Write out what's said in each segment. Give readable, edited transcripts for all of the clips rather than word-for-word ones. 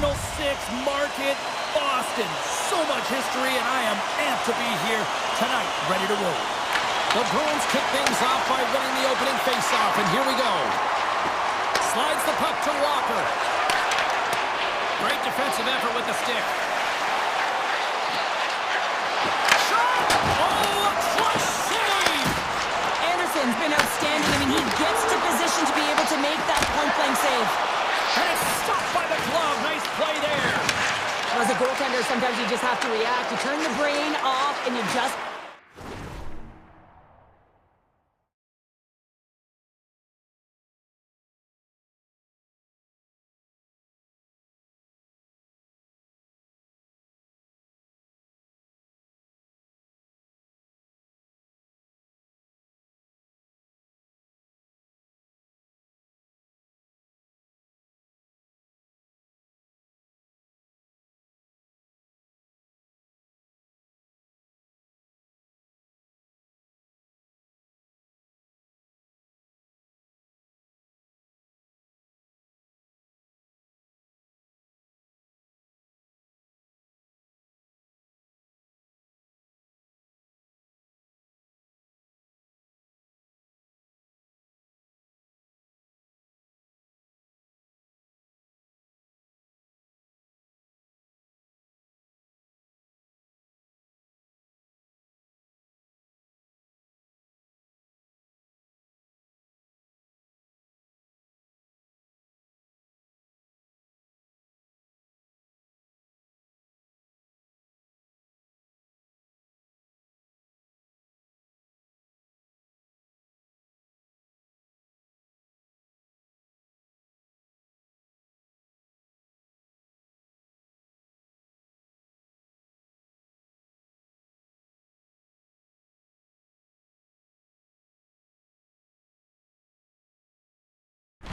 Terminal 6, Market, Boston. So much history, and I am amped to be here tonight, ready to roll. The Bruins kick things off by winning the opening faceoff, and here we go. Slides the puck to Walker. Great defensive effort with the stick. Shot! Oh, a clutch save! Anderson's been outstanding. I mean, he gets to position to be able to make that point-blank save. And it's stopped by the glove. Nice play there. As a goaltender, sometimes you just have to react. You turn the brain off, and you just...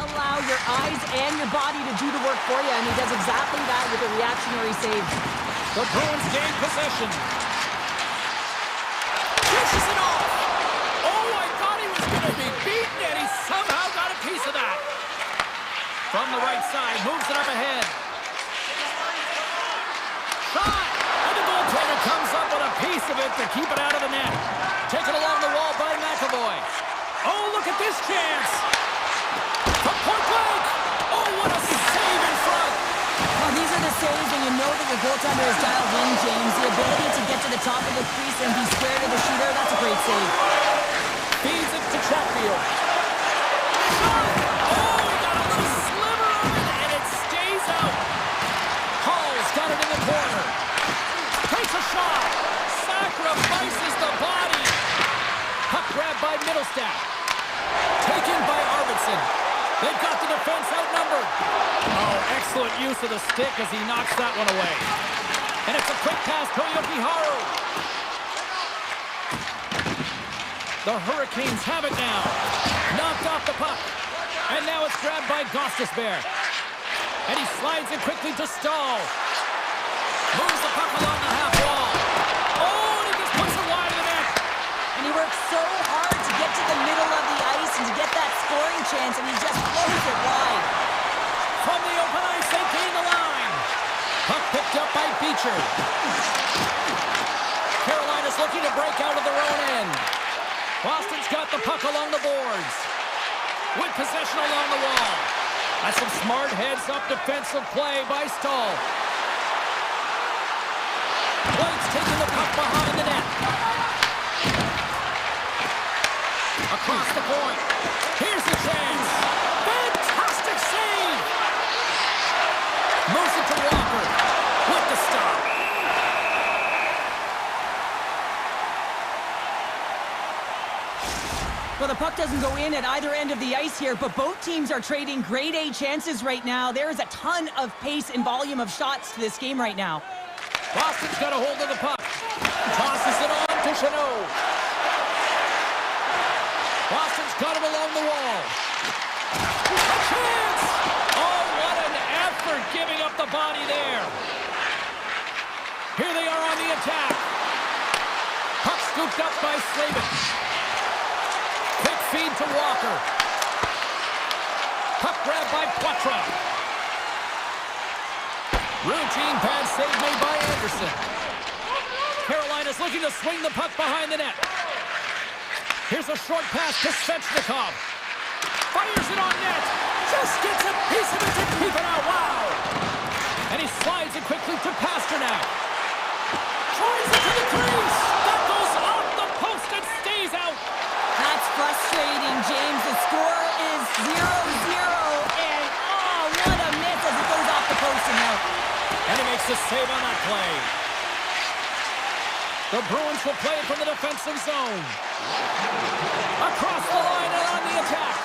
Allow your eyes and your body to do the work for you, and he does exactly that with a reactionary save. The Bruins gain possession. Pushes it off. Oh, I thought he was going to be beaten, and he somehow got a piece of that. From the right side, moves it up ahead. Shot! And the goaltender comes up with a piece of it to keep it out of the net. Taken along the wall by McAvoy. Oh, look at this chance. From point blank! Oh, what a save in front! Well, these are the saves when you know that your goaltender is dialed in, James. The ability to get to the top of the crease and be square to the shooter, that's a great save. Feeds it to Chatfield. Shot! Oh, he got a little sliver of it, and it stays out. Hall's got it in the corner. Takes a shot. Sacrifices the body. Puck grab by Middlestat. Taken by Arvidsson. They've got the defense outnumbered. Oh, excellent use of the stick as he knocks that one away. And it's a quick pass to Yokiharu. The Hurricanes have it now. Knocked off the puck. And now it's grabbed by Gostisbehere. And he slides it quickly to Stahl. Moves the puck along the half wall. Oh, and he just puts it wide of the net. And he works so hard to get to the middle of the ice and to get that scoring chance, and he just blows it wide. From the open ice, they gain the line. Puck picked up by Beecher. Carolina's looking to break out of their own end. Boston's got the puck along the boards. With possession along the wall. That's some smart heads-up defensive play by Stahl. White's taking the puck behind the net. Across the point. Here's the chance. Fantastic save. Moves it to Walker. With the stop. Well, the puck doesn't go in at either end of the ice here, but both teams are trading grade A chances right now. There is a ton of pace and volume of shots to this game right now. Boston's got a hold of the puck. Tosses it on to Chanot. Boston's got him along the wall. A chance! Oh, what an effort giving up the body there. Here they are on the attack. Puck scooped up by Slavin. Quick feed to Walker. Puck grab by Poitras. Routine pad save made by Anderson. Carolina's looking to swing the puck behind the net. Here's a short pass to Svechnikov. Fires it on net. Just gets a piece of it to keep it out. Wow! And he slides it quickly to Pasternak. Tries it to the crease. That goes off the post and stays out. That's frustrating, James. The score is 0-0. And, oh, what a miss as it goes off the post and out. And he makes the save on that play. The Bruins will play it from the defensive zone. Across the line and on the attack.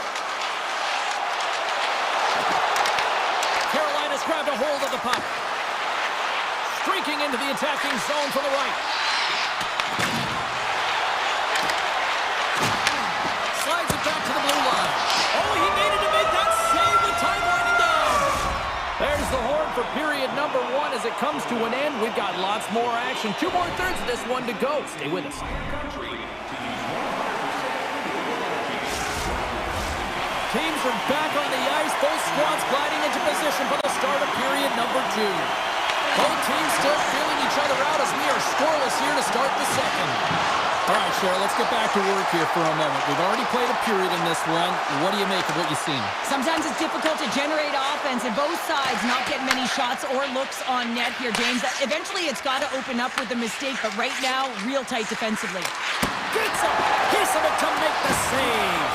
Carolina's grabbed a hold of the puck. Streaking into the attacking zone from the right. Slides it back to the blue line. Oh, he needed to make that save with time winding down. There's the horn for period number 1 as it comes to an end. We've got lots more action. 2 more thirds of this one to go. Stay with us. Teams are back on the ice. Both squads gliding into position for the start of period number 2. Both teams still feeling each other out as we are scoreless here to start the second. All right, Cheryl, let's get back to work here for a moment. We've already played a period in this one. What do you make of what you've seen? Sometimes it's difficult to generate offense, and both sides not getting many shots or looks on net here, James. Eventually, it's got to open up with a mistake, but right now, real tight defensively. Gets a piece of it to make the save.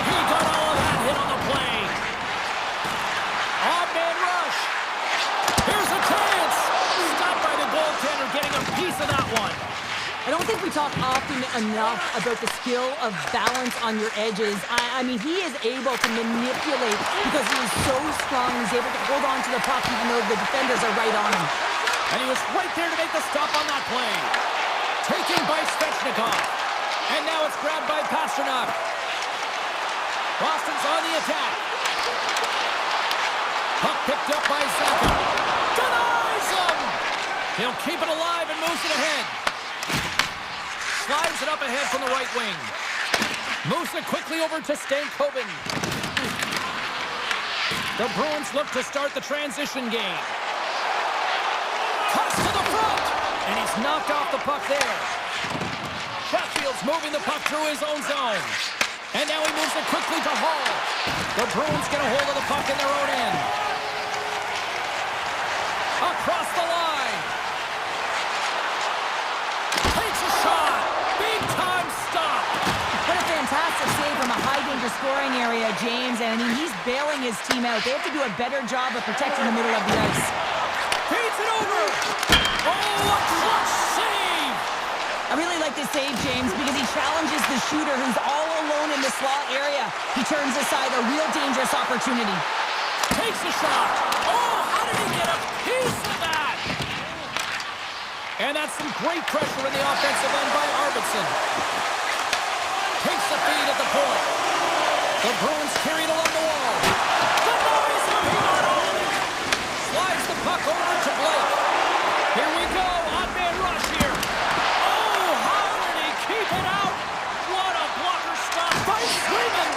He got all of that hit on the play. Odd-man rush. Here's a chance. Stopped by the goaltender, getting a piece of that one. I don't think we talk often enough about the skill of balance on your edges. I mean, he is able to manipulate because he is so strong. He's able to hold on to the puck even though the defenders are right on him. And he was right there to make the stop on that play. Taken by Svechnikov. And now it's grabbed by Pasternak. Boston's on the attack. Puck picked up by Zappa. Denies him! He'll keep it alive and moves it ahead. Slides it up ahead from the right wing. Moves it quickly over to Stankoven. The Bruins look to start the transition game. Cuts to the front! And he's knocked off the puck there. Sheffield's moving the puck through his own zone. And now he moves it quickly to Hall. The Bruins get a hold of the puck in their own end. Across the line. Takes a shot. Big time stop. What a fantastic save from a high-danger scoring area, James. And I mean, he's bailing his team out. They have to do a better job of protecting the middle of the ice. Feeds it over. Oh, a clutch save. I really like this save, James, because he challenges the shooter who's all alone in the slot area. He turns aside a real dangerous opportunity. Takes a shot. Oh, how did he get a piece of that? And that's some great pressure in the offensive end by Arvidsson. Takes the feed at the point. The Bruins carried along the wall. Denies him. He got on it. Slides the puck over to Blake. Here we go. Odd-man rush here. Oh, how did he keep it out? What a blocker stop by Sweden.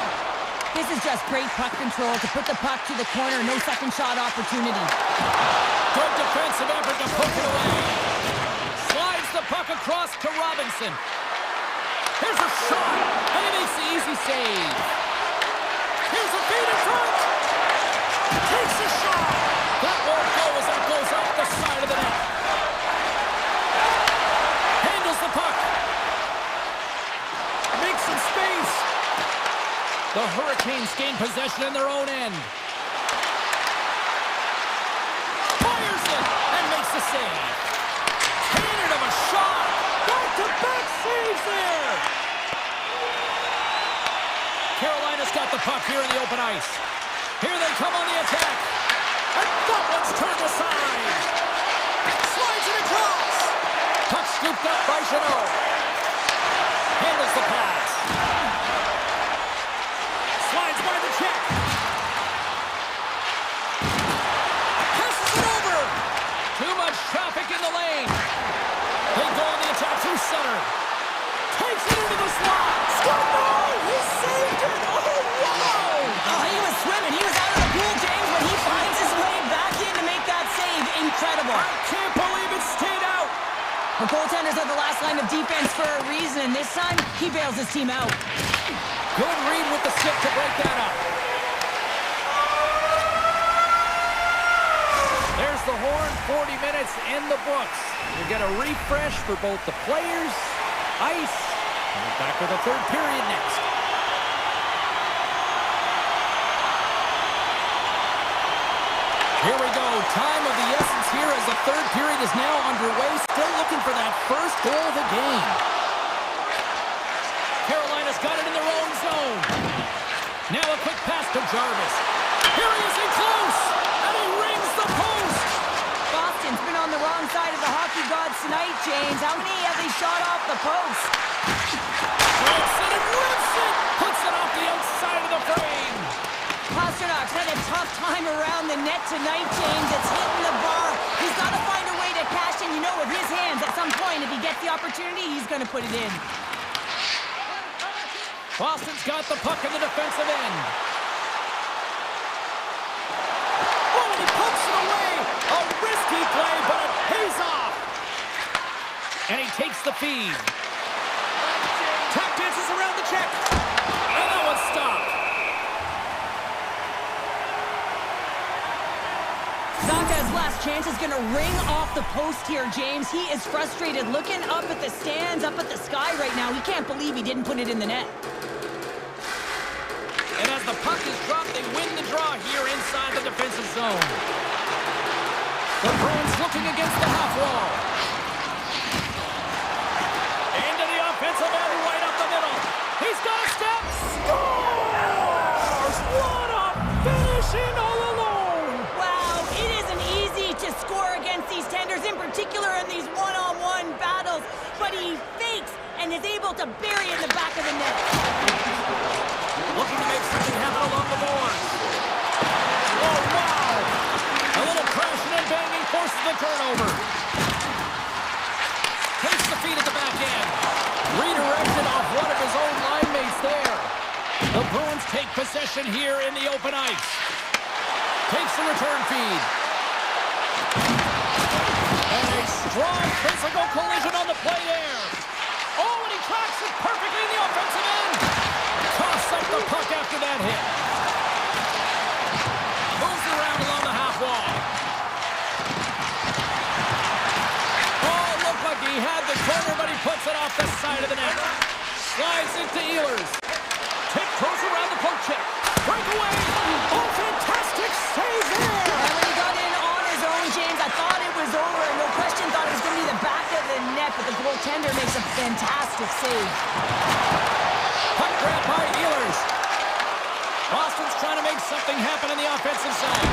This is just great puck control to put the puck to the corner. No second shot opportunity. Good defensive effort to poke it away. Slides the puck across to Robinson. Here's a shot, and he makes the easy save. Here's a feed in front. Takes a shot. That won't go as that goes off the side of the net. Handles the puck. Makes some space. The Hurricanes gain possession in their own end. Fires it and makes the save. Cannon of a shot. Back-to-back saves there. Carolina's got the puck here in the open ice. Here they come on the attack. And that one's turned aside. Slides it across. Puck scooped up by Jeannot. Handles the pass. Slides by the check. Passes it over. Too much traffic in the lane. They go on the attack through center. Takes it into the slot. Score! He saved it! Oh, wow! Oh, he was swimming. He was out of the pool, James, but he finds his way back line of defense for a reason, and this time, he bails his team out. Good read with the stick to break that up. There's the horn, 40 minutes in the books. You get a refresh for both the players, ice, and we're back with the third period next. Here we go. Time of the essence here as the third period is now underway. Still looking for that first goal of the game. Carolina's got it in their own zone. Now a quick pass to Jarvis. Here he is in close, and he rings the post. Boston's been on the wrong side of the hockey gods tonight, James. How many have they shot off the post? Rips it and rips it. Puts it off the outside of the frame. Pasternak's had a tough time around the net tonight, James. It's hitting the bar. He's got to find a way to cash in. You know, with his hands, at some point, if he gets the opportunity, he's going to put it in. Boston's got the puck in the defensive end. Oh, and he pumps it away. A risky play, but it pays off. And he takes the feed. Tap dances around the check. And that one's stopped. Zaka's last chance is going to ring off the post here, James. He is frustrated, looking up at the stands, up at the sky right now. He can't believe he didn't put it in the net. And as the puck is dropped, they win the draw here inside the defensive zone. The Bruins looking against the half wall. Into the offensive end, right up the middle. He's got a step. Scores! What a finishing all alone! Wow, it isn't easy to score against these tenders, in particular in these one-on-one battles, but he fakes and is able to bury it in the back of the net. Looking to make something happen along the boards. Oh, wow! A little crashing and banging forces the turnover. Takes the feed at the back end. Redirected off one of his own line mates there. The Bruins take possession here in the open ice. Takes the return feed. And a strong physical collision on the play there. Oh, and he tracks it perfectly in the offensive end. Toss up the puck after that hit. Moves it around along the half wall. Oh, looked like he had the corner, but he puts it off the side of the net. Slides it to Ehlers. Tiptoes around the poke check. Breakaway. Oh, fantastic save there. And when he got in on his own, James, I thought it was over. No question, thought it was going to be the back of the net, but the goaltender makes a fantastic save. Puck grab by Ehlers. Boston's trying to make something happen in the offensive zone.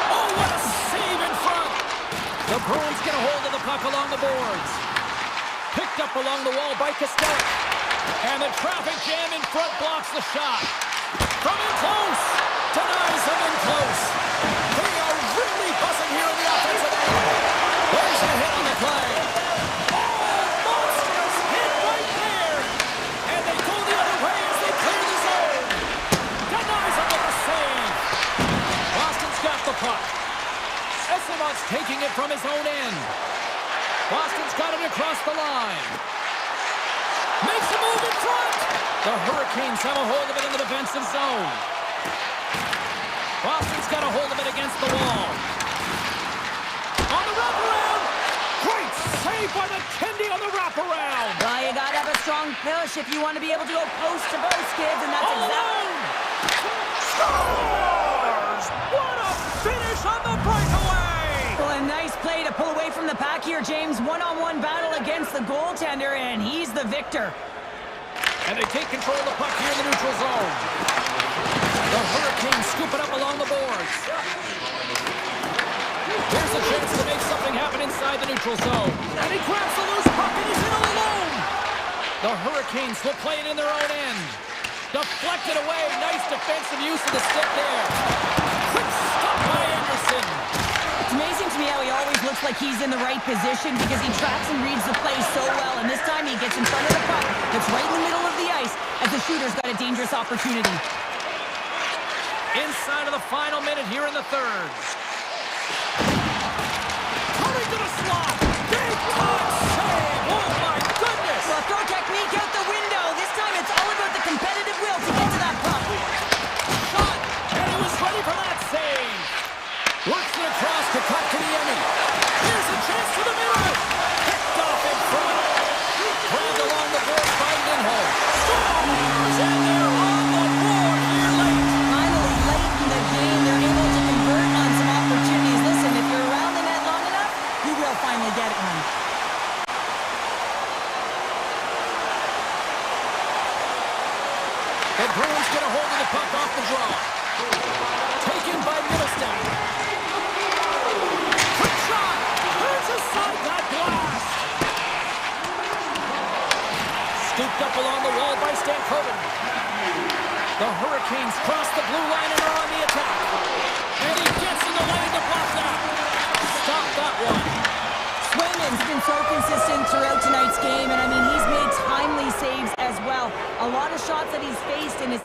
Oh, what a save in front. The Bruins get a hold of the puck along the boards. Picked up along the wall by Costello. And the traffic jam in front blocks the shot. From in close. Denies him in close. They are really buzzing here in the offensive end. There's a hit on the play. Taking it from his own end. Boston's got it across the line. Makes a move in front. The Hurricanes have a hold of it in the defensive zone. Boston's got a hold of it against the wall. On the wraparound. Great save by the Kendi on the wraparound. Well, you got to have a strong push if you want to be able to go post to post, kids, and that's exactly. Scores! What a finish on the breakaway! Well, a nice play to pull away from the pack here, James. One-on-one battle against the goaltender, and he's the victor. And they take control of the puck here in the neutral zone. The Hurricanes scoop it up along the boards. Here's a chance to make something happen inside the neutral zone. And he grabs the loose puck and he's in all alone. The Hurricanes will play it in their own end. Deflected away. Nice defensive use of the stick there. Quick stop by Anderson. It's amazing to me how he always looks like he's in the right position because he tracks and reads the play so well. And this time he gets in front of the puck that's right in the middle of the ice as the shooter's got a dangerous opportunity. Inside of the final minute here in the third. Coming to the slot. Big time save. Oh my goodness. across the blue line and are on the attack. And he gets in the lane to block that. Stop that one. Swayman's been so consistent throughout tonight's game, and I mean, he's made timely saves as well. A lot of shots that he's faced in his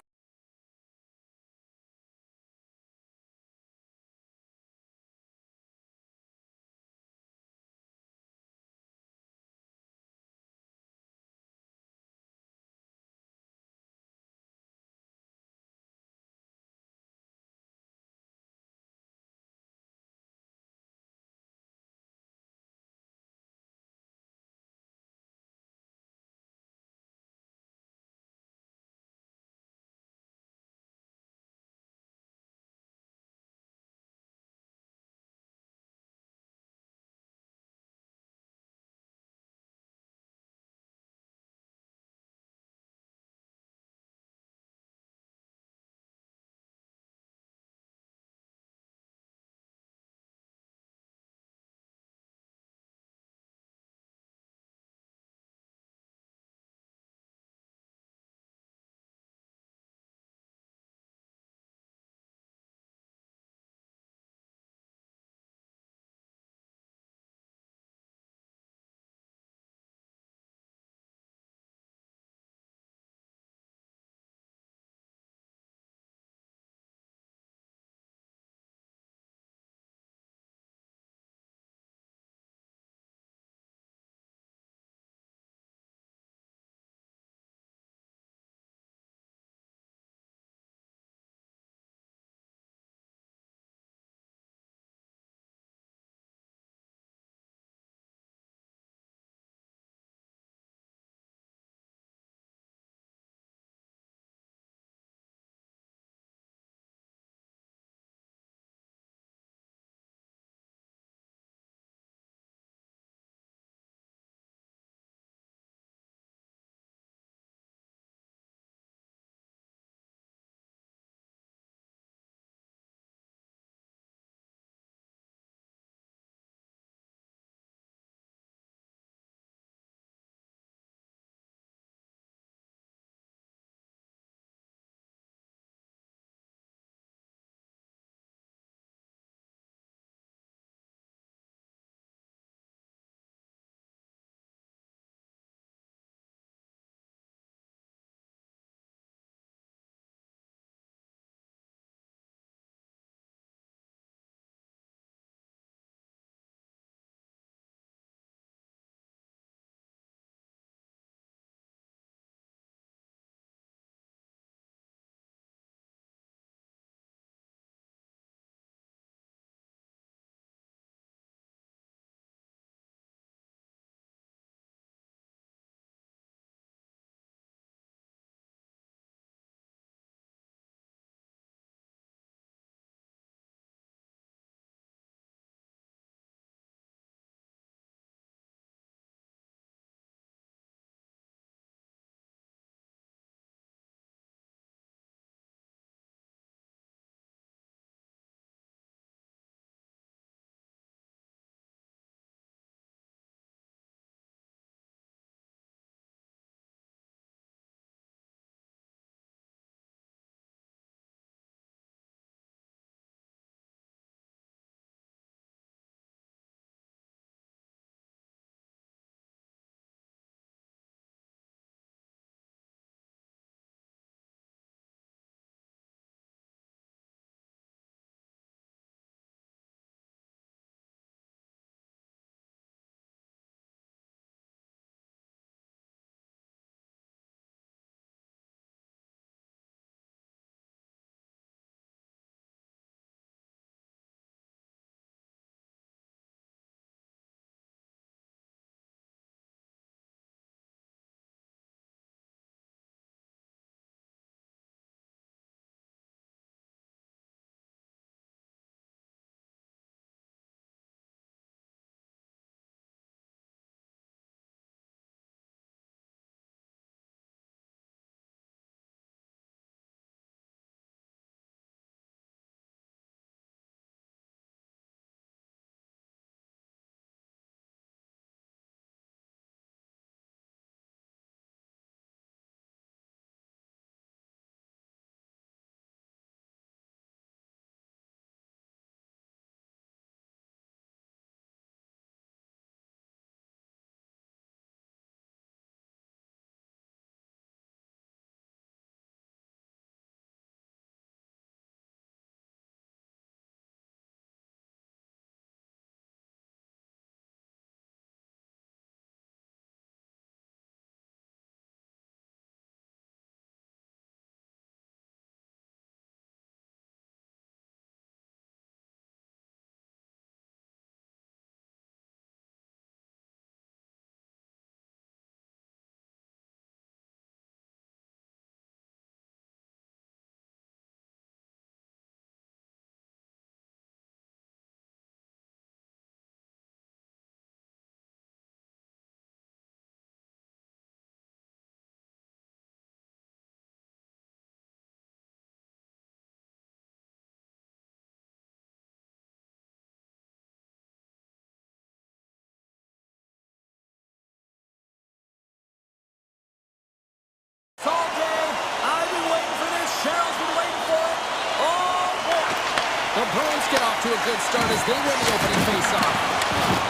The Bruins get off to a good start as they win the opening faceoff.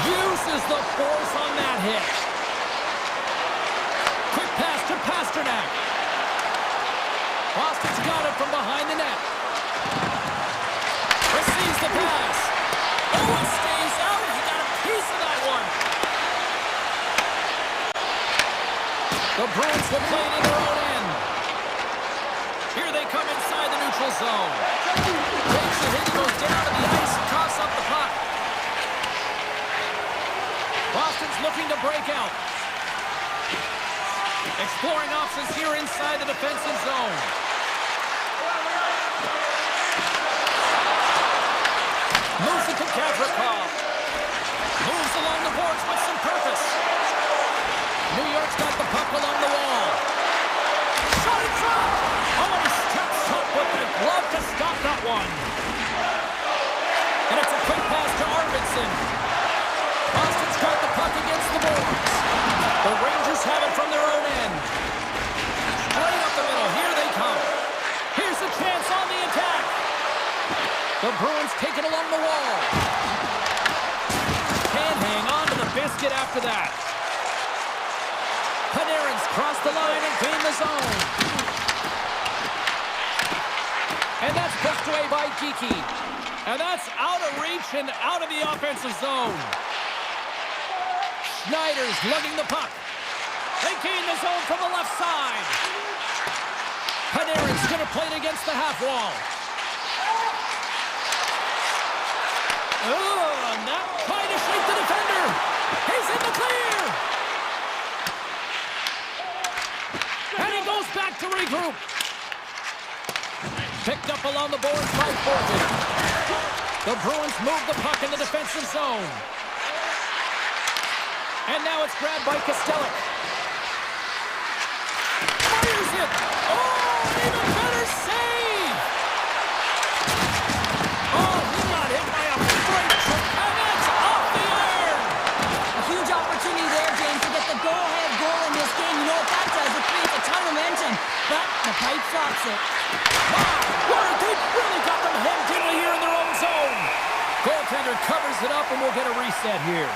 Uses the force on that hit. Quick pass to Pasternak. Boston's got it from behind the net. Receives the pass. Oh, it stays out. He got a piece of that one. The Bruins will play it in their own end. Here they come inside the neutral zone. Takes the hit, goes down to the ice, and toss up the puck. Boston's looking to break out. Exploring options here inside the defensive zone. Moves it to Gavrikov. Moves along the boards with some purpose. New York's got the puck along the wall. Shot in front! Oh, and he steps up with the glove to stop that one. And it's a quick pass to Arvidsson. Boston's got the puck against the boards. The Rangers have it from their own end. Straight up the middle. Here they come. Here's a chance on the attack. The Bruins take it along the wall. Can't hang on to the biscuit after that. Panarin's crossed the line and gained the zone. And that's pushed away by Geekie. And that's out of reach and out of the offensive zone. Schneider's lugging the puck. They gain the zone from the left side. Panarin's going to play it against the half wall. Oh, and that trying to shake the defender. He's in the clear. And he goes back to regroup. Picked up along the boards by Fortin. The Bruins move the puck in the defensive zone. And now it's grabbed by Kostelic. Fires it. Oh, even better save. Oh, he got hit by a great trick. And that's off the iron. A huge opportunity there, James, to get the go-ahead goal in this game. You know what that does? It creates a ton of momentum. But the pipe stops it. Wow, they really got them hemmed in here in their own zone. Goaltender covers it up, and we'll get a reset here.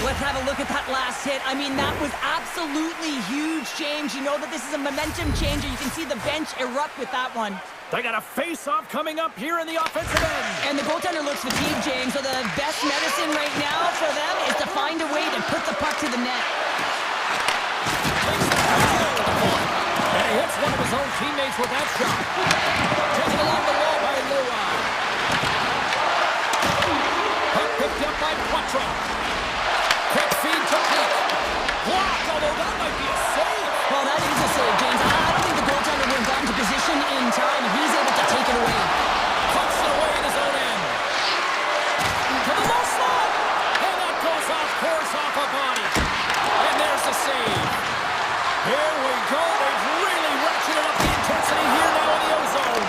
Let's have a look at that last hit. I mean, that was absolutely huge, James. You know that this is a momentum changer. You can see the bench erupt with that one. They got a face-off coming up here in the offensive end. And the goaltender looks fatigued, James, so the best medicine right now for them is to find a way to put the puck to the net. And he hits one of his own teammates with that shot. Taken along the wall by Leroy. Puck picked up by Quattro. Quick feed to Peak. Blocked, although that might be a save. Well, that is a save, James. I don't think the goaltender would have gotten to position in time, and he's able to take it away. Pucks it away in his own end. To the low slot. And that goes off course off a body. And there's the save. Here we go. They've really ratcheted up the intensity here now in the O-zone.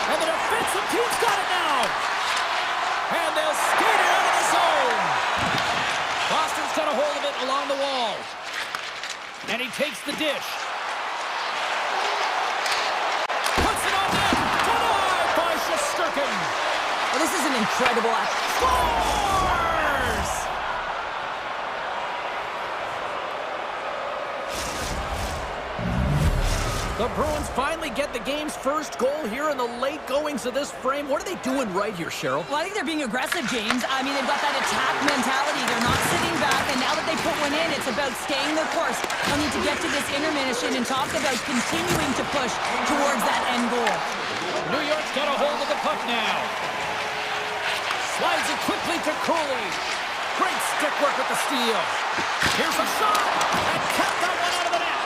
And the defensive team's got it now. And they'll skate it out of the zone. Boston's got a hold of it along the wall. And he takes the dish. Puts it on net. Denied by Shesterkin. Well, this is an incredible act. Scores! The Bruins finally get the game's first goal here in the late goings of this frame. What are they doing right here, Cheryl? Well, I think they're being aggressive, James. I mean, they've got that attack mentality. They're not sitting back, and now that they put one in, it's about staying the course. They'll need to get to this intermission and talk about continuing to push towards that end goal. New York's got a hold of the puck now. Slides it quickly to Cooley. Great stick work with the steal. Here's a shot. And kept that one out of the net.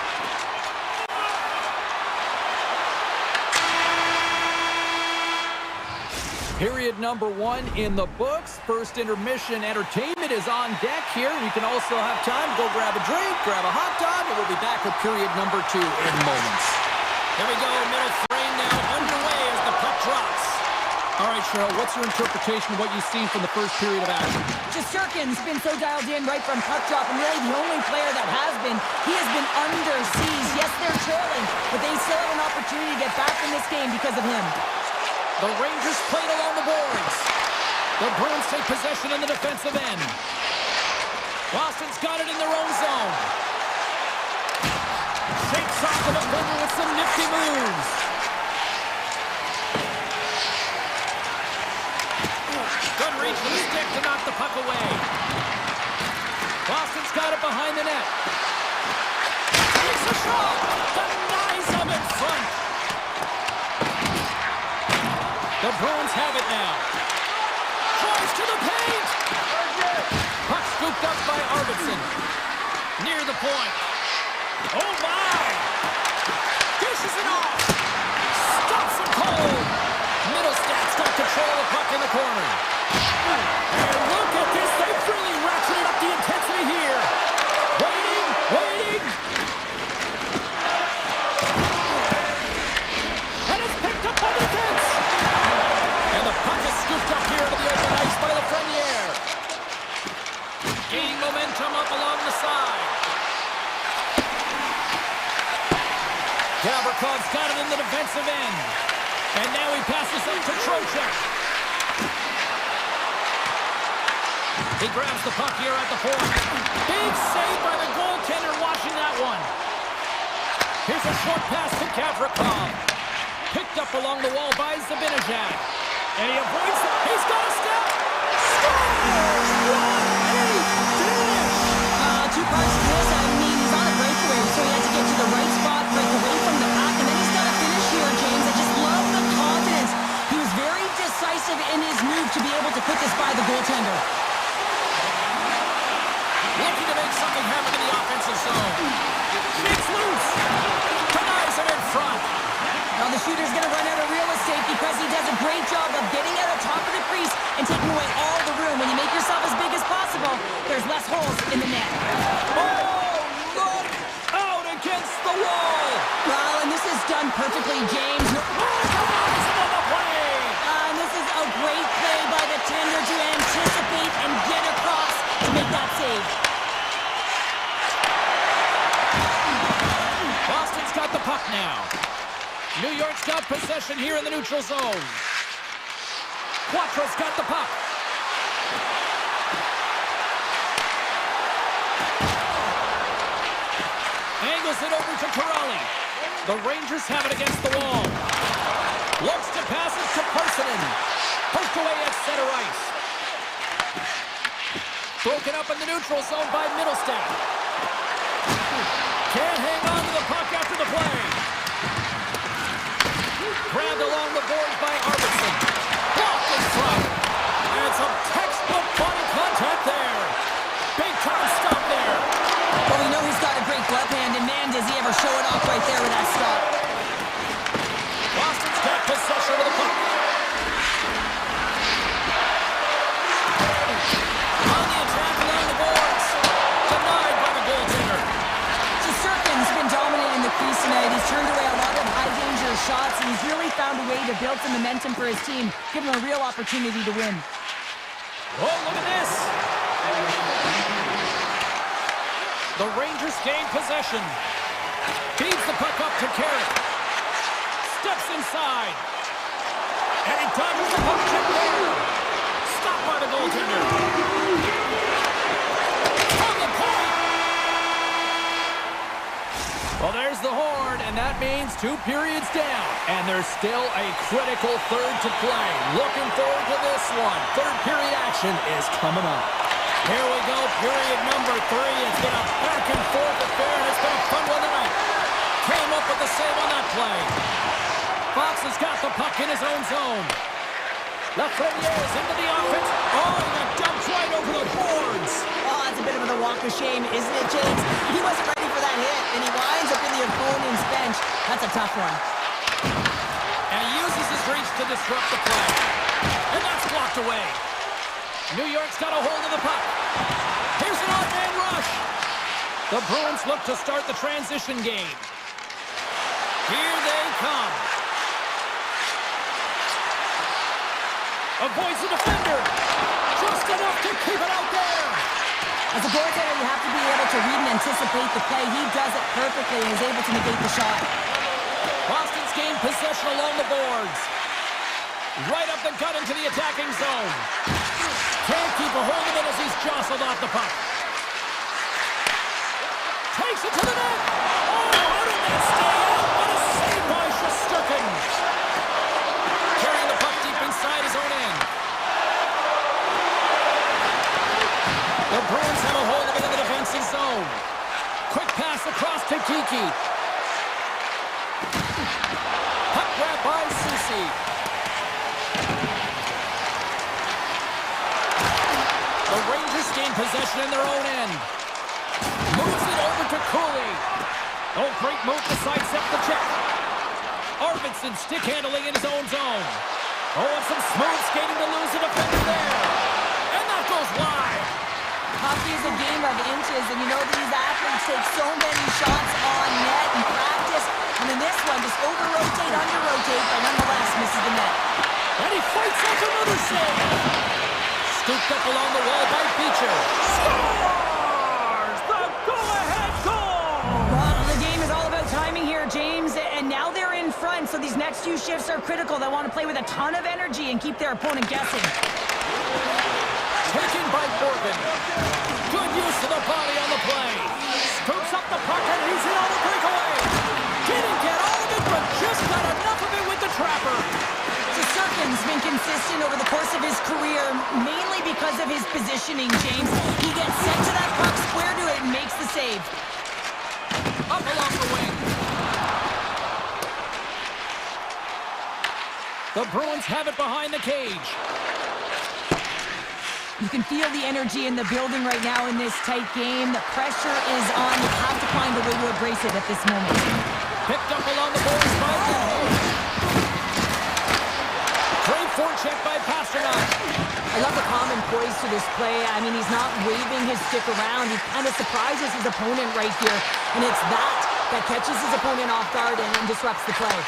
Period number 1 in the books. First intermission entertainment is on deck here. You can also have time to go grab a drink, grab a hot dog, and we'll be back with period number 2 in moments. Here we go, middle frame now underway as the puck drops. All right, Cheryl, what's your interpretation of what you've seen from the first period of action? Shesterkin's been so dialed in right from puck drop, and really the only player that has been. He has been under siege. Yes, they're trailing, but they still have an opportunity to get back in this game because of him. The Rangers played along the boards. The Bruins take possession in the defensive end. Boston's got it in their own zone. Shakes off the defender with some nifty moves. Good reach for the stick to knock the puck away. Boston's got it behind the net. Takes a shot. Denies him in front. The Bruins have it now. Tries to the paint. Puck scooped up by Arvidsson. Near the point. Oh my! Dishes it off. Stops him cold. Middlestats got control of the puck in the corner. And look at this. They've really ratcheted up the intensity here. Waiting. And it's picked up by the defense. And the puck is scooped up here to the open ice by Lafreniere. Gaining momentum up along the side. Gavrikhov's got it in the defensive end. And now he passes up to Trocheck. He grabs the puck here at the point. Big save by the goaltender watching that one. Here's a short pass to Gavrikov. Picked up along the wall by Zibanejad. And he avoids it. He's got a step. Scores! What a finish! Two parts to this. I mean, he's on a breakaway, so he had to get to the right spot, break away from the pack, and then he's got a finish here, James. I just love the confidence. He was very decisive in his move to be able to put this by the goaltender. Looking to make something happen in the offensive zone. Shakes loose. Denies him in front. Now the shooter's going to run out of real estate because he does a great job of getting out on top of the crease and taking away all the room. When you make yourself as big as possible, there's less holes in the net. Oh, look out against the wall. Well, and this is done perfectly, James. Denies him on the play. And this is a great play by the tender to anticipate and get across to make that save. Boston's got the puck now. New York's got possession here in the neutral zone. Quatro's got the puck. Angles it over to Corrali. The Rangers have it against the wall. Looks to pass it to Parsonen. Pushed away at center ice. Broken up in the neutral zone by Middlestat. Can't hang on to the puck after the play. Grabbed along the boards by Arvidsson. Blocked in front. And some textbook body contact there. Big time stop there. Well, we know he's got a great glove hand, and man, does he ever show it off right there with that stop. Boston's got possession of the puck. On the attack along the boards. Denied by the goaltender. Shesterkin's been dominating the crease tonight. He's turned away a lot of high-danger shots, and he's really found a way to build some momentum for his team, give him a real opportunity to win. Oh, look at this. The Rangers gain possession. Feeds the puck up to Carrick. Steps inside. And he dodges the puck check there. Stopped by the goaltender. On the point. Well, there's the horn, and that means 2 periods down. And there's still a critical third to play. Looking forward to this one. Third period action is coming up. Here we go, period number 3. It's been a back and forth affair, and it's been a fun one tonight. Came up with the save on that play. Fox has got the puck in his own zone. Lafreniere is into the offense. Oh, and that dumps right over the boards. Oh, that's a bit of a walk of shame, isn't it, James? He wasn't ready for that hit, and he winds up in the opponent's bench. That's a tough one. And he uses his reach to disrupt the play. And that's blocked away. New York's got a hold of the puck. Here's an odd-man rush. The Bruins look to start the transition game. Here they come. Avoids the defender. Just enough to keep it out there. As a goaltender, you have to be able to read and anticipate the play. He does it perfectly and is able to negate the shot. Boston's gained possession along the boards. Right up the gut into the attacking zone. Can't keep a hold of it as he's jostled off the puck. Takes it to the net. Oh, how did that stay out? What a save by Shesterkin. Carrying the puck deep inside his own end. The Bruins have a hold of it in the defensive zone. Quick pass across to Kiki. Puck grab by Susi. The Rangers gain possession in their own end. Moves it over to Cooley. Oh, great move to sidestep the check. Arvidsson stick handling in his own zone. Oh, and some smooth skating to lose the defender there. And that goes wide. Hockey is a game of inches, and you know these athletes take so many shots on net in practice. And in this one, just over-rotate, under-rotate, but nonetheless misses the net. And he fights off another save. Scooped up along the wall by Beecher. Scores! The go-ahead goal! Well, the game is all about timing here, James, and now they're in front, so these next few shifts are critical. They want to play with a ton of energy and keep their opponent guessing. Taken by Morgan. Good use of the body on the play. Scoops up the puck and he's in on the breakaway. Didn't get all of it, but just got enough of it with the trapper. Shesterkin's been consistent over the course of his career, mainly because of his positioning, James. He gets sent to that puck, square to it, and makes the save. Up along the wing. The Bruins have it behind the cage. You can feel the energy in the building right now in this tight game. The pressure is on. You have to find a way to embrace it at this moment. Picked up along the boards by Lindholm. Great forecheck by Pasternak. I love the calm and poise to this play. I mean, he's not waving his stick around. He kind of surprises his opponent right here. And it's that catches his opponent off guard and disrupts the play.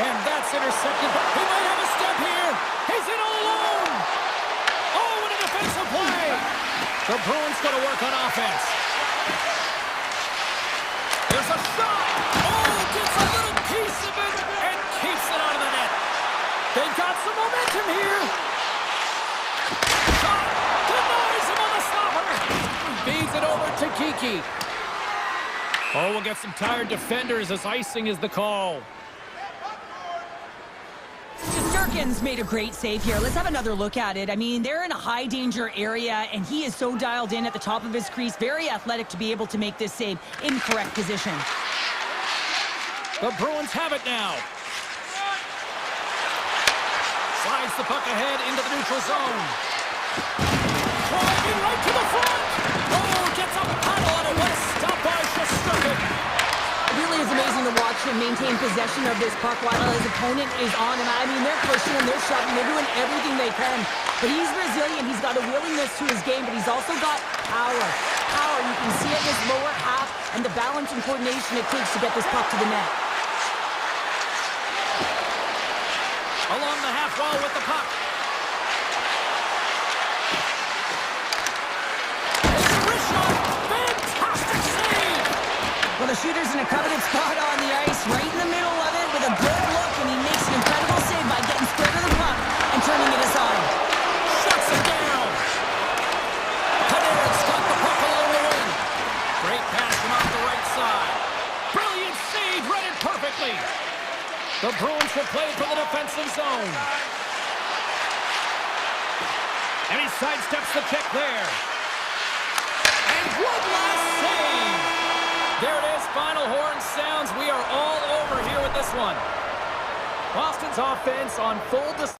And that's intercepted. He might have a step here. He's in all alone. Oh, what a defensive play. The Bruins got to work on offense. There's a shot. Oh, gets a little piece of it and keeps it out of the net. They've got some momentum here. Shot. Denies him on the stopper. Feeds it over to Kiki. Oh, we'll get some tired defenders as icing is the call. Shesterkin's made a great save here. Let's have another look at it. I mean, they're in a high-danger area, and he is so dialed in at the top of his crease. Very athletic to be able to make this save in correct position. The Bruins have it now. Slides the puck ahead into the neutral zone. Driving right to the front. Oh, gets a paddle on it. What a stop by Shesterkin. It really is amazing to watch him maintain possession of this puck while his opponent is on him. I mean, they're pushing him, they're shoving, they're doing everything they can. But he's resilient, he's got a willingness to his game, but he's also got power. Power, you can see it in his lower half and the balance and coordination it takes to get this puck to the net. Along the half wall with the puck. It's a wrist shot. Fantastic save. Well, the shooter's in a coveted spot on the ice, right in the middle of it with a good look, and he makes an incredible save by getting square to the puck and turning it aside. Shuts it down. Panarin's got the puck along the wing. Great pass from off the right side. Brilliant save, read it perfectly. The Bruins will play for the defensive zone. And he sidesteps the check there. And one last save. There it is, final horn sounds. We are all over here with this one. Boston's offense on full display.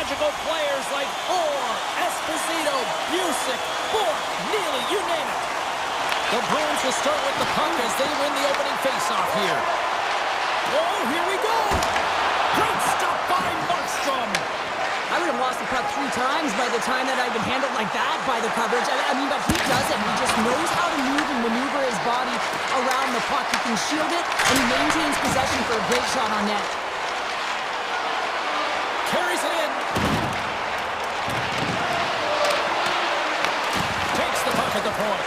magical players like Orr, Esposito, Busick, Bork, Neely, you name it. The Bruins will start with the puck as they win the opening faceoff here. Oh, here we go! Great stop by Markstrom! I would have lost the puck 3 times by the time that I've been handled like that by the coverage. I mean, but he doesn't. He just knows how to move and maneuver his body around the puck. He can shield it, and he maintains possession for a great shot on net. Carries it in. Takes the puck at the point.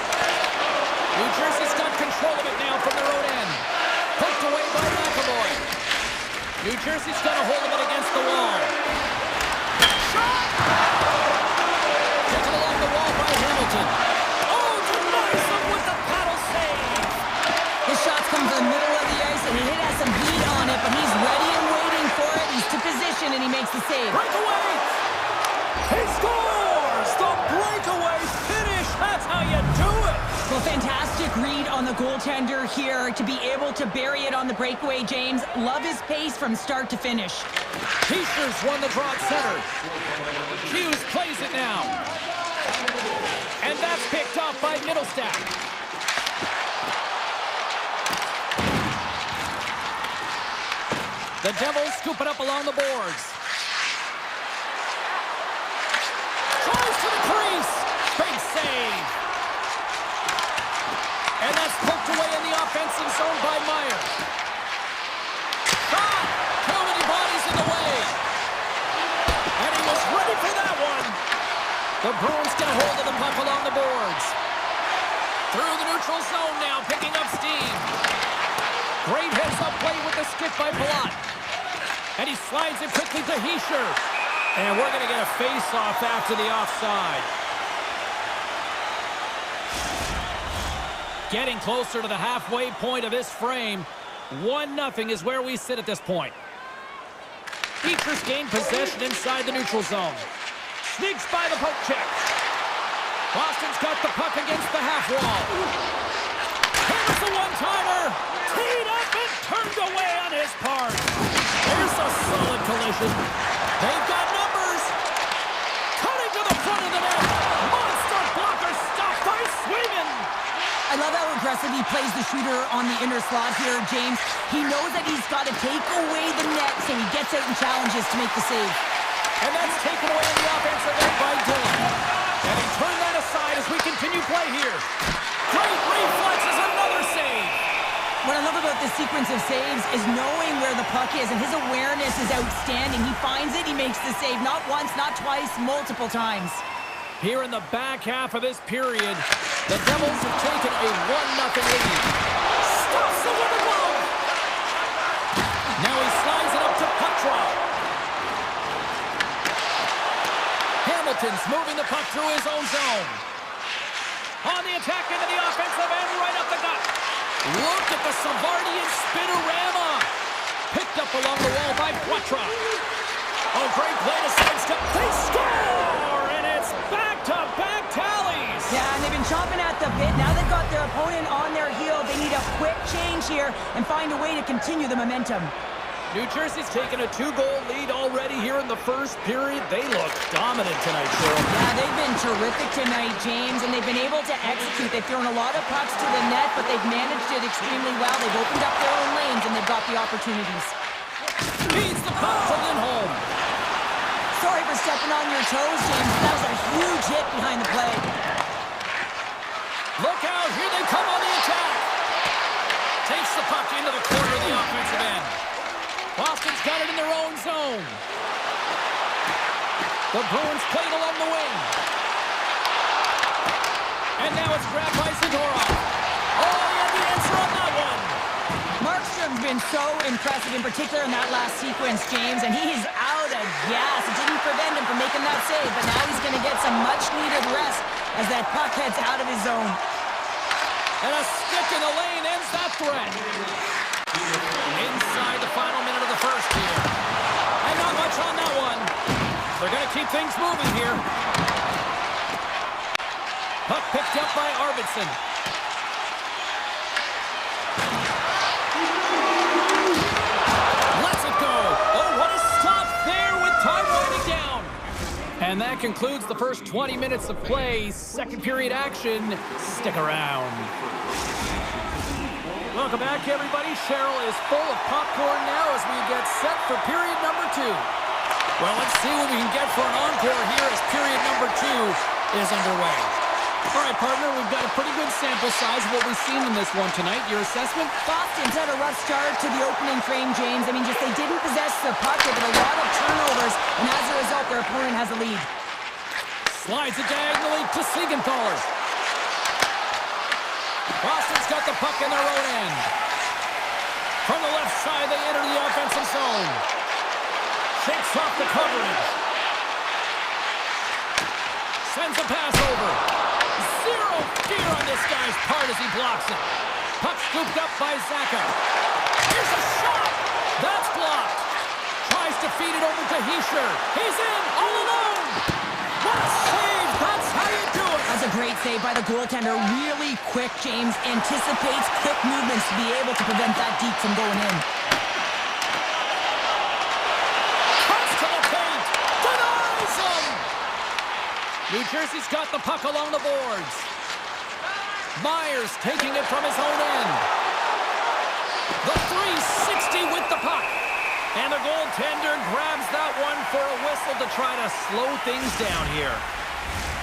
New Jersey's got control of it now from their own end. Poked away by McAvoy. New Jersey's got a hold of it against the wall. Shot! Taken along the wall by Hamilton. Oh, denies him with the paddle save. His shots come from the middle of the ice, and he has some heat on it, but he's ready and waiting for it. He's to position, and he makes the save. Breakaway! He scores! The breakaway finish! That's how you do it! Well, fantastic read on the goaltender here to be able to bury it on the breakaway, James. Love his pace from start to finish. Heischer's won the draw at center. Hughes plays it now. And that's picked up by Middlestack. The Devils scoop it up along the boards. Tries to the crease. Big save. And that's poked away in the offensive zone by Meyer. Shot! Too many bodies in the way. And he was ready for that one. The Bruins get a hold of the puck along the boards. Through the neutral zone now, picking up steam. Great heads-up play with the skip by Palat. And he slides it quickly to Hischer. And we're going to get a face-off after the offside. Getting closer to the halfway point of this frame. 1-0 is where we sit at this point. Beecher's gained possession inside the neutral zone. Sneaks by the poke check. Boston's got the puck against the half wall. Here's the one-timer. Teed up and turned away on his part. There's a solid collision. They've got numbers. Cutting to the front of the net. Monster blocker stopped by Sweden. I love how aggressive he plays the shooter on the inner slot here, James. He knows that he's got to take away the net, so he gets out and challenges to make the save. And that's taken away in the offensive end by Dillon. And he turned that aside as we continue play here. Great reflexes, another save. What I love about this sequence of saves is knowing where the puck is, and his awareness is outstanding. He finds it, he makes the save, not once, not twice, multiple times. Here in the back half of this period, the Devils have taken a 1-0 lead. Stops it with a glove. Now he slides it up to Petrov. Hamilton's moving the puck through his own zone. On the attack into the offensive end, right up the gut. Look at the Savardian spinorama. Picked up along the wall by Petrov. Oh, great play to sidestep. They score! And it's back-to-back tallies. Yeah, and they've been chomping at the bit. Now they've got their opponent on their heel. They need a quick change here and find a way to continue the momentum. New Jersey's taken a 2-goal lead already here in the first period. They look dominant tonight, Cheryl. Yeah, they've been terrific tonight, James, and they've been able to execute. They've thrown a lot of pucks to the net, but they've managed it extremely well. They've opened up their own lanes, and they've got the opportunities. Feeds the puck to Lindholm. Sorry for stepping on your toes, James. That was a huge hit behind the play. Look out, here they come on the attack. Takes the puck into the corner of the offensive end. Boston's got it in their own zone. The Bruins played along the wing. And now it's grabbed by Zadorov. Oh, he had the answer on that one. Markstrom's been so impressive, in particular in that last sequence, James, and he is out of gas. It didn't prevent him from making that save, but now he's going to get some much-needed rest as that puck heads out of his zone. And a stick in the lane ends that threat. Inside the final minute of the first here. And not much on that one. They're going to keep things moving here. Puck picked up by Arvidsson. Lets it go. Oh, what a stop there with time winding down. And that concludes the first 20 minutes of play. Second period action. Stick around. Welcome back, everybody. Cheryl is full of popcorn now as we get set for period number 2. Well, let's see what we can get for an encore here as period number 2 is underway. All right, partner, we've got a pretty good sample size of what we've seen in this one tonight. Your assessment? Boston's had a rough start to the opening frame, James. I mean, just they didn't possess the puck. They've had a lot of turnovers, and as a result, their opponent has a lead. Slides it diagonally to Siegenthaler. Boston's got the puck in their own end. From the left side, they enter the offensive zone. Shakes off the coverage. Sends a pass over. Zero fear on this guy's part as he blocks it. Puck scooped up by Zaka. Here's a shot. That's blocked. Tries to feed it over to Hischer. He's in all alone. What a save. That's how you do it. That's a great save by the goaltender. Really quick, James. Anticipates quick movements to be able to prevent that deep from going in. Cuts to the paint. Denies him. New Jersey's got the puck along the boards. Myers taking it from his own end. The 360 with the puck. And the goaltender grabs that one for a whistle to try to slow things down here.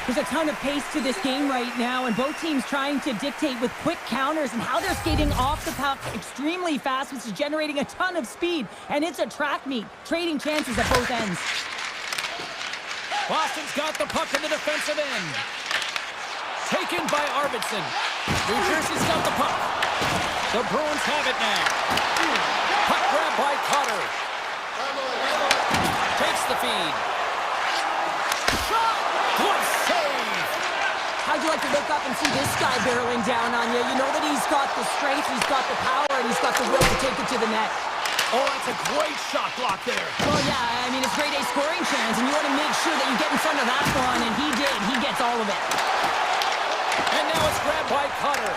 There's a ton of pace to this game right now, and both teams trying to dictate with quick counters and how they're skating off the puck extremely fast, which is generating a ton of speed. And it's a track meet, trading chances at both ends. Boston's got the puck in the defensive end. Taken by Arvidsson. New Jersey's got the puck. The Bruins have it now. Puck grab by Cotter. Takes the feed. Shot! Good save! How'd you like to look up and see this guy barreling down on you? You know that he's got the strength, he's got the power, and he's got the will to take it to the net. Oh, that's a great shot block there. Well, yeah, I mean, it's grade A scoring chance, and you want to make sure that you get in front of that one, and he did. He gets all of it. And now it's grabbed by Cotter.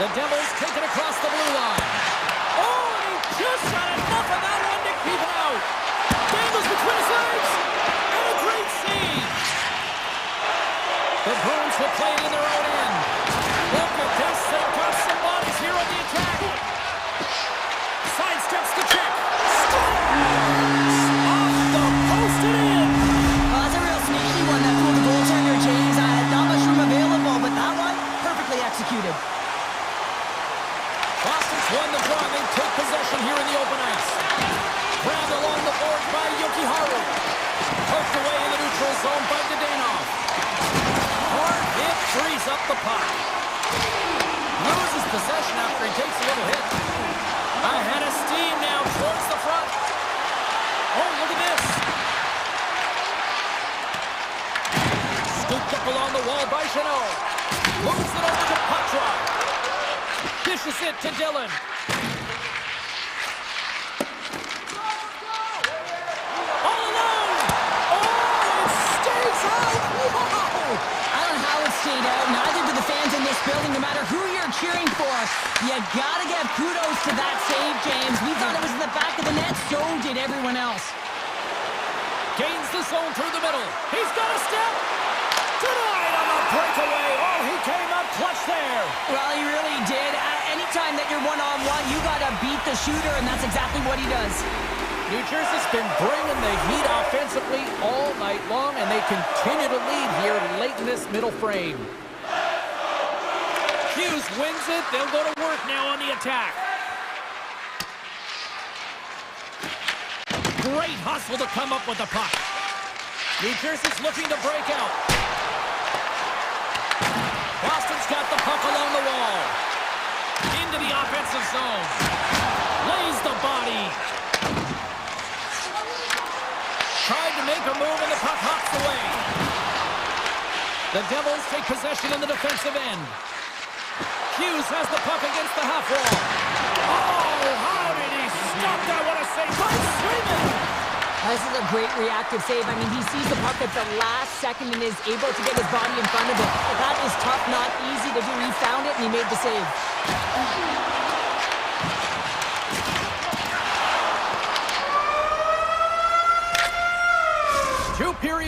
The Devils take it across the blue line. Oh, and he just got enough of that one to keep it out. Dangles between his legs. And a great save. The Bruins will play it in their own end. Look at this. They've got some bodies here on the attack. Sidesteps the check. Scores! Off the post and in. Well, that's a real sneaky one that fooled the goaltender, James. Not much room available, but that one, perfectly executed. Boston's won the draw. They take possession here in the open ice. Grabbed along the board by Yuki Haru. Poked away in the neutral zone by Dadonov. Hard hit frees up the puck. Loses possession after he takes a little hit. Ahead of steam now towards the front. Oh, look at this. Scooped up along the wall by Chanot. Moves it over to Patra. Dishes it to Dillon. All alone! Oh, it stays out! Wow! I don't know how it stayed out. Neither do the fans in this building, no matter who you're cheering for. You gotta give kudos to that save, James. We thought it was in the back of the net, so did everyone else. Gains the zone through the middle. He's got a step. Denied on the breakaway. Oh, he came up clutch there. Well, he really did. Anytime that you're one-on-one, you gotta beat the shooter, and that's exactly what he does. New Jersey's been bringing the heat offensively all night long, and they continue to lead here late in this middle frame. Hughes wins it. They'll go to work now on the attack. Great hustle to come up with the puck. New Jersey's looking to break out. Boston's got the puck along the wall. Into the offensive zone. Lays the body. Tried to make a move and the puck hops away. The Devils take possession in the defensive end. Hughes has the puck against the half wall. Oh, how did he stop that? What a save by Swayman! This is a great reactive save. I mean, he sees the puck at the last second and is able to get his body in front of it. That is tough, not easy to do. He found it and he made the save.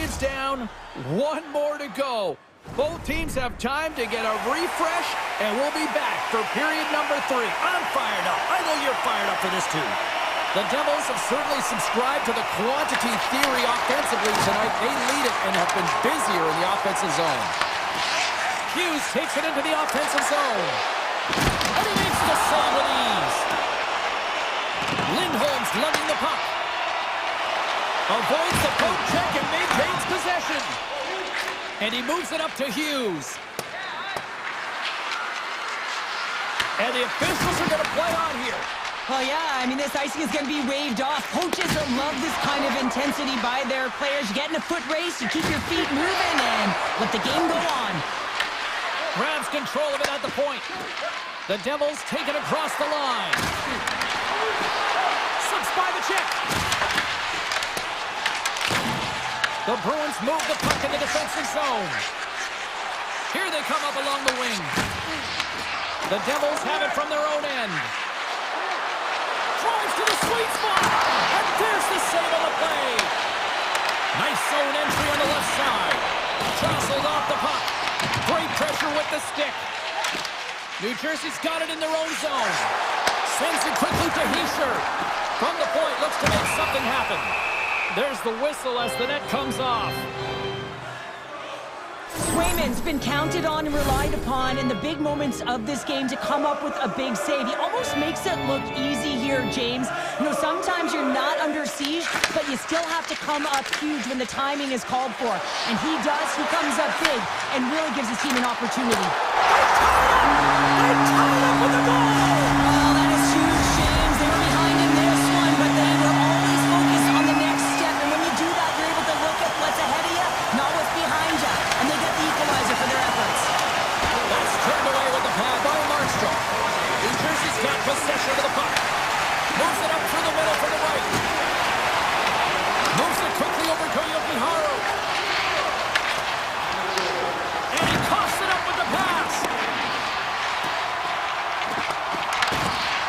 period's down, one more to go. Both teams have time to get a refresh, and we'll be back for period number 3. I'm fired up. I know you're fired up for this too. The Devils have certainly subscribed to the quantity theory offensively tonight. They lead it and have been busier in the offensive zone. Hughes takes it into the offensive zone. And he makes the save with ease. Lindholm's lugging the puck. Avoids the poke check and maintains possession. And he moves it up to Hughes. And the officials are going to play on here. Oh, yeah, I mean, this icing is going to be waved off. Coaches love this kind of intensity by their players. You get in a foot race, you keep your feet moving, and let the game go on. Grabs control of it at the point. The Devils take it across the line. Slips by the check. The Bruins move the puck in the defensive zone. Here they come up along the wing. The Devils have it from their own end. Drives to the sweet spot. And there's the save on the play. Nice zone entry on the left side. Jostled off the puck. Great pressure with the stick. New Jersey's got it in their own zone. Sends it quickly to Hischier. From the point, looks to make something happen. There's the whistle as the net comes off. Swayman's been counted on and relied upon in the big moments of this game to come up with a big save. He almost makes it look easy here, James. You know, sometimes you're not under siege, but you still have to come up huge when the timing is called for. And he does. He comes up big and really gives his team an opportunity. They tied up with the goal! Oh, that is huge, James. They were behind in this one, but they will always focus on the next step. And when you do that, you're able to look at what's ahead of you, not what's behind you. And they get the equalizer for their efforts. That's turned away with the pad by Markstrom. New Jersey's got possession of the puck. Moves it up through the middle for the right. Moves it quickly over to Jokiharju. And he coughs it up with the pass.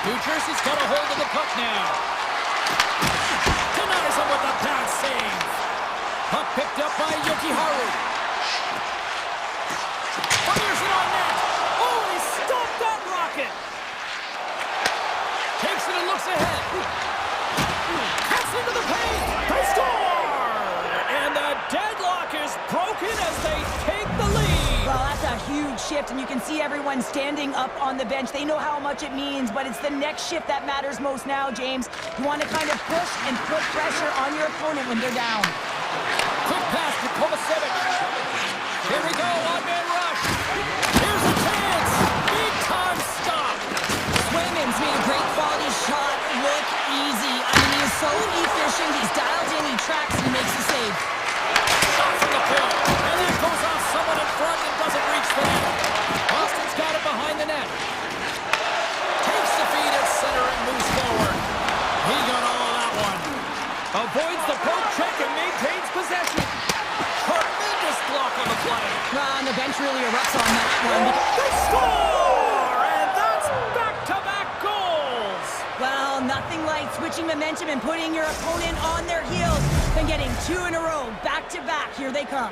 New Jersey's got a hold of the puck now. Denies him with the pass save. Puck picked up by Jokiharju. Fires it on net. Oh, he stopped that rocket. Takes it and looks ahead. Cuts into the paint. They score! And the deadlock is broken as they take the lead. Well, that's a huge shift, and you can see everyone standing up on the bench. They know how much it means, but it's the next shift that matters most now, James. You want to kind of push and put pressure on your opponent when they're down. Quick pass to Kovacevic. Here we go, one-man rush. Here's a chance. Big time stop. Swayman's made a great quality shot look easy. I mean, he is so efficient. He's dialed in, he tracks, and he makes the save. Shot from the point. And that goes off someone in front and doesn't reach the net. Boston's got it behind the net. Takes the feed at center and moves forward. He got all of that one. Avoids the poke check and maintains possession. Tremendous block on the play. And the bench really erupts on that one. They score! And that's back-to-back goals. Well, nothing like switching momentum and putting your opponent on their heels than getting 2 in a row, back-to-back. Here they come.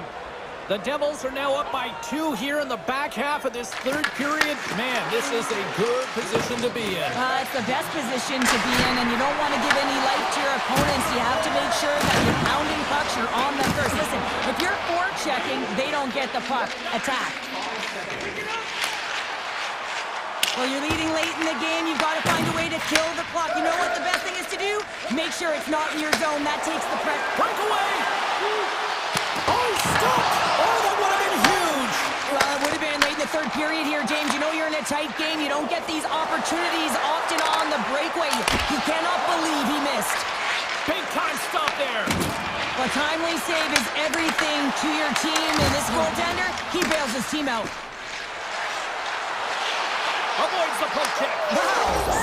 The Devils are now up by 2 here in the back half of this third period. Man, this is a good position to be in. It's the best position to be in, and you don't want to give any life to your opponents. You have to make sure that you're pounding pucks, you're on them first. Listen, if you're forechecking, they don't get the puck. Attack. Well, you're leading late in the game. You've got to find a way to kill the clock. You know what the best thing is to do? Make sure it's not in your zone. That takes the pressure. Breakaway! Oh, he stopped! Oh, that would have been huge! Well, it would have been late in the third period here, James. You know you're in a tight game. You don't get these opportunities often on the breakaway. You cannot believe he missed. Big time stop there. A timely save is everything to your team, and this goaltender, he bails his team out. Avoids the poke check.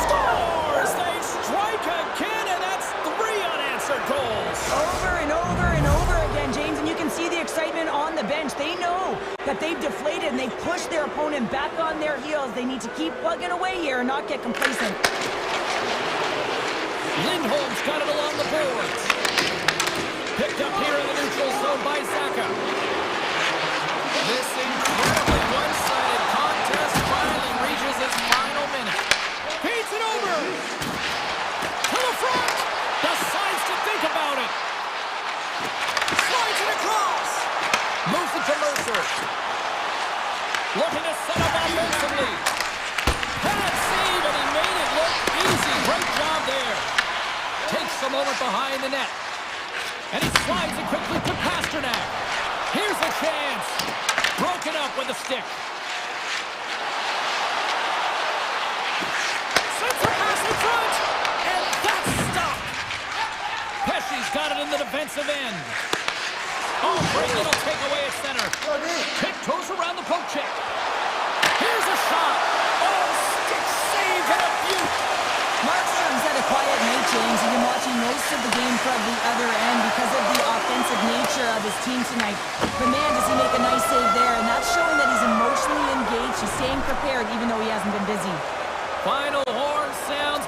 Scores! They strike again, and that's 3 unanswered goals. Over and over and over again, James, and you can see the excitement on the bench. They know that they've deflated and they've pushed their opponent back on their heels. They need to keep plugging away here and not get complacent. Lindholm's got it along the boards. Picked Picked up here in the neutral zone by Zaka. This incredibly one-sided contest finally reaches its final minute. Feeds it over. To the front. Decides to think about it. Slides it across. Moves it to Mercer. Looking to set up offensively. Bad save, and he made it look easy. Great job there. Takes a moment behind the net. And he slides it quickly to Pasternak. Here's a chance. Broken up with a stick. Sends a pass in front. And that's stopped. Pesci's got it in the defensive end. Oh, great little takeaway at center. Tiptoes around the poke check. Here's a shot. Oh, stick save and a beaut. Markstrom's had a quiet night, James. He's been watching most of the game from the other end because of the offensive nature of his team tonight. But man, does he make a nice save there, and that's showing that he's emotionally engaged. He's staying prepared even though he hasn't been busy. Final horn sounds.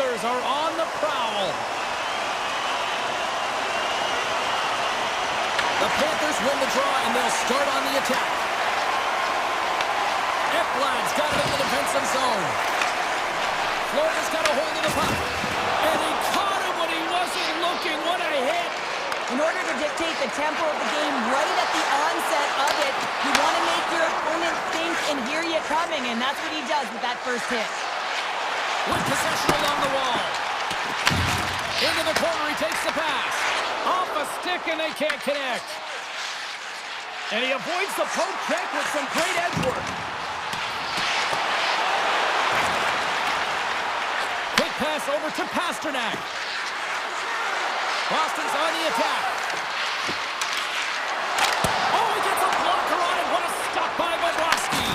Panthers are on the prowl. The Panthers win the draw, and they'll start on the attack. Ekblad's got it in the defensive zone. Florida's got a hold of the puck. And he caught him when he wasn't looking. What a hit. In order to dictate the tempo of the game right at the onset of it, you want to make your opponent think and hear you coming, and that's what he does with that first hit. With possession along the wall. Into the corner, he takes the pass. Off a stick, and they can't connect. And he avoids the poke check with some great edge work. Quick pass over to Pasternak. Boston's on the attack. Oh, he gets a blocker on it. What a stop by Bobrovsky.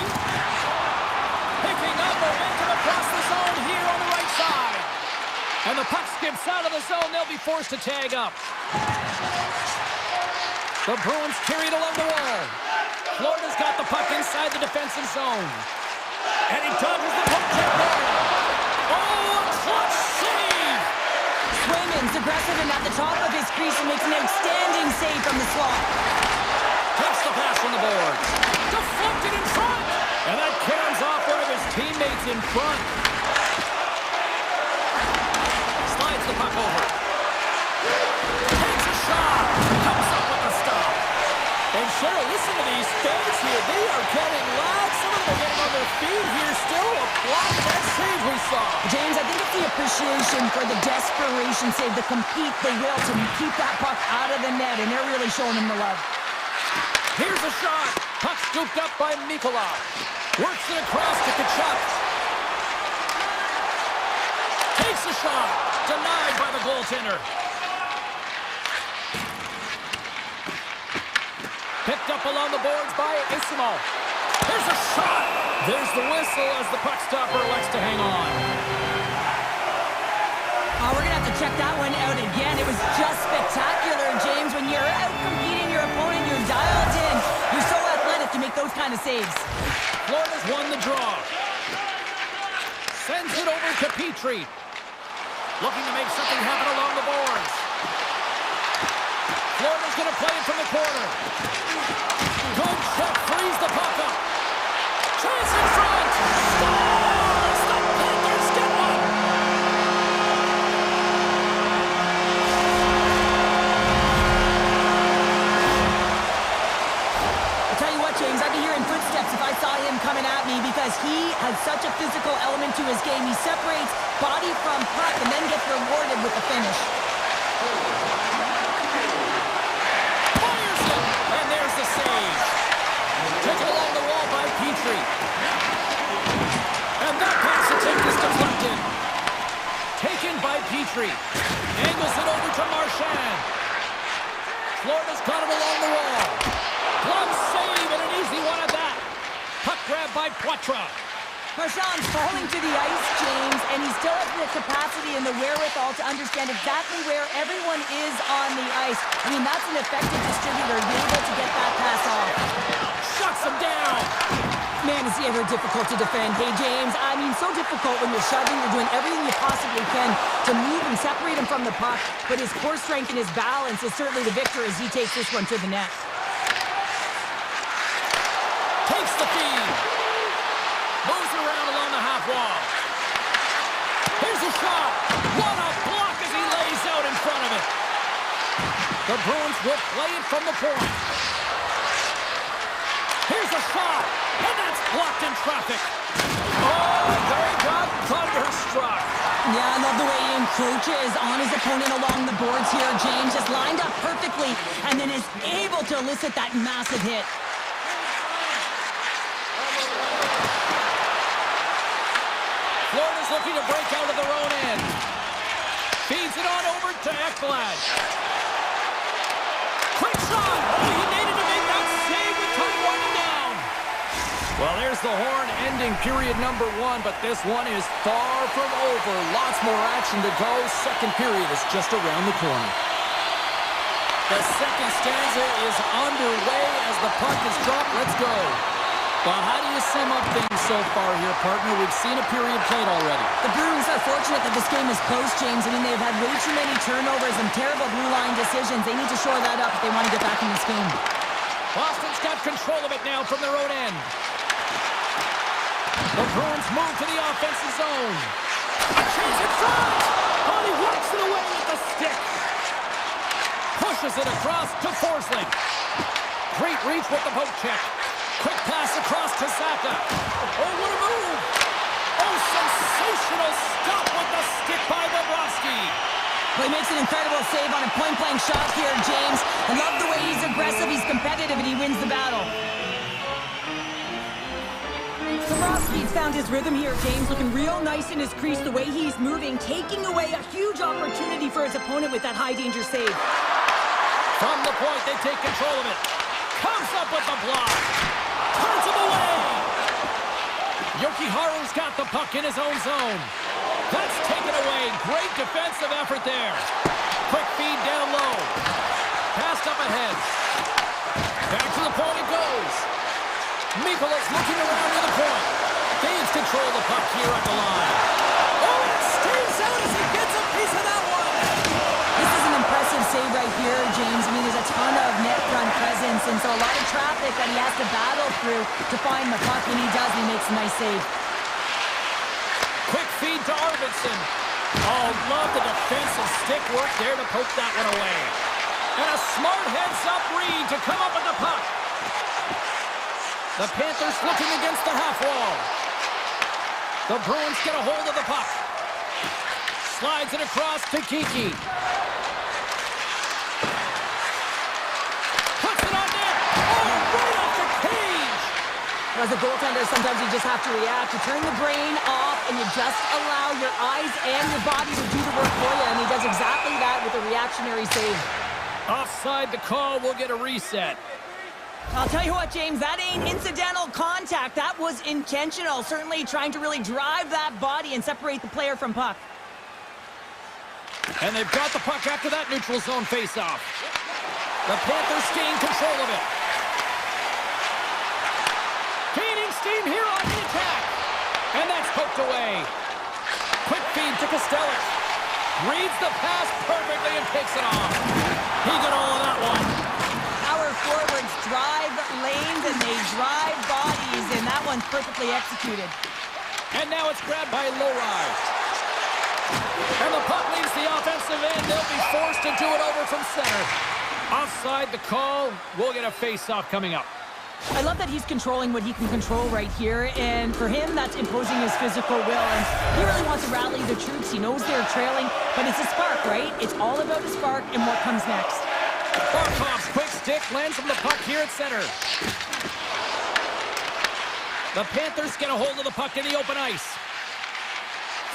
Picking up momentum across the zone here on the right side. And the puck skips out of the zone. They'll be forced to tag up. The Bruins carry it along the wall. Florida's got the puck inside the defensive zone. And he dodges the puck check there. Oh, a clutch save! Swayman's aggressive and at the top of his crease and makes an outstanding save from the slot. Takes the pass from the board. Deflected in front. And that caroms off one of his teammates in front. Slides the puck over. Takes a shot. Comes up with a stop. And Cheryl, listen to these fans here. They are getting loud. Some of them are getting on their feet here. Still applauding that save we saw. James, I think it's the appreciation for the desperation save, the compete, the will to keep that puck out of the net, and they're really showing him the love. Here's a shot. Puck scooped up by Mikula. Works it across to Kachuk. Takes a shot. Denied by the goaltender. Picked up along the boards by Isimo. There's a shot. There's the whistle as the puck stopper elects to hang on. We're going to have to check that one out again. It was just spectacular, James. When you're out competing your opponent, you're dialed in. You're so athletic to make those kind of saves. Florida's won the draw. Sends it over to Petrie. Looking to make something happen along the boards. Florida's going to play it from the corner. Good check, frees the puck up. Chance in front. Scores! The Panthers get one. I'll tell you what, James, I'd be hearing footsteps if I saw him coming at me because he has such a physical element to his game. He separates body from puck and then gets rewarded with the finish. Taken along the wall by Petrie. And that pass attempt is deflected. Taken by Petrie. Angles it over to Marchand. Florida's got it along the wall. Glove save and an easy one at that. Puck grab by Poitras. Marchand's falling to the ice, James, and he still has the capacity and the wherewithal to understand exactly where everyone is on the ice. I mean, that's an effective distributor to be able to get that pass off. Shuts him down. Man, is he ever difficult to defend. Hey, James, I mean, so difficult when you're shoving, you're doing everything you possibly can to move and separate him from the puck, but his core strength and his balance is certainly the victor as he takes this one to the net. Takes the feed. Moves it around along the half wall. Here's a shot. What a block as he lays out in front of it. The Bruins will play it from the point. Here's a shot. And that's blocked in traffic. Oh, they got thunderstruck. Yeah, I love the way he encroaches on his opponent along the boards here. James just lined up perfectly and then is able to elicit that massive hit. Florida's looking to break out of their own end. Feeds it on over to Ekblad. Quick shot! Oh, he needed to make that save with time winding down. Well, there's the horn ending period number 1, but this one is far from over. Lots more action to go. Second period is just around the corner. The second stanza is underway as the puck is dropped. Let's go. Well, how do you sum up things so far here, partner? We've seen a period played already. The Bruins are fortunate that this game is close, James. I mean, they've had way too many turnovers and terrible blue line decisions. They need to shore that up if they want to get back in this game. Boston's got control of it now from their own end. The Bruins move to the offensive zone. A chance in front! Oh, he whacks it away with the stick. Pushes it across to Forsling. Great reach with the poke check. Quick pass across to Saka. Oh, what a move! Oh, sensational stop with the stick by Bobrovsky. Well, he makes an incredible save on a point-blank shot here, James. I love the way he's aggressive, he's competitive, and he wins the battle. Bobrovsky's found his rhythm here, James, looking real nice in his crease, the way he's moving, taking away a huge opportunity for his opponent with that high-danger save. From the point, they take control of it. Comes up with the block. Turns him away. Yokiharu's got the puck in his own zone. That's taken away. Great defensive effort there. Quick feed down low. Passed up ahead. Back to the point it goes. Mikola's looking around to the point. Gains control of the puck here at the line. Oh, it stays out as he gets a piece of that one. This is an impressive save right here, James. I mean, there's a ton of net front presence, and so a lot of traffic that he has to battle through to find the puck, and he does, and he makes a nice save. Quick feed to Arvidsson. Oh, love the defensive stick work there to poke that one away. And a smart heads-up read to come up with the puck. The Panthers looking against the half wall. The Bruins get a hold of the puck. Slides it across to Kiki. Puts it on net. Oh, right off the cage. As a goaltender, sometimes you just have to react. You turn the brain off, and you just allow your eyes and your body to do the work for you, and he does exactly that with a reactionary save. Offside the call, we'll get a reset. I'll tell you what, James, that ain't incidental contact. That was intentional, certainly trying to really drive that body and separate the player from puck. And they've got the puck after that neutral zone face-off. The Panthers gain control of it. Gaining steam here on the attack. And that's poked away. Quick feed to Costello. Reads the pass perfectly and picks it off. He got all of that one. Our forwards drive lanes and they drive bodies, and that one's perfectly executed. And now it's grabbed by Lowry. And the puck leaves the offensive end. They'll be forced to do it over from center. Offside the call. We'll get a face-off coming up. I love that he's controlling what he can control right here, and for him, that's imposing his physical will, and he really wants to rally the troops. He knows they're trailing, but it's a spark, right? It's all about a spark and what comes next. Barkov's quick stick lands from the puck here at center. The Panthers get a hold of the puck in the open ice.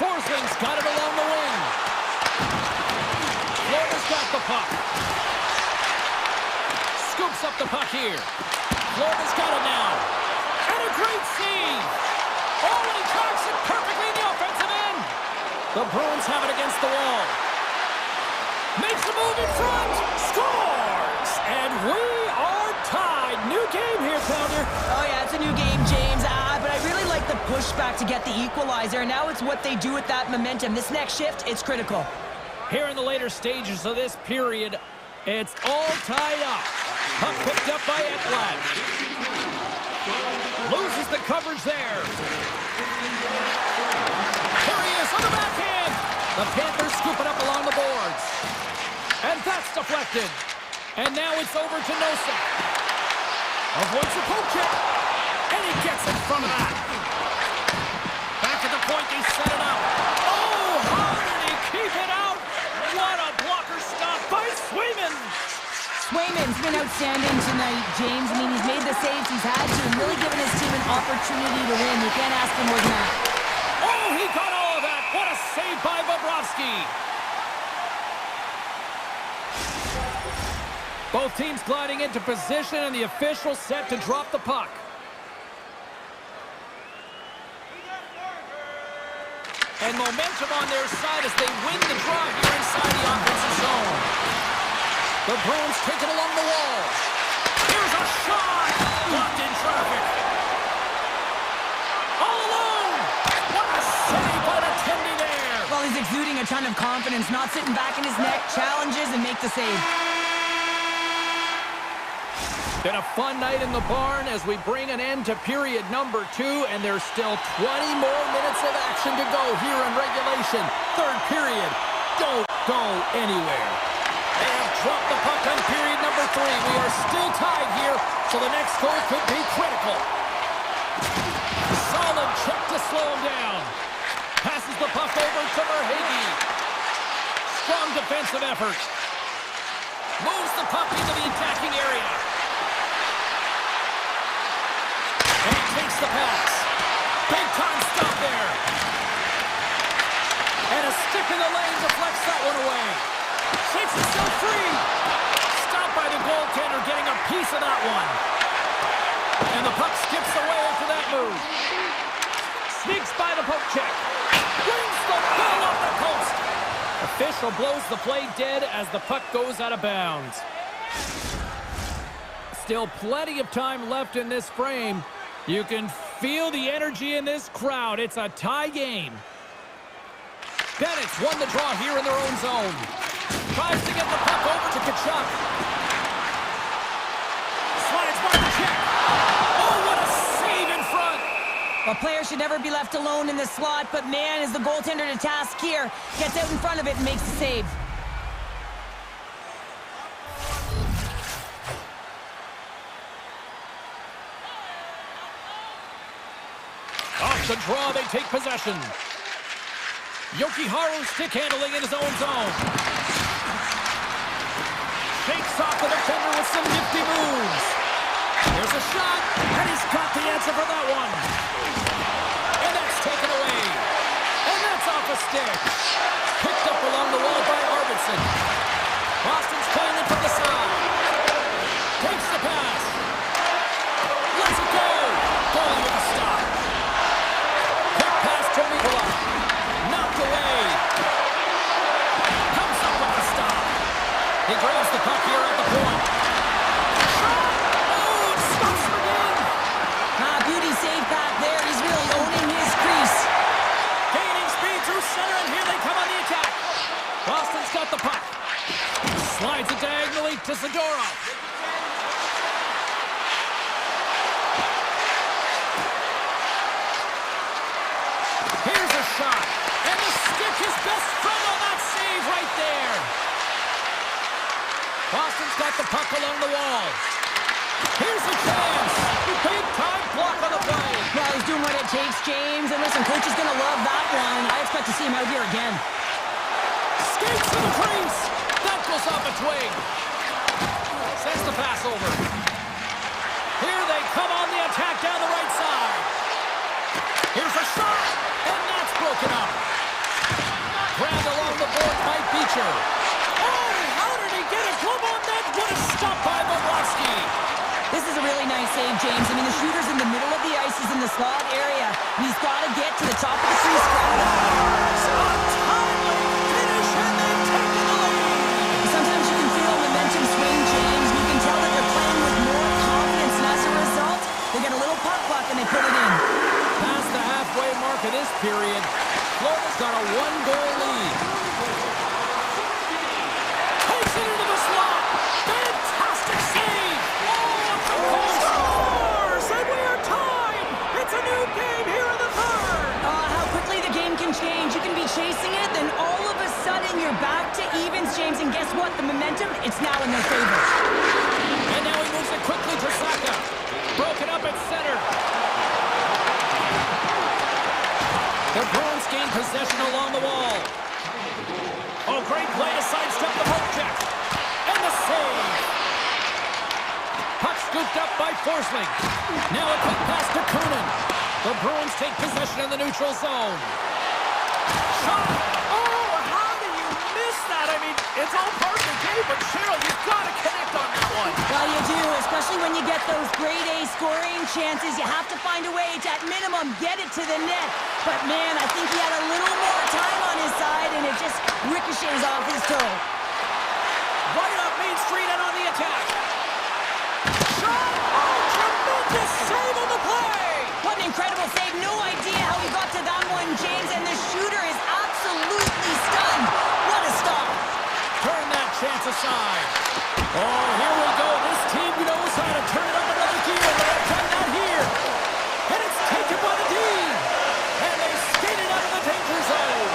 Forsling's got it along the wing. Florida's got the puck. Scoops up the puck here. Florida's got it now. And a great save. Oh, and he tracks it perfectly in the offensive end. The Bruins have it against the wall. Makes a move in front. Scores. And we are tied. New game here, Pounder. Oh, yeah, it's a new game, James. But I really like the pushback to get the equalizer. Now it's what they do with that momentum. This next shift, it's critical. Here in the later stages of this period, it's all tied up. Puck picked up by Ekblad. Loses the coverage there. Here he is on the backhand. The Panthers scoop it up along the boards. And that's deflected. And now it's over to Nosek. Avoids the poke check. And he gets in front of that. Back at the point, they set it up. Oh, how did he keep it out? What a blocker stop by Swayman. Swayman's been outstanding tonight, James. I mean, he's made the saves he's had to and really given his team an opportunity to win. You can't ask for more than that. Oh, he got all of that. What a save by Bobrovsky. Both teams gliding into position, and the official set to drop the puck. And momentum on their side as they win the draw here inside the offensive zone. The Bruins take it along the wall. Here's a shot! Blocked in traffic. All alone. What a save by the Tendy there. Well, he's exuding a ton of confidence, not sitting back in his net, challenges and make the save. Been a fun night in the barn as we bring an end to period number 2, and there's still 20 more minutes of action to go here in regulation. Third period. Don't go anywhere. They have dropped the puck on period number 3. We are still tied here, so the next goal could be critical. Solid check to slow him down. Passes the puck over to Verhage. Strong defensive effort. Moves the puck into the attacking area. And he takes the pass. Big time stop there. And a stick in the lane deflects that one away. Shakes himself free. Stopped by the goaltender, getting a piece of that one. And the puck skips away after that move. Sneaks by the poke check. Wins the ball off the post. Official blows the play dead as the puck goes out of bounds. Still plenty of time left in this frame. You can feel the energy in this crowd. It's a tie game. Bennett's won the draw here in their own zone. Tries to get the puck over to Kachuk. Slides by the check. Oh, what a save in front. A player should never be left alone in the slot, but man, is the goaltender to task here. Gets out in front of it and makes the save. Off the draw, they take possession. Yokiharu stick handling in his own zone. Shakes off the defender with some nifty moves. There's a shot, and he's got the answer for that one. And that's taken away. And that's off a stick. Picked up along the wall by Arvidsson. Boston's playing it from the side. Takes the pass. Lets it go. Goalie with a stop. Quick pass to Mikula. Knocked away. Comes up with the stop. He grabs the puck here at the point. Shot! Oh, it stops him again. Beauty save back there. He's really owning his crease. Gaining speed through center, and here they come on the attack. Boston's got the puck. Slides it diagonally to Zadorov. Here's a shot. And the stick, his best friend on that save right there. Boston's got the puck along the wall. Here's a chance. Big time block on the play. Well, he's doing what it takes, James. And listen, coach is going to love that one. I expect to see him out here again. Skates to the crease. That goes off a twig. Sends the pass over. Here they come on the attack down the right side. Here's a shot. And that's broken up. Grabbed along the board by Beecher. Oh, how did he get a glove on that? What a stop by Bobrovsky. This is a really nice save, James. I mean, the shooter's in the middle of the ice. He's in the slot area. And he's got to get to the top of the crease. Timely finish, and they've taken the lead. Sometimes you can feel momentum swing, James. You can tell that they're playing with more confidence. And as a result, they get a little puck luck and they put it in. Past the halfway mark of this period, Florida's got a one-goal lead. Takes it into the slot. Fantastic save. Scores! And we are tied. It's a new game here in the third. How quickly the game can change. You can be chasing it, then all of a sudden you're back to evens, James. And guess what? The momentum, it's now in their favor. And now he moves it quickly to Saka. Broken up at center. The Bruins gain possession along the wall. Oh, great play to sidestep the poke check. And the save. Puck scooped up by Forsling. Now a quick pass to Kunin. The Bruins take possession in the neutral zone. Shot. Oh, how do you miss that? I mean, it's all part of the game, but Cheryl, you've got to connect on that one. Well, you do, especially when you get those grade A scoring chances. You have to find a way to, at minimum, get it to the net. But, man, I think he had a little more time on his side, and it just ricochets off his toe. Right up Main Street and on the attack. Shot! Oh, tremendous save on the play! What an incredible save. No idea side. Oh, here we go. This team knows how to turn it up another gear. They're trying out here. And it's taken by the D. And they skated out of the danger zone.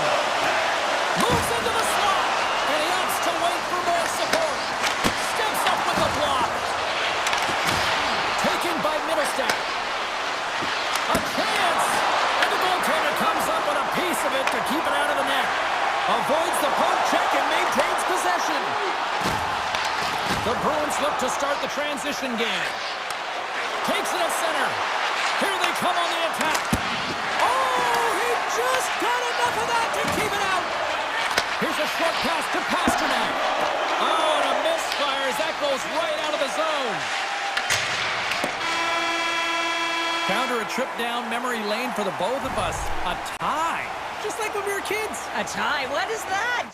Moves into the slot. And he opts to wait for more support. Steps up with the block. Taken by Middlestadt. A chance. And the goaltender comes up with a piece of it to keep it out of the net. Avoids the poke check and maintains possession. The Bruins look to start the transition game. Takes it at center. Here they come on the attack. Oh, he just got enough of that to keep it out. Here's a short pass to Pasternak. Oh, and a misfire as that goes right out of the zone. Counter a trip down memory lane for the both of us. A tie. Just like when we were kids. A tie? What is that?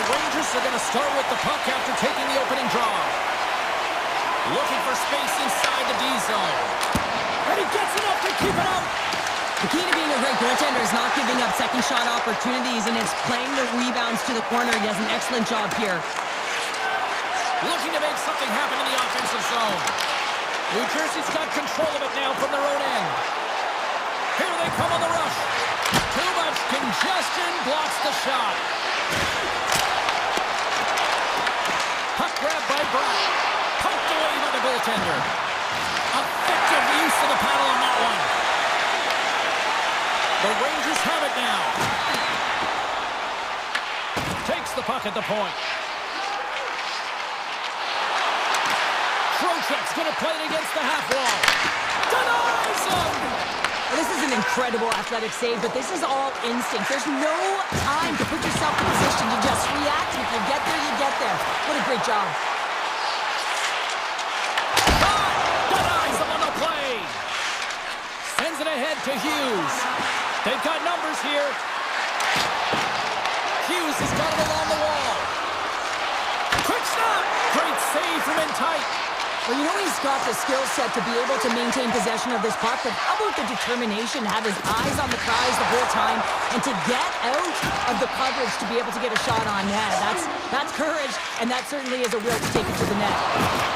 Rangers are going to start with the puck after taking the opening draw. Looking for space inside the D zone. And he gets enough to keep it up. The key to being a great goaltender is not giving up second shot opportunities, and it's playing the rebounds to the corner. He does an excellent job here. Looking to make something happen in the offensive zone. New Jersey's got control of it now from their own end. Here they come on the rush. Too much congestion blocks the shot. Puck grab by Brown. Poked away by the goaltender. Effective use of the paddle on that one. The Rangers have it now. Takes the puck at the point. Trocheck's going to play it against the half wall. Denies him! Well, this is an incredible athletic save, but this is all instinct. There's no time to put yourself in position to just react. If you get there, you get there. What a great job. Denies him on the play. Sends it ahead to Hughes. They've got numbers here. Hughes has got it along the wall. Quick stop! Great save from in tight. Well, you know he's got the skill set to be able to maintain possession of this puck, but how about the determination to have his eyes on the prize the whole time and to get out of the coverage to be able to get a shot on net? That's courage, and that certainly is a will to take it to the net.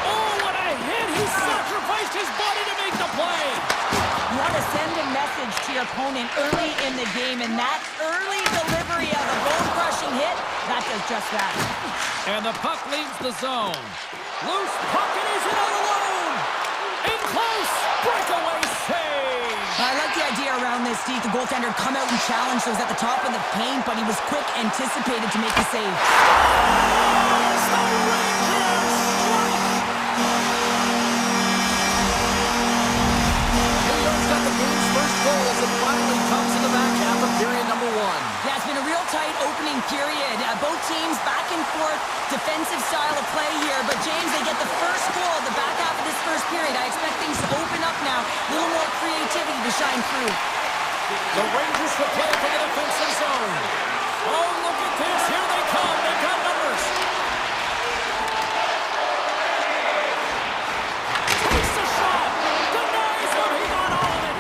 Oh, what a hit! He sacrificed his body to make the play. You want to send a message to your opponent early in the game, and that early delivery of a bone-crushing hit, that does just that. And the puck leaves the zone. Loose puck, and he's in all alone. In close, breakaway save. I like the idea around this, Steve. The goaltender come out and challenge those at the top of the paint, but he was quick, anticipated to make the save. There's the Rangers strike. New York's got the game's first goal as it finally comes in the back half of period number one. Yeah, it's been a real tight opening period. Both teams back and forth, defensive style of play here. But James, they get the first goal the back half of this first period. I expect things to open up now. A little more creativity to shine through. The Rangers will play from the defensive zone. Oh, look at this. Here they come. They've got numbers. Takes the shot. Denies him. He got all of it.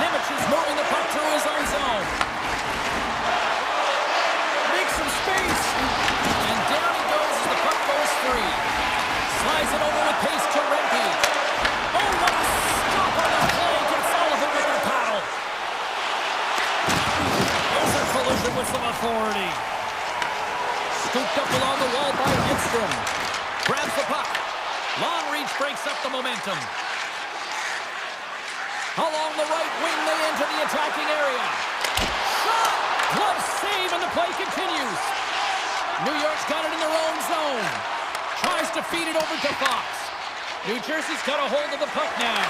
Nemec is moving the puck through his own zone. Makes some space. And down he goes as the puck goes free. Slides it over with pace to Rempe. Oh, what a stop on the play. Gets all of it with their paddle. There's a collision with some authority. Scooped up along the wall by Edstrom. Grabs the puck. Long reach breaks up the momentum. Along the right wing, they enter the attacking area. Shot! Glove save, and the play continues. New York's got it in their own zone. Tries to feed it over to Fox. New Jersey's got a hold of the puck now.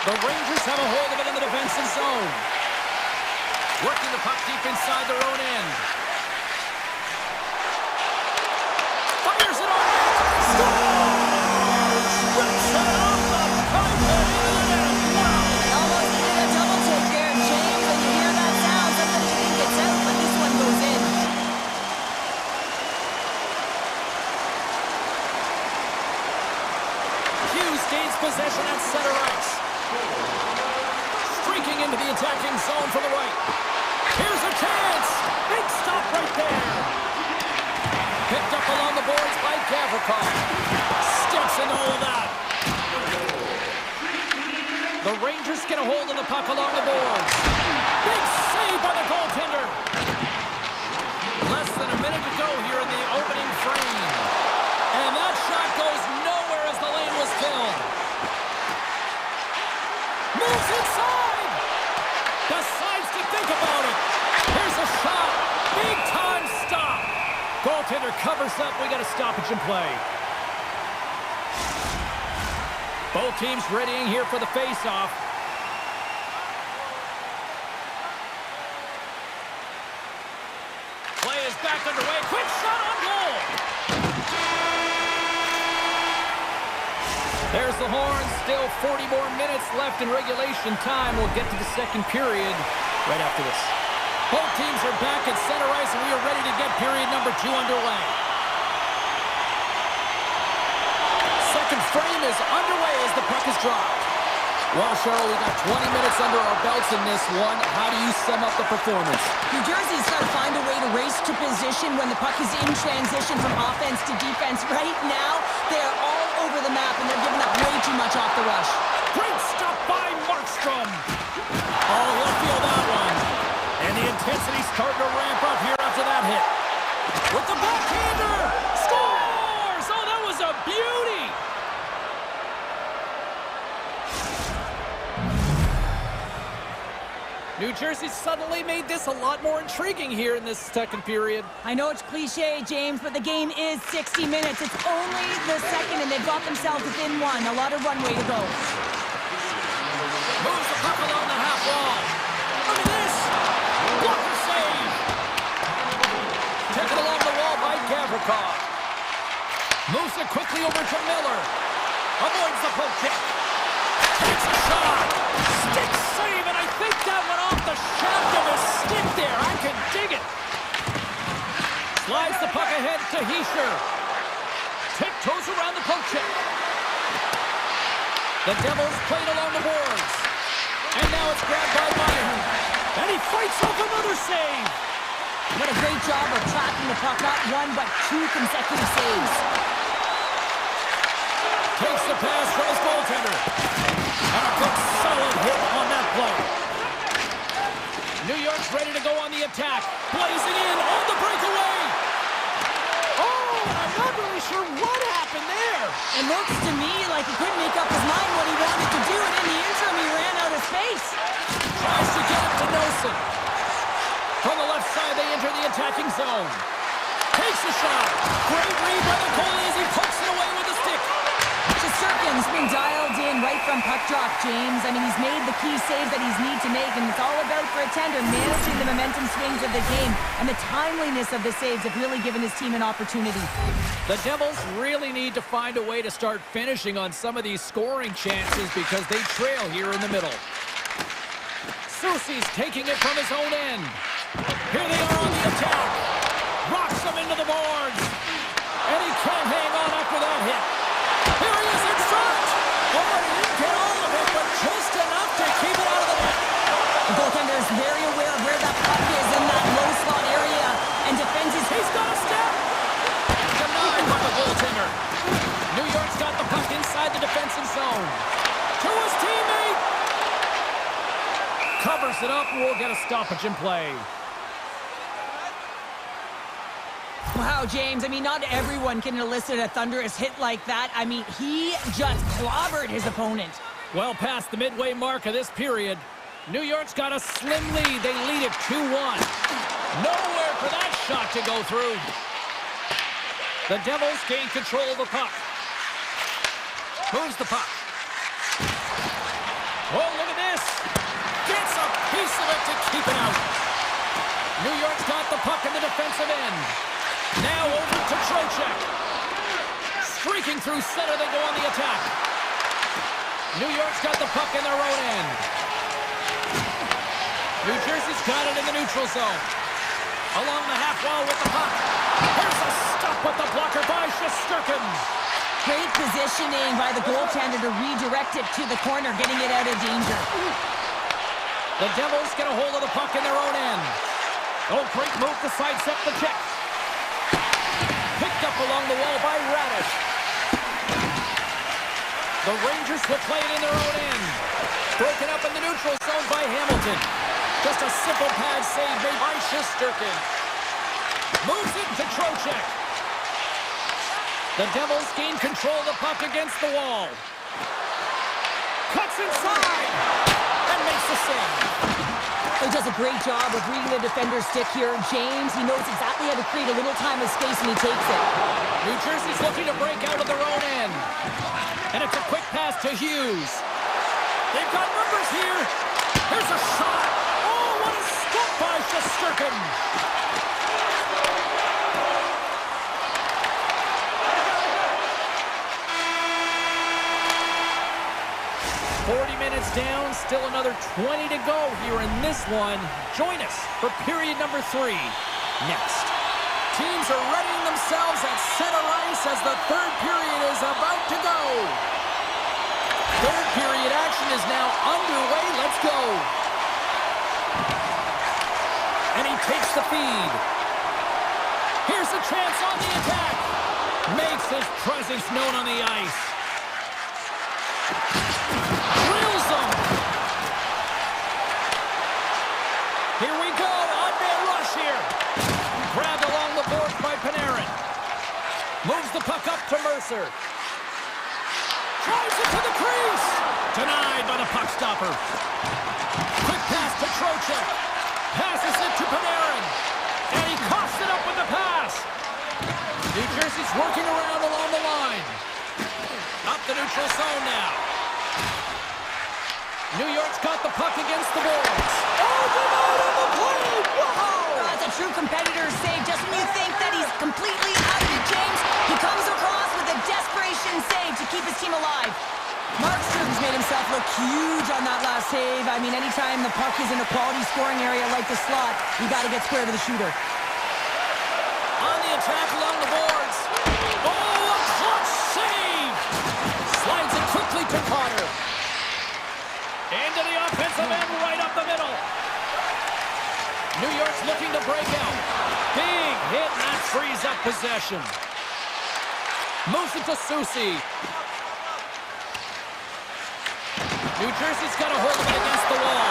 The Rangers have a hold of it in the defensive zone. Working the puck deep inside their own end. Fires it on net. Scores! Rips it off the pipe and into the net. Wow! Almost did a double take there, James. When you hear that sound, sometimes you think it's out, but this one goes in. Hughes gains possession at center ice. Streaking into the attacking zone from the right. Here's a chance. Big stop right there. Picked up along the boards by Gavrikov. Steps into all of that. The Rangers get a hold of the puck along the boards. Big save by the goaltender. Less than a minute to go here in the opening frame. And that shot goes nowhere as the lane was filled. Moves inside. Decides to think about it. Here's a shot. Big time stop. Goaltender covers up. We got a stoppage in play. Both teams readying here for the face-off. Play is back underway. Quick shot on goal. There's the horn. Still 40 more minutes left in regulation time. We'll get to the second period right after this. Both teams are back at center ice, and we are ready to get period number 2 underway. Second frame is underway as the puck is dropped. Well, Cheryl, we got 20 minutes under our belts in this one. How do you sum up the performance? New Jersey's got to find a way to race to position when the puck is in transition from offense to defense. Right now, they are all over the map, and they're giving up way too much off the rush. Great stop by Markstrom. Oh, he'll feel that one. And the intensity's starting to ramp up here after that hit. With the backhander! Scores! Oh, that was a beauty! New Jersey suddenly made this a lot more intriguing here in this second period. I know it's cliche, James, but the game is 60 minutes. It's only the second, and they've got themselves within one. A lot of runway to go. Moves the puck along the half wall. Look at this! Blocker save! Taken along the wall by Gavrikov. Moves it quickly over to Miller. Avoids the poke check. Takes a shot. Stick save, and I think that went off the shaft of his stick there. I can dig it. Slides the puck ahead to Hischier. Tiptoes around the poke check. The Devils played along the boards. And now it's grabbed by Meyer. And he fights off another save. What a great job of tracking the puck. Not one, but 2 consecutive saves. Takes the pass from his goaltender. And a good solid hit on that play. New York's ready to go on the attack. Blazing in on the breakaway. Oh, I'm not really sure what happened there. It looks to me like he couldn't make up his mind what he wanted to do, and in the interim, he ran out of space. Tries to get it to Nelson. From the left side, they enter the attacking zone. Takes a shot. Great read by the goalie as he pokes it away with a stick. Shesterkin's been dialed in right from puck drop, James. I mean, he's made the key saves that he's need to make, and it's all about for a tender managing the momentum swings of the game, and the timeliness of the saves have really given his team an opportunity. The Devils really need to find a way to start finishing on some of these scoring chances because they trail here in the middle. Soucy's taking it from his own end. Here they are on the attack. Rocks them into the boards. And he can't hang on after that hit. Here he is in front. Oh, he didn't get all of it, but just enough to keep it out of the net. The goaltender is very aware of where that puck is in that low slot area and defends his... He's got a step. Denied by the goaltender. New York's got the puck inside the defensive zone. To his teammate. Covers it up, and we'll get a stoppage in play. Wow, James, I mean, not everyone can elicit a thunderous hit like that. I mean, he just clobbered his opponent. Well past the midway mark of this period. New York's got a slim lead. They lead it 2-1. Nowhere for that shot to go through. The Devils gain control of the puck. Moves the puck. Oh, look at this. Gets a piece of it to keep it out. New York's got the puck in the defensive end. Now over to Trocheck. Streaking through center, they go on the attack. New York's got the puck in their own end. New Jersey's got it in the neutral zone. Along the half wall with the puck. Here's a stop with the blocker by Shesterkin. Great positioning by the goaltender to redirect it to the corner, getting it out of danger. The Devils get a hold of the puck in their own end. Oh, great move to sidestep the check. Picked up along the wall by Radish. The Rangers will play it in their own end. Broken up in the neutral zone by Hamilton. Just a simple pad save made by Shesterkin. Moves it to Trocheck. The Devils gain control of the puck against the wall. Cuts inside and makes the save. He does a great job of reading the defender's stick here. James, he knows exactly how to create a little time of space, and he takes it. New Jersey's looking to break out of their own end. And it's a quick pass to Hughes. They've got numbers here. Here's a shot. Oh, what a stop by Shesterkin. 40 minutes down, still another 20 to go here in this one. Join us for period number 3 next. Teams are readying themselves at center ice as the third period is about to go. Third period action is now underway. Let's go. And he takes the feed. Here's a chance on the attack. Makes his presence known on the ice. Drills him. Here we go. On-man rush here. Grabbed along the boards by Panarin. Moves the puck up to Mercer. Drives it to the crease. Denied by the puck stopper. Quick pass to Trocheck. Passes it to Panarin. And he coughs it up with the pass. New Jersey's working around along the line. Up the neutral zone now. New York's got the puck against the boards. Oh, denied on the play! Wow! That's a true competitor's save. Just when you think that he's completely out of it, James, he comes across with a desperation save to keep his team alive. Markstrom's made himself look huge on that last save. I mean, anytime the puck is in a quality scoring area like the slot, you got to get square to the shooter. On the attack along the boards. Oh, a clutch save! Slides it quickly to Carter. Into the offensive end, right up the middle. New York's looking to break out. Big hit, and that frees up possession. Moves it to Susie. New Jersey's got a hold of it against the wall.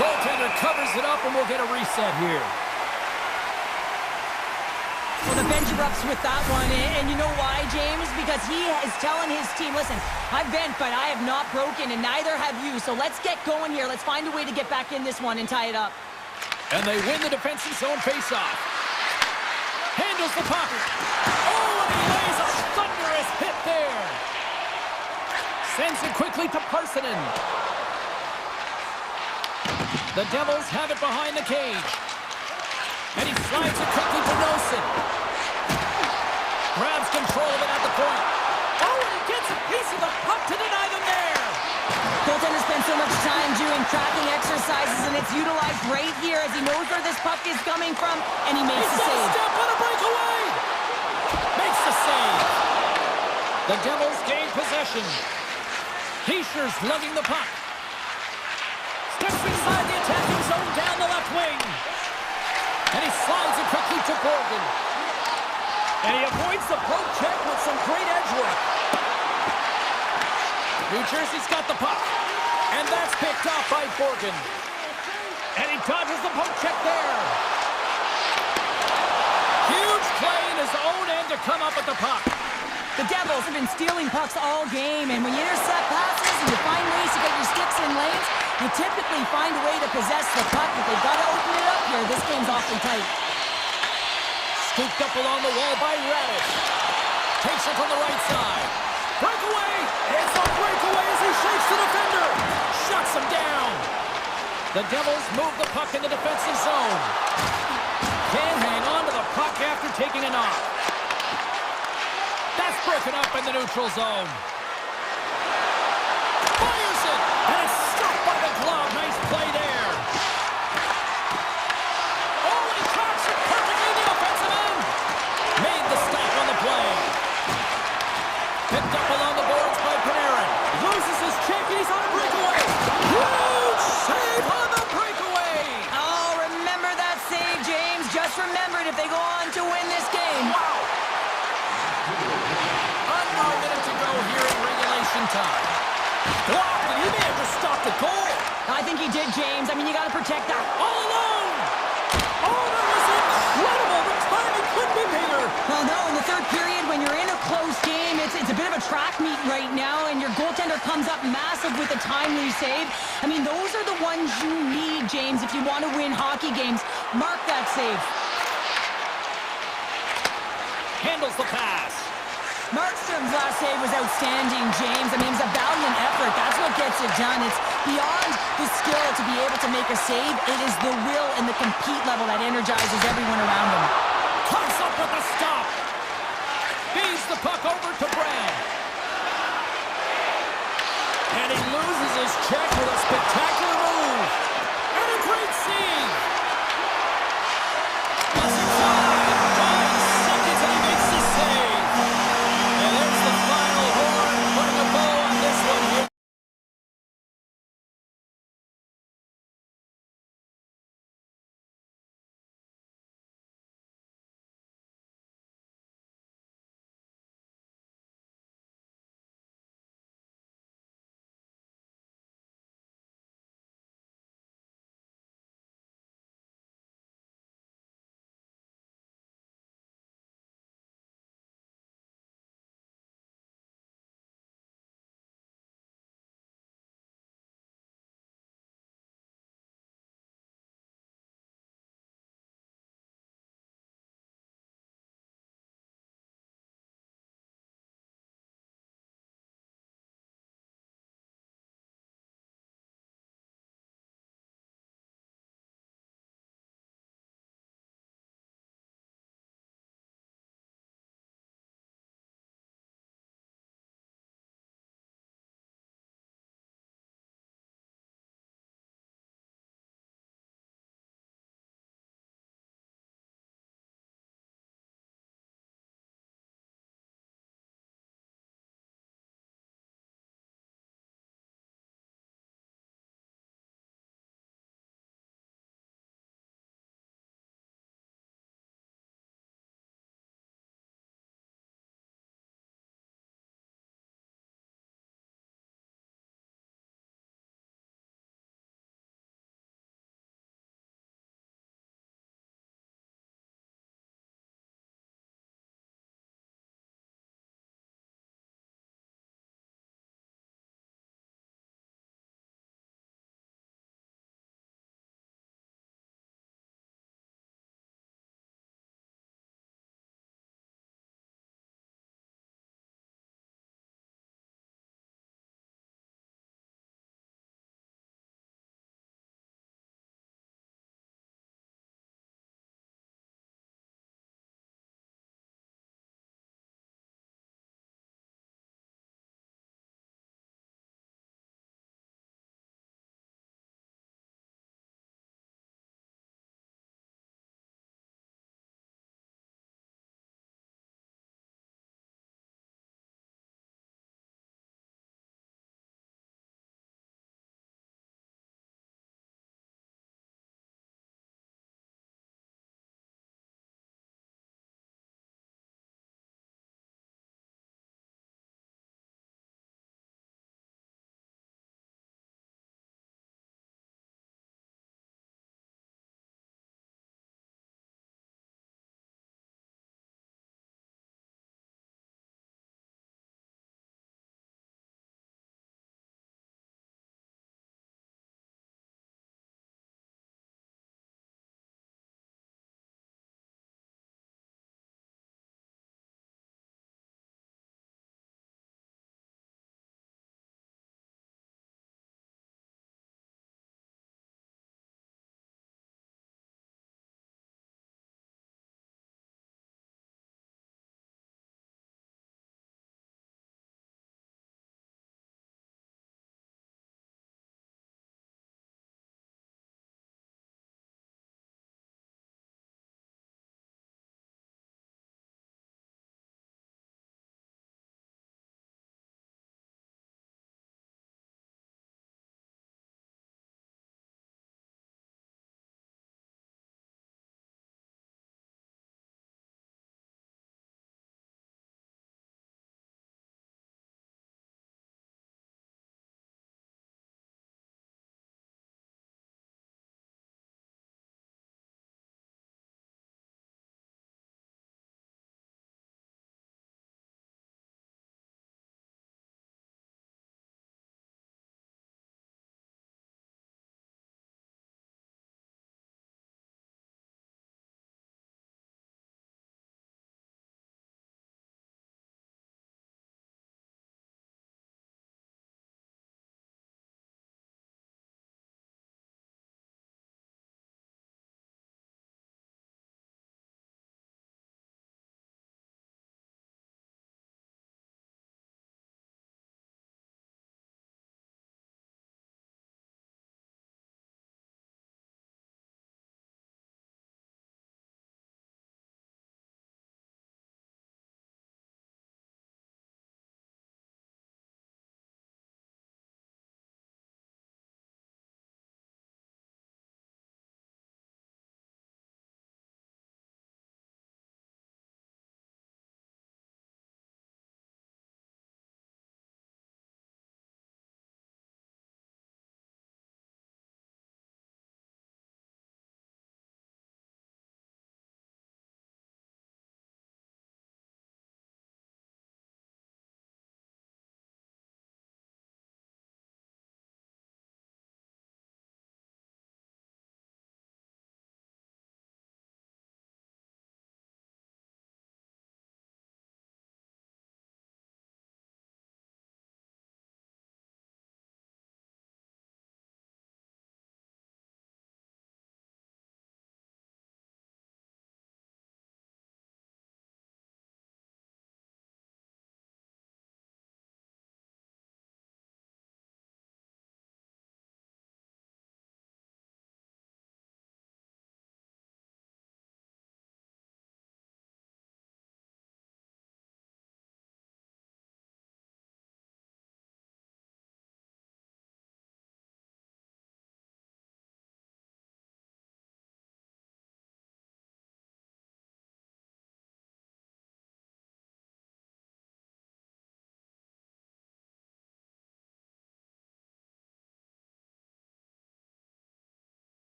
Goaltender covers it up, and we'll get a reset here. Well, the bench erupts with that one, and you know why, James? Because he is telling his team, listen, I've bent, but I have not broken, and neither have you, so let's get going here. Let's find a way to get back in this one and tie it up. And they win the defensive zone faceoff. Handles the puck. Oh, and he lays a thunderous hit there. Sends it quickly to Parsonen. The Devils have it behind the cage. And he slides it quickly to Nelson. Grabs control of it at the point. Oh, and he gets a piece of the puck to deny them there. Goaltender spends so much time doing tracking exercises, and it's utilized right here as he knows where this puck is coming from, and he makes the save. Step on a breakaway. Makes the save. The Devils gain possession. Heischer's lugging the puck. Steps inside the attacking zone down the left wing. And he slides it quickly to Borgen. And he avoids the poke check with some great edge work. New Jersey's got the puck. And that's picked off by Borgen. And he dodges the poke check there. Huge play in his own end to come up with the puck. The Devils have been stealing pucks all game, and when you intercept passes and you find ways to get your sticks in lanes, you typically find a way to possess the puck, but they've got to open it up here. This game's awfully tight. Scooped up along the wall by Radish. Takes it from the right side. Breakaway! It's a breakaway as he shakes the defender. Shuts him down. The Devils move the puck in the defensive zone. Can't hang on to the puck after taking a knock. That's broken up in the neutral zone. Fires it! And it's stopped by the glove. Nice play there. Oh, and he tracks it perfectly in the offensive end. Made the stop on the play. Picked up along the boards by Panarin. Loses his check. He's on a breakaway. Huge save on the breakaway. Oh, remember that save, James. Just remember it if they go on to win this game. Wow. Under a minute to go here in regulation time. Blocked, and he may have just stopped the goal. I think he did, James. I mean, you got to protect that. All alone. Oh, that was incredible. The timing couldn't be bigger. Well, no, in the third period, when you're in a close game, it's a bit of a track meet right now, and your goaltender comes up massive with a timely save. I mean, those are the ones you need, James, if you want to win hockey games. Mark that save. Handles the pass. Markstrom's last save was outstanding, James. I mean, it was a valiant effort. That's what gets it done. It's beyond the skill to be able to make a save. It is the will and the compete level that energizes everyone around him. Comes up with a stop. Feeds the puck over to Brad. And he loses his check with a spectacular move. And a great save. Plus inside. 5 seconds and he makes the save. And there's the final horn, putting a bow on this one here.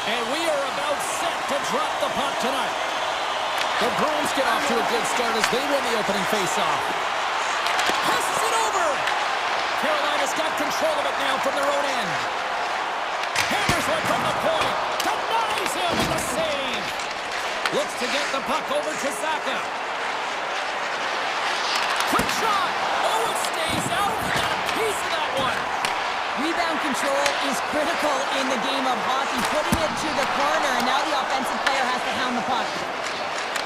And we are about set to drop the puck tonight. The Bruins get off to a good start as they win the opening faceoff. Passes it over. Carolina's got control of it now from their own end. Hammers one from the point. Denies him with a save. Looks to get the puck over to Zaka. Quick shot. Oh, it stays out. We got a piece of that one. Rebound control is critical in the game of hockey. Putting it to the corner, and now the offensive player has to hound the puck.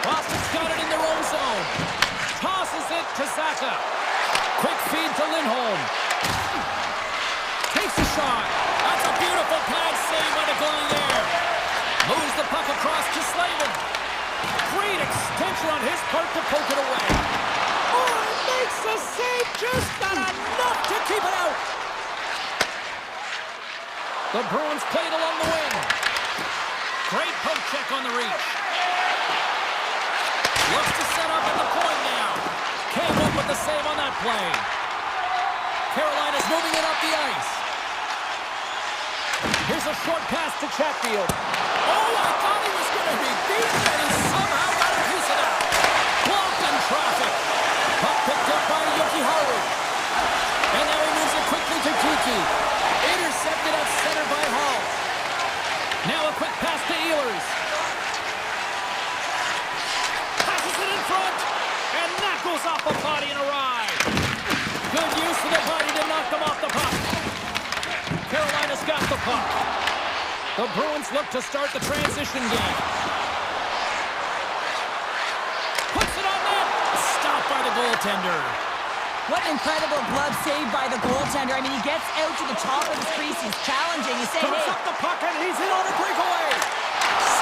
Boston's got it in their own zone. Tosses it to Zaka. Quick feed to Lindholm. Takes a shot. That's a beautiful pad save by the goalie there. Moves the puck across to Slavin. Great extension on his part to poke it away. Oh, it makes the save, just not enough to keep it out. The Bruins played along the wing. Great poke check on the reach. Looks to set up at the point now. Came up with the save on that play. Carolina's moving it up the ice. Here's a short pass to Chatfield. Oh, I thought he was going to be beaten, and he somehow got a piece of that. Blocked in traffic. Puck picked up by Yokiharu. And now he moves it quickly to Kiki. Intercepted at center by Hall. Now a quick pass to Ehlers. Passes it in front. And that goes off the body and a ride. Good use of the body to knock them off the puck. Carolina's got the puck. The Bruins look to start the transition game. Puts it on net. Stopped by the goaltender. What an incredible glove save by the goaltender. I mean, he gets out to the top of the crease. He's challenging. He's saying, Comes hey. up the puck and he's in on a breakaway.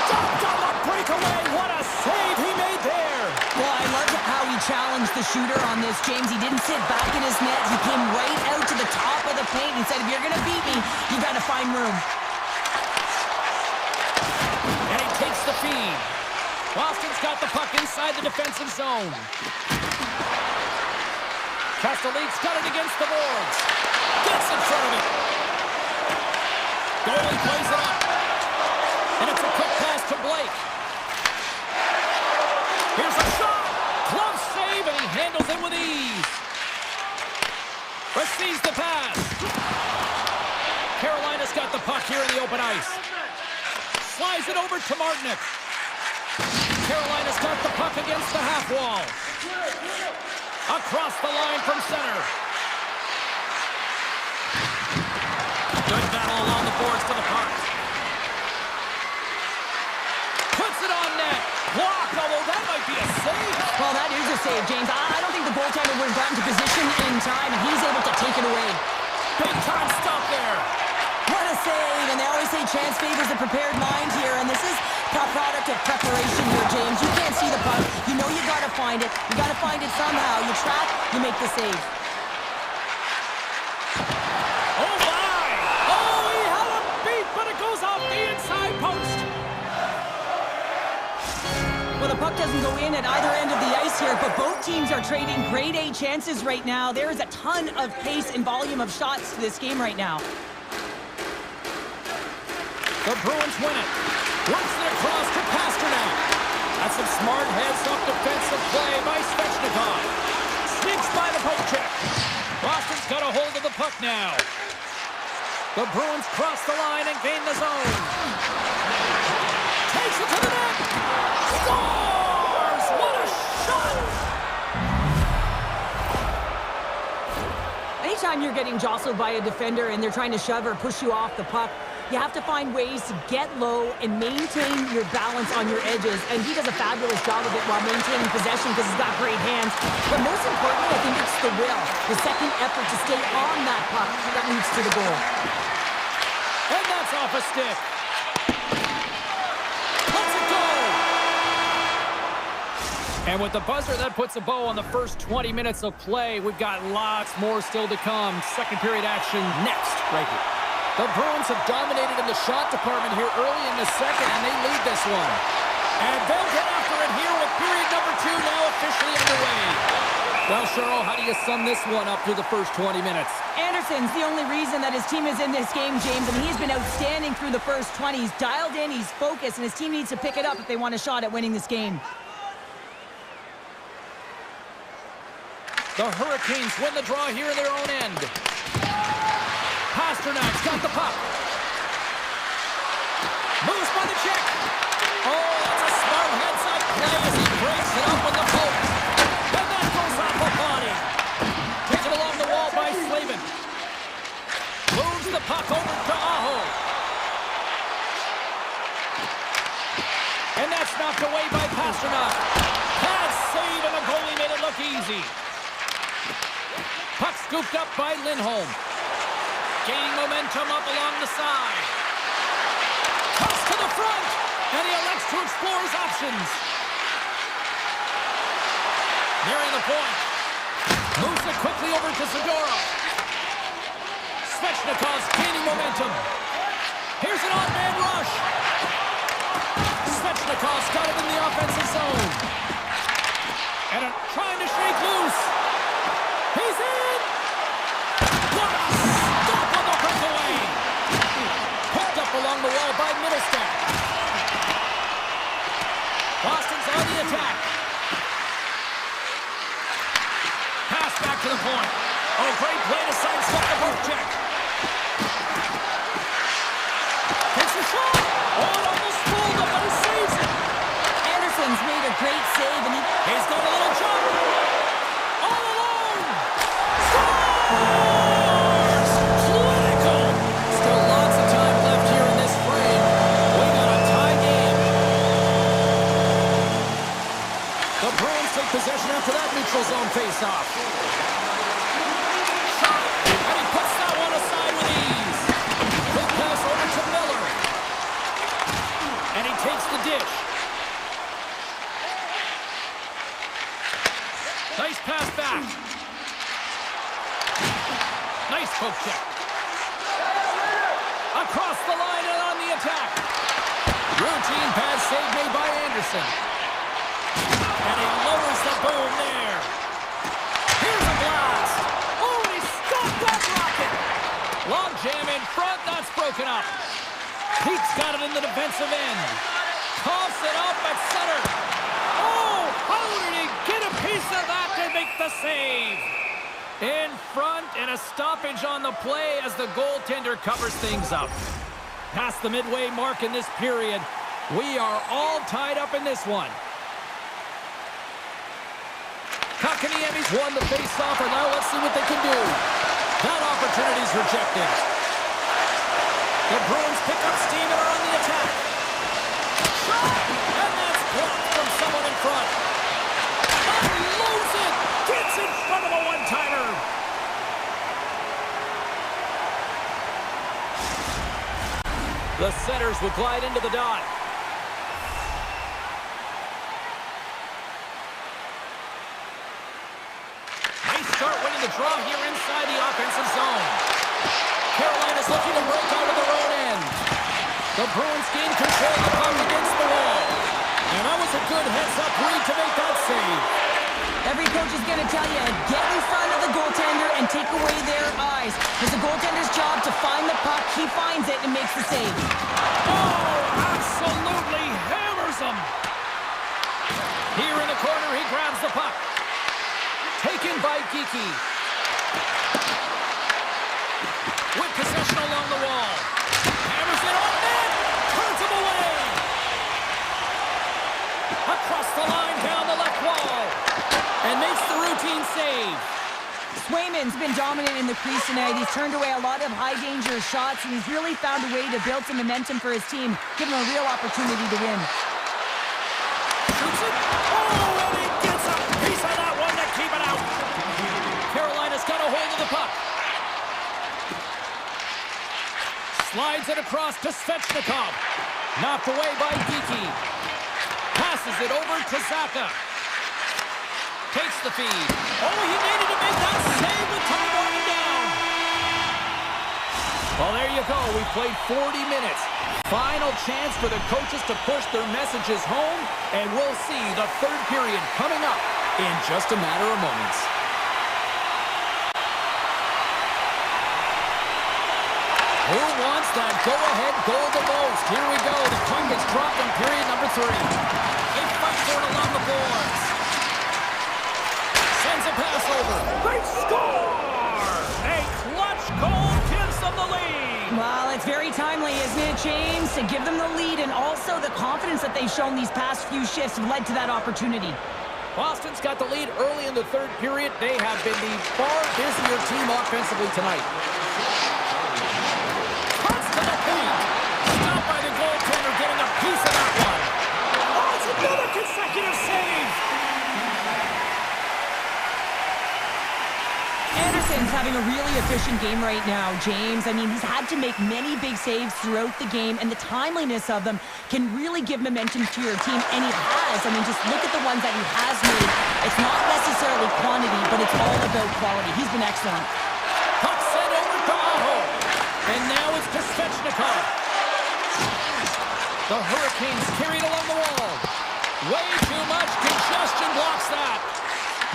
Stopped on the breakaway. What a save he made there. Well, I love how he challenged the shooter on this, James. He didn't sit back in his net. He came right out to the top of the paint. He said, if you're going to beat me, you got to find room. And he takes the feed. Boston's got the puck inside the defensive zone. Castelline's got it against the boards. Gets in front of it. Goalie plays it up. And it's a quick pass to Blake. Here's a shot. Glove save, and he handles it with ease. Receives the pass. Carolina's got the puck here in the open ice. Slides it over to Martinick. Carolina's got the puck against the half wall. Across the line from center. Good battle along the boards to the puck. Puts it on net. Blocked, although that might be a save. Well, that is a save, James. I don't think the goaltender would have gotten to position in time, and he's able to take it away. Big time stop there. What a save, and they always say chance favors the prepared mind here, and this is a product of preparation here, James. You can't see the puck. You know you got to find it. You got to find it somehow. You track, you make the save. Oh, my! Oh, he had a beat, but it goes off the inside post. Well, the puck doesn't go in at either end of the ice here, but both teams are trading grade A chances right now. There is a ton of pace and volume of shots to this game right now. The Bruins win it. Works it across to Pasternak. That's some smart heads-up defensive play by Svechnikov. Sneaks by the poke check. Boston's got a hold of the puck now. The Bruins cross the line and gain the zone. Takes it to the net. Scores! What a shot! Anytime you're getting jostled by a defender and they're trying to shove or push you off the puck, you have to find ways to get low and maintain your balance on your edges. And he does a fabulous job of it while maintaining possession because he's got great hands. But most importantly, I think it's the will, the second effort to stay on that puck that leads to the goal. And that's off a stick. Let's it go! And with the buzzer, that puts a bow on the first 20 minutes of play. We've got lots more still to come. Second period action next, right here. The Bruins have dominated in the shot department here early in the second, and they lead this one. And they'll get after it here with period number 2 now officially underway. Well, Cheryl, how do you sum this one up through the first 20 minutes? Anderson's the only reason that his team is in this game, James, and he's been outstanding through the first 20. He's dialed in, he's focused, and his team needs to pick it up if they want a shot at winning this game. The Hurricanes win the draw here in their own end. Pasternak's got the puck. Moves by the check. Oh, that's a smart heads-up play as he breaks it up with the poke. And that goes off the body. Taken along the wall by Slavin. Moves the puck over to Aho. And that's knocked away by Pasternak. Pass save, and the goalie made it look easy. Puck scooped up by Lindholm. Gaining momentum up along the side. Toss to the front, and he elects to explore his options. Nearing the point. Moves it quickly over to Zadorov. Svechnikov's gaining momentum. Here's an on-man rush. Svechnikov's got it in the offensive zone. And trying to shake loose. He's in! What a stop on the breakaway! Picked up along the wall by Middlestat. Boston's on the attack. Pass back to the point. Oh, great play to sidestep the poke check. Takes a shot. Oh, it almost pulled up, but he saves it. Anderson's made a great save, and he's got a little jump. All alone. Scores! Clinical. Still lots of time left here in this frame. We got a tie game. The Bruins take possession after that neutral zone face-off. Shot, and he puts that one aside with ease. Quick pass over to Miller. And he takes the dish. Nice pass back. Nice poke check. Across the line and on the attack. Routine pass save made by Anderson. And he lowers the boom there. Here's a blast. Oh, he stopped that rocket. Long jam in front. That's broken up. Pete's got it in the defensive end. Coughs it up at center. Oh, how did he get a piece of that to make the save? In front, and a stoppage on the play as the goaltender covers things up. Past the midway mark in this period, we are all tied up in this one. Kotkaniemi's won the face-off, and now let's see what they can do. That opportunity's rejected. The Bruins pick up steam and are on the attack. Shot! And that's blocked from someone in front. Unloads it! Gets in front of a one-timer! The setters will glide into the dot. Nice start winning the draw here inside the offensive zone. Carolina's looking to break out of their own end. The Bruins gain control of the puck against the wall. And that was a good heads-up read to make that save. every coach is going to tell you, get in front of the goaltender and take away their eyes. It's the goaltender's job to find the puck. He finds it and makes the save. Oh, absolutely hammers him. Here in the corner, he grabs the puck. Taken by Geeky. With possession along the wall. Hammers it on net. Turns him away. Across the line, down the left wall. And makes the routine save. Swayman's been dominant in the crease tonight. He's turned away a lot of high-danger shots, and he's really found a way to build some momentum for his team, give him a real opportunity to win. Shoots it. Oh, and he gets a piece of that one to keep it out. Carolina's got a hold of the puck. Slides it across to Svechnikov. Knocked away by Geeky. Passes it over to Zaka. Takes the feed. Oh, he needed to make that save with time running down. Well, there you go. We played 40 minutes. Final chance for the coaches to push their messages home, and we'll see the third period coming up in just a matter of moments. Who wants that go-ahead goal the most? Here we go. The puck is dropped in period number 3. They fight for it along the boards. Sends a pass over. They score! A clutch goal gives them the lead. Well, it's very timely, isn't it, James? To give them the lead, and also the confidence that they've shown these past few shifts have led to that opportunity. Boston's got the lead early in the third period. They have been the far busier team offensively tonight. Cuts to the paint. Stopped by the goaltender, getting a piece of that one. Oh, it's another consecutive save. Anderson's having a really efficient game right now, James. I mean, he's had to make many big saves throughout the game, and the timeliness of them can really give momentum to your team, and he has. I mean, just look at the ones that he has made. It's not necessarily quantity, but it's all about quality. He's been excellent. Puck sent over to Aho. And now it's to Svechnikov. The Hurricanes carried along the wall. Way too much congestion blocks that.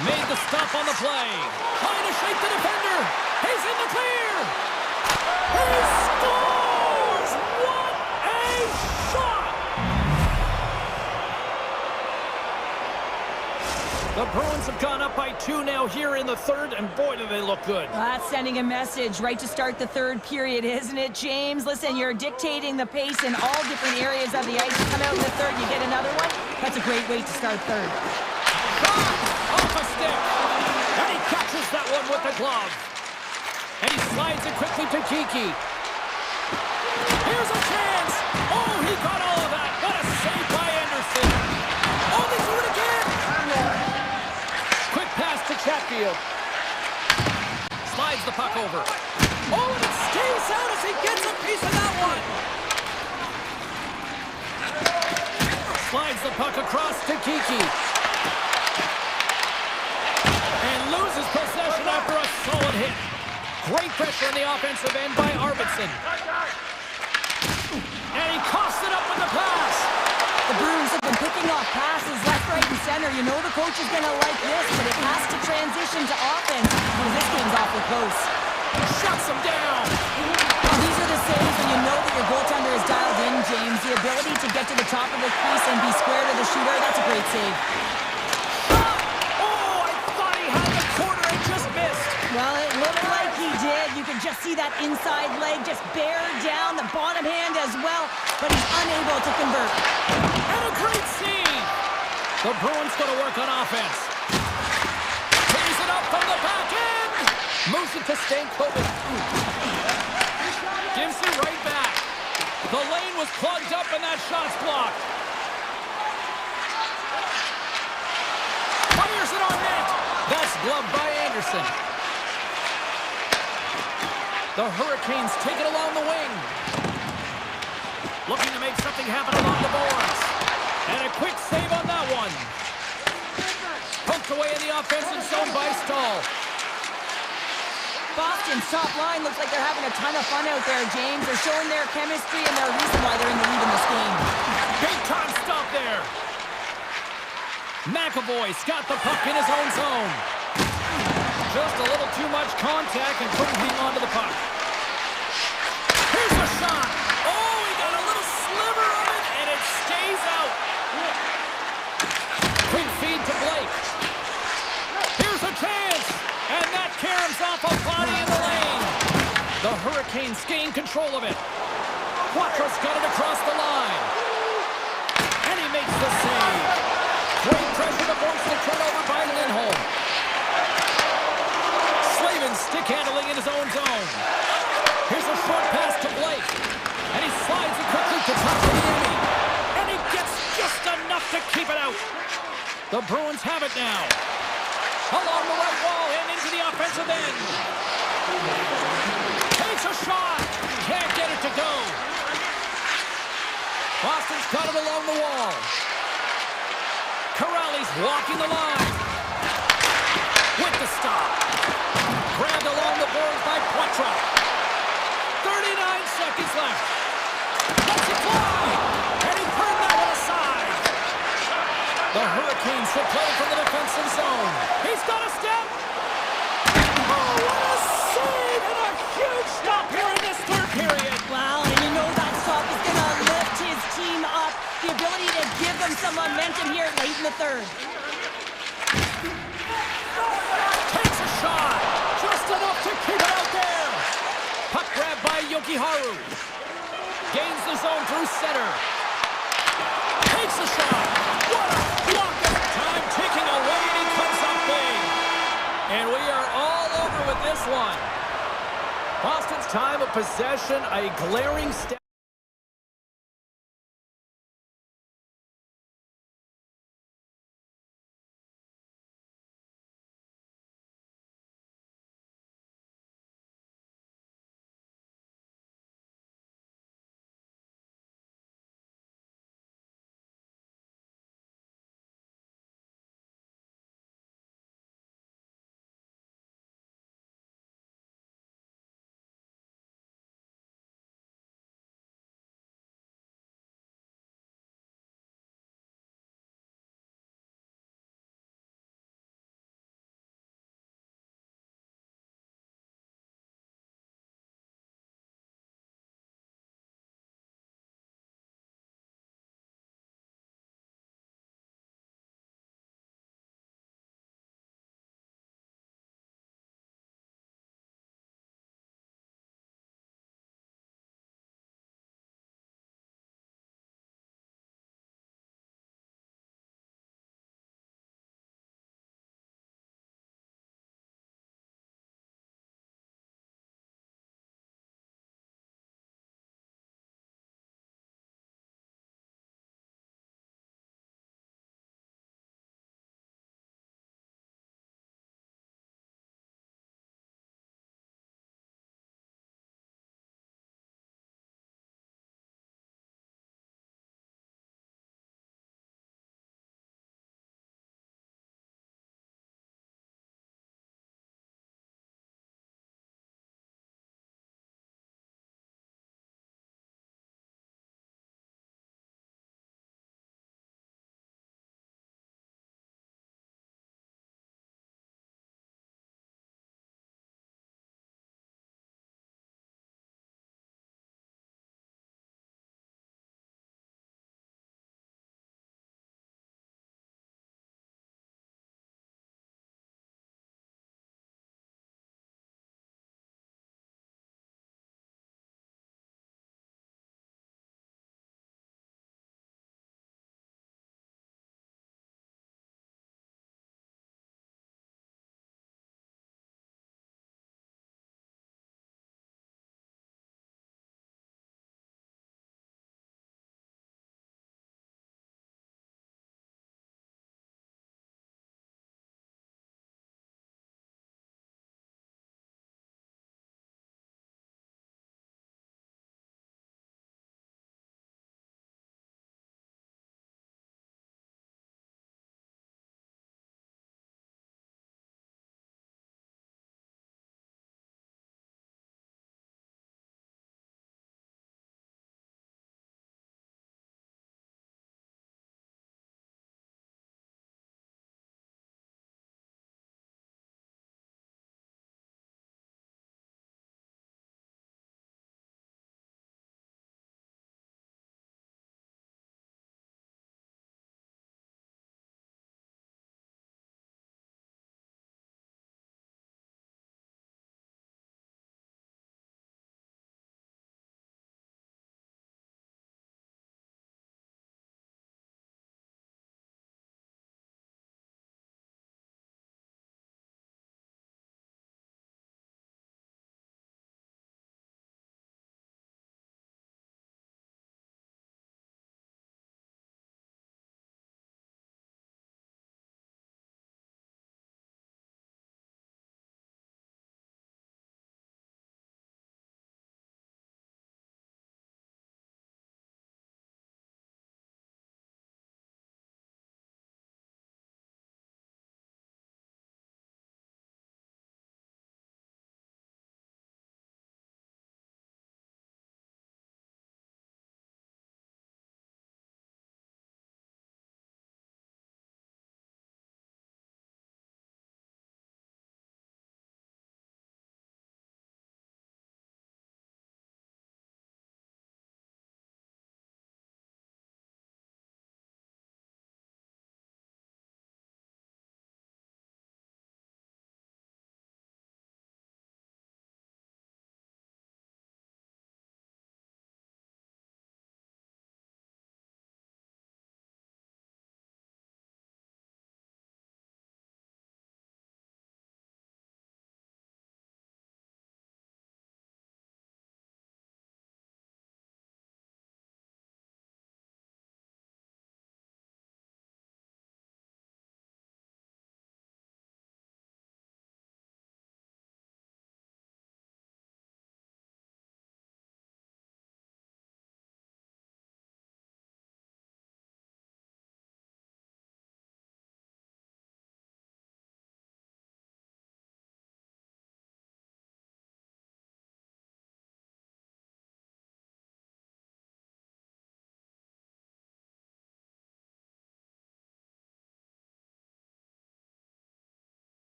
Made the stop on the play. Trying to shake the defender. He's in the clear. He scores! What a shot! The Bruins have gone up by 2 now here in the third, and boy, do they look good. That's sending a message right to start the third period, isn't it, James? Listen, you're dictating the pace in all different areas of the ice. You come out in the third, you get another one. That's a great way to start third. Off a stick. And he catches that one with the glove. And he slides it quickly to Kiki. Here's a chance. Oh, he got all of that. What a save by Anderson. Oh, they do it again. Quick pass to Chatfield. Slides the puck over. Oh, and it stays out as he gets a piece of that one. Slides the puck across to Kiki. Loses possession after a solid hit. Great pressure in the offensive end by Arvidsson. And he coughs it up with the pass. The Bruins have been picking off passes left, right, and center. You know the coach is going to like this, but it has to transition to offense because this game's awfully close. Shuts him down. Well, these are the saves when you know that your goaltender is dialed in, James. The ability to get to the top of the crease and be square to the shooter, that's a great save. Well, it looked like he did. You could just see that inside leg just bear down, the bottom hand as well, but he's unable to convert. And a great save. The Bruins going to work on offense. Tees it up from the back end. Moves it to Stankovic. Gives it right back. The lane was plugged up and that shot's blocked. Fires it on net. That's gloved by Anderson. The Hurricanes take it along the wing. Looking to make something happen along the boards. And a quick save on that one. Poked away in the offensive zone by Stahl. Boston's top line looks like they're having a ton of fun out there, James. They're showing their chemistry and their reason why they're in the lead in this game. Big time stop there. McAvoy's got the puck in his own zone. Just a little too much contact and couldn't hang on to the puck. Here's a shot. Oh, he got a little sliver of it, and it stays out. Quick feed to Blake. Here's a chance, and that caroms off a body in the lane. The Hurricanes gain control of it. Quattros got it across the line. And he makes the save. Great pressure to force the turnover by Lindholm. Stick handling in his own zone. Here's a short pass to Blake. And he slides it quickly to Tatiani. And he gets just enough to keep it out. The Bruins have it now. Along the right wall and into the offensive end. Takes a shot. Can't get it to go. Boston's got it along the wall. Corrali's walking the line. With the stop. Grabbed along the boards by Poitras. 39 seconds left. Lets it fly. And he turned that one aside. The The Hurricanes will play from the defensive zone. He's got a step. Oh, what a save and a huge stop here in this third period. Wow, and you know that stop is going to lift his team up. The ability to give them some momentum here late in the third. Takes a shot. Just enough to keep it out there. Puck grabbed by Yokiharu. Gains the zone through center. Takes a shot. What a block of time ticking away, and he comes up big. And we are all over with this one. Boston's time of possession, a glaring stat.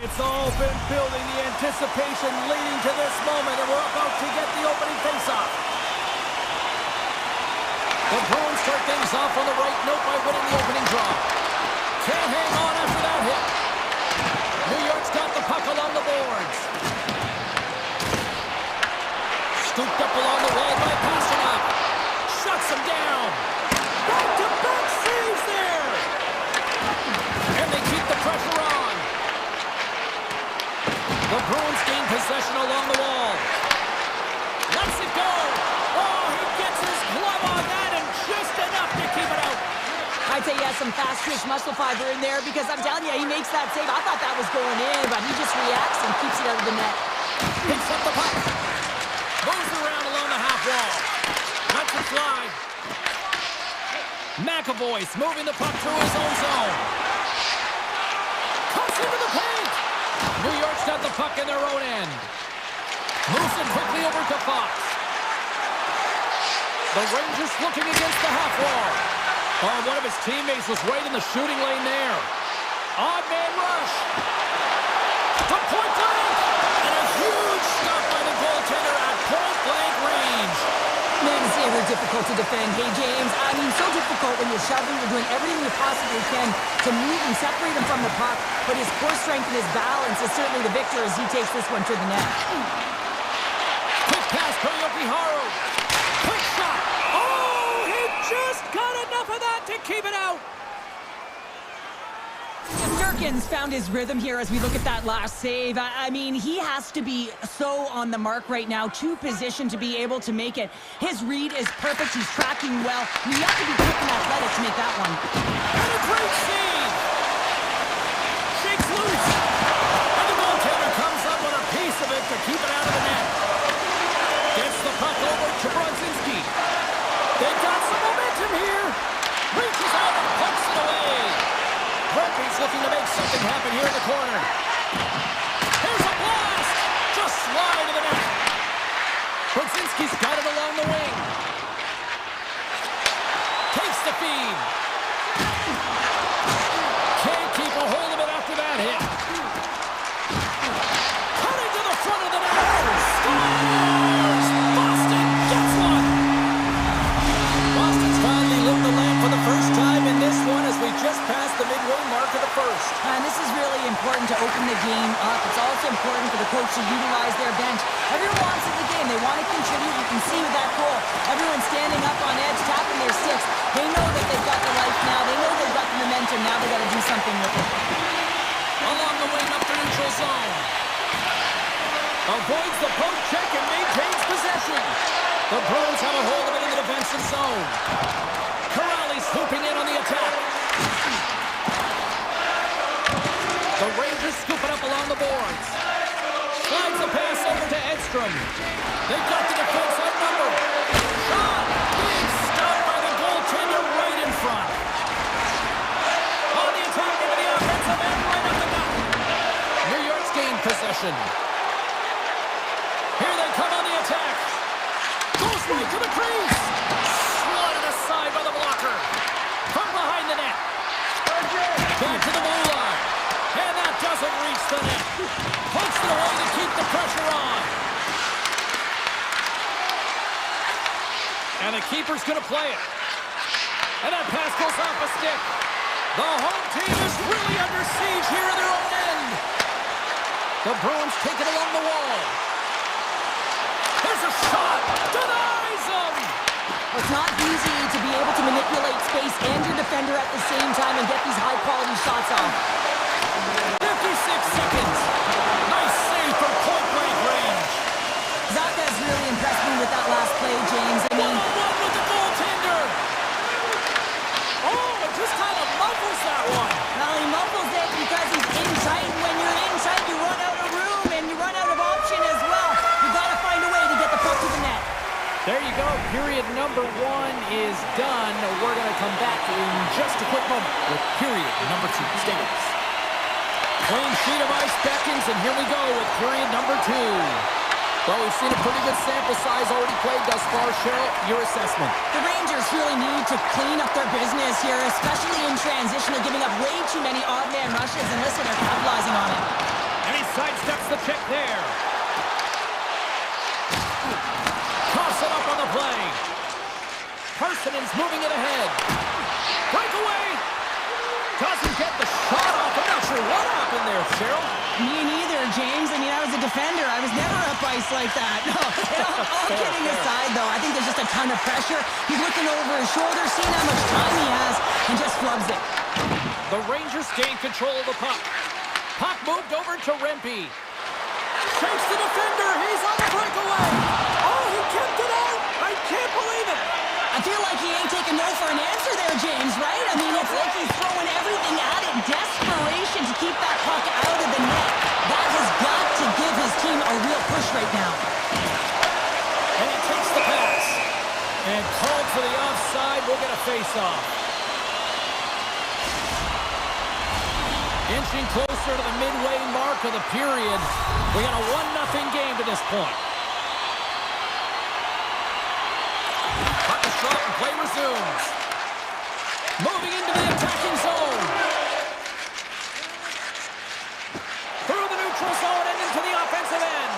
It's all been building, the anticipation leading to this moment, and we're about to get the opening face-off. The Bruins start things off on the right note by winning the opening draw. Can't hang on after that hit. New York's got the puck along the boards. Scooped up along the wall by Pasternak. Shuts him down. Back-to-back saves there. And they keep the pressure on. The Bruins gain possession along the wall. Lets it go. Oh, he gets his glove on that and just enough to keep it out. I'd say he has some fast-twitch muscle fiber in there because I'm telling you, he makes that save. I thought that was going in, but he just reacts and keeps it out of the net. Picks up the puck. Moves around along the half wall. Lets it fly. McAvoy's moving the puck through his own zone. Cuts into the paint. New York's got the puck in their own end. Moves it quickly over to Fox. The Rangers looking against the half wall. Oh, one of his teammates was right in the shooting lane there. Odd man rush. To point blank. And a huge stop by the goaltender at point blank range. Man, it's ever difficult to defend. Hey, James, I mean, so difficult when you're shoving, you're doing everything you possibly can to move and separate him from the puck. But his core strength and his balance is certainly the victor as he takes this one to the net. Quick pass, Koyoki Haru. Quick shot. Oh, he just got enough of that to keep it out. Durkin's found his rhythm here as we look at that last save. I mean, he has to be so on the mark right now, to position to be able to make it. His read is perfect. He's tracking well. You have to be quick and athletic to make that one. And a great save. Shakes loose. And the goaltender comes up with a piece of it to keep it out of the net. Gets the puck over to Brodzinski. They've got some momentum here. Reaches out and pucks it away. Murphy's looking to make something happen here in the corner. Here's a blast! Just slide to the net. Brodzinski's got it along the wing. Takes the feed. Can't keep a hold of it after that hit. Cutting to the front of the net. Scores! Boston gets one. Boston's finally lit the lamp for the first time in this one as we just passed the midway mark of the first. And this is really important to open the game up. It's also important for the coach to utilize their bench. Everyone wants in the game. They want to contribute. You can see with that goal, everyone's standing up on edge, tapping their sticks. They know that they've got the life now. They know they've got the momentum. Now they've got to do something with it. Along the wing up the neutral zone. Avoids the poke check and maintains possession. The Bruins have a hold of it in the defensive zone. Corrali swooping in on the attack. The Rangers scoop it up along the boards. Slides the pass over to Edstrom. They've got the defense outnumbered. Shot! Big stop by the goaltender right in front. On the attack into the offensive end right up the gut. New York's gained possession. Here they come on the attack. Goes right to the crease. Slotted aside by the blocker. From behind the net. Back to the blue line. And that doesn't reach the net. Pokes it away to keep the pressure on. And the keeper's going to play it. And that pass goes off a stick. The home team is really under siege here in their own end. The Bruins take it along the wall. There's a shot. Denies him. It's not easy to be able to manipulate space and your defender at the same time and get these high-quality shots off. 56 seconds. Nice save from point-blank range. Zach has really impressed me with that last play, James. I mean, one with the goaltender. Oh, it just kind of muffles that one. well, he muffles it because he's in tight. When you're in tight, you run out of room and you run out of option as well. You got to find a way to get the puck to the net. There you go. Period number 1 is done. We're going to come back in just a quick moment with period number 2. Stay with us. Clean sheet of ice beckons, and here we go with period number 2. Well, we've seen a pretty good sample size already played thus far. Cheryl, your assessment. The Rangers really need to clean up their business here, especially in transition. They're giving up way too many odd man rushes, and listen, they're capitalizing on it. Sidesteps the check there. Toss it up on the play. Parson's moving it ahead. Breakaway. Doesn't get the shot off. I'm not sure what happened there, Cheryl. Me neither, James. I mean, I was a defender. I was never up ice like that. No, all kidding aside, though, I think there's just a ton of pressure. He's looking over his shoulder, seeing how much time he has, and just flubs it. The Rangers gain control of the puck. Puck moved over to Rempe. Shakes the defender. He's on the breakaway. Oh, he kept it out. I can't believe it. I feel like he ain't taking no for an answer there, James, right? I mean, it's like he's throwing everything at it. Desperation to keep that puck out of the net. That has got to give his team a real push right now. And he takes the pass. And called for the offside. We'll get a face-off. Inching closer to the midway mark of the period. We got a 1-0 game to this point. Puck is dropped and play resumes. Moving into the attacking zone. Through the neutral zone and into the offensive end.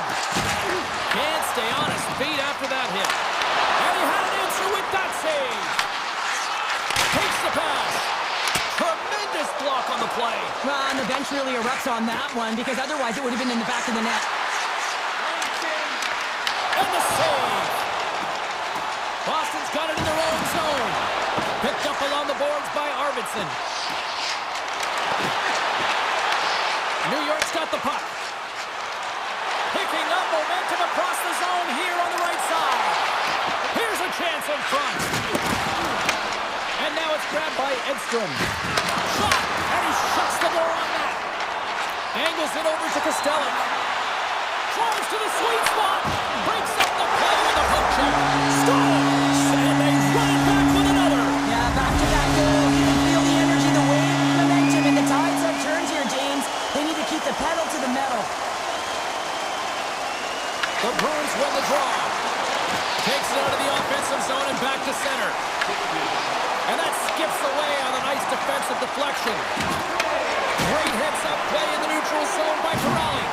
Can't stay on his feet after that hit. And he had an answer with that save. Takes the pass. Tremendous block on the play. Well, and the bench really erupts on that one because otherwise it would have been in the back of the net. And the save. Boston's got it in their own zone. Picked up along the boards by Arvidsson. New York's got the puck. Picking up momentum across the zone here on the right side. Here's a chance in front. And now it's grabbed by Edstrom. Shot! And he shuts the door on that. Angles it over to Kostelic. Drives to the sweet spot. Breaks up the play with a hook check. Scores! And they run it back with another. Yeah, back-to-back goal. You can feel the energy, the wave, the momentum, and the tides have turned here, James. They need to keep the pedal to the metal. The Bruins win the draw. Takes it out of the offensive zone and back to center. And that skips away on a nice defensive deflection. Great heads-up play in the neutral zone by Corrali.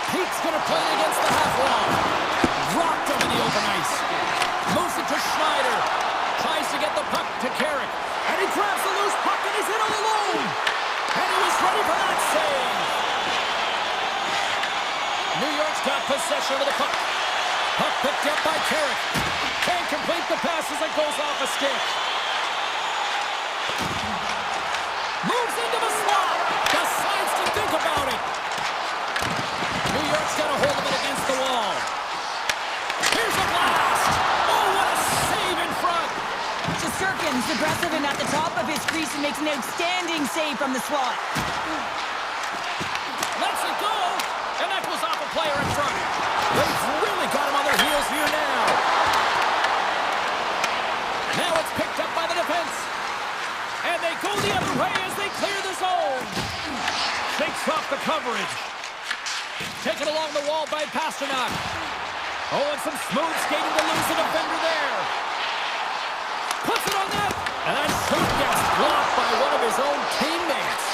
Pete's going to play it against the half wall. Rocked him in the open ice. Moves it to Schneider. Tries to get the puck to Carrick. And he grabs the loose puck and he's in all alone. And he was ready for that save. New York's got possession of the puck. Puck picked up by Carrick. Can't complete the pass as it goes off a stick. Moves into the slot. Decides to think about it. New York's got a hold of it against the wall. Here's a blast. Oh, what a save in front. Shesterkin's aggressive and at the top of his crease and makes an outstanding save from the slot. Lets it go. And that goes off a player in front. They've really got him on their heels here now. Now it's picked up by the defense. And they go the other way as they clear the zone. Shakes off the coverage. Taken along the wall by Pasternak. Oh, and some smooth skating to lose the defender there. Puts it on net. And that shot gets blocked by one of his own teammates.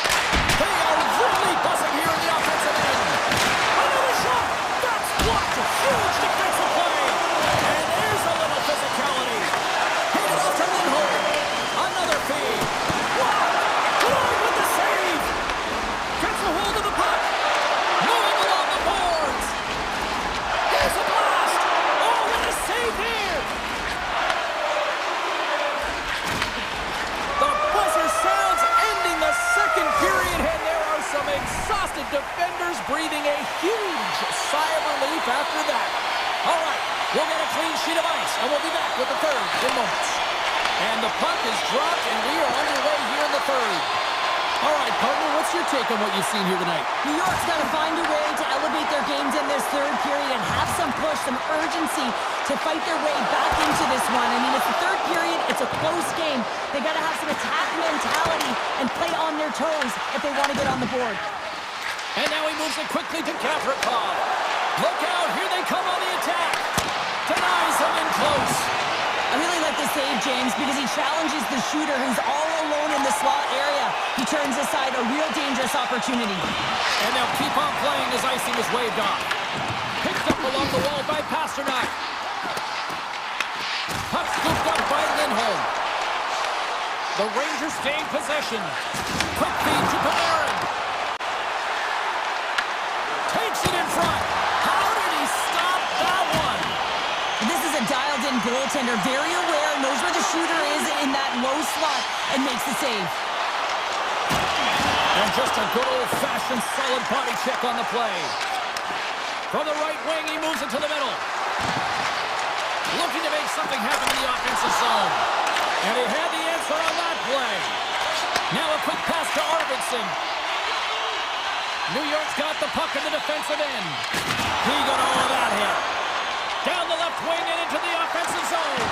They are really buzzing here in the offensive end. Another shot. That's blocked. Huge defensive play. And there's a little physicality. Handed off to Lindholm. Another feed. Wow. Good with the save. Gets a hold of the puck. Moving along the boards. Here's a blast. Oh, what a save here. The buzzer sounds ending the second period, and there are some exhausted defenders breathing a huge sigh of relief after that. All right, we'll get a clean sheet of ice, and we'll be back with the third in moments. And the puck is dropped, and we are underway here in the third. All right, partner, what's your take on what you've seen here tonight? New York's got to find a way to elevate their games in this third period and have some push, some urgency to fight their way back into this one. I mean, it's the third period. It's a close game. They got to have some attack mentality and play on their toes if they want to get on the board. And now he moves it quickly to Kaprikov. Look out, here they come on the attack. Denies him in close. I really like the save, James, because he challenges the shooter who's all alone in the slot area. He turns aside a real dangerous opportunity. And they'll keep on playing as icing is waved off. Picked up along the wall by Pasternak. Puck scooped up by Lindholm. The Rangers gain possession. Quick feed to Panarin. Takes it in front. How did he stop that one? This is a dialed-in goaltender, very aware, knows where the shooter is in that low slot, and makes the save. And just a good old-fashioned solid body check on the play. From the right wing, he moves it to the middle. Looking to make something happen in the offensive zone. And he had the answer on that play. Now a quick pass to Arvidsson. New York's got the puck in the defensive end. He got all of that hit. Down the left wing and into the offensive zone.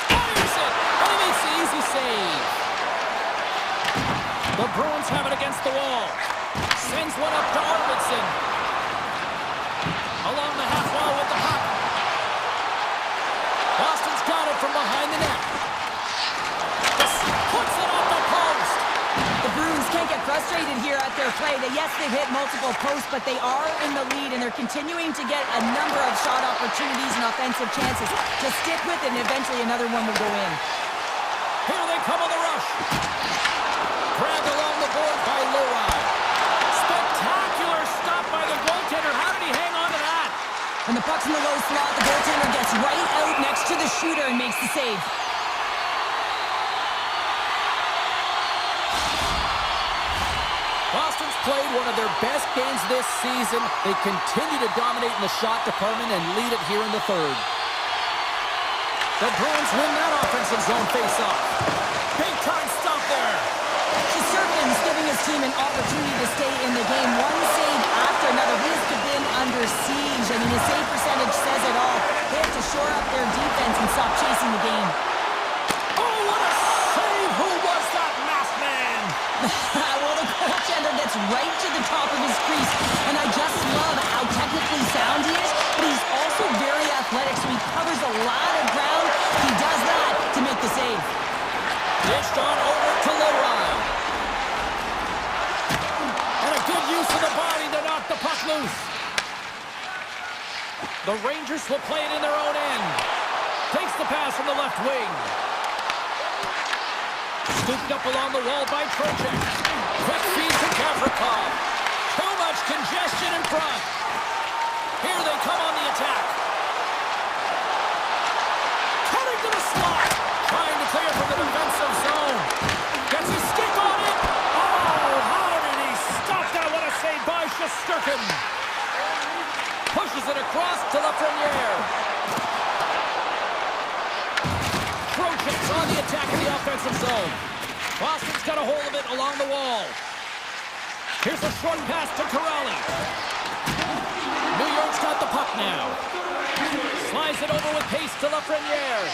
Fires it, and he makes the easy save. The Bruins have it against the wall. Sends one up to Arvidsson. Along the half wall with the puck. Boston's got it from behind the net. Puts it off the post. The Bruins can't get frustrated here at their play. Yes, they've hit multiple posts, but they are in the lead, and they're continuing to get a number of shot opportunities and offensive chances. Just stick with it, and eventually another one will go in. Here they come on the rush. Grabbed along the board by Lowry. Spectacular stop by the goaltender. How did he hang on to that? When the puck's in the low slot, the goaltender gets right out next to the shooter and makes the save. Boston's played one of their best games this season. They continue to dominate in the shot department and lead it here in the third. The Bruins win that offensive zone face-off. Big-time stop there. Shesterkin's giving his team an opportunity to stay in the game. One save after another. He has been under siege. I mean, his save percentage says it all. They have to shore up their defense and stop chasing the game. Oh, what a save! Who was that masked man? Well, the goaltender gets right to the top of his crease, and I just love how technically sound he is, but he's also very athletic, so he covers a lot of ground. He does that to make the save. Dished on over to Lowry. And a good use of the body to knock the puck loose. The Rangers will play it in their own end. Takes the pass from the left wing. Scooped up along the wall by Trocheck. Quick feed to Gavrikov. Too much congestion in front. Here they come on the attack. Cutting to the slot. Trying to clear from the defensive zone. Gets his stick on it. Oh, how did he stop that? What a save by Shesterkin. Pushes it across to Lafreniere. Trocheck's on the attack in the offensive zone. Boston's got a hold of it along the wall. Here's a short pass to Corrali. New York's got the puck now. Slides it over with pace to Lafreniere.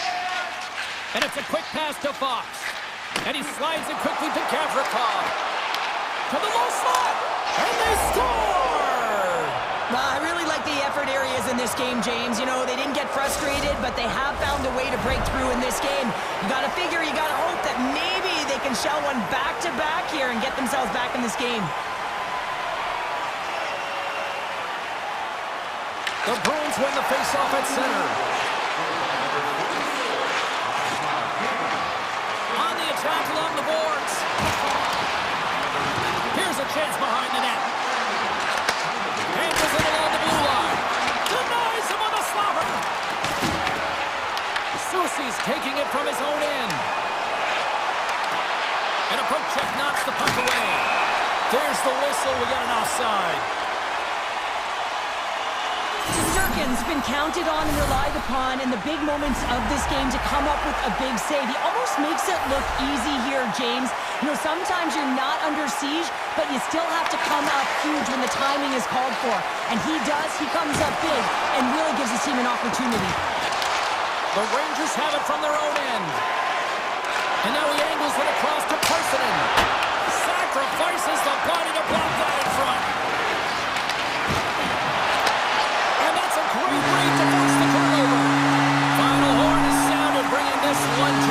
And it's a quick pass to Fox. And he slides it quickly to Gavrikov. To the low slot. And they score! I really like the effort areas in this game, James. You know, they didn't get frustrated, but they have found a way to break through in this game. You gotta figure, you gotta hope that maybe they can shell one back-to-back here and get themselves back in this game. The Bruins win the face-off at center. On the attack along the boards. Here's a chance behind the net. Angles it along the blue line. Denies him on the slobber. Soucy's taking it from his own end. And a poke check knocks the puck away. There's the whistle. We got an offside. Shesterkin's been counted on and relied upon in the big moments of this game to come up with a big save. He almost makes it look easy here, James. You know, sometimes you're not under siege, but you still have to come up huge when the timing is called for. And he does. He comes up big and really gives his team an opportunity. The Rangers have it from their own end. And now he angles it across to Parsonen. Sacrifices the body to block that in front. And that's a great read to force the turnover. Final horn is sounded, bringing this one to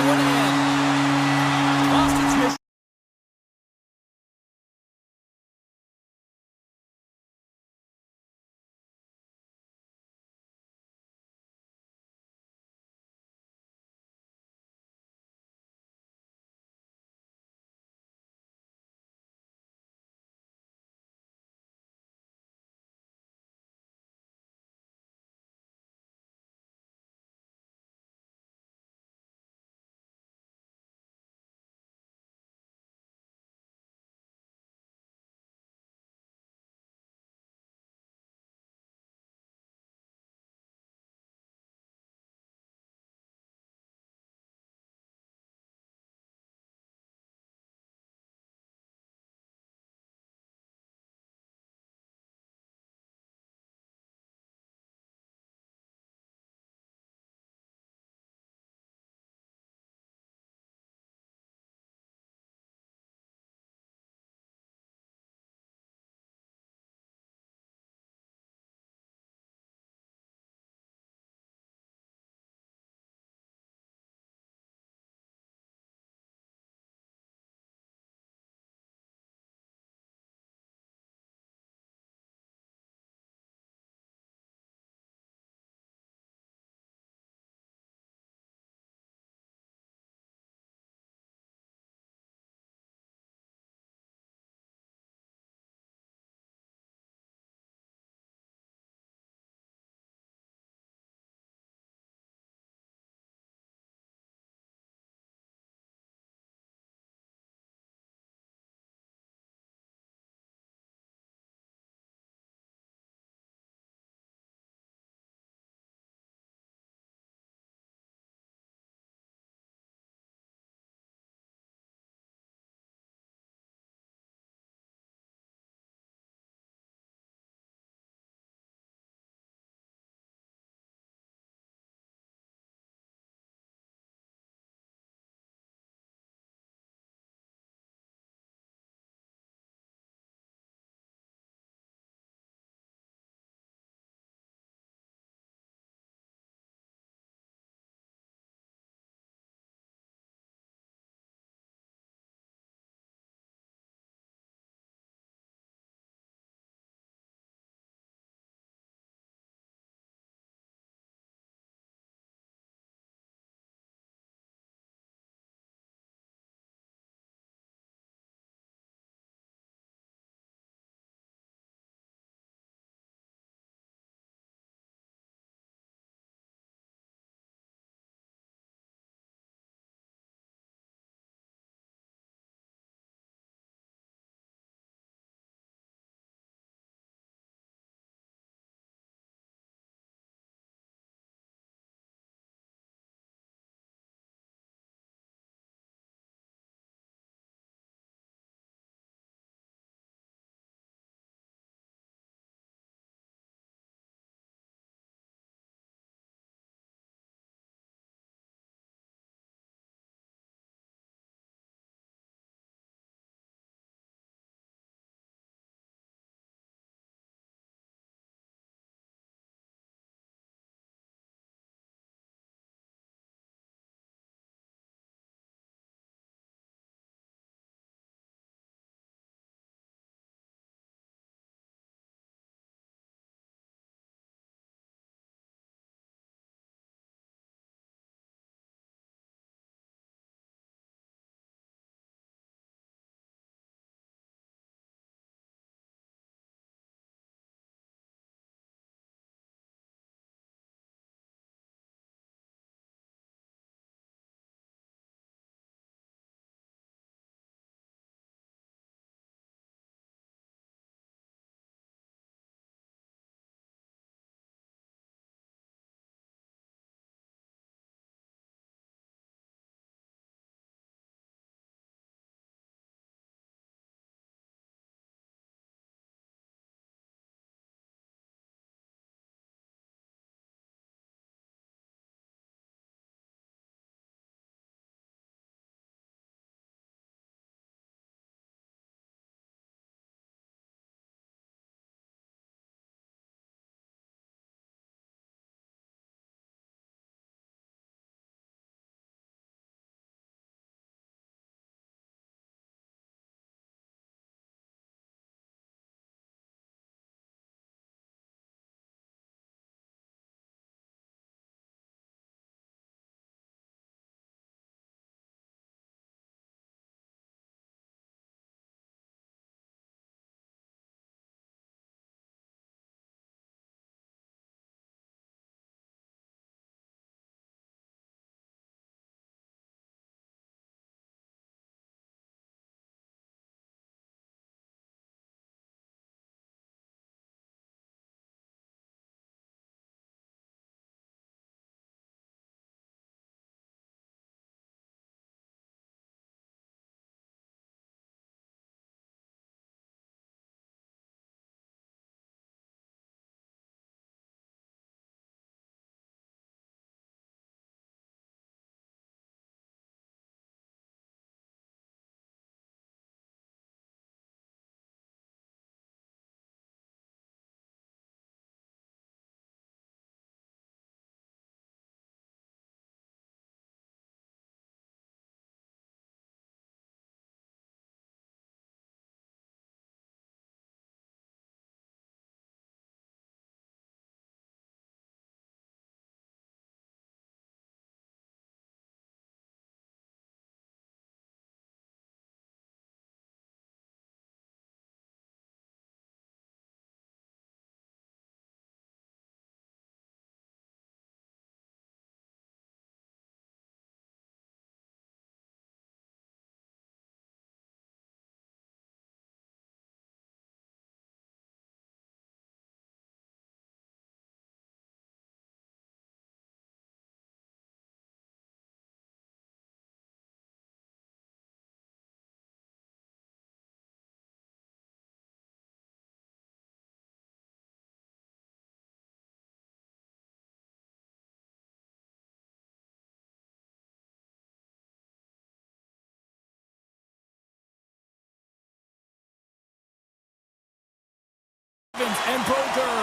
And Broder,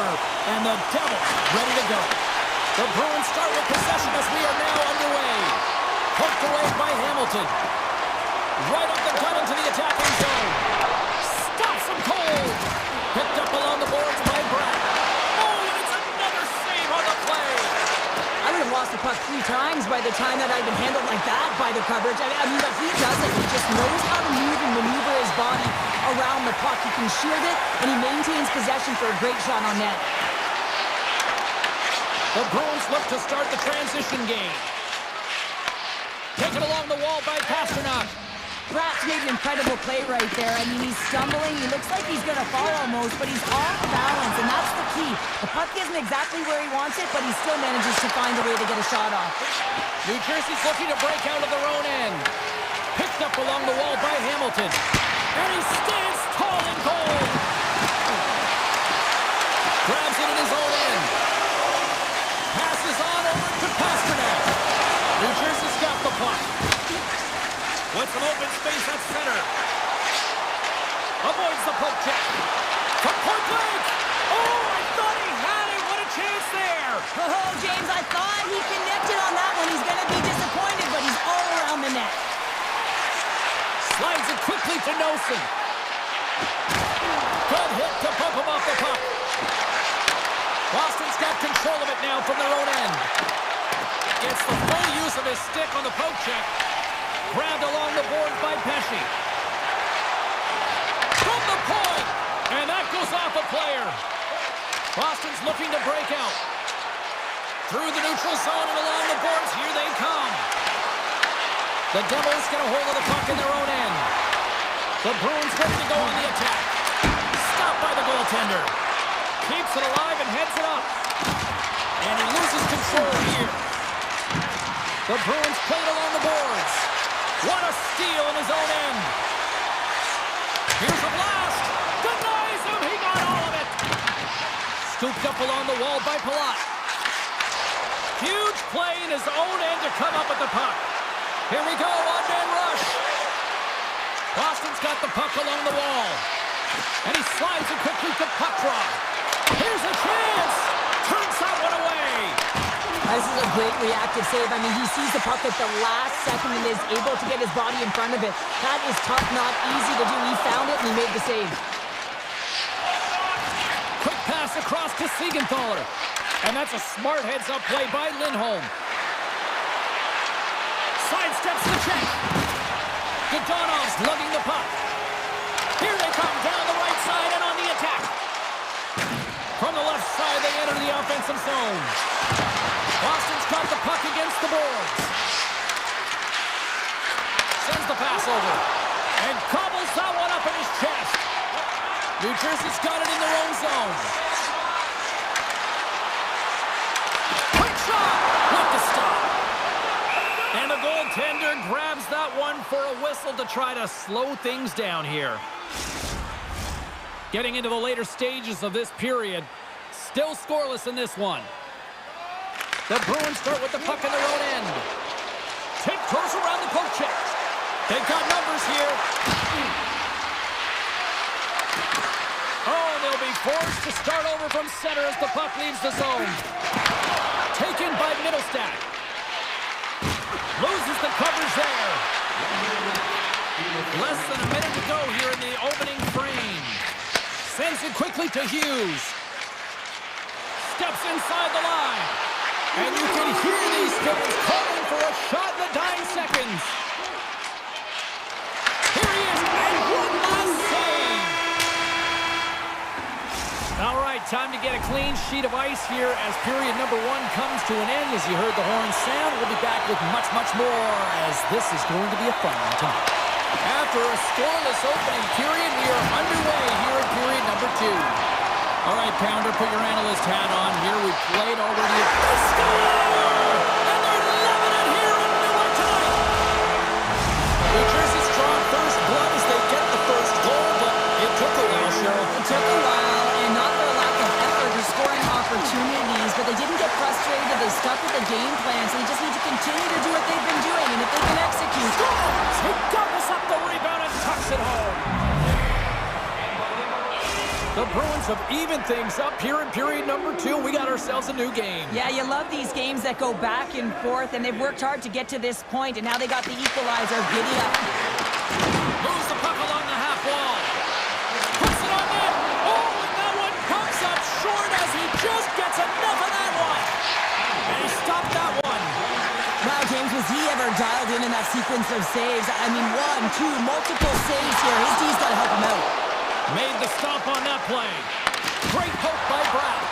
and the Devils ready to go. The Bruins start with possession as we are now underway. Hooked away by Hamilton. Right up the gut into the attacking zone. Stops him cold. Picked up along the boards by Brett. Oh, and it's another save on the play. I would have lost the puck 3 times by the time that I'd been handled like that by the coverage. I mean, but he doesn't. He just knows how to move and maneuver his body around the puck. He can shield it, and he maintains possession for a great shot on net. The Bruins look to start the transition game. Taken along the wall by Pasternak. Pratt's made an incredible play right there. I mean, he's stumbling. He looks like he's going to fall almost, but he's off balance, and that's the key. The puck isn't exactly where he wants it, but he still manages to find a way to get a shot off. New Jersey's looking to break out of their own end. Picked up along the wall by Hamilton. And he stands tall and goal. Grabs it in his own end. Passes on over to Pasternak. New Jersey's got the puck. With some open space at center. Avoids the poke check. From point blank. Oh, I thought he had it. What a chance there. Oh, James, I thought he connected on that one. He's going to be disappointed, but he's all around the net. Slides it quickly to Nelson. Good hit to bump him off the puck. Boston's got control of it now from their own end. Gets the full use of his stick on the poke check. Grabbed along the board by Pesci. From the point! And that goes off a player. Boston's looking to break out. Through the neutral zone and along the boards, here they come. The Devils get a hold of the puck in their own end. The Bruins ready to go on the attack. Stopped by the goaltender. Keeps it alive and heads it up. And he loses control here. The Bruins play it along the boards. What a steal in his own end. Here's a blast. Denies him. He got all of it. Scooped up along the wall by Palat. Huge play in his own end to come up with the puck. Here we go, one-man rush. Boston's got the puck along the wall. And he slides it quickly to puck draw. Here's a chance. Turns that one away. This is a great reactive save. I mean, he sees the puck at the last second and is able to get his body in front of it. That is tough, not easy to do. He found it and he made the save. Quick pass across to Siegenthaler. And that's a smart heads-up play by Lindholm. Sidesteps the check. Godonov's lugging the puck. Here they come down the right side and on the attack. From the left side, they enter the offensive zone. Boston's got the puck against the boards. Sends the pass over. And cobbles that one up in his chest. New Jersey's got it in their own zone. Quick shot! With the stop. And the goaltender grabs that one for a whistle to try to slow things down here. Getting into the later stages of this period. Still scoreless in this one. The Bruins start with the puck in their own end. Tiptoes around the poke check. They've got numbers here. Oh, and they'll be forced to start over from center as the puck leaves the zone. Taken by Middlestat. Loses the coverage there. Less than a minute to go here in the opening frame. Sends it quickly to Hughes. Steps inside the line. And you can hear these guys calling for a shot in the dying seconds. Here he is, and one last save. All right, time to get a clean sheet of ice here as period number 1 comes to an end. As you heard the horn sound, we'll be back with much, much more as this is going to be a fun one tonight. After a scoreless opening period, we are underway here in period number 2. All right, Pounder, put your analyst hat on here. We've played already. They score! And they're loving it here in Newark tonight. New Jersey's drawing first blood as they get the first goal, but it took a while, Cheryl. It took a while, and not for a lack of effort or scoring opportunities, but they didn't get frustrated. They stuck with the game plan, so they just need to continue to do what they've been doing, and if they can execute. Scores! He doubles up the rebound and tucks it home. The Bruins have evened things up here in period number 2. We got ourselves a new game. Yeah, you love these games that go back and forth, and they've worked hard to get to this point, and now they got the equalizer. Giddy up. Moves the puck along the half wall. Puts it on net. Oh, and that one comes up short as he just gets enough of that one. And he stopped that one. Wow, James, was he ever dialed in that sequence of saves? I mean, 1, 2, multiple saves here. His D's got to help him out. Made the stop on that play. Great hope by Brown.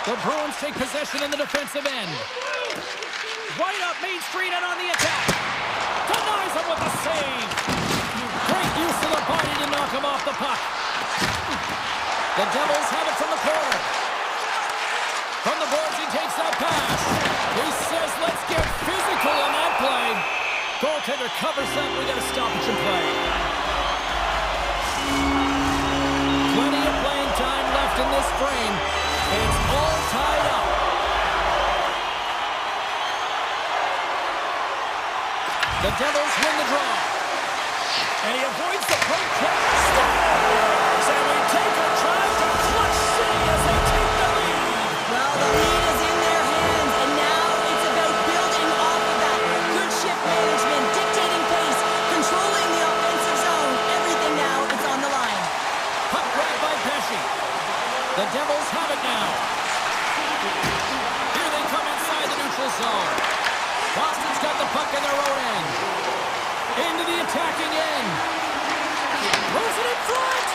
The Bruins take possession in the defensive end. Right up Main Street and on the attack. Denies him with a save. Great use of the body to knock him off the puck. The Devils have it from the corner. From the boards, he takes that pass. He says, let's get physical on that play. Goaltender covers that. We got a stoppage in play. Plenty of playing time left in this frame. It's all tied up. The Devils win the draw. And he avoids the poke check. Scores! And we take a drive to Clutch City as they take the lead. Well, the lead is in their hands, and now it's about building off of that. Good shift management, dictating pace, controlling the offensive zone. Everything now is on the line. Puck grab by Pesci. The Devils have it now. Here they come inside the neutral zone. Boston's got the puck in their own end. Into the attacking end. Throws it in front.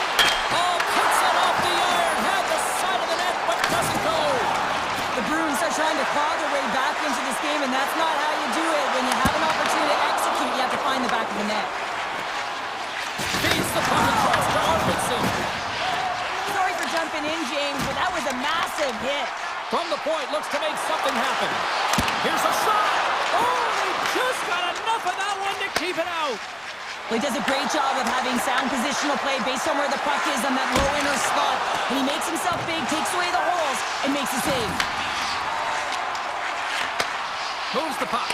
Oh, cuts it off the iron. Had the side of the net, but doesn't go. The Bruins are trying to claw their way back into this game, and that's not how you do it. When you have an opportunity to execute, you have to find the back of the net. Feeds the puck across to Arvidsson. Sorry for jumping in, James, but that was a massive hit. From the point, looks to make something happen. Here's a shot. Oh, they just got enough of that one to keep it out. Well, he does a great job of having sound positional play based on where the puck is on that low inner spot. And he makes himself big, takes away the holes, and makes a save. Moves the puck.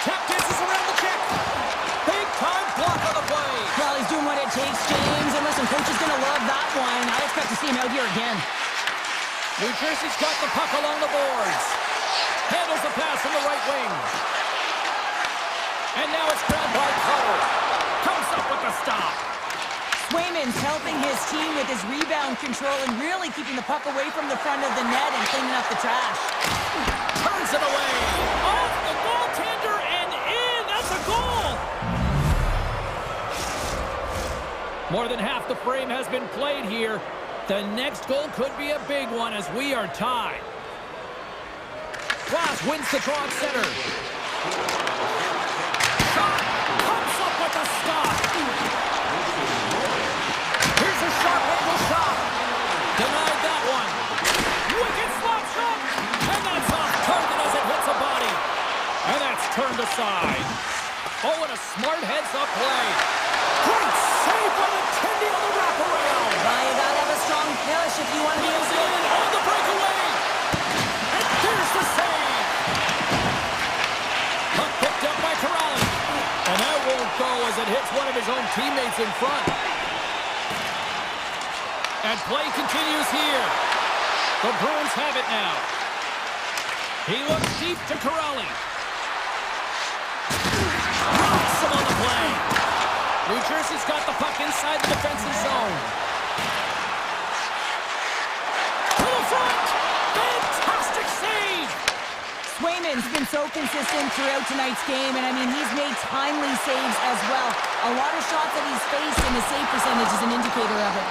Tap dances around the check. Big time block on the play. Well, he's doing what it takes, James. And listen, coach is going to love that one. I expect to see him out here again. New Jersey's got the puck along the boards. Handles the pass from the right wing. And now it's grabbed by Carter. Comes up with the stop. Swayman's helping his team with his rebound control and really keeping the puck away from the front of the net and cleaning up the trash. Turns it away. Off the goaltender and in. That's a goal. More than half the frame has been played here. The next goal could be a big one as we are tied. Ross wins the draw at center. Shot comes up with a stop. Here's a sharp angle shot. Denied that one. Wicked slap shot. And that's off target as it hits a body. And that's turned aside. Oh, and a smart heads-up play. Great save by the Tendy on the wraparound. Well, you gotta have a strong push if you want to be able to... In on the breakaway. And there's the save. Puck picked up by Corrali. And that won't go as it hits one of his own teammates in front. And play continues here. The Bruins have it now. He looks deep to Corrali. Rocks him on the play. New Jersey's got the puck inside the defensive zone. To the front. Fantastic save. Swayman's been so consistent throughout tonight's game, and I mean, he's made timely saves as well. A lot of shots that he's faced, and the save percentage is an indicator of it.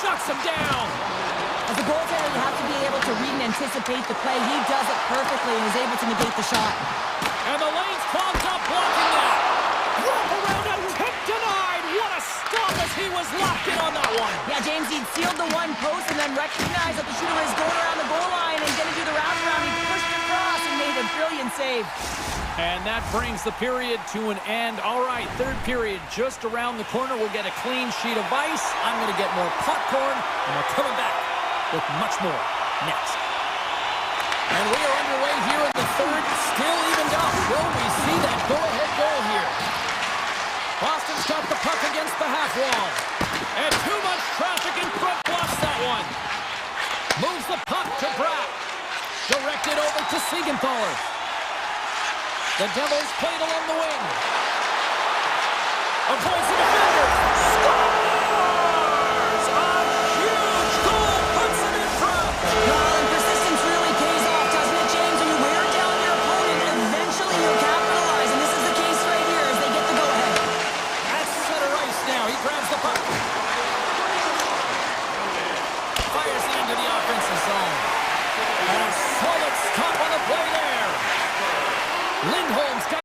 Shuts him down. As a goaltender, you have to be able to read and anticipate the play. He does it perfectly and is able to negate the shot. And the lane's clogged up, blocking that. Wrap around and kick denied. What a stop as he was locked in on that one. Yeah, James, he'd sealed the one post and then recognized that the shooter was going around the goal line and going to do the wraparound. He pushed across and made a brilliant save. And that brings the period to an end. All right, third period just around the corner. We'll get a clean sheet of ice. I'm going to get more popcorn, and we're coming back with much more next. And we are underway here in the third, still evened up. Will we see that go-ahead goal here? Boston's got the puck against the half wall. And too much traffic in front blocks that one. Moves the puck to Bratt. Directed over to Siegenthaler. The Devils played along the wing. Avoids the defender. Scores! A huge goal puts them in front. Well, and persistence really pays off, doesn't it, James? When you wear down your opponent, eventually you'll capitalize, and this is the case right here as they get the go-ahead. At center ice now. He grabs the puck. Fires it into the offensive zone. And a solid stop on the play there. Lindholm's got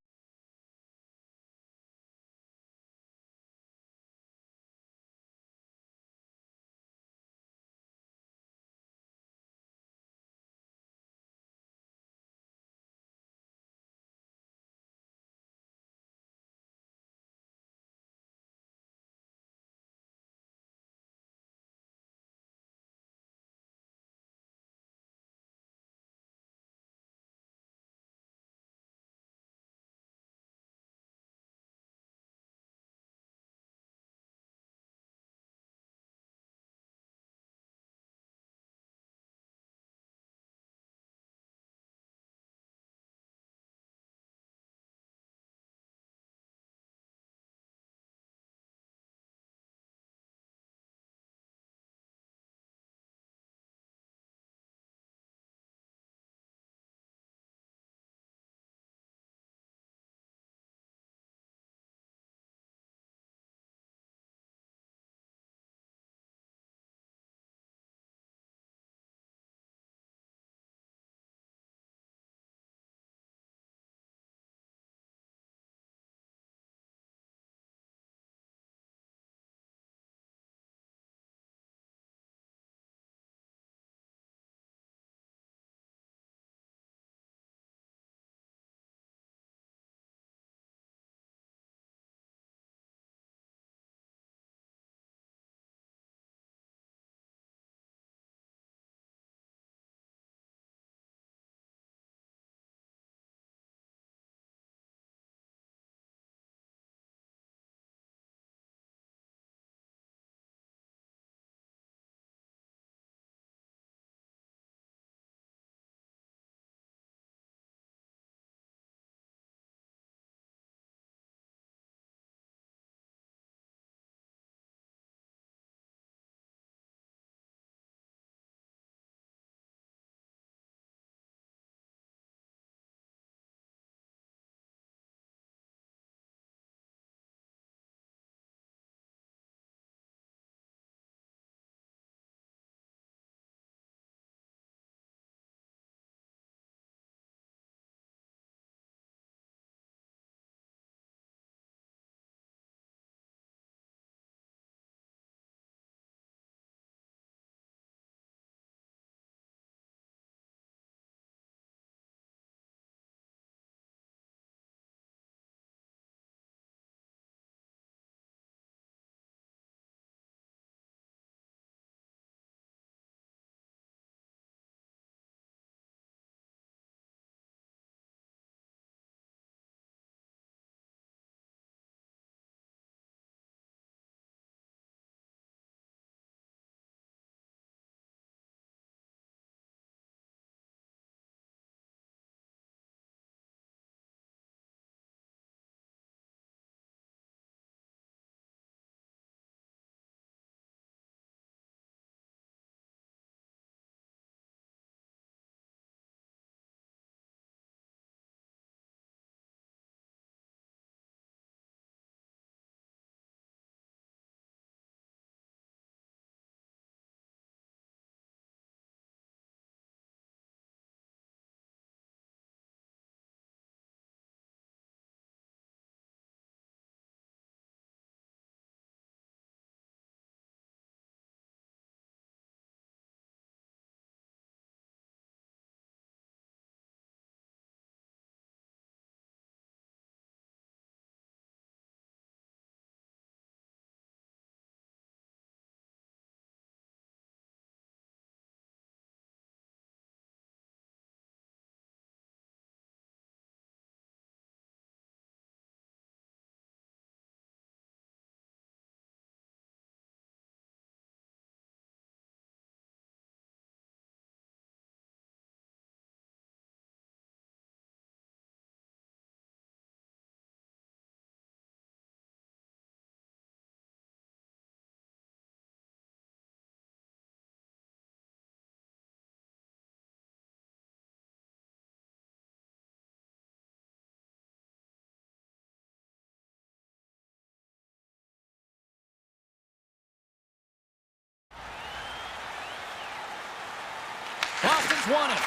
Boston's won it.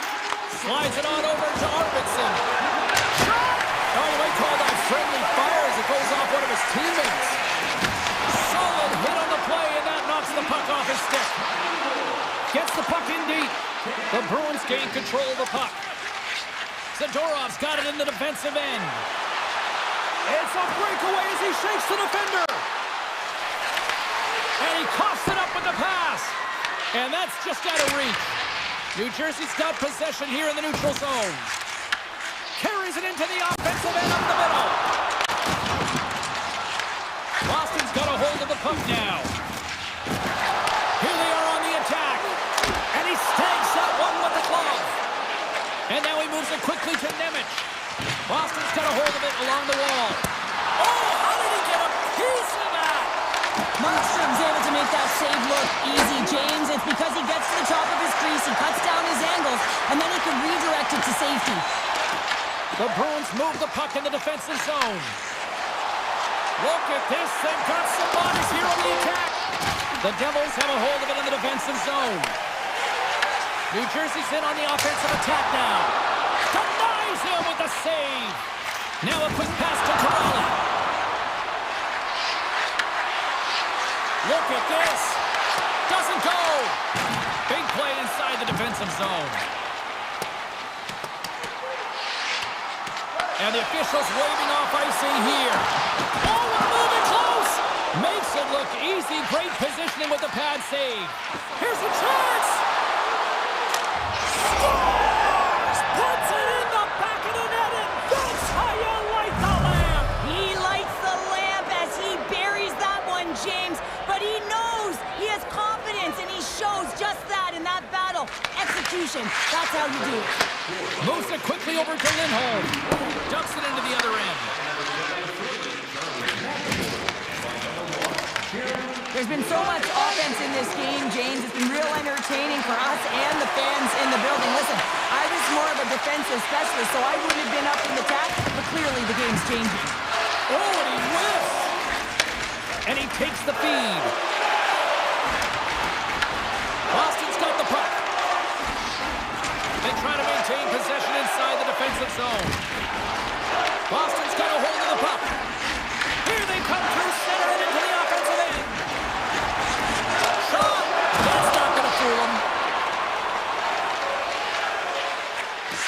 Slides it on over to Arvidsson. Oh, you might call that friendly fire as it goes off one of his teammates. Solid hit on the play, and that knocks the puck off his stick. Gets the puck in deep. The Bruins gain control of the puck. Zadorov's got it in the defensive end. It's a breakaway as he shakes the defender. And he coughs it up with the pass. And that's just out of reach. New Jersey's got possession here in the neutral zone. Carries it into the offensive end up the middle. Boston's got a hold of the puck now. Here they are on the attack. And he snags that one with the glove. And now he moves it quickly to Nemec. Boston's got a hold of it along the wall. Oh, how did he get a piece of that? Markstrom's able to make that save look easy, James. It's because he gets to the top of his crease, he cuts down his angles, and then he can redirect it to safety. The Bruins move the puck in the defensive zone. Look at this. They've got some bodies here on the attack. The Devils have a hold of it in the defensive zone. New Jersey's in on the offensive attack now. Denies him with the save. Now a quick pass to Corrali. Look at this. Doesn't go. Big play inside the defensive zone. And the officials waving off icing here. Oh, we're moving close. Makes it look easy. Great positioning with the pad save. Here's a chance. Scores! Puts it in the back of the net, and that's how you light the lamp. He lights the lamp as he buries that one, James. But he knows he has confidence, and he shows just that in that battle. Execution, that's how you do it. Moves it quickly over to Lindholm. Dumps it into the other end. There's been so much offense in this game, James. It's been real entertaining for us and the fans in the building. Listen, I was more of a defensive specialist, so I wouldn't have been up in the attack, but clearly the game's changing. Oh, and he whiffs! And he takes the feed. Boston's got the puck. They try to maintain possession inside the defensive zone. Boston's got a hold of the puck. Here they come through center and into the offensive end. Shot! That's not going to fool him.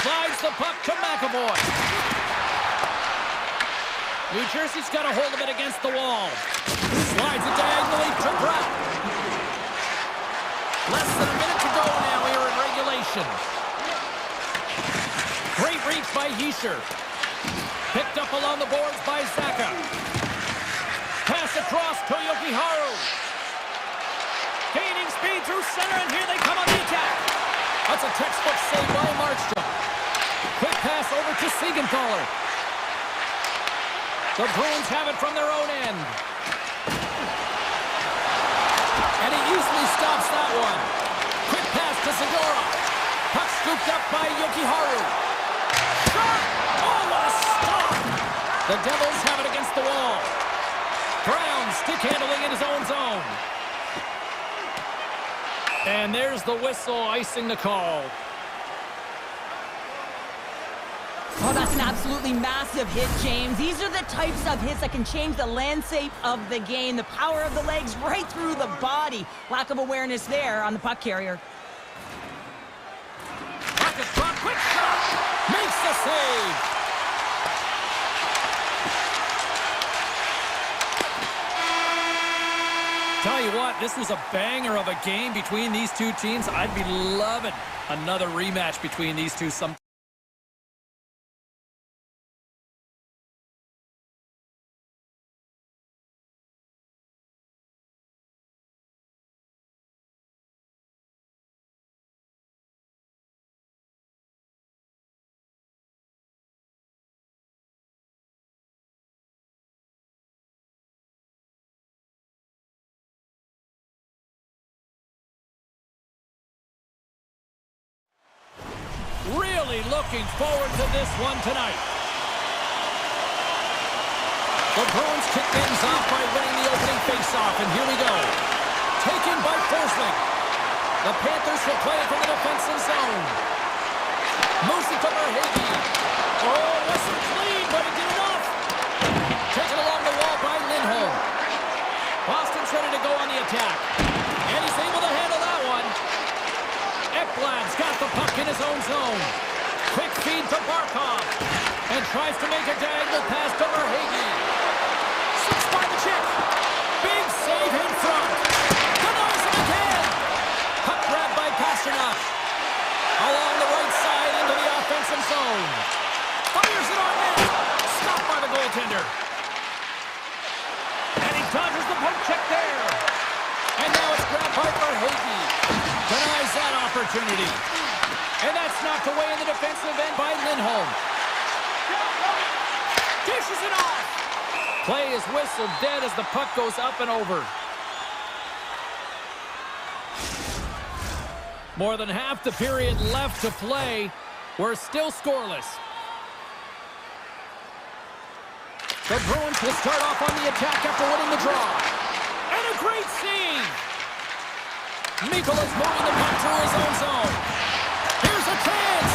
Slides the puck to McAvoy. New Jersey's got a hold of it against the wall. Slides it diagonally to Brown. Less than a minute to go now here in regulation. Great reach by Hischier. Picked up along the boards by Zaka. Pass across to Jokiharju. Gaining speed through center, and here they come on the attack. That's a textbook save by Markstrom. Quick pass over to Siegenthaler. The Bruins have it from their own end. And he easily stops that one. Quick pass to Zadorov. Puck scooped up by Jokiharju. Shot! Oh, what a stop! The Devils have it against the wall. Brown stick handling in his own zone. And there's the whistle icing the call. Oh, that's an absolutely massive hit, James. These are the types of hits that can change the landscape of the game. The power of the legs right through the body. Lack of awareness there on the puck carrier. Rocket drop, quick shot! Makes the save! Tell you what, this was a banger of a game between these two teams. I'd be loving another rematch between these two sometime. Really looking forward to this one tonight. The Bruins kick things off by winning the opening faceoff, and here we go. Taken by Forsling. The Panthers will play it from the defensive zone. Verhaeghe. Oh, wasn't clean, but it did enough. Taken along the wall by Lindholm. Boston's ready to go on the attack. And he's able to handle that one. Ekblad's got the puck in his own zone. Quick feed to Barkov. And tries to make a diagonal pass to Verhaeghe. Six by the chick. Big save in front. Denies him again. Puck grabbed by Pasternak. Along the right side into the offensive zone. Fires it on net. Stopped by the goaltender. And he dodges the poke check there. And now it's grabbed by Verhaeghe. Denies that opportunity. And that's knocked away in the defensive end by Lindholm. Dishes it off. Play is whistled dead as the puck goes up and over. More than half the period left to play. We're still scoreless. The Bruins will start off on the attack after winning the draw. And a great save. Mikola's moving the puck through his own zone. Here's a chance.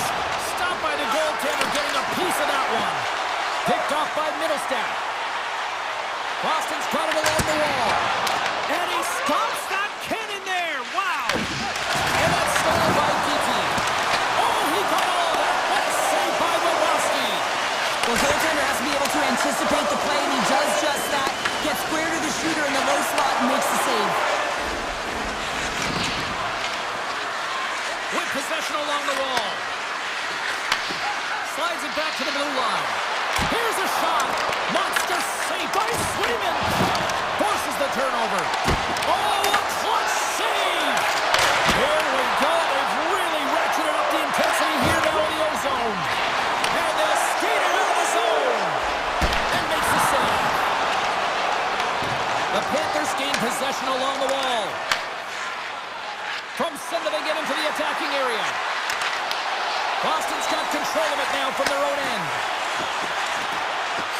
Stopped by the goaltender, getting a piece of that one. Picked off by Middlestat. Boston's got it along the wall. And he stops that cannon there. Wow. And that's stolen by Kiki. Oh, he got all of that. What a save by Bobrovsky. Well, goaltender has to be able to anticipate the play, and he does just that. Gets square to the shooter in the low slot and makes the save. With possession along the wall. Slides it back to the blue line. Here's a shot. Monster save by Swayman. Forces the turnover. Oh, a clutch save. Here we go. They've really ratcheted up the intensity here now in the O-zone. And they'll skate it out of the zone. And makes the save. The Panthers gain possession along the wall. From center they get into the attacking area. Boston's got control of it now from their own end.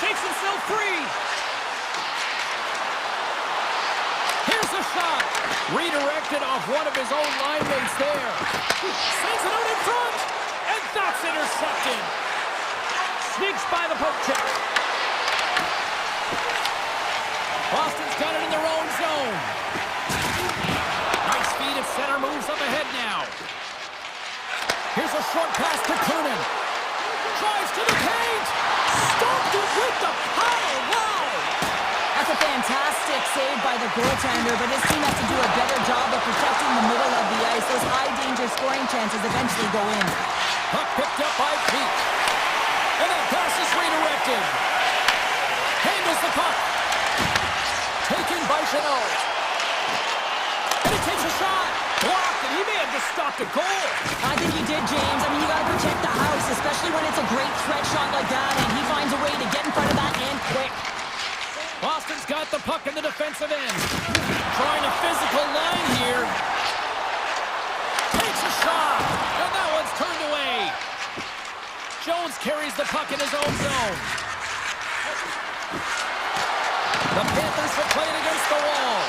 Shakes himself free. Here's a shot. Redirected off one of his own line mates there. Sends it out in front. And that's intercepted. Sneaks by the poke check. Boston's got it in their own zone. Nice feed at center, moves up ahead now. Here's a short pass to Kunin. Drives to the paint. Stopped it with the power. Wow. That's a fantastic save by the goaltender, but his team has to do a better job of protecting the middle of the ice. Those high-danger scoring chances eventually go in. Puck picked up by Pete. And that pass is redirected. Handles the puck. Taken by Chanel. And he takes a shot. Blocked, and he may have just stopped a goal. I think he did, James. I mean, you got to protect the house, especially when it's a great threat shot like that, and he finds a way to get in front of that and quick. Boston's got the puck in the defensive end. Trying a physical line here. Takes a shot, and that one's turned away. Jones carries the puck in his own zone. The Panthers will play it against the wall.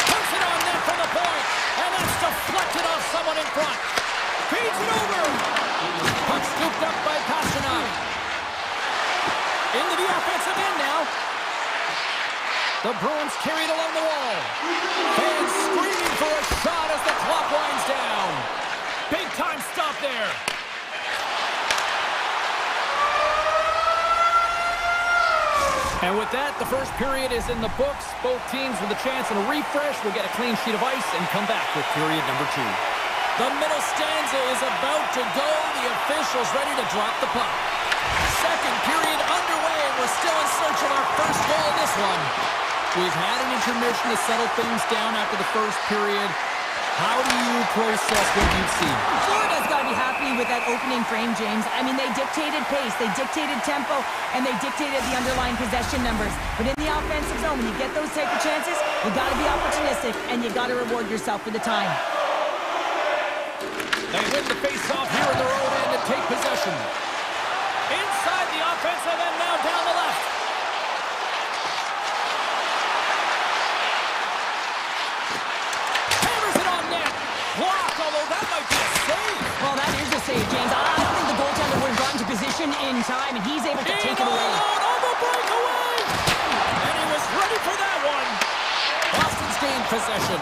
Puts it on net from the point, and that's deflected off someone in front. Feeds it over. Puck scooped up by Pasternak. Into the offensive end now. The Bruins carried along the wall. Fans screaming for a shot as the clock winds down. Big time stop there. And with that, the first period is in the books. Both teams with a chance and a refresh will get a clean sheet of ice and come back with period number 2. The middle stanza is about to go. The officials ready to drop the puck. Second period underway, and we're still in search of our first goal in this one. We've had an intermission to settle things down after the first period. How do you process what you've seen? Florida's got to be happy with that opening frame, James. I mean, they dictated pace, they dictated tempo, and they dictated the underlying possession numbers. But in the offensive zone, when you get those type of chances, you got to be opportunistic, and you got to reward yourself for the time. They win the face-off here in their own end and take possession. Inside the offensive end, now down the left. Hammers it on net. Blocked, although that might be a save. Well, that is a save, James. I don't think the goaltender would have gotten possession.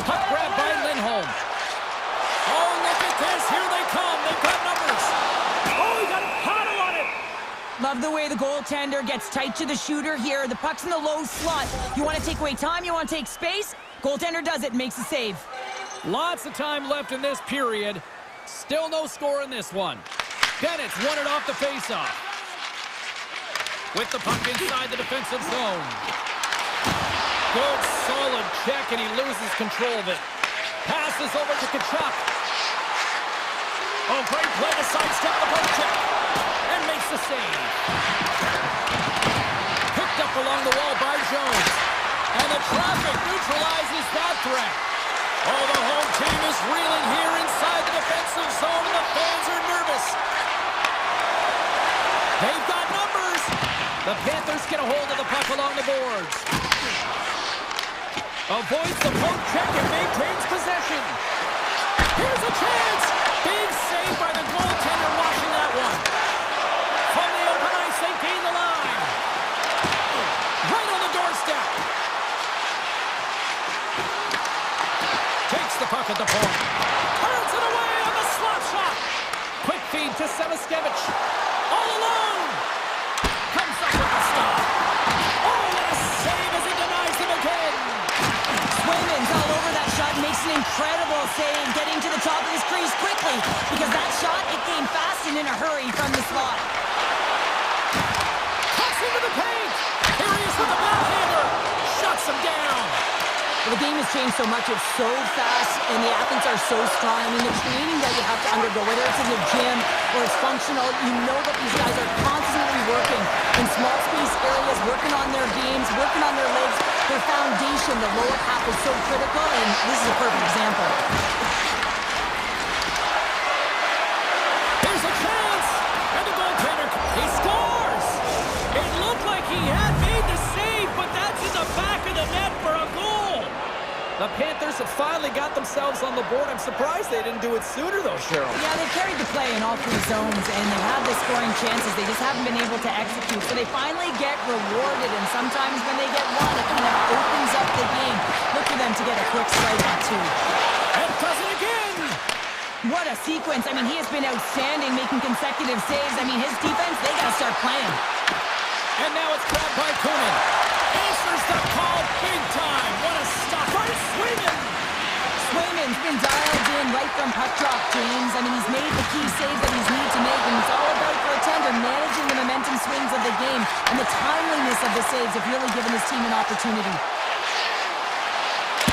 Puck grab by Lindholm. Oh, look at this. Here they come. They've got numbers. Oh, he got a paddle on it. Love the way the goaltender gets tight to the shooter here. The puck's in the low slot. You want to take away time? You want to take space? Goaltender does it, makes a save. Lots of time left in this period. Still no score in this one. Bennett's won it off the faceoff. With the puck inside the defensive zone. Good, solid check, and he loses control of it. Passes over to Kachuk. Oh, great play to sidestep the poke check. And makes the save. Picked up along the wall by Jones. And the traffic neutralizes that threat. Oh, the home team is reeling here inside the defensive zone, and the fans are nervous. They've got numbers. The Panthers get a hold of the puck along the boards. Avoids the poke check and maintains possession. Here's a chance. Big save by the goaltender watching that one. From the open ice, they gain the line. Right on the doorstep. Takes the puck at the point. Turns it away on the slap shot. Quick feed to Sevaskevich. All alone. Comes up with the stop. Oh, what a save as he denies him again. Swayman's all over that shot, makes an incredible save, getting to the top of his crease quickly, because that shot, it came fast and in a hurry from the slot. Cuts into the paint. Here he is with the backhander. Shuts him down. Well, the game has changed so much. It's so fast, and the athletes are so strong. I mean, the training that you have to undergo, whether it's in the gym or it's functional, you know that these guys are constantly working in small space areas, working on their games, working on their legs. Their foundation, the lower half, is so critical, and this is a perfect example. Here's a chance, and the goaltender, he scores! It looked like he had made the save, but that's in the back of the net for a goal! The Panthers have finally got themselves on the board. I'm surprised they didn't do it sooner, though, Cheryl. Yeah, they carried the play in all three zones, and they have the scoring chances. They just haven't been able to execute. So they finally get rewarded, and sometimes when they get one, it kind of opens up the game. Look for them to get a quick strike on two. And does it again! What a sequence. I mean, he has been outstanding, making consecutive saves. I mean, his defense, they got to start playing. And now it's grabbed by Kunin. Answers the call big time. What a stop by Swayman. Swayman's been dialed in right from puck drop, James. I mean, he's made the key saves that he's needed to make, and it's all about for a tender, managing the momentum swings of the game, and the timeliness of the saves have really given his team an opportunity.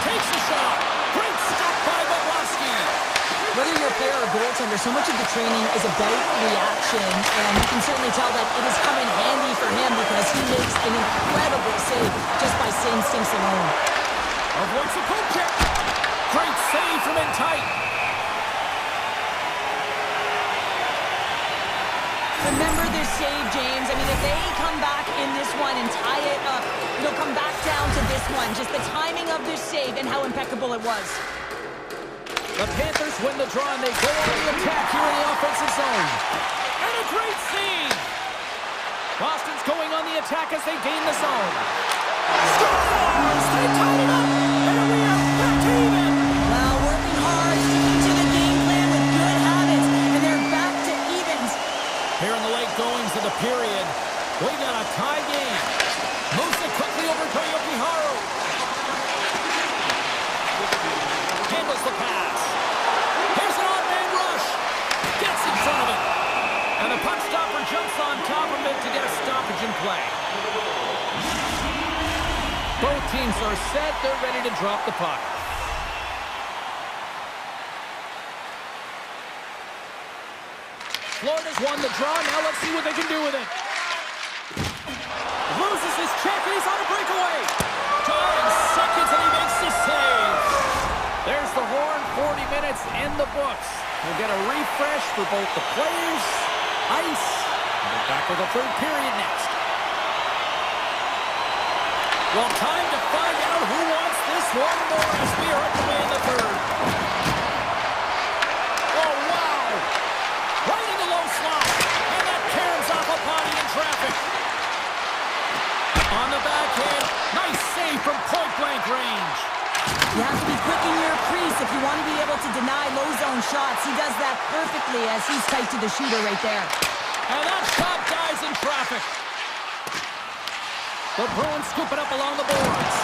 Takes a shot. Great stop by Bobrovsky. Whether you're a player or a goaltender, so much of the training is about reaction, and you can certainly tell that it has come in handy for him because he makes an incredible save just by instincts alone. Avoids the poke check. Great save from in tight. Remember this save, James. I mean, if they come back in this one and tie it up, it'll come back down to this one. Just the timing of this save and how impeccable it was. The Panthers win the draw, and they go on the attack here in the offensive zone. And a great save! Boston's going on the attack as they gain the zone. Scores! They tied it up! And we are back to even! Well, working hard, sticking to the game plan with good habits, and they're back to evens. Here in the late goings of the period, we got a tie game. Moves it quickly over to Yokiharu. Handles the pass. Here's an odd-man rush. Gets in front of it. And the puck stopper jumps on top of it to get a stoppage in play. Both teams are set. They're ready to drop the puck. Florida's won the draw. Now let's see what they can do with it. Loses his check, and he's on a breakaway. 9 seconds, and he makes the save. There's the horn, 40 minutes in the books. We'll get a refresh for both the players, ice, and we're back with the third period next. Well, time to find out who wants this one more as we are underway in the third. Oh, wow! Right in the low slot, and that caroms off a body in traffic. On the backhand, nice save from point shots. He does that perfectly as he's tight to the shooter right there. And that shot dies in traffic. The Bruins scoop it up along the boards.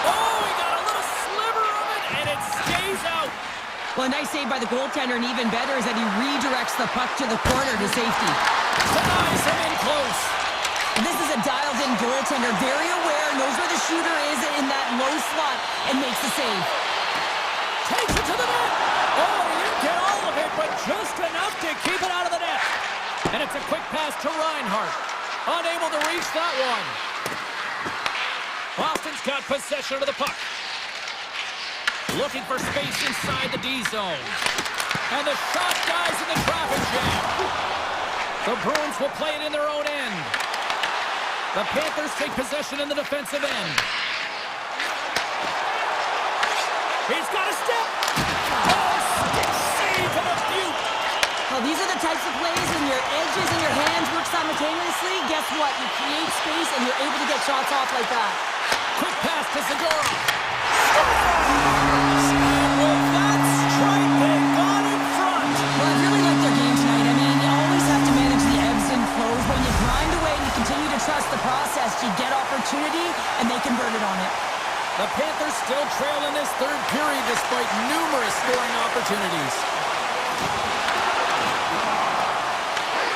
Oh, he got a little sliver of it, and it stays out. Well, a nice save by the goaltender, and even better is that he redirects the puck to the corner to safety. Denies him in close. And this is a dialed-in goaltender, very aware, knows where the shooter is in that low slot, and makes the save. Takes it to the net. Oh, he didn't get all of it, but just enough to keep it out of the net. And it's a quick pass to Reinhart. Unable to reach that one. Boston's got possession of the puck. Looking for space inside the D zone. And the shot dies in the traffic jam. The Bruins will play it in their own end. The Panthers take possession in the defensive end. He's got a step. Oh, stick save and a beaut. Well, these are the types of plays when your edges and your hands work simultaneously. Guess what? You create space and you're able to get shots off like that. Quick pass to Segura. And with that strike, they got in front. Well, I really like their game tonight. I mean, you always have to manage the ebbs and flows. When you grind away and you continue to trust the process, you get opportunity, and they converted on it. The Panthers still trail in this third period despite numerous scoring opportunities.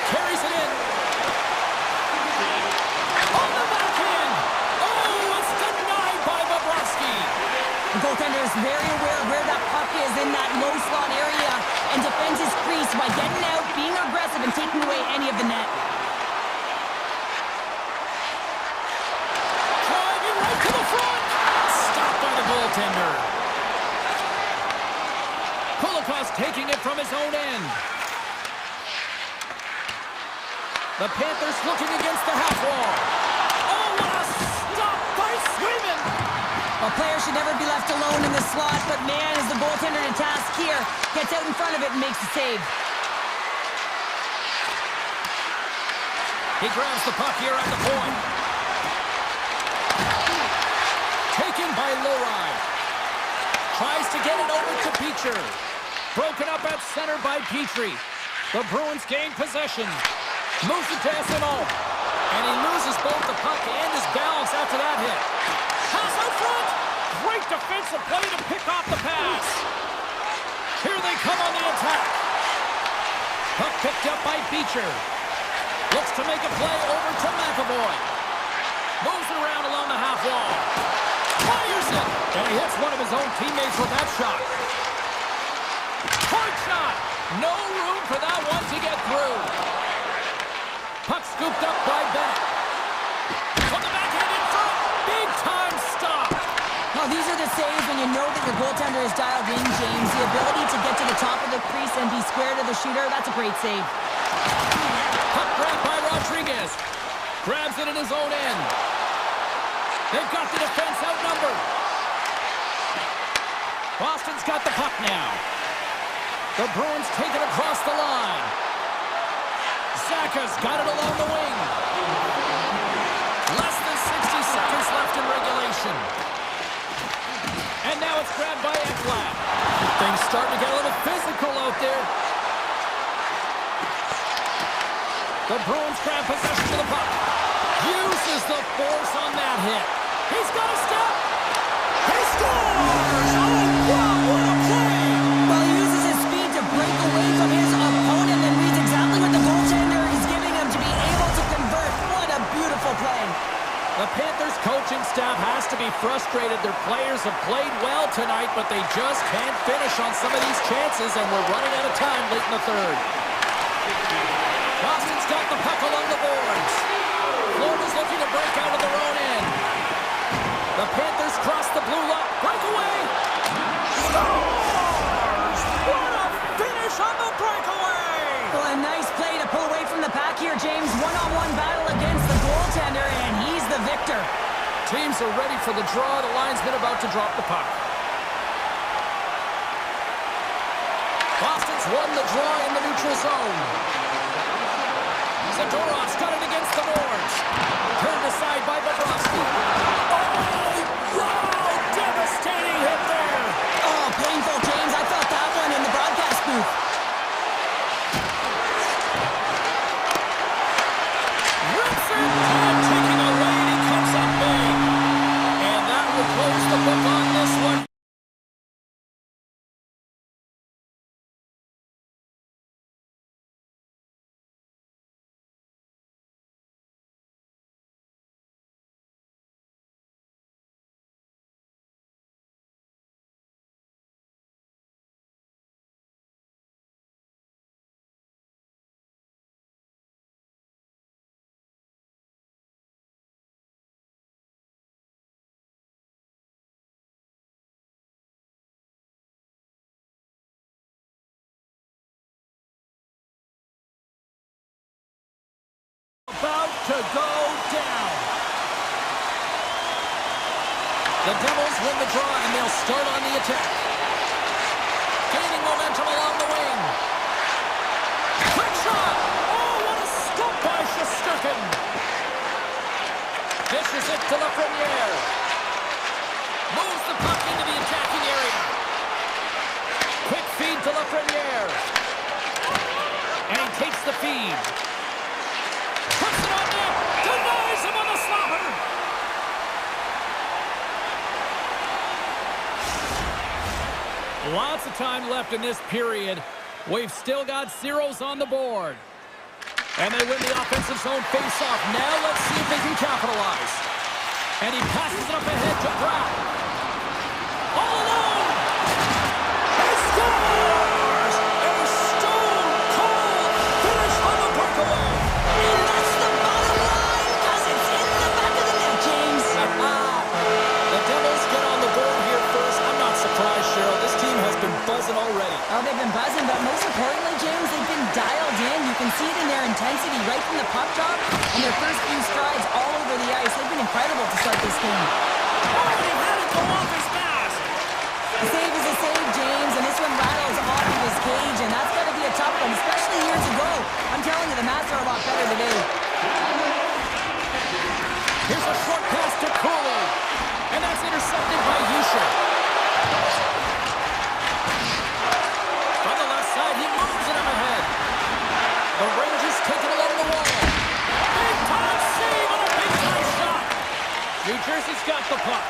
Carries it in. On the backhand. Oh, it's denied by Bobrovsky. The goaltender is very aware of where that puck is in that low slot area and defends his crease by getting out, being aggressive, and taking away any of the net. Driving right to the front. Stopped by the goaltender. Kulikov's taking it from his own end. The Panthers looking against the half wall. Oh, what a stop by Swayman. A player should never be left alone in the slot, but man, is the goaltender to task here. Gets out in front of it and makes the save. He grabs the puck here at the point. Taken by Lowry. Tries to get it over to Beecher. Broken up at center by Petrie. The Bruins gain possession. Moves it to SNO. And he loses both the puck and his balance after that hit. Pass out front. Great defensive play to pick off the pass. Here they come on the attack. Puck picked up by Beecher. Looks to make a play over to McAvoy. Moves it around along the half wall. Fires it. And he hits one of his own teammates with that shot. Hard shot. No room for that one to get through. Puck scooped up by Bennett. From the backhand in front. Big time stop. Well, these are the saves when you know that your goaltender is dialed in, James. The ability to get to the top of the crease and be square to the shooter, that's a great save. Puck grabbed by Rodriguez. Grabs it in his own end. They've got the defense outnumbered. Boston's got the puck now. The Bruins take it across the line. Zaka's got it along the wing. Less than 60 seconds left in regulation. And now it's grabbed by Ekblad. Things starting to get a little physical out there. The Bruins grab possession of the puck. Uses the force on that hit. He's got a step. He scores! Oh, wow, what a play! Well, he uses his speed to break away from his opponent and reads exactly what the goaltender is giving him to be able to convert. What a beautiful play. The Panthers coaching staff has to be frustrated. Their players have played well tonight, but they just can't finish on some of these chances, and we're running out of time late in the third. Boston's got the puck along the boards. Florida's looking to break out of their own end. The Panthers cross the blue line. Breakaway! Scores! What a finish on the breakaway! Well, a nice play to pull away from the pack here, James. One-on-one battle against the goaltender, and he's the victor. Teams are ready for the draw. The linesman about to drop the puck. Boston's won the draw in the neutral zone. Zadorov's got it against the boards. Turned aside by Bobrovsky. Oh, wow! Devastating hit there. Oh, painful, James. I felt that one in the broadcast booth. go down. The Devils win the draw, and they'll start on the attack. Gaining momentum along the wing. Quick shot! Oh, what a stop by Shesterkin! Dishes it to Lafreniere. Moves the puck into the attacking area. Quick feed to Lafreniere. And he takes the feed. Puts it on net. Denies him on the slobber. Lots of time left in this period. We've still got zeros on the board. And they win the offensive zone face-off. Now let's see if they can capitalize. And he passes it up ahead to Brown. All alone! He scores! A stone-cold finish on the breakaway. And that's the bottom line, because it's in the back of the net, James. The Devils get on the board here first. I'm not surprised, Cheryl. This team has been buzzing already. Oh, they've been buzzing, but most importantly, James, they've been dialed in. You can see it in their intensity right from the puck drop and their first few strides all over the ice. They've been incredible to start this game. Oh, he had it go off his mask. A save is a save, James, and this one rattles off of his cage, and that's got to be a tough one, especially years ago. I'm telling you, the Mats are a lot better today. Here's a short pass to Cooley, and that's intercepted by Yusha. From the left side, he moves it up ahead. The Rangers take it along the wall. Big time save on a big time shot. New Jersey's got the puck.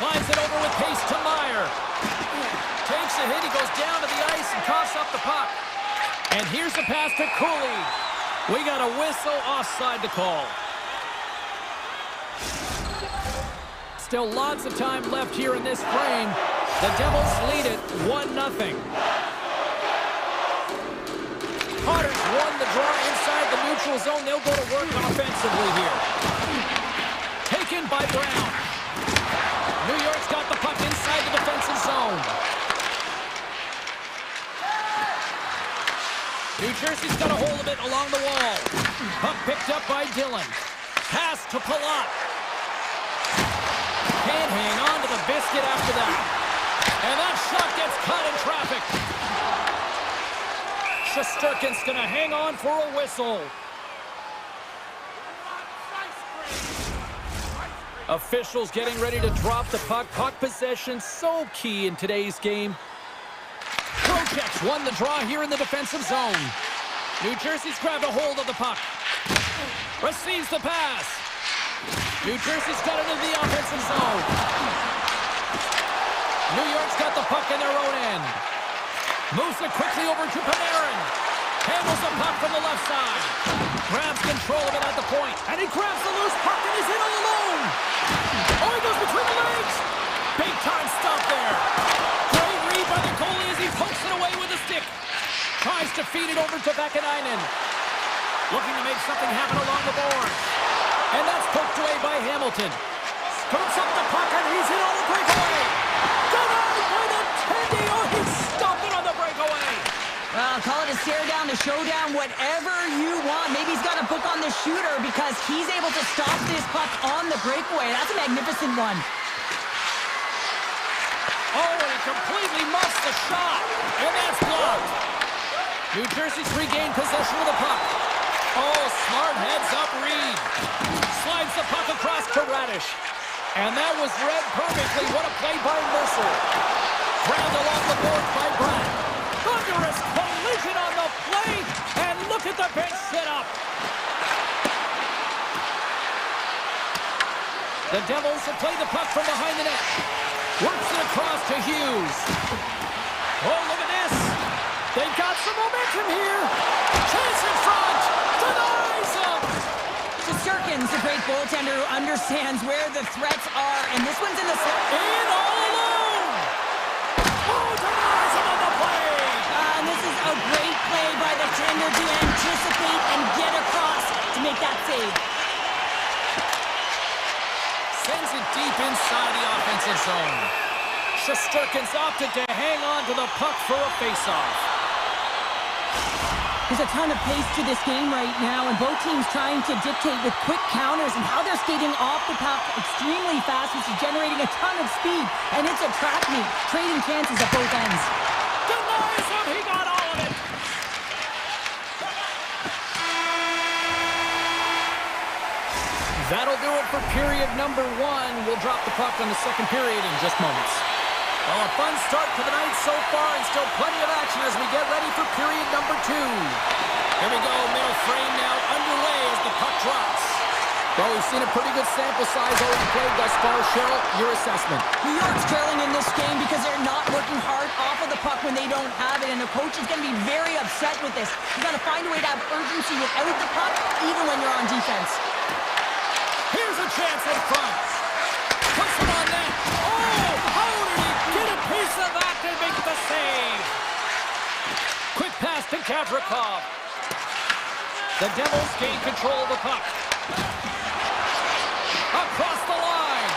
Slides it over with pace to Meyer. Takes a hit, he goes down to the ice and coughs up the puck. And here's the pass to Cooley. We got a whistle offside to call. Still lots of time left here in this frame. The Devils lead it 1-0. Otters won the draw inside the neutral zone. They'll go to work offensively here. Taken by Brown. New York's got the puck inside the defensive zone. New Jersey's got a hold of it along the wall. Puck picked up by Dillon. Pass to Palat. Can't hang on to the biscuit after that. And that shot gets caught in traffic. Shesterkin's going to hang on for a whistle. Officials getting ready to drop the puck. Puck possession so key in today's game. Projects won the draw here in the defensive zone. New Jersey's grabbed a hold of the puck. Receives the pass. New Jersey's got it in the offensive zone. New York's got the puck in their own end. Moves it quickly over to Panarin. Handles the puck from the left side. Grabs control of it at the point. And he grabs the loose puck and he's in all alone. Oh, he goes between the legs. Big time stop there. Great read by the goalie as he pokes it away with a stick. Tries to feed it over to Vakanainen. Looking to make something happen along the board. And that's poked away by Hamilton. Scoops up the puck and he's in on the breakaway. Denied by the Tendy. Oh, he's stopped it on the breakaway. Well, call it a stare down, a showdown, whatever you want. Maybe he's got a book on the shooter because he's able to stop this puck on the breakaway. That's a magnificent one. Oh, and he completely muffs the shot. And that's blocked. New Jersey's regained possession of the puck. Oh, smart heads-up read. Slides the puck across to Radish. And that was read perfectly. What a play by Mercer. Grabbed along the boards by Brad. Thunderous collision on the play. And look at the bench set up. The Devils have played the puck from behind the net. Works it across to Hughes. Oh, look at this. They've got some momentum here. Chance in front. Denies him. Shesterkin's a great goaltender who understands where the threats are, and this one's in the... In all alone. Oh, denies him on the play. And this is a great play by the tender to anticipate and get across to make that save. Sends it deep inside the offensive zone. Shesterkin's opted to hang on to the puck for a faceoff. There's a ton of pace to this game right now, and both teams trying to dictate with quick counters and how they're skating off the puck extremely fast, which is generating a ton of speed. And it's a track meet, trading chances at both ends. Denies him. He got all of it. That'll do it for period number 1. We'll drop the puck on the second period in just moments. Well, a fun start to the night so far, and still plenty of action as we get ready for period number 2. Here we go, middle frame now underway as the puck drops. Well, we've seen a pretty good sample size already played thus far. Cheryl, your assessment. New York's trailing in this game because they're not working hard off of the puck when they don't have it, and the coach is going to be very upset with this. You got to find a way to have urgency without the puck, even when you're on defense. Here's a chance in front. Puts it on net. Oh, how did he get a piece of that to make the save? Quick pass to Gavrikov. The Devils gain control of the puck. Across the line.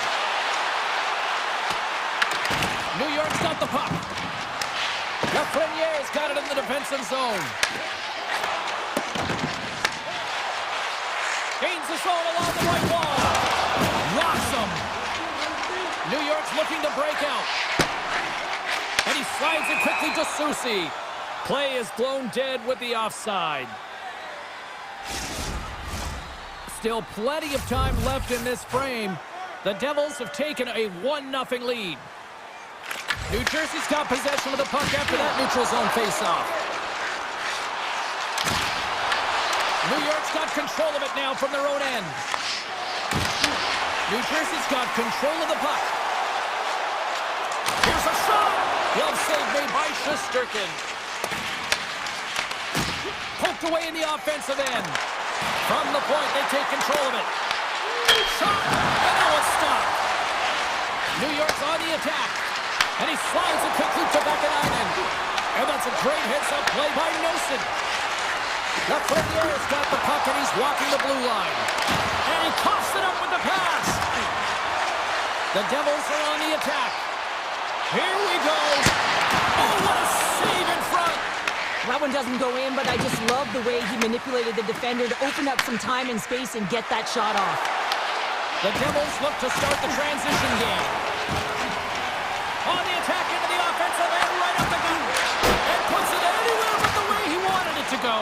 New York's got the puck. Lafreniere's got it in the defensive zone. Gains the zone along the right wall. Rocks him. New York's looking to break out. And he slides it quickly to Susi. Play is blown dead with the offside. Still plenty of time left in this frame. The Devils have taken a 1-0 lead. New Jersey's got possession of the puck after that neutral zone faceoff. New York's got control of it now from their own end. New Jersey's got control of the puck. Here's a shot! Glove save made by Shesterkin. Poked away in the offensive end. From the point, they take control of it. Shot! And now it's stopped. New York's on the attack. And he slides it quickly to Vakanainen. And that's a great heads-up play by Nosen. Lafreniere's got the puck and he's walking the blue line. And he coughs it up with the pass. The Devils are on the attack. Here we go. Oh, what a save in front. That one doesn't go in, but I just love the way he manipulated the defender to open up some time and space and get that shot off. The Devils look to start the transition game. On the attack into the offensive end, right up the gut. And puts it anywhere but the way he wanted it to go.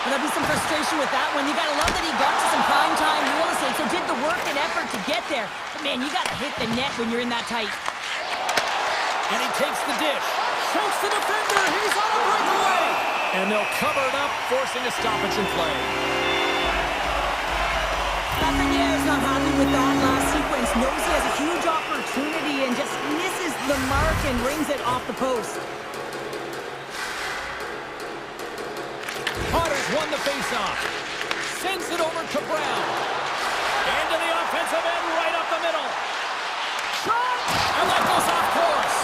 There'll be some frustration with that one. You gotta love that he got to some prime time real estate, so did the work and effort to get there. But man, you gotta hit the net when you're in that tight. And he takes the dish. Shoots the defender. He's on a breakaway. And they'll cover it up, forcing a stoppage in play. Lafreniere's not happy with that last sequence. Knows he has a huge opportunity and just misses the mark and rings it off the post. Potter's won the faceoff. Sends it over to Brown. Into the offensive end, right up the middle. Shot! And that goes off course.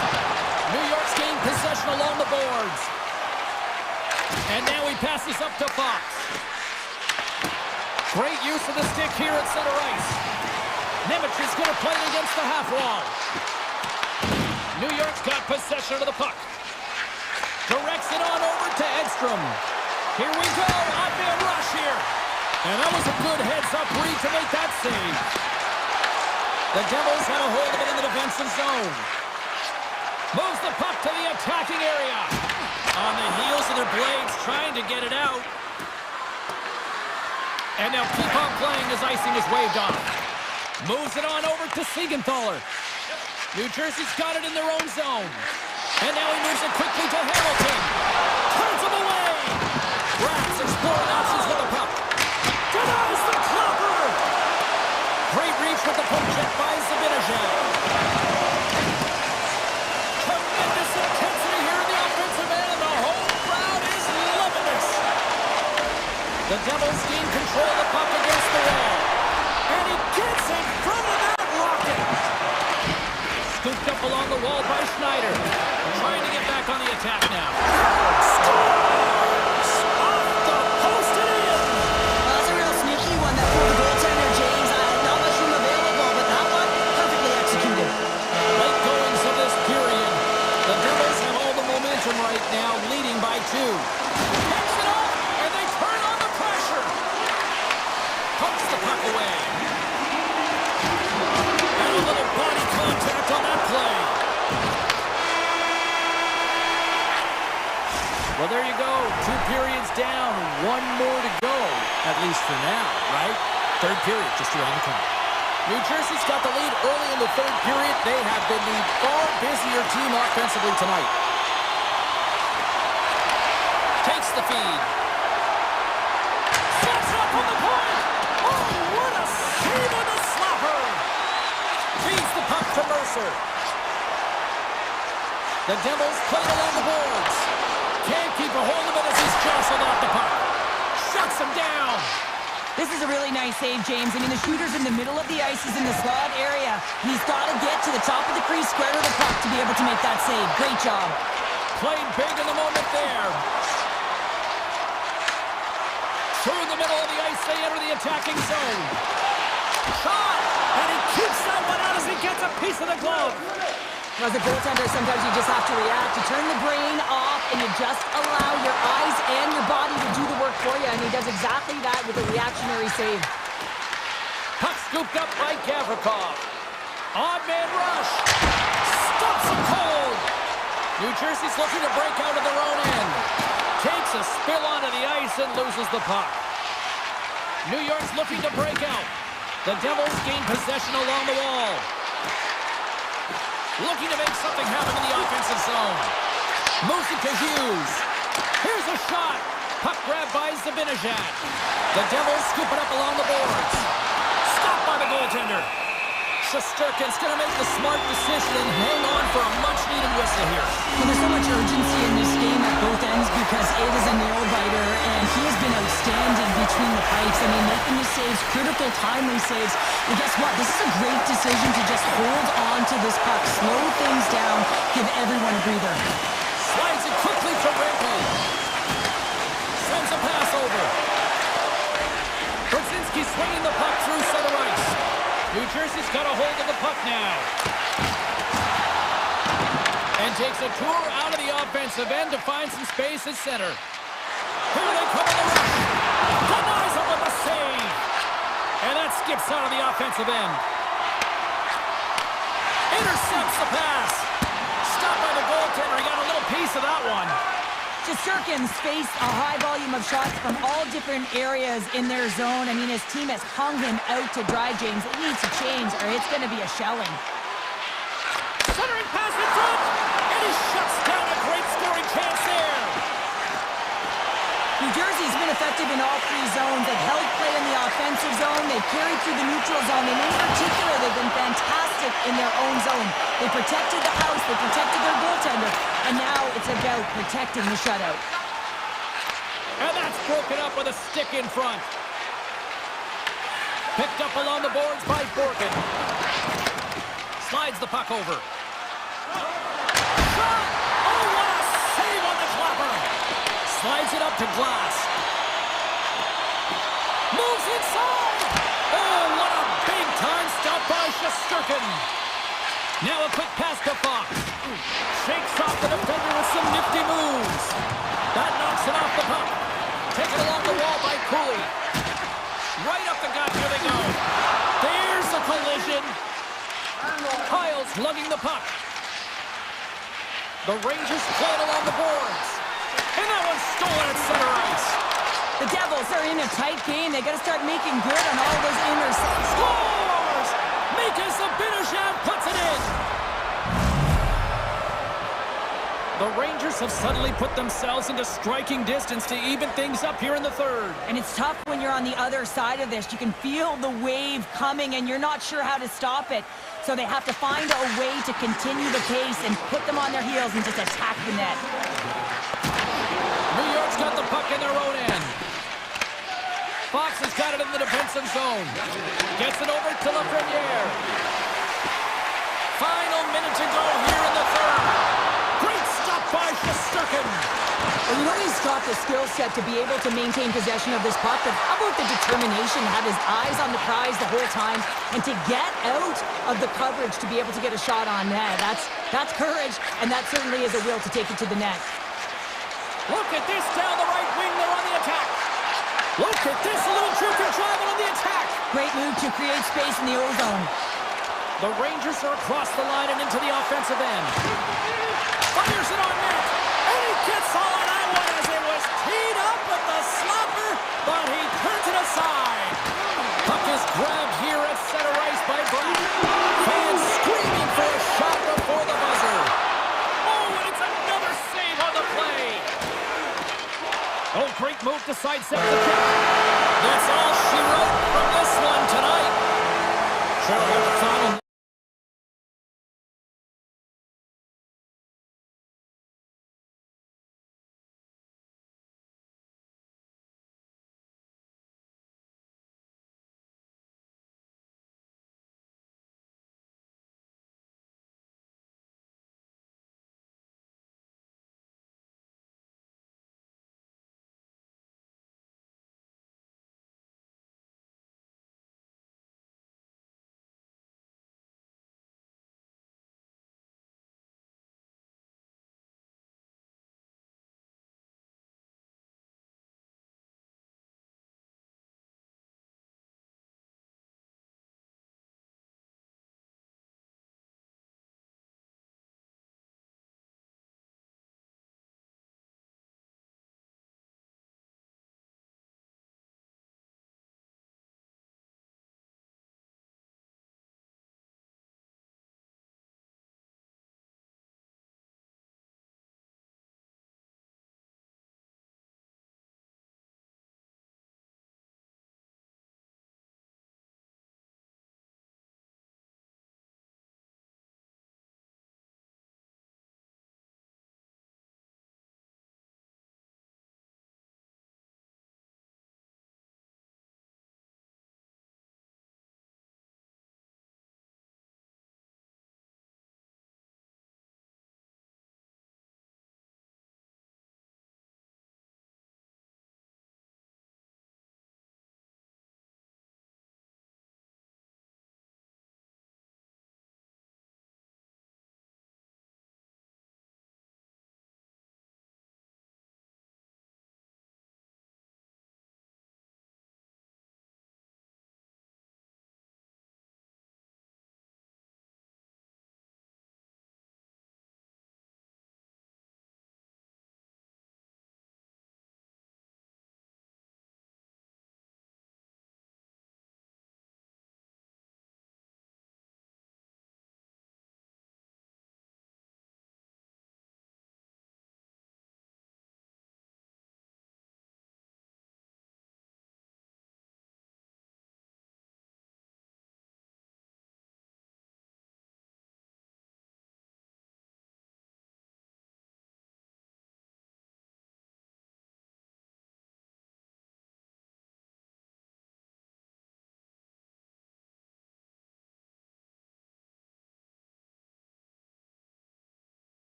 New York's gained possession along the boards. And now he passes up to Fox. Great use of the stick here at center ice. Nemec is going to play it against the half wall. New York's got possession of the puck. Directs it on over to Edstrom. Here we go, on-man rush here. And that was a good heads-up read to make that save. The Devils had a hold of it in the defensive zone. Moves the puck to the attacking area. On the heels of their blades, trying to get it out. And they'll keep on playing as icing is waved off. Moves it on over to Siegenthaler. New Jersey's got it in their own zone. And now he moves it quickly to Hamilton. Turns him away. Rats exploring options with the puck. Denies the clopper. Great reach with the poke check by Zibanejad. Tremendous intensity here in the offensive end. The whole crowd is loving this. The Devils gain control of the puck against the wall. And he gets in front of that rocket. Scooped up along the wall by Schneider. Trying to get back on the attack now. Scores! Off the post and in! Well, that's a real sneaky one that pulled the goaltender, James. Not much room available, but that one, perfectly executed. Late goings of this period. The Devils have all the momentum right now, leading by 2. Picks it off! Well, there you go. 2 periods down, 1 more to go, at least for now, right? Third period just around the corner. New Jersey's got the lead early in the third period. They have been the far busier team offensively tonight. Takes the feed. Slots up on the point. Oh, what a save on the slapper. Feeds the puck to Mercer. The Devils play it along the boards. Can't keep a hold of it as he's jostled off the puck. Shuts him down. This is a really nice save, James. I mean, the shooter's in the middle of the ice. He's in the slot area. He's got to get to the top of the crease, square to the puck to be able to make that save. Great job. Played big in the moment there. Through the middle of the ice, they enter the attacking zone. Shot! And he keeps that one out as he gets a piece of the glove. As a goaltender, sometimes you just have to react. You turn the brain off, and you just allow your eyes and your body to do the work for you, and he does exactly that with a reactionary save. Puck scooped up by Gavrikov. Odd man rush. Stops him cold. New Jersey's looking to break out of their own end. Takes a spill onto the ice and loses the puck. New York's looking to break out. The Devils gain possession along the wall. Looking to make something happen in the offensive zone. Moves it to Hughes. Here's a shot. Puck grab by Zibanejad. The Devils scoop it up along the boards. Stopped by the goaltender. Shesterkin's going to make the smart decision and hang on for a much-needed whistle here. Well, there's so much urgency in this game at both ends because it is a nail-biter, and he has been outstanding between the pipes. I mean, making the saves, critical, timely saves. And guess what? This is a great decision to just hold on to this puck, slow things down, give everyone a breather. Slides it quickly to Rampey. Sends a pass over. Brzezinski swinging the puck through center ice. New Jersey's got a hold of the puck now. And takes a tour out of the offensive end to find some space at center. Here they come in the rush. Denies him with a save. And that skips out of the offensive end. Intercepts the pass. Stopped by the goaltender. He got a little piece of that one. Shesterkin's faced a high volume of shots from all different areas in their zone. I mean, his team has hung him out to dry, James. It needs to change or it's going to be a shelling. Centering pass in front, and he shuts down a great scoring chance there. New Jersey's been effective in all 3 zones. They've held play in the offensive zone. They've carried through the neutral zone. And in particular, they've been fantastic in their own zone. They protected the house. They protected their goaltender. And now it's about protecting the shutout. And that's broken up with a stick in front. Picked up along the boards by Borkin. Slides the puck over. Shot! Oh, what a save on the clapper! Slides it up to Glass. Moves inside! Oh, what a big-time stop by Shesterkin. Now a quick pass to Fox. Shakes off the defender with some nifty moves. That knocks it off the puck. Taken along the wall by Cooley. Right up the gut, here they go. There's a collision. Kyle's lugging the puck. The Rangers play it along the boards. And that one's stolen at center ice. The Devils are in a tight game. They got to start making good on all those intercepts. Scores! Mika Zibanejad puts it in. The Rangers have suddenly put themselves into striking distance to even things up here in the third. And it's tough when you're on the other side of this. You can feel the wave coming, and you're not sure how to stop it. So they have to find a way to continue the pace and put them on their heels and just attack the net. New York's got the puck in their own end. Fox has got it in the defensive zone. Gets it over to Lafreniere. Final minute to go here in the third. Great stop by Shesterkin. Well, you know he's got the skill set to be able to maintain possession of this puck, but how about the determination, have his eyes on the prize the whole time, and to get out of the coverage to be able to get a shot on net. That's courage, and that certainly is a will to take it to the net. Look at this down the right wing. They're on the attack. Look at this, a little juke and driving on the attack. Great move to create space in the O-zone. The Rangers are across the line and into the offensive end. Fires it on net, and he gets all of that one Oh, great move to sidestep the kick. That's all she wrote from this one tonight. Sure, the final.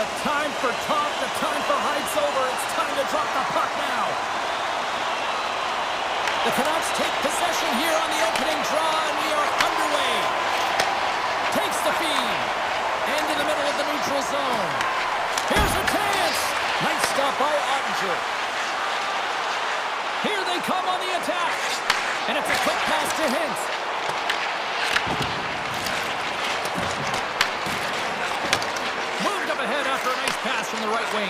The time for talk, the time for hype's over. It's time to drop the puck now. The Canucks take possession here on the opening draw, and we are underway. Takes the feed. And in the middle of the neutral zone. Here's a chance. Nice stop by Ottinger. Here they come on the attack. And it's a quick pass to Hintz. Moved up ahead after a nice pass from the right wing.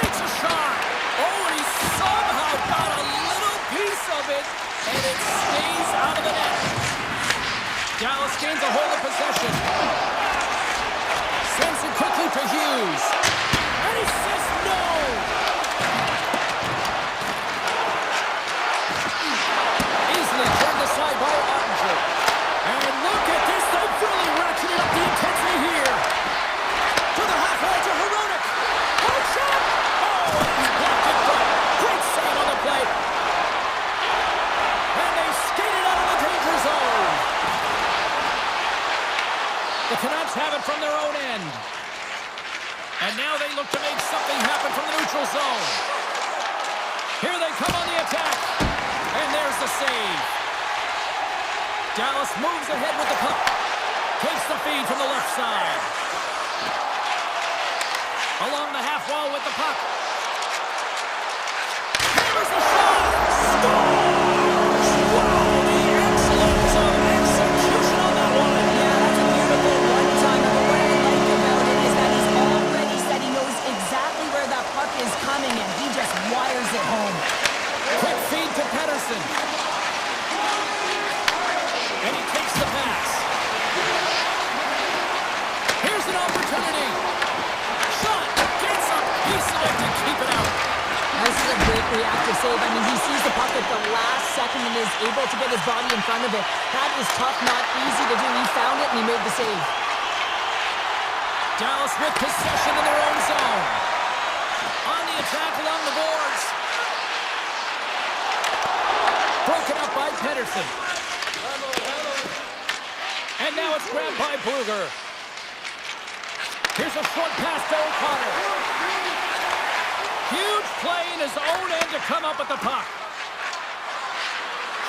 Takes a shot. Oh, and he somehow got a little piece of it. And it stays out of the net. Dallas gains a hold of possession. Sends it quickly to Hughes. And he says no! Easily turned aside by Ottinger. And look at this, they've really ratcheted up the intensity here. To the half wall to Hronek. Oh, shot! Oh, and he's blocked it front. Great save on the play. And they skated out of the danger zone. The Canucks have it from their own end. And now they look to make something happen from the neutral zone. Here they come on the attack. And there's the save. Dallas moves ahead with the puck. Takes the feed from the left side. Along the half wall with the puck. Hammers the shot. Scores! Wow, the excellence of execution on that one. Yeah, that's a beautiful one-timer. But what I like about it is that he's already said he knows exactly where that puck is coming, and he just wires it home. Quick feed to Pettersson. And he takes the pass. Here's an opportunity. Shot. Gets a piece of it to keep it out. This is a great reactive save. I mean, he sees the puck at the last second and is able to get his body in front of it. That is tough, not easy to do. He found it and he made the save. Dallas with possession in their own zone. On the attack along the boards. Broken up by Pettersson. And now it's grabbed by Brugger. Here's a short pass to O'Connor. Huge play in his own end to come up with the puck.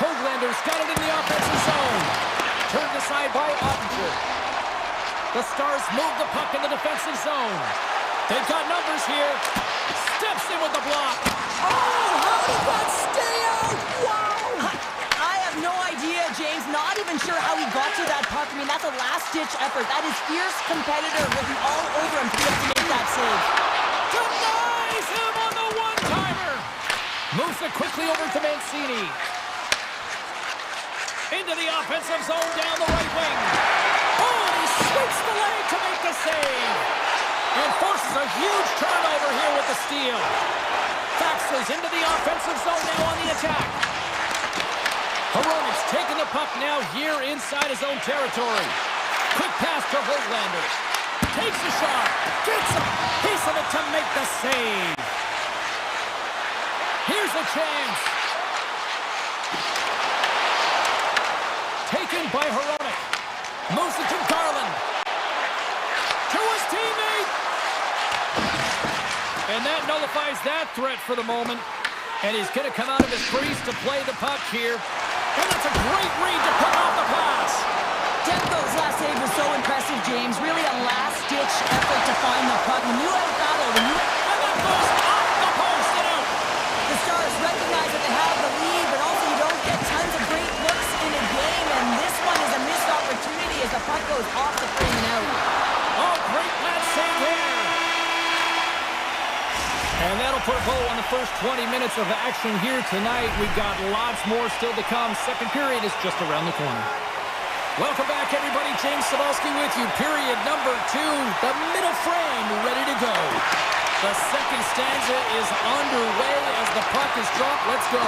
Hoaglander's got it in the offensive zone. Turned aside by Ottinger. The Stars move the puck in the defensive zone. They've got numbers here. Steps in with the block. Oh, how did that stay out? Wow! I have no idea, James. Not even sure how he got to that puck. I mean, that's a last-ditch effort. That is fierce competitor written all over him to be able to make that save. Denies him on the one-timer. Moves it quickly over to Mancini. Into the offensive zone down the right wing. Oh, and he sweeps the leg to make the save. And forces a huge turnover here with the steal. Faxes into the offensive zone now on the attack. Hronek's taking the puck now here inside his own territory. Quick pass to Hoaglander. Takes the shot. Gets a piece of it to make the save. Here's a chance. Taken by Hronek. Moves it to Garland. To his teammate. And that nullifies that threat for the moment. And he's going to come out of his crease to play the puck here. And that's a great read to put off the pass. Demko's last save was so impressive, James. Really a last-ditch effort to find the puck. When you out-battle, And that goes off the post and out. the Stars recognize that they have the lead, but also you don't get tons of great looks in a game, and this one is a missed opportunity as the puck goes off the frame and out. Oh, great pass save here. And that'll put a bow on the first 20 minutes of action here tonight. We've got lots more still to come. Second period is just around the corner. Welcome back, everybody. James Cebulski with you. Period number 2. The middle frame ready to go. The second stanza is underway as the puck is dropped. Let's go.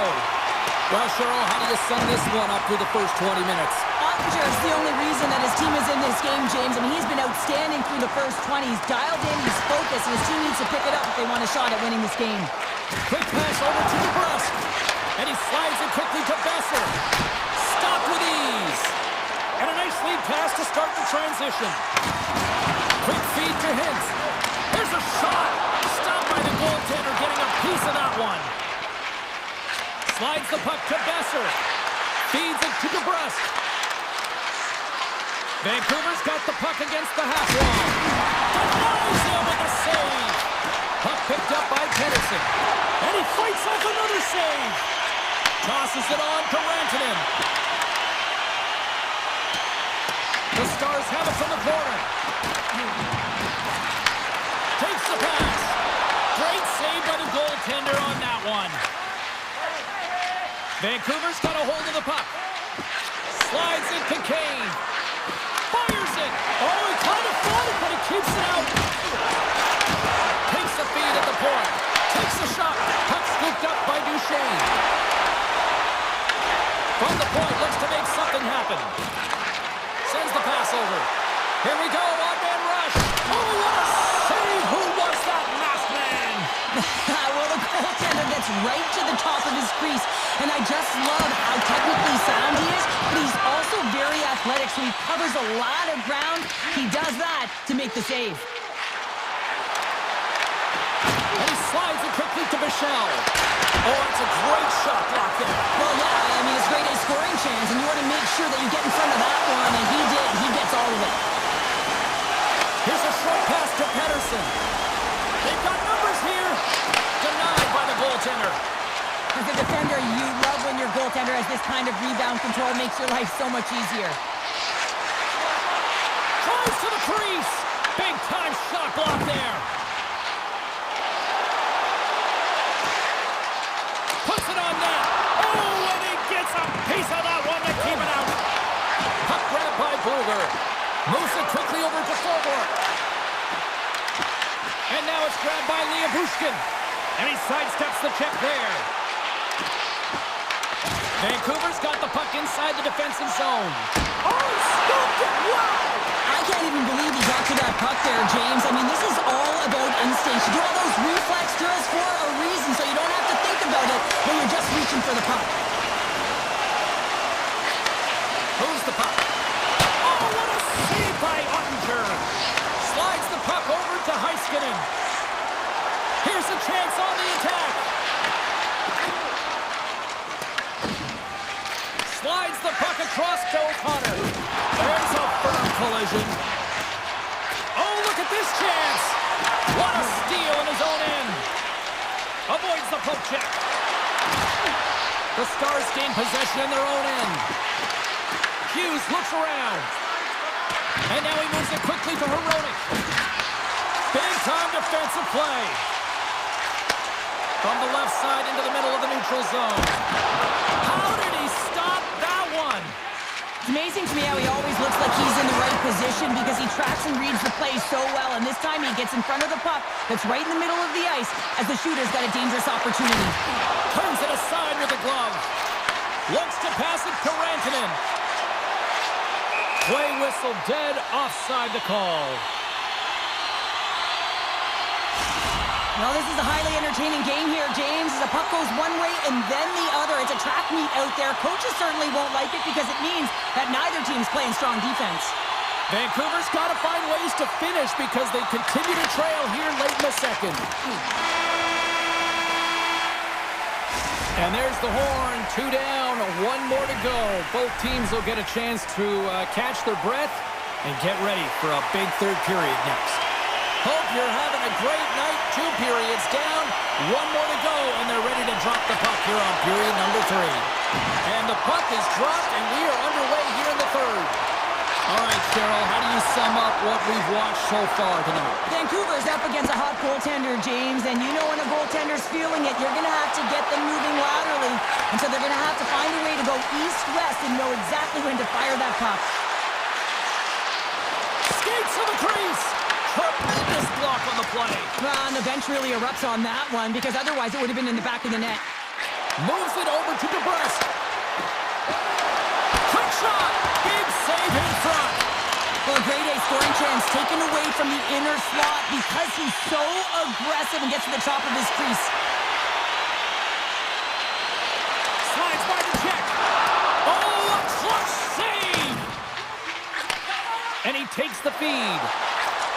Well, Cheryl, how do you sum this one up through the first 20 minutes? Ottinger is the only reason that his team is in this game, James. I mean, he's been outstanding through the first 20. He's dialed in, he's focused, and his team needs to pick it up if they want a shot at winning this game. Quick pass over to DeBrusque. And he slides it quickly to Besser. Stopped with ease. And a nice lead pass to start the transition. Quick feed to Hintz. Here's a shot. Stopped by the goaltender, getting a piece of that one. Slides the puck to Besser. Feeds it to DeBrusque. Vancouver's got the puck against the half wall. Denies him with a save. Puck picked up by Pedersen. And he fights off another save. Tosses it on to Rantanen. The Stars have it from the corner. Takes the pass. Great save by the goaltender on that one. Vancouver's got a hold of the puck. Slides it to Kane. Fires it. Oh, he kind of fought it, but he keeps it out. Takes the feed at the point. Takes the shot. Puck scooped up by Duchesne. From the point, looks to make something happen. Sends the pass over. Here we go, one-man rush. Oh, what a save! Who was that masked man? Well, the goaltender gets right to the top of his crease, and I just love how technically sound he is, but he's also very athletic, so he covers a lot of ground. He does that to make the save. And he slides it quickly to Michel. Oh, it's a great shot block there. Well, yeah, I mean, it's great a scoring chance, and you want to make sure that you get in front of that one, and he did. He gets all of it. Here's a short pass to Pedersen. They've got numbers here. Denied by the goaltender. As a defender, you love when your goaltender has this kind of rebound control. It makes your life so much easier. Tries to the crease. Big time shot block there. Puts it on net. Oh, and he gets a piece of that one to keep it out. Puck grabbed by Bluger. Moves it quickly over to Forward. And now it's grabbed by Liabushkin. And he sidesteps the check there. Vancouver's got the puck inside the defensive zone. Oh, scooped it! Wow! I can't even believe he got to that puck there, James. I mean, this is all about instinct. You do all those reflex drills for a reason, so you don't have to think about it when you're just reaching for the puck. Moves the puck. Oh, what a save by Ottinger. Slides the puck over to Heiskanen. Here's a chance on the attack. Slides the puck across to O'Connor. There's a firm collision. Oh, look at this chance. What a steal in his own end. Avoids the poke check. The Stars gain possession in their own end. Hughes looks around. And now he moves it quickly to Hronek. Big time defensive play. From the left side into the middle of the neutral zone. How did he stop that one? It's amazing to me how he always looks like he's in the right position because he tracks and reads the play so well. And this time he gets in front of the puck that's right in the middle of the ice as the shooter's got a dangerous opportunity. Turns it aside with the glove. Looks to pass it to Rantanen. Play whistle dead, offside the call. Well, this is a highly entertaining game here, James. As the puck goes one way and then the other. It's a track meet out there. Coaches certainly won't like it because it means that neither team's playing strong defense. Vancouver's got to find ways to finish because they continue to trail here late in the second. And there's the horn. 2 down, 1 more to go. Both teams will get a chance to catch their breath and get ready for a big third period next. Hope you're having a great night. 2 periods down, 1 more to go, and they're ready to drop the puck here on period number 3. And the puck is dropped, and we are underway here in the third. All right, Cheryl, how do you sum up what we've watched so far tonight? Vancouver's up against a hot goaltender, James, and you know when a goaltender's feeling it, you're going to have to get them moving laterally. And so they're going to have to find a way to go east-west and know exactly when to fire that puck. Skates to the crease. Tremendous block on the play. Well, and the bench really erupts on that one because otherwise it would have been in the back of the net. Moves it over to DeBrusque. Quick shot. Big save in front. Well, a grade A scoring chance taken away from the inner slot because he's so aggressive and gets to the top of his crease. Slides by the check. Oh, a clutch save. the feed.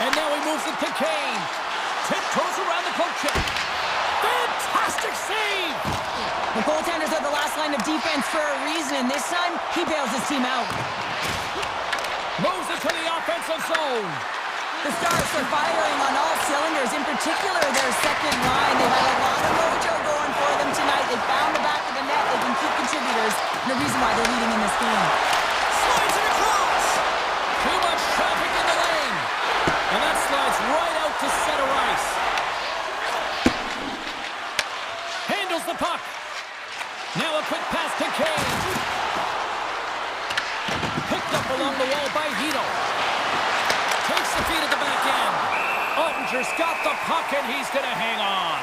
And now he moves it to Kane. Tiptoes around the poke check. Fantastic save! The goaltenders are the last line of defense for a reason. This time, he bails his team out. Moves it to the offensive zone. The Stars are firing on all cylinders, in particular their second line. They've had a lot of mojo going for them tonight. They found the back of the net. They can keep contributors. And the reason why they're leading in this game. Slides it across. Too much traffic in the lane. And that slides right out to center ice. Handles the puck. Now a quick pass to Kane. Picked up along the wall by Hito. Takes the feed at the back end. Ottinger's got the puck and he's going to hang on.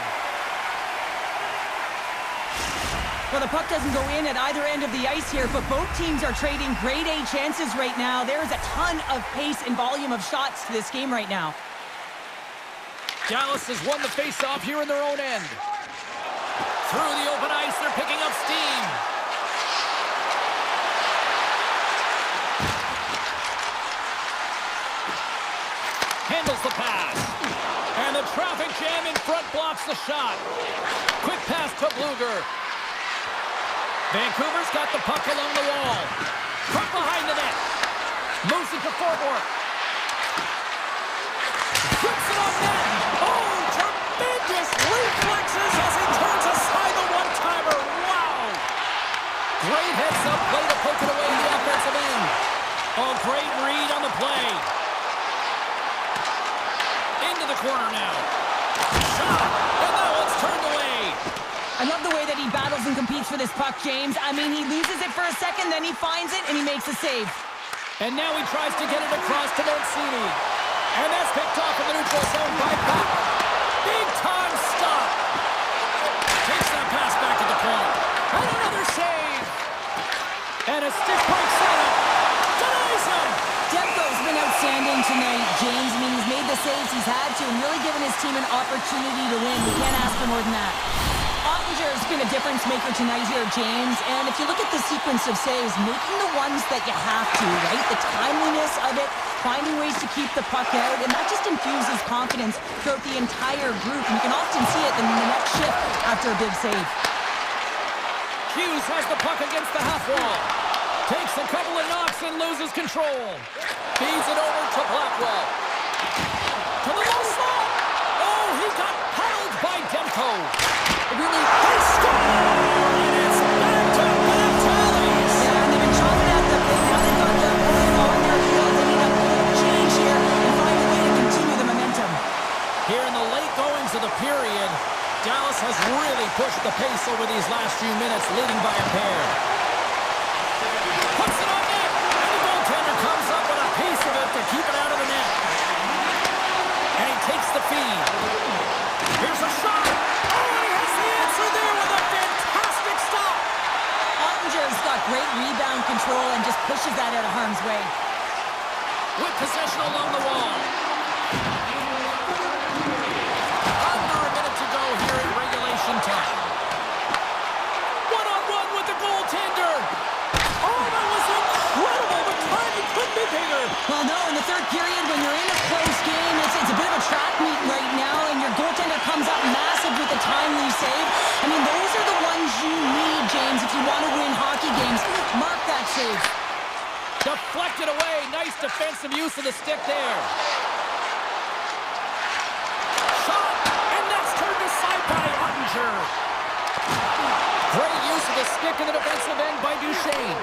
Well, the puck doesn't go in at either end of the ice here, but both teams are trading grade A chances right now. There is a ton of pace and volume of shots to this game right now. Dallas has won the face-off here in their own end. Through the open ice, they're picking up steam. Handles the pass. And the traffic jam in front blocks the shot. Quick pass to Bluger. Vancouver's got the puck along the wall. From behind the net. Moves it to forward. Puts it on net. Oh, tremendous reflexes as he turns aside the one-timer. Wow. Great heads-up play to poke it away in the offensive end. Oh, great read on the play. Into the corner now. Shot. And that one's turned away. I love the way that he battles and competes for this puck, James. I mean, he loses it for a second, then he finds it, and he makes a save. And now he tries to get it across to Mancini. And that's picked off in the neutral zone by Buck. Big time stop. Takes that pass back at the point. And another save. And a stick break setup. Denies him. Demko's been outstanding tonight, James. I mean, he's made the saves he's had to and really given his team an opportunity to win. We can't ask for more than that. Ottinger's been a difference maker tonight here, James. And if you look at the sequence of saves, making the ones that you have to, right? The timeliness of it, finding ways to keep the puck out, and that just infuses confidence throughout the entire group. And you can often see it in the next shift after a big save. Hughes has the puck against the half wall. Takes a couple of knocks and loses control. Feeds it over to Blackwell. To the low slot. Oh, he got paddled by Demko. Really, they score! And it's back-to-back tallies. Yeah, and they've been chopping at the thing. Now they've got their point on their field. They need a quick change here and find a way to continue the momentum. Here in the late goings of the period, Dallas has really pushed the pace over these last few minutes, leading by a pair. Puts it on net, and the goaltender comes up with a piece of it to keep it out of the net. And he takes the feed. Here's a shot. Oh, and he has the answer there with a fantastic stop. Ottinger's got great rebound control and just pushes that out of harm's way. With possession along the wall. Under a minute to go here in regulation time. One-on-one with the goaltender. Oh, that was incredible. The timing couldn't be bigger. Well, no, in the third period, when you're in a close game, it's a bit of a track meet right now, and your goaltender comes up massive with a timely save. I mean, those are the ones you need, James, if you want to win hockey games. Mark that save. Deflected away. Nice defensive use of the stick there. Shot, and that's turned aside by Ottinger. Great use of the stick in the defensive end by Duchesne.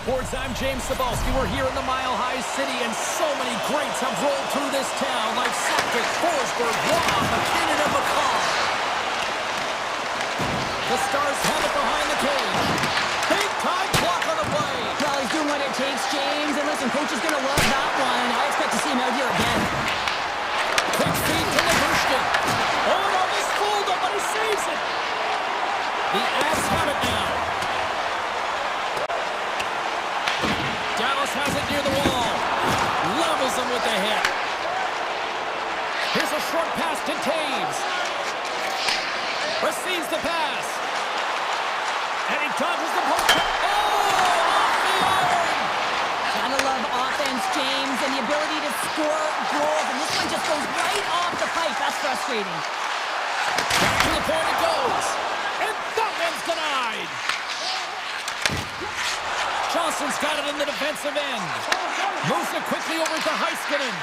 Sports. I'm James Cybulski. We're here in the Mile High City, and so many greats have rolled through this town, like Sakic, Forsberg, Waugh, McKinnon, and McCall. The Stars have it behind the cage. Big time block on the play. Well, he's doing what it takes, James. And listen, coach is going to love that one. I expect to see him out here again. Quick feed to Labushkin. Oh, and almost fooled him, but he saves it. The Avs have it now. Dallas has it near the wall. Levels him with the hit. Here's a short pass to Taves. Receives the pass. And he dodges the post. Oh, off the iron. Gotta love offense, James, and the ability to score goals. And this one just goes right off the pipe. That's frustrating. Back to the point it goes. And that one's denied. Johnson's got it in the defensive end. Moves it quickly over to Heiskanen.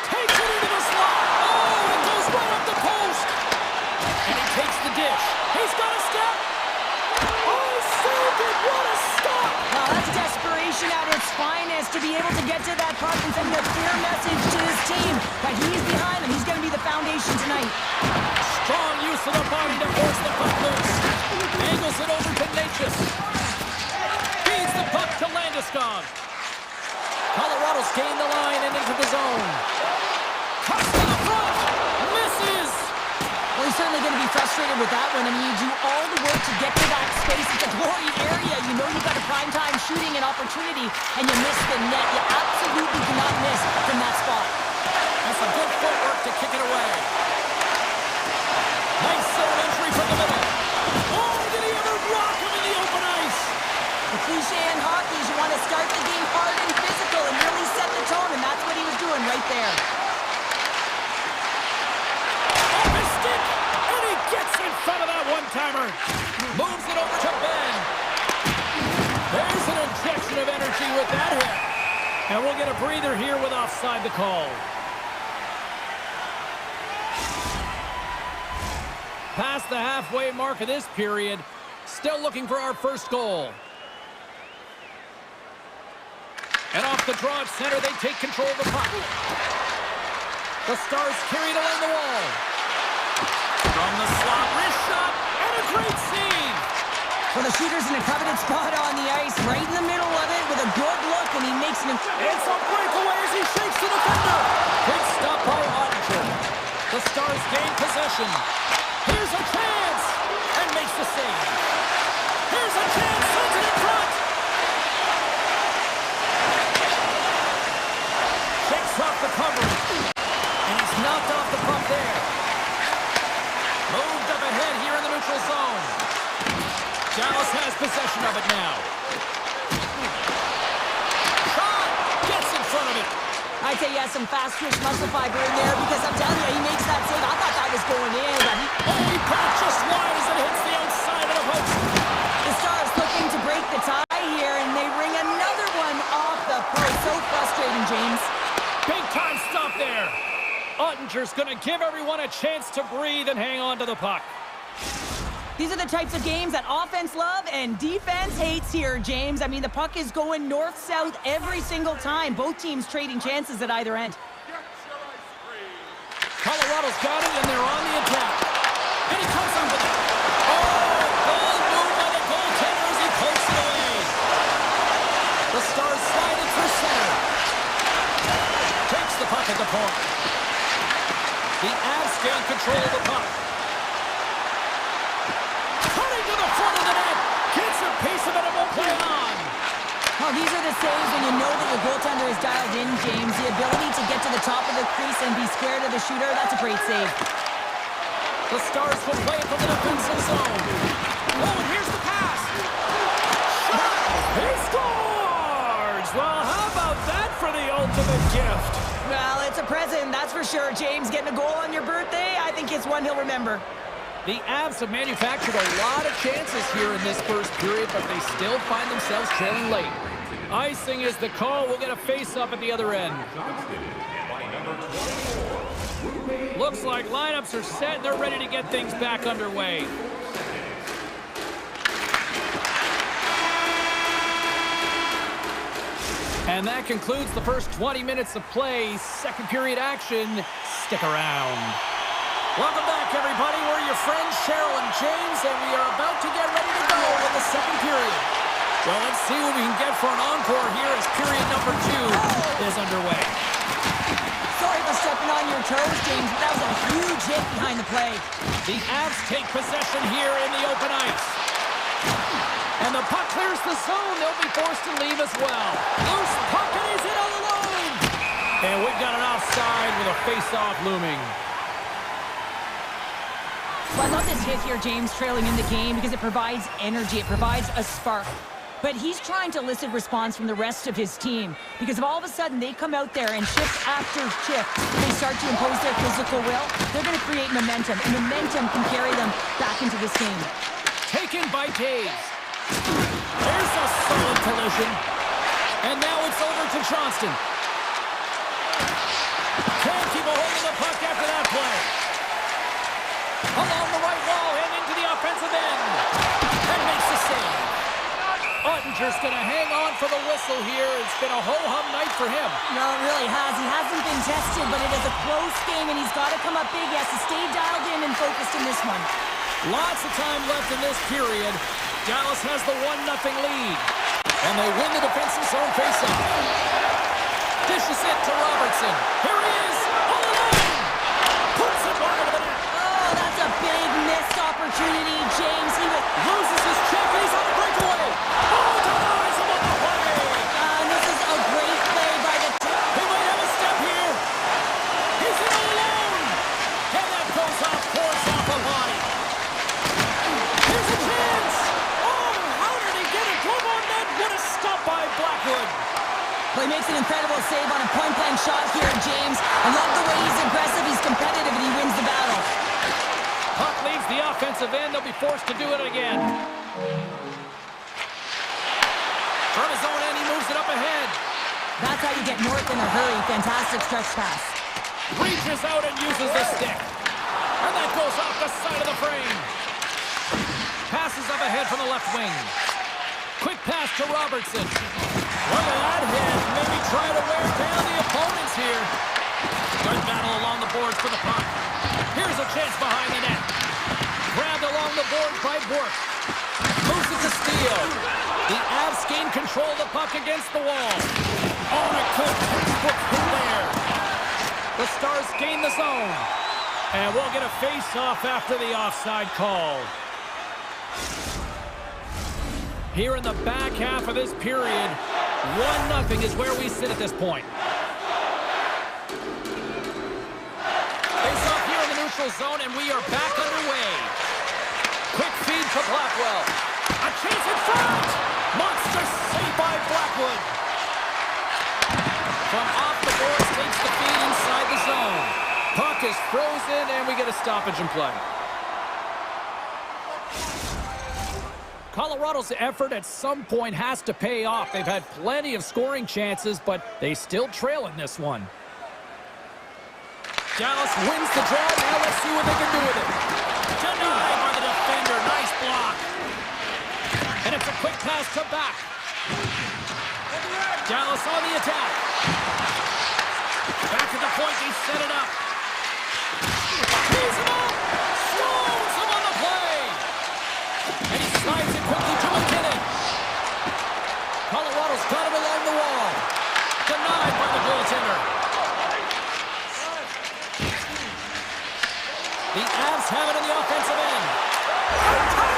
Takes it into the slot. Oh, it goes right up the post. And he takes the dish. He's got a step. Oh, he saved it. What a stop. Well, that's desperation at its finest to be able to get to that puck and send a clear message to his team that he's behind them. He's going to be the foundation tonight. Strong use of the body to force the puck loose. Angles it over to Natchez. Feeds the puck to Landeskog. Colorado's gained the line and into the zone. Cuts to the front. Misses. Well, he's certainly going to be frustrated with that one. I mean, you do all the work to get to that space. It's a glory area. You know you've got a primetime shooting and opportunity, and you miss the net. You absolutely cannot miss from that spot. That's some good footwork to kick it away. Nice zone entry from the middle. Oh, did he ever block him in the open ice? The cliche in hockey is you want to start the game hard and physical and really set the tone, and that's what he was doing right there. Off his stick, and he gets in front of that one-timer. Moves it over to Ben. There's an injection of energy with that hit. And we'll get a breather here with offside the call. Past the halfway mark of this period, still looking for our first goal. And off the draw at center, they take control of the puck. The Stars carry it along the wall. From the slot, wrist shot, and a great save. Well, the shooter's in a coveted spot on the ice, right in the middle of it with a good look, and he makes an... It's a breakaway as he shakes the defender. Good stop by Ottinger. The Stars gain possession. Here's a chance, and makes the save. Here's a chance, sends it in front. Shakes off the coverage, and he's knocked off the puck there. Moved up ahead here in the neutral zone. Dallas has possession of it now. Shot, gets in front of it. I'd say he has some fast twitch muscle fiber in there because I'm telling you, he makes that save. I thought that was going in, but he put it just wide as it hits the outside of the post. The Stars looking to break the tie here, and they ring another one off the post. So frustrating, James. Big time stop there. Ottinger's going to give everyone a chance to breathe and hang on to the puck. These are the types of games that offense love and defense hates here, James. I mean, the puck is going north-south every single time. Both teams trading chances at either end. Colorado's got it, and they're on the attack. And he comes up with it. Oh, goal move by the goaltender as he pokes it away. The Stars slide it through center. Takes the puck at the point. The Avs gain control of the puck. To the front of the net, gets a piece of it and won't play on. Oh, these are the saves when you know that your goaltender is dialed in, James. The ability to get to the top of the crease and be square to the shooter, that's a great save. The Stars will play it from the defensive zone. Oh, and here's the pass. Shot! He scores! Well, how about that for the ultimate gift? Well, it's a present, that's for sure, James. Getting a goal on your birthday, I think it's one he'll remember. The Avs have manufactured a lot of chances here in this first period, but they still find themselves trailing late. Icing is the call. We'll get a face-off at the other end. Looks like lineups are set and they're ready to get things back underway. And that concludes the first 20 minutes of play. Second period action. Stick around. Welcome back, everybody. We're your friends, Cheryl and James, and we are about to get ready to go with the second period. Well, let's see what we can get for an encore here as period number 2 is underway. Sorry for stepping on your toes, James, but that was a huge hit behind the play. The Avs take possession here in the open ice. And the puck clears the zone. They'll be forced to leave as well. Loose puck, and he's in all alone. And we've got an offside with a face-off looming. Well, I love this hit here, James, trailing in the game because it provides energy. It provides a spark. But he's trying to elicit response from the rest of his team because if all of a sudden they come out there and shift after shift, they start to impose their physical will, they're going to create momentum, and momentum can carry them back into this game. Taken by Taves. There's a solid collision. And now it's over to Johnston. Can't keep a hold of the puck after that play. Along the right wall and into the offensive end. And makes the save. Ottinger's going to hang on for the whistle here. It's been a ho-hum night for him. No, it really has. He hasn't been tested, but it is a close game, and he's got to come up big. He has to stay dialed in and focused in this one. Lots of time left in this period. Dallas has the 1-0 lead. And they win the defensive zone faceoff. Dishes it to Robertson. Here he is, all alone. Puts it wide of the net. Oh, that's a big missed opportunity, James. He Loses his check, and he's on the breakaway. Oh, denies him on the play. this is a great play by the He might have a step here. He's in all alone. And that goes off course off a body. Here's a chance. Oh, how did he get a glove on net? What a stop by Blackwood. Well, he makes an incredible save on a point-blank shot here, James. I love the way he's aggressive, he's competitive, and he wins the battle. Puck leaves the offensive end. They'll be forced to do it again. From his own end, he moves it up ahead. That's how you get north in a hurry. Fantastic stretch pass. Reaches out and uses the stick. And that goes off the side of the frame. Passes up ahead from the left wing. Quick pass to Robertson. Look at that hit. Maybe try to wear down the opponents here. Good battle along the boards for the puck. Here's a chance behind the net. Grabbed along the boards by Bork. Moves it to steal. The Avs gain control of the puck against the wall. Oh, a good textbook hit there. The Stars gain the zone. And we'll get a face-off after the offside call. Here in the back half of this period, 1-0 is where we sit at this point. Face-off here in the neutral zone, and we are back underway. Quick feed to Blackwell. A chance in front! Monster save by Blackwood. From off the boards, takes the feed inside the zone. Puck is frozen, and we get a stoppage in play. Colorado's effort at some point has to pay off. They've had plenty of scoring chances, but they still trail in this one. Dallas wins the draw. Now let's see what they can do with it. Denied by the defender. Nice block. And it's a quick pass to back. Dallas on the attack. Back at the point. They set it up. He's him up. Stones him on the play. And he slides it quickly to McKinnon. Colorado's got him along the wall. Denied by the goaltender. The Avs have it in the offensive end.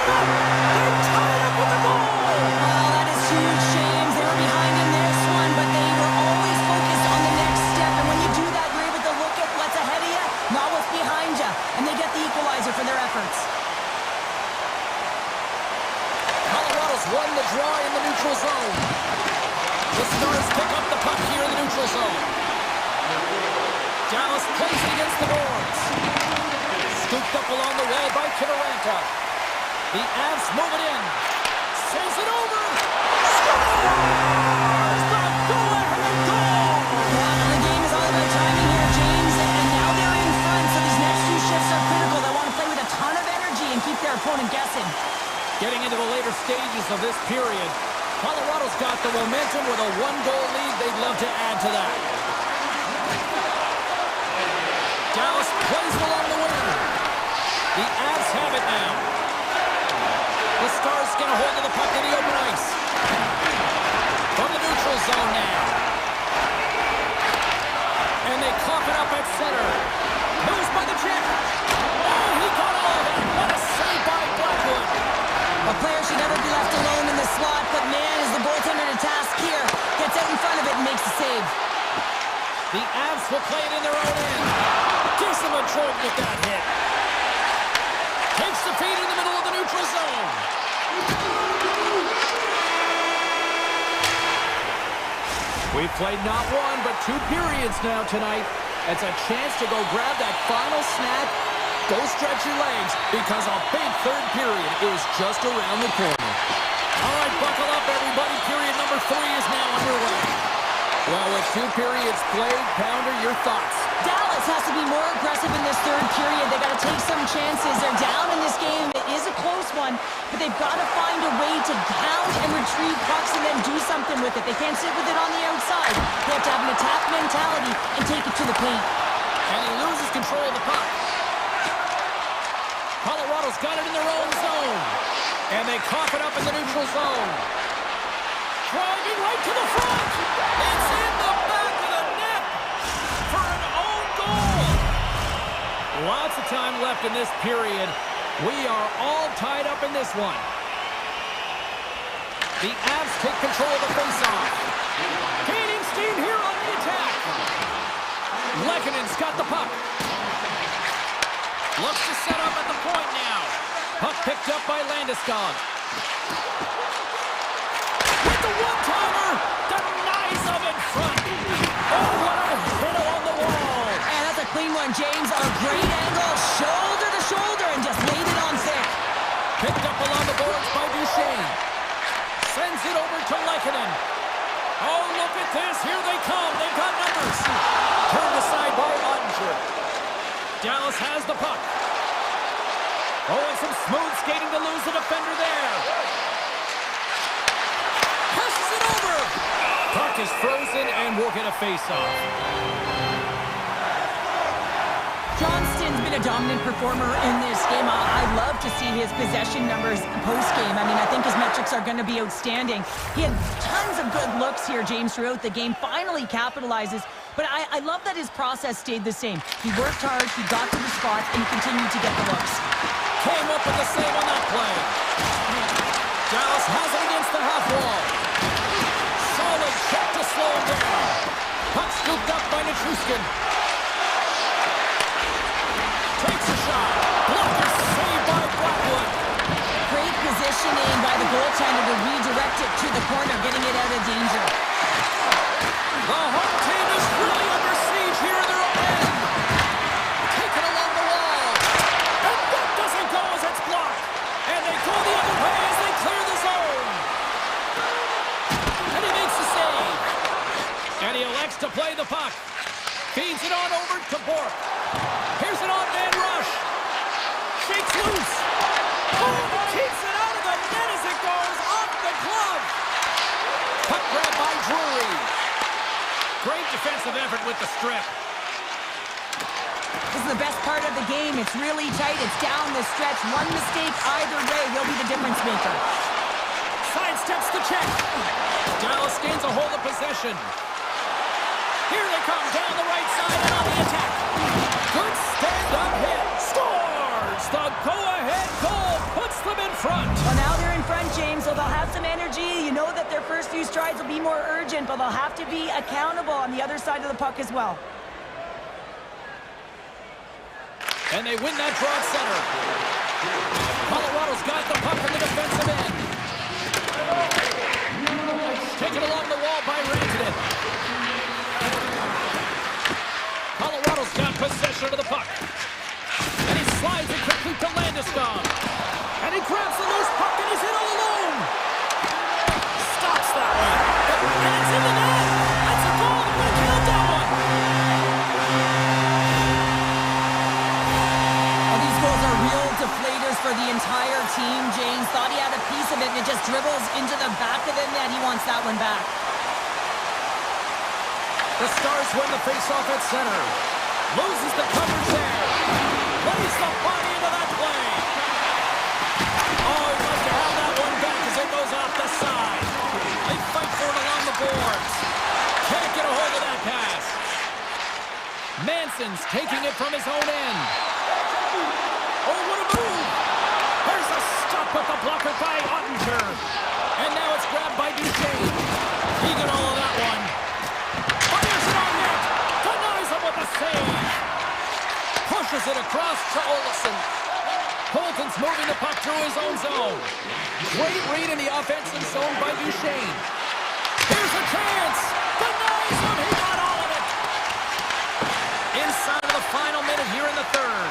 They're tied up with the goal. Oh, that is huge, James. They were behind in this one, but they were always focused on the next step. And when you do that, you're able to look at what's ahead of you, not what's behind you. And they get the equalizer for their efforts. Colorado's won the draw in the neutral zone. The Stars pick up the puck here in the neutral zone. Dallas placed against the boards. Scooped up along the wall by Kivaranta. The Avs move it in. Sends it over. Scores! The go-ahead goal! Yeah, the game is all about timing here, James. And now they're in front, so these next few shifts are critical. They want to play with a ton of energy and keep their opponent guessing. Getting into the later stages of this period, Colorado's got the momentum with a one-goal lead. They'd love to add to that. Dallas plays it along the wing. The Avs have it now. The Stars get a hold of the puck in the open ice. From the neutral zone now. And they cough it up at center. Moves by the check. Oh, he caught all of it. What a save by Blackwood. A player should never be left alone in the slot, but man, is the goaltender to task here. Gets out in front of it and makes the save. The Avs will play it in their own end. Gives them a jolt with that hit. Takes the feed in the middle of the neutral zone. We've played not one, but 2 periods now tonight. It's a chance to go grab that final snap. Go stretch your legs, because a big third period is just around the corner. All right, buckle up, everybody. Period number 3 is now underway. Well, with 2 periods played, Pounder, your thoughts? Dallas has to be more aggressive in this third period. They've got to take some chances. They're down in this game. It is a close one, but they've got to find a way to count and retrieve pucks and then do something with it. They can't sit with it on the outside. They have to have an attack mentality and take it to the paint. And he loses control of the puck. Colorado's got it in their own zone. And they cough it up in the neutral zone. Driving right to the front. It's in the back of the net for an own goal. Lots of time left in this period. We are all tied up in this one. The Avs take control of the faceoff. Gaining steam here on the attack. Lekkonen's got the puck. Looks to set up at the point now. Puck picked up by Landeskog. With the one-timer, denies them in front. Oh, what a hit along the wall. And that's a clean one, James. A great angle, shoulder to shoulder, and just laid it on thick. Picked up along the boards by Duchesne. Sends it over to Lekkonen. Oh, look at this. Here they come. They've got numbers. Turned aside by Ottinger. Dallas has the puck. Oh, and some smooth skating to lose the defender there. Passes it over. Puck is frozen, and we'll get a face-off. Johnston's been a dominant performer in this game. I love to see his possession numbers post-game. I mean, I think his metrics are going to be outstanding. He had tons of good looks here, James, throughout the game. Finally capitalizes. But I love that his process stayed the same. He worked hard, he got to the spots, and he continued to get the looks. Came up with the save on that play. Dallas has it against the half wall. Solid check to slow him down. Puck scooped up by Nichushkin. Takes a shot. Blocker saved by Blackwood. Great positioning by the goaltender to redirect it to the corner, getting it out of danger. The home team is really under siege here in their own end. Taken along the wall. And that doesn't go as it's blocked. And they go the other way as they clear the zone. And he makes the save. And he elects to play the puck. Feeds it on over to Bork. Here's an on-man rush. Shakes loose. Boom! Keeps it out of the net as it goes off the glove. Puck grab by Drury. Great defensive effort with the strip. This is the best part of the game. It's really tight. It's down the stretch. One mistake either way will be the difference maker. Sidesteps the check. Dallas gains a hold of possession. Here they come down the right side and on the attack. Good stand-up hit. Scores! The go-ahead goal puts them in front. Well, now they're in front, James, so they'll have some energy. You know that their first few strides will be more urgent, but they'll have to be accountable on the other side of the puck as well. And they win that draw at center. Colorado's got the puck in the defensive end. Taken along the wall by Rantanen. Colorado's got possession of the puck. And he slides it quickly to Landeskog. And he grabs the loose puck and he's in all alone. Stops that one. And it's in the net. That's a goal. We're going to count that one. Well, these goals are real deflators for the entire team. James thought he had a piece aggressive and it just dribbles into the back of the net. He wants that one back. The Stars win the faceoff at center. Loses the coverage there. Lays the body into that play. Oh, he wants to have that one back as it goes off the side. They fight for it along the boards. Can't get a hold of that pass. Manson's taking it from his own end. Oh, what a move! There's a stop with the blocker by Ottinger. And now it's grabbed by Duchesne. He got all of that one. Fires it on net. Denies him with a save. Pushes it across to Olsen. Holton's moving the puck through his own zone. Great read in the offensive zone by Duchesne. Here's a chance. Denies him. He got all of it. Inside of the final minute here in the third.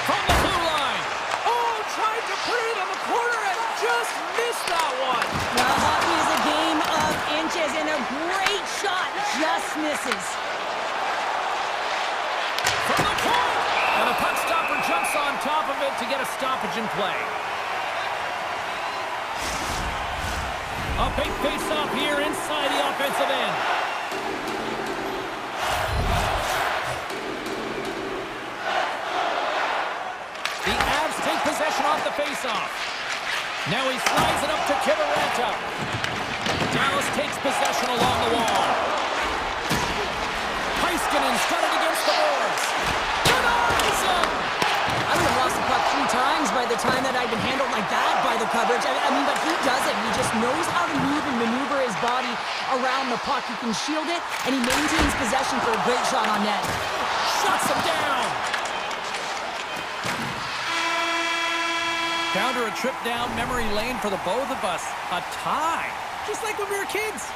From the blue line. Oh, tried to put it in the corner and just missed that one. Well, hockey is a game of inches, and a great shot just misses. From the point. And the puck stopper jumps on top of it to get a stoppage in play. A big face-off here inside the offensive end. The Avs take possession off the face-off. Now he slides it up to Kivaranta. Dallas takes possession along the wall. Heiskanen's got it against the boards. Denies him! I would have lost the puck 3 times by the time that I'd been handled like that by the coverage. I mean, but he doesn't. He just knows how to move and maneuver his body around the puck. He can shield it, and he maintains possession for a great shot on net. Shuts him down! Down to a trip down memory lane for the both of us. A tie. Just like when we were kids.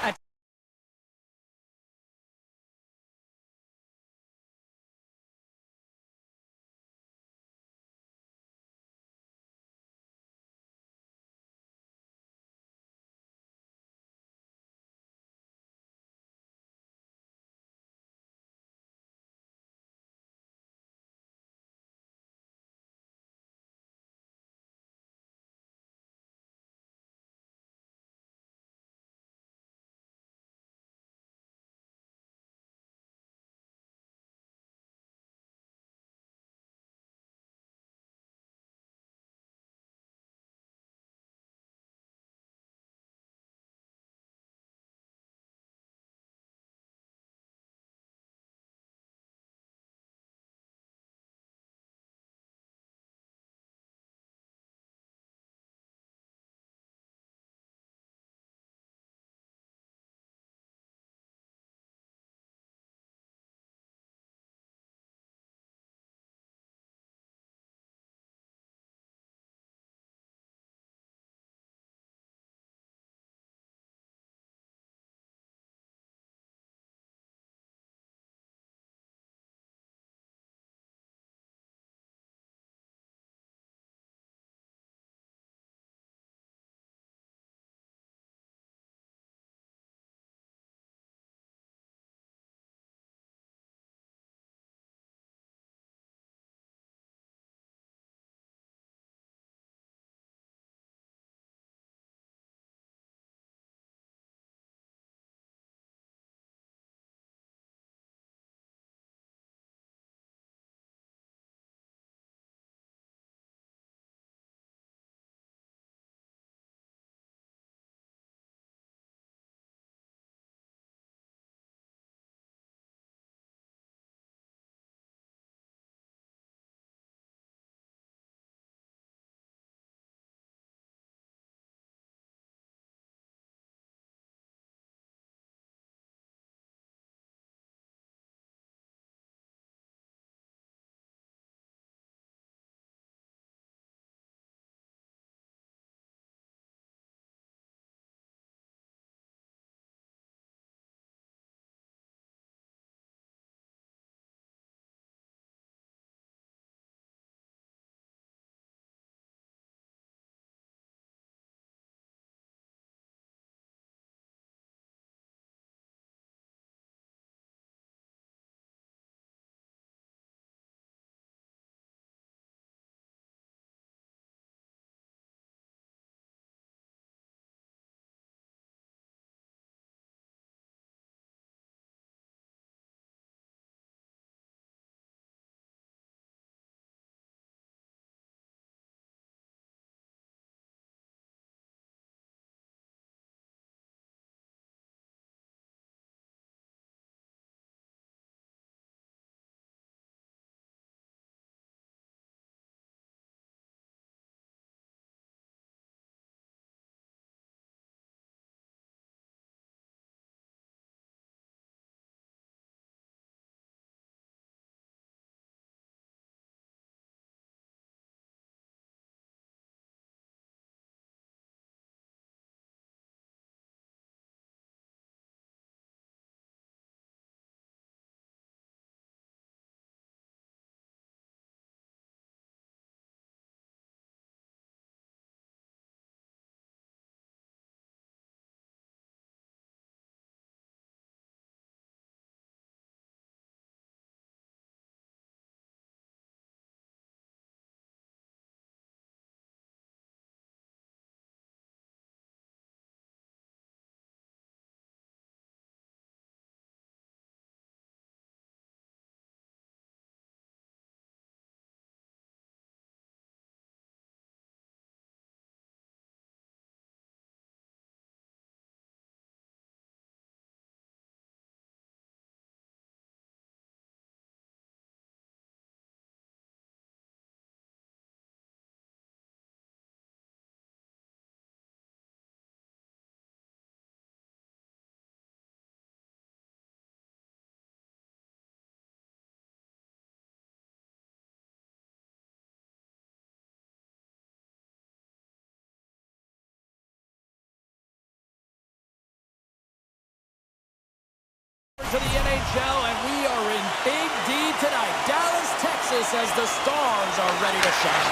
to the NHL, and we are in Big D tonight. Dallas, Texas, as the Stars are ready to shine.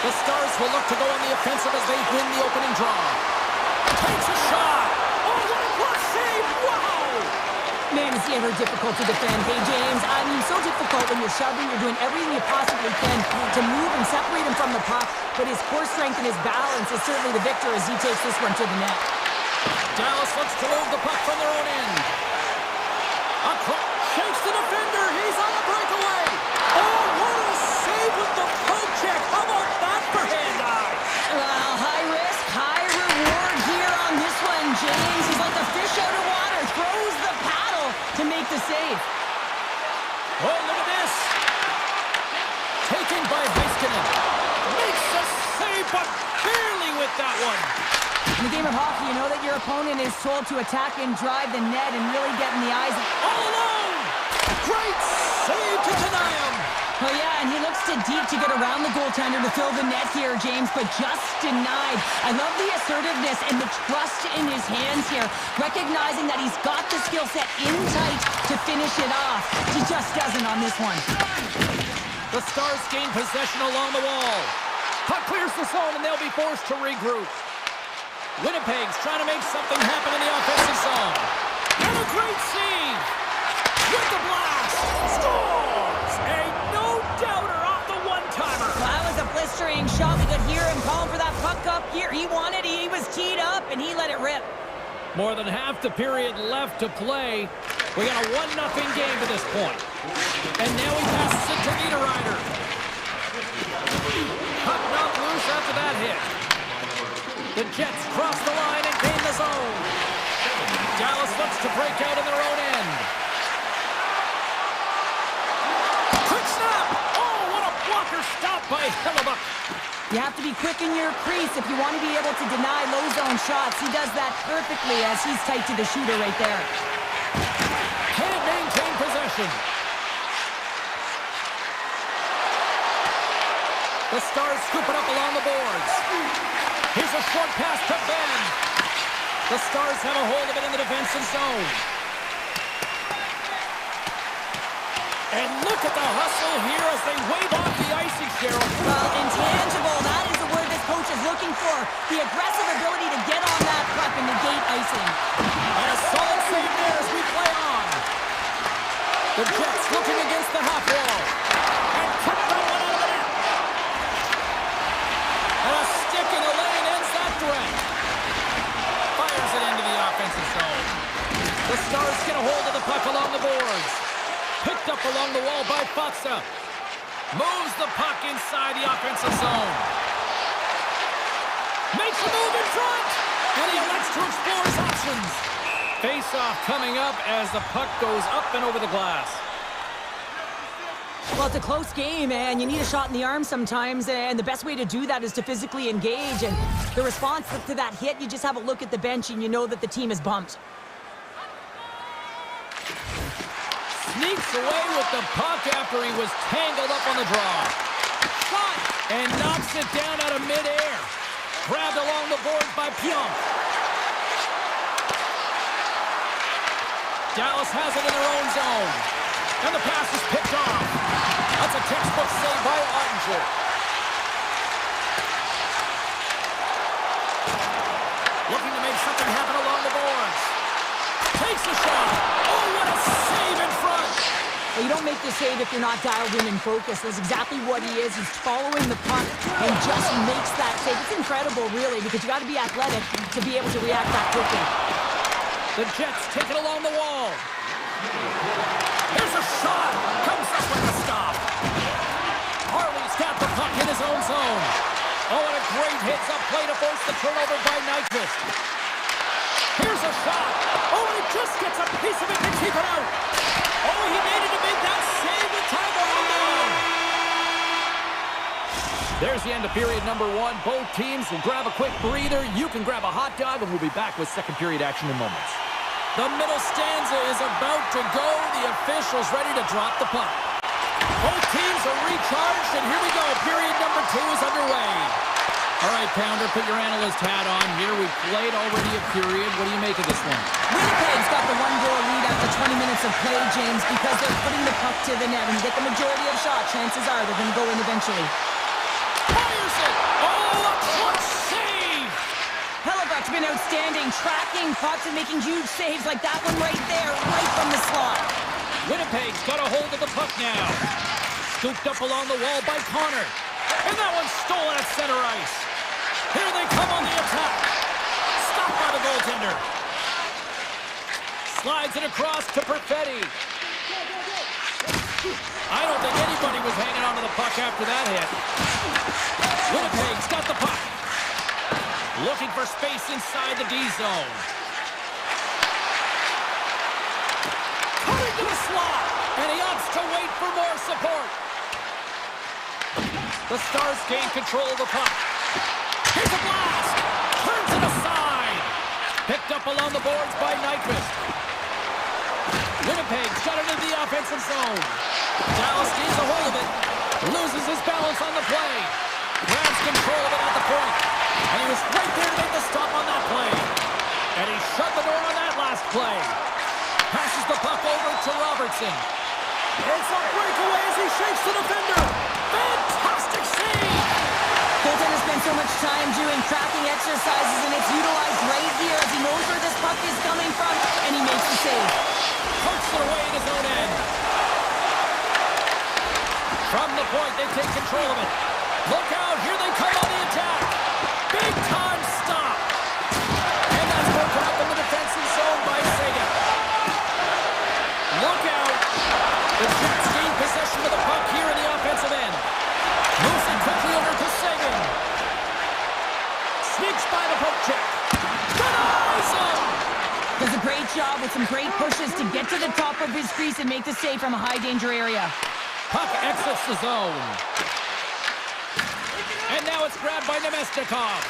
The Stars will look to go on the offensive as they win the opening draw. Takes a shot. Oh, what a block save. Wow. Man, is he ever difficult to defend. Hey, James, I mean, so difficult when you're shoving, you're doing everything you possibly can to move and separate him from the puck, but his core strength and his balance is certainly the victor as he takes this one to the net. Dallas looks to move the puck from their own end. Shakes the defender. He's on the breakaway. Oh, what a save with the poke check. How about that for hand-eye? Well, high risk, high reward here on this one, James. He's like a fish out of water. Throws the paddle to make the save. Oh, look at this. Taken by Heiskanen. Makes the save, but barely with that one. In the game of hockey, you know that your opponent is told to attack and drive the net and really get in the eyes of... All alone! Great save to deny him! Oh yeah, and he looks too deep to get around the goaltender to fill the net here, James, but just denied. I love the assertiveness and the trust in his hands here, recognizing that he's got the skill set in tight to finish it off. He just doesn't on this one. The Stars gain possession along the wall. Puck clears the zone, and they'll be forced to regroup. Winnipeg's trying to make something happen in the offensive zone. And a great save! With the blast! Scores! A no-doubter off the one-timer! Well, that was a blistering shot. We could hear him calling for that puck up here. He wanted it. He was teed up, and he let it rip. More than half the period left to play. We got a 1-0 game to this point. And now he passes it to Niederreiter. Puck knocked loose after that hit. The Jets cross the line and gain the zone. Dallas looks to break out in their own end. Quick snap! Oh, what a blocker stop by Hellebuck. You have to be quick in your crease if you want to be able to deny low zone shots. He does that perfectly as he's tight to the shooter right there. Can't maintain possession. The Stars scoop it up along the boards. Here's a short pass to Ben. The Stars have a hold of it in the defensive zone. And look at the hustle here as they wave off the icing, Cheryl. Well, intangible, that is the word this coach is looking for. The aggressive ability to get on that puck and negate icing. And a solid save there as we play on. The Jets looking against the half wall. And took that one out of the net. And a stick in the lane ends that threat. Fires it into the offensive zone. The Stars get a hold of the puck along the boards. Picked up along the wall by Fatsa. Moves the puck inside the offensive zone. Makes a move in front. And he elects to explore his options. Face-off coming up as the puck goes up and over the glass. Well, it's a close game, and you need a shot in the arm sometimes, and the best way to do that is to physically engage. And the response to that hit, you just have a look at the bench and you know that the team is bumped. Sneaks away with the puck after he was tangled up on the draw. Shot! And knocks it down out of midair. Grabbed along the boards by Pionk. Dallas has it in their own zone. And the pass is picked off. That's a textbook save by Ottinger. Looking to make something happen along the boards. Takes a shot. Oh, what a save in front. Well, you don't make the save if you're not dialed in and focused. That's exactly what he is. He's following the puck and just makes that save. It's incredible, really, because you got to be athletic to be able to react that quickly. The Jets take it along the wall. There's a shot. Comes up with a stop. Harley's got the puck in his own zone. Oh, and a great hits up play to force the turnover by Nyquist. Here's a shot. Oh, and he just gets a piece of it to keep it out. Oh, he needed to make that save with time running down. There's the end of period number one. Both teams will grab a quick breather. You can grab a hot dog, and we'll be back with second period action in moments. The middle stanza is about to go. The official's ready to drop the puck. Both teams are recharged, and here we go. Period number two is underway. All right, Pounder, put your analyst hat on here. We've played already a period. What do you make of this one? Winnipeg's got the one-goal lead after 20 minutes of play, James, because they're putting the puck to the net. When you get the majority of shots, chances are they're going to go in eventually. Fires it! Oh, a clutch save! Hellebuck's been outstanding, tracking pucks and making huge saves like that one right there, right from the slot. Winnipeg's got a hold of the puck now. Scooped up along the wall by Connor. And that one's stolen at center ice. Here they come on the attack. Stopped by the goaltender. Slides it across to Perfetti. I don't think anybody was hanging on to the puck after that hit. Winnipeg's got the puck. Looking for space inside the D zone. Coming to the slot. And he opts to wait for more support. The Stars gain control of the puck. Here's a blast! Turns it aside! Picked up along the boards by Nyquist. Winnipeg's got it in the offensive zone. Dallas gains a hold of it. Loses his balance on the play. Grabs control of it at the point. And he was right there to make the stop on that play. And he shut the door on that last play. Passes the puck over to Robertson. It's a breakaway as he shakes the defender. Fantastic save! Goaltender spent so much time doing tracking exercises, and it's utilized right here as he knows where this puck is coming from, and he makes the save. Pokes it away in his own end. From the point, they take control of it. Look out, here they come on the attack. Big time stop. And that's broken up in the defensive zone by Sagan. Look out. The Jets gain possession of the puck here in the offensive end. Moves it quickly over to Sagan. Sneaks by the poke check. Denies him! Does a great job with some great pushes to get to the top of his crease and make the save from a high-danger area. Puck exits the zone. And now it's grabbed by Nemestikov.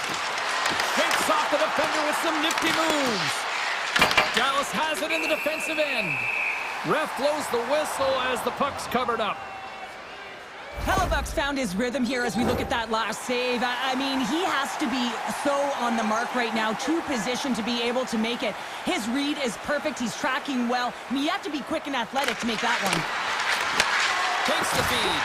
Shakes off the defender with some nifty moves. Dallas has it in the defensive end. Ref blows the whistle as the puck's covered up. Hellebuck's found his rhythm here as we look at that last save. I mean, he has to be so on the mark right now, too positioned to be able to make it. His read is perfect. He's tracking well. I mean, you have to be quick and athletic to make that one. Takes the feed.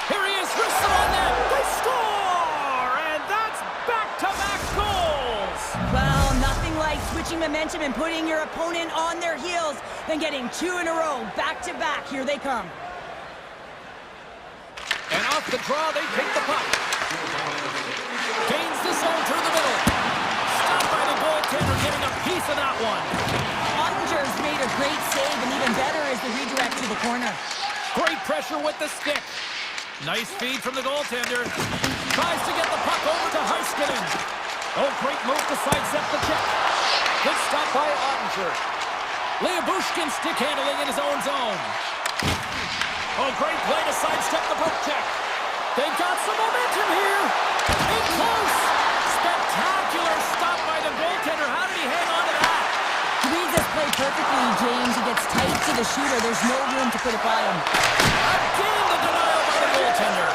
Here he is, wrists it on net. They score! And that's back-to-back goals! Well, nothing like switching momentum and putting your opponent on their heels than getting two in a row, back-to-back. Here they come. And off the draw, they take the puck. Gains the zone through the middle. Stopped by the goaltender, getting a piece of that one. Ottinger's made a great save, and even better is the redirect to the corner. Great pressure with the stick. Nice feed from the goaltender. Tries to get the puck over to Heiskanen. Oh, great move to sidestep the check. Good stop by Ottinger. Leobushkin stick handling in his own zone. Oh, great play to sidestep the poke check. They've got some momentum here. In close. Spectacular stop by the goaltender. How did he hang on to that? He reads this play perfectly, James. He gets tight to the shooter. There's no room to put it by him. Again, the denial by the goaltender.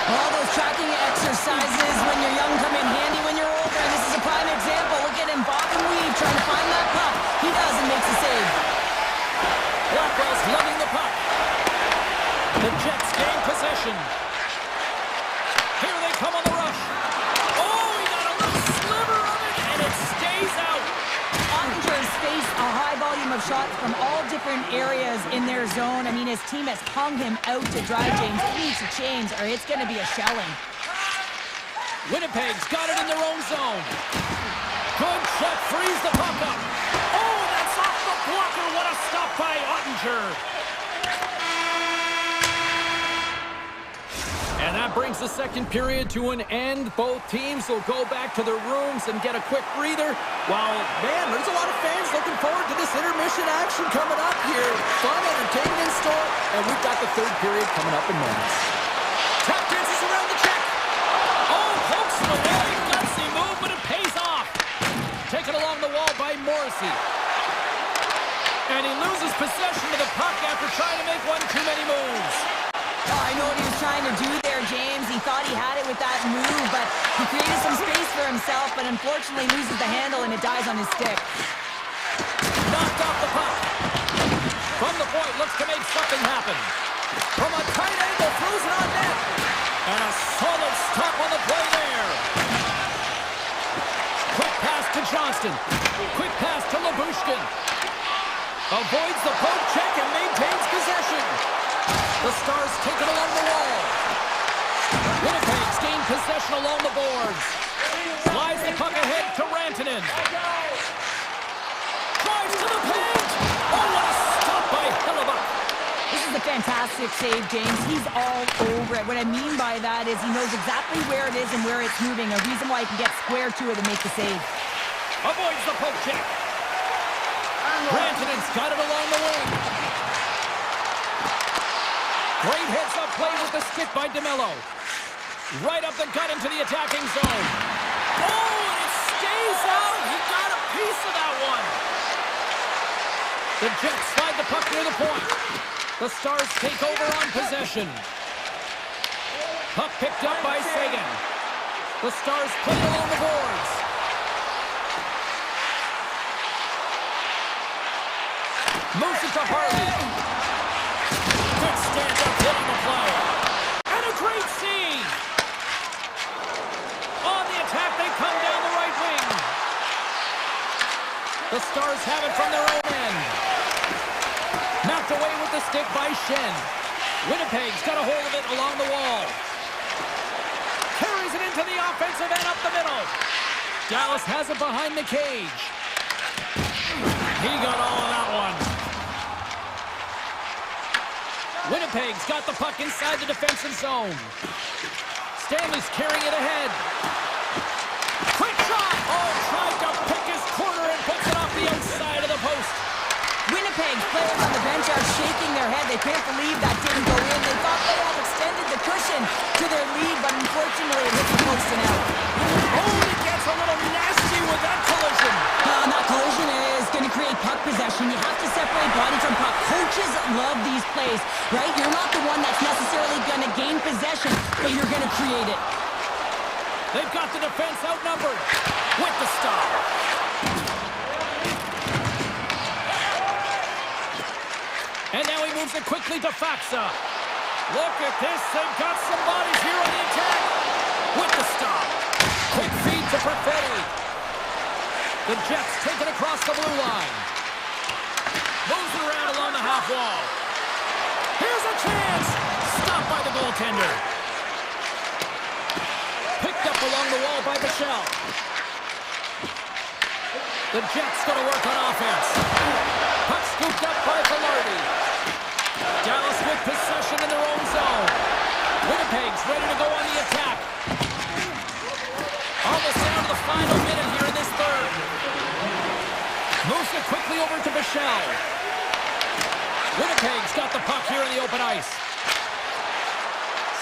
All those tracking exercises when you're young come in handy when you're older, and this is a prime example. Look at him bob and weave, trying to find that puck. He does and makes the save. Blackwell's lugging the puck. The Jets gain possession. Here they come on the rush. Oh, he got a little sliver of it, and it stays out. Ottinger's faced a high volume of shots from all different areas in their zone. I mean, his team has hung him out to dry, James. It needs to change, or it's going to be a shelling. Winnipeg's got it in their own zone. Good check, frees the puck up. Oh, that's off the blocker. What a stop by Ottinger. And that brings the second period to an end. Both teams will go back to their rooms and get a quick breather. While, man, there's a lot of fans looking forward to this intermission action coming up here. Fun, entertainment in store, and we've got the third period coming up in moments. Tap dances around the check. Oh, pokes it away. Gutsy move, but it pays off. Taken along the wall by Morrissey. And he loses possession of the puck after trying to make one too many moves. Oh, I know what he was trying to do there, James. He thought he had it with that move, but he created but unfortunately loses the handle and it dies on his stick. Knocked off the puck. From the point, looks to make something happen. From a tight angle, throws it on net. And a solid stop on the play there. Quick pass to Johnston. Quick pass to Labushkin. Avoids the poke check and maintains possession. The Stars take it along the wall. Winnipeg's gain possession along the boards. Slides the puck ahead to Rantanen. Drives to the paint. Oh, what a stop by Hellebuyck. This is a fantastic save, James. He's all over it. What I mean by that is he knows exactly where it is and where it's moving. A reason why he can get square to it and make the save. Avoids the poke check. Rantanen's got it along the wing. Great heads-up play with the stick by DeMello. Right up the gut into the attacking zone. Oh, and it stays out. He got a piece of that one. The Jets slide the puck near the point. The Stars take over on possession. Puck picked up by Sagan. The Stars play it along the boards. Moves it to Harley. Good stand-up hit on the play. And a great save. On the attack, they come down the right wing. The Stars have it from their own end. Knocked away with the stick by Shen. Winnipeg's got a hold of it along the wall. Carries it into the offensive end up the middle. Dallas has it behind the cage. He got all of that one. Winnipeg's got the puck inside the defensive zone. Stanley's carrying it ahead. Quick shot! Oh, tried to pick his corner and puts it off the outside of the post. Winnipeg's players on the bench are shaking their head. They can't believe that didn't go in. They thought they had extended the cushion to their lead, but unfortunately it hit the post and out. Oh, it gets a little nasty with that collision. That collision is going to create puck possession. You have to separate body from puck. Coaches love these plays, right? You're not the one that's necessarily going to gain possession, but you're going to create it. They've got the defense outnumbered with the stop. And now he moves it quickly to Faxa. Look at this. They've got some bodies here on the attack. With the stop. Quick feed to Perfetti. The Jets take it across the blue line. Moves it around along the half wall. Here's a chance. Stopped by the goaltender. Picked up along the wall by Bichelle. The Jets going to work on offense. Puck scooped up by Velarde. Dallas with possession in their own zone. Winnipeg's ready to go on the attack. Almost down to the final minute here in this third. Moves it quickly over to Bichelle. Winnipeg's got the puck here in the open ice.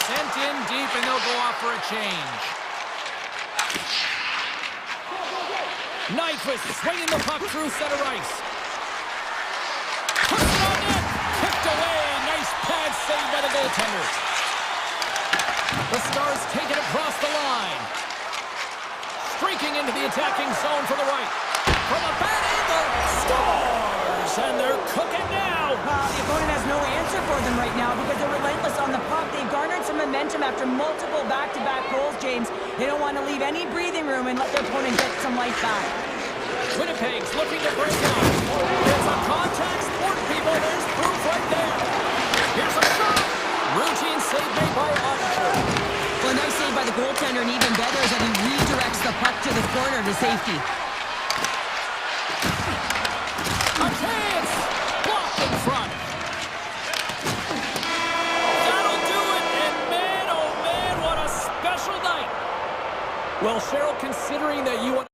Sent in deep and they'll go off for a change. Nyquist swinging the puck through center ice. Puts it on net. Kicked away. Nice pad save by the goaltender. The Stars take it across the line. Streaking into the attacking zone for the right. From a bad angle. Stars! And they're cooking now. The opponent has no answer for them right now because they're relentless on the puck. They've garnered some momentum after multiple back-to-back goals, James. They don't want to leave any breathing room and let their opponent get some life back. Winnipeg's looking to break out. It's a contact sport, people. There's proof right there. Here's a shot. Routine save made by Ottinger. Well, a nice save by the goaltender, and even better is that he redirects the puck to the corner to safety. A chance! Blocked in front. That'll do it, and man, oh man, what a special night. Well, Cheryl, considering that you...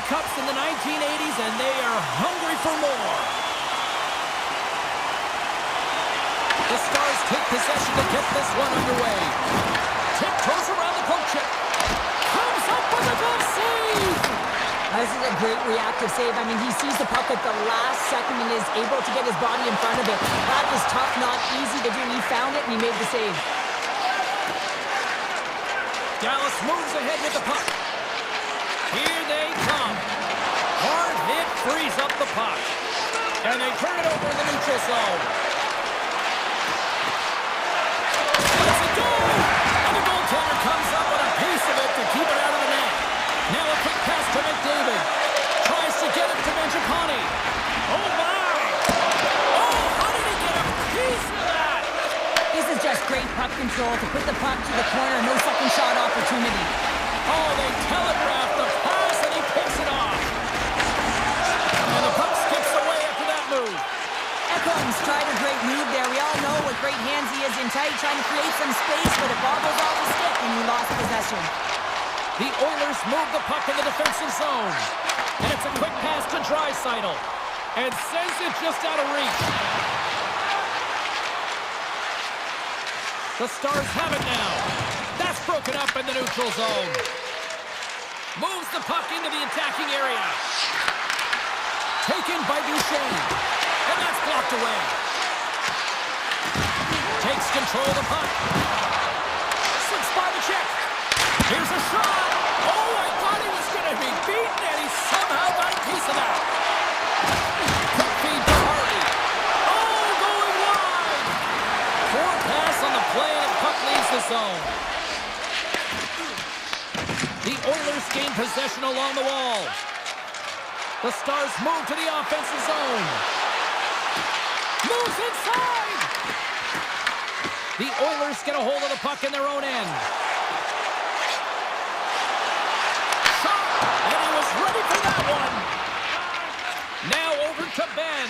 Cups in the 1980s, and they are hungry for more. The Stars take possession to get this one underway. Tiptoes around the poke check. Comes up with a glove save. This is a great reactive save. I mean, he sees the puck at the last second and is able to get his body in front of it. That is tough, not easy to do. He found it and he made the save. Dallas moves ahead with the puck. Here they come. Hard hit frees up the puck. And they turn it over in the neutral zone. Let's it go! And the goaltender comes up with a piece of it to keep it out of the net. Now a quick pass to McDavid. Tries to get it to Mangiapane. Oh my! Oh, how did he get a piece of that? This is just great puck control to put the puck to the corner. No second shot opportunity. Oh, they telegraph the pass and he picks it off. And the puck skips away after that move. Ekholm's tried a great move there. We all know what great hands he is in tight, trying to create some space, but it bobbles off the stick and he lost possession. The Oilers move the puck in the defensive zone. And it's a quick pass to Draisaitl. And sends it just out of reach. The Stars have it now. That's broken up in the neutral zone. Moves the puck into the attacking area. Taken by Duchesne. And that's blocked away. Takes control of the puck. Slips by the check. Here's a shot. Oh, I thought he was going to be beaten, and he somehow got a piece of that. Quick feed to Harvey. Oh, going wide. Poor pass on the play, and puck leaves the zone. The Oilers gain possession along the wall. The Stars move to the offensive zone. Moves inside. The Oilers get a hold of the puck in their own end. Ready for that one. Now over to Ben.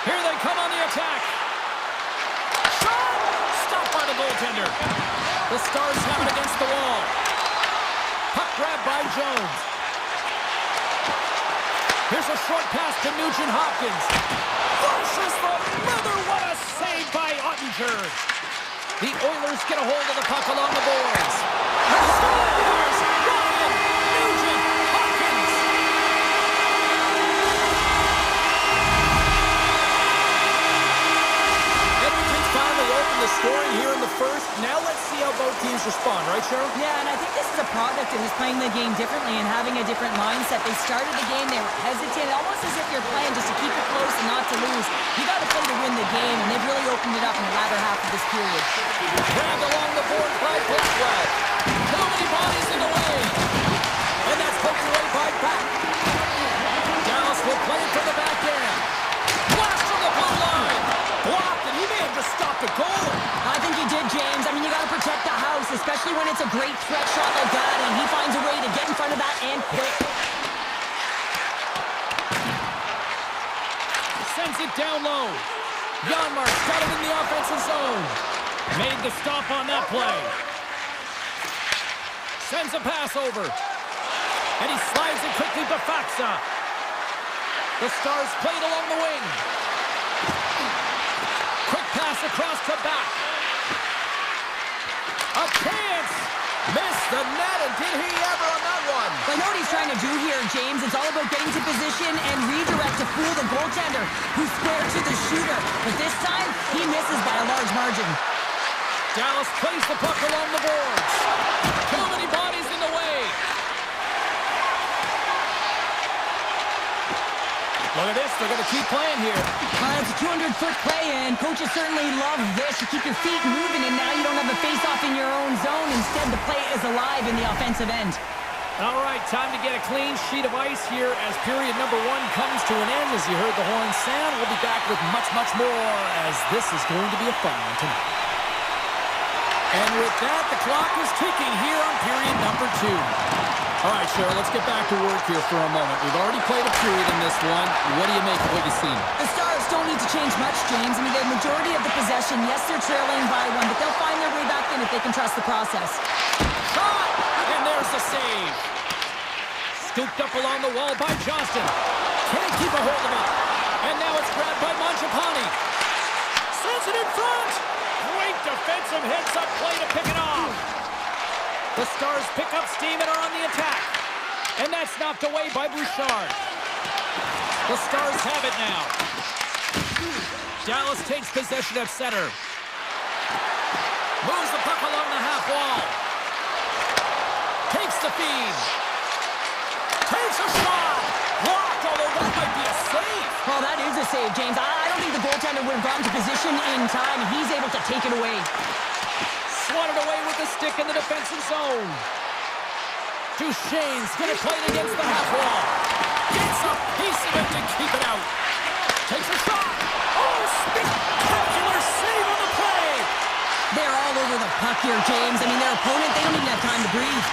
Here they come on the attack. Shot! Stopped by the goaltender. The Stars have it against the wall. Puck grabbed by Jones. Here's a short pass to Nugent-Hopkins. Pushes the leather. What a save by Ottinger. The Oilers get a hold of the puck along the boards. Scores! Ryan Nugent-Hopkins! Edmonton's finally opened the scoring here in the first. Now let's see how both teams respond, right, Cheryl? Yeah, and I think this is a product of just playing the game differently and having a different mindset. They started the game, they were hesitant, almost as if you're playing just to keep it close and not to lose. You got to play to win the game, and they've really opened it up in the latter half of this period. Grabbed along the board by Blackwell. Too many bodies in the way. And that's poked away by Back. Dallas will play it from the back end. Blast from the blue line. Blocked, and he may have just stopped the goal. I think he did, James. I mean, you got to protect the house, especially when it's a great threat shot like that, and he finds a way to get in front of that and quick. Sends it down low. Janmark's got it in the offensive zone. Made the stop on that play. Sends a pass over. And he slides it quickly to Faxa. The Stars played along the wing. Quick pass across to Back. A chance! Missed the net, and did he ever on that one? I know what he's trying to do here, James. It's all about getting to position and redirect to fool the goaltender, who's square to the shooter. But this time, he misses by a large margin. Dallas plays the puck along the boards. Too many bodies in the way. Look at this, they're going to keep playing here. It's a 200-foot play, and coaches certainly love this. You keep your feet moving, and now you don't have a face-off in your own zone. Instead, the play is alive in the offensive end. All right, time to get a clean sheet of ice here as period number one comes to an end. As you heard the horn sound, we'll be back with much, much more, as this is going to be a fun one tonight. And with that, the clock is ticking here on period number two. All right, Cheryl, let's get back to work here for a moment. We've already played a period in this one. What do you make of what you've seen? The Stars don't need to change much, James. I mean, the majority of the possession, yes, they're trailing by one, but they'll find their way back in if they can trust the process. Shot! And there's the save. Scooped up along the wall by Johnston. Can't keep a hold of it. And now it's grabbed by Mangiapane. Sends it in front. Great defensive heads-up play to pick it off. The Stars pick up steam and are on the attack. And that's knocked away by Bouchard. The Stars have it now. Dallas takes possession at center. Moves the puck along the half wall. Takes the feed. Takes a shot. Blocked, although that might be a save. Oh, that is a save, James. I don't think the goaltender would have gotten to position in time. He's able to take it away. Swatted away with the stick in the defensive zone. Duchesne's going to play it against the half wall. Gets a piece of it to keep it out. Takes a shot. Oh, spectacular save on the play. They're all over the puck here, James. I mean, their opponent, they don't even have time to breathe.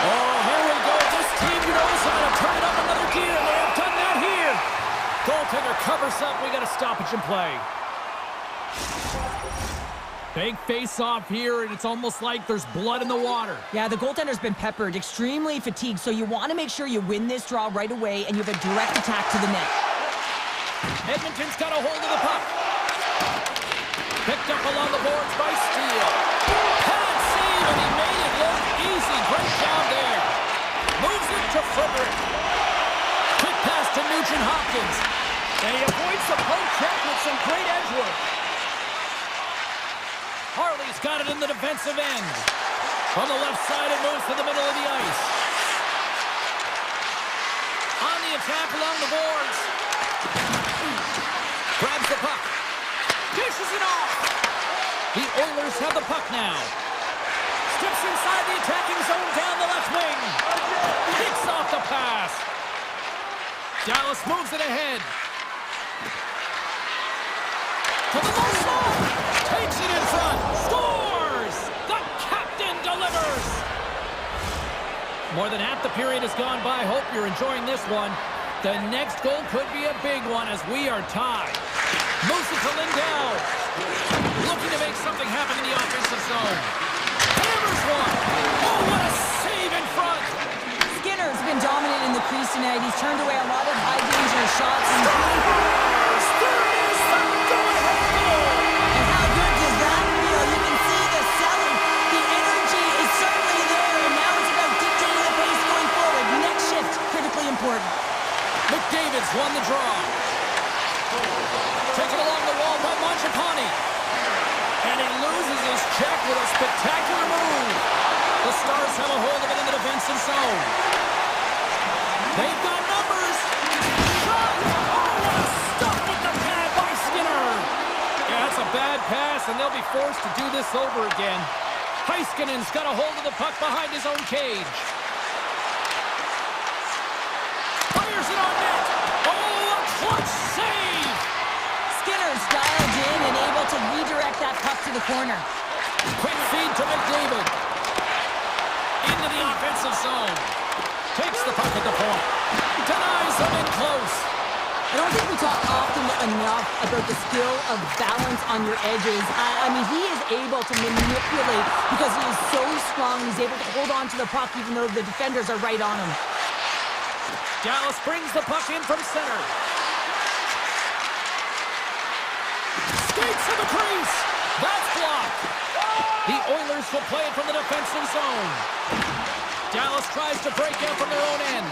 Oh, here we go. This team, you notice, I'm going to turn it up another gear. They have done that here. Goaltender covers up. We got a stoppage in play. Big face-off here, and it's almost like there's blood in the water. Yeah, the goaltender's been peppered, extremely fatigued, so you want to make sure you win this draw right away, and you have a direct attack to the net. Edmonton's got a hold of the puck. Picked up along the boards by Steele. Pad save, and he made it look easy. Great job there. Moves it to Frederick. Quick pass to Nugent-Hopkins. And he avoids the poke check with some great edge work. Harley's got it in the defensive end. From the left side, it moves to the middle of the ice. On the attack along the boards. Grabs the puck. Dishes it off. The Oilers have the puck now. Steps inside the attacking zone down the left wing. Picks off the pass. Dallas moves it ahead. To the low slot. Takes it in front. Scores! The captain delivers! More than half the period has gone by. Hope you're enjoying this one. The next goal could be a big one as we are tied. Moves it to Lindell. Looking to make something happen in the offensive zone. Hammers one. Oh, what a save in front. Skinner's been dominant in the crease tonight. He's turned away a lot of high-danger shots. Scores! There it is! The go-ahead goal! And how good does that feel? You can see the selling. The energy is certainly there, and now it's about dictating the pace going forward. Next shift, critically important. McDavid's won the draw. Taken along the wall by Mangiapane. And he loses his check with a spectacular move. The Stars have a hold of it in the defensive zone. They've got numbers. Shot! Oh, what a stop with the pad by Skinner. Yeah, that's a bad pass, and they'll be forced to do this over again. Heiskanen's got a hold of the puck behind his own cage. Fires it on net. Oh, a clutch save. Skinner's dialed in and able to redirect that puck to the corner. Quick feed to McDavid. Into the offensive zone. Takes the puck at the point. Denies him in close. I don't think we talk often enough about the skill of balance on your edges. I mean, he is able to manipulate because he is so strong. He's able to hold on to the puck even though the defenders are right on him. Dallas brings the puck in from center. Skates to the crease. That's blocked. The Oilers will play it from the defensive zone. Dallas tries to break out from their own end.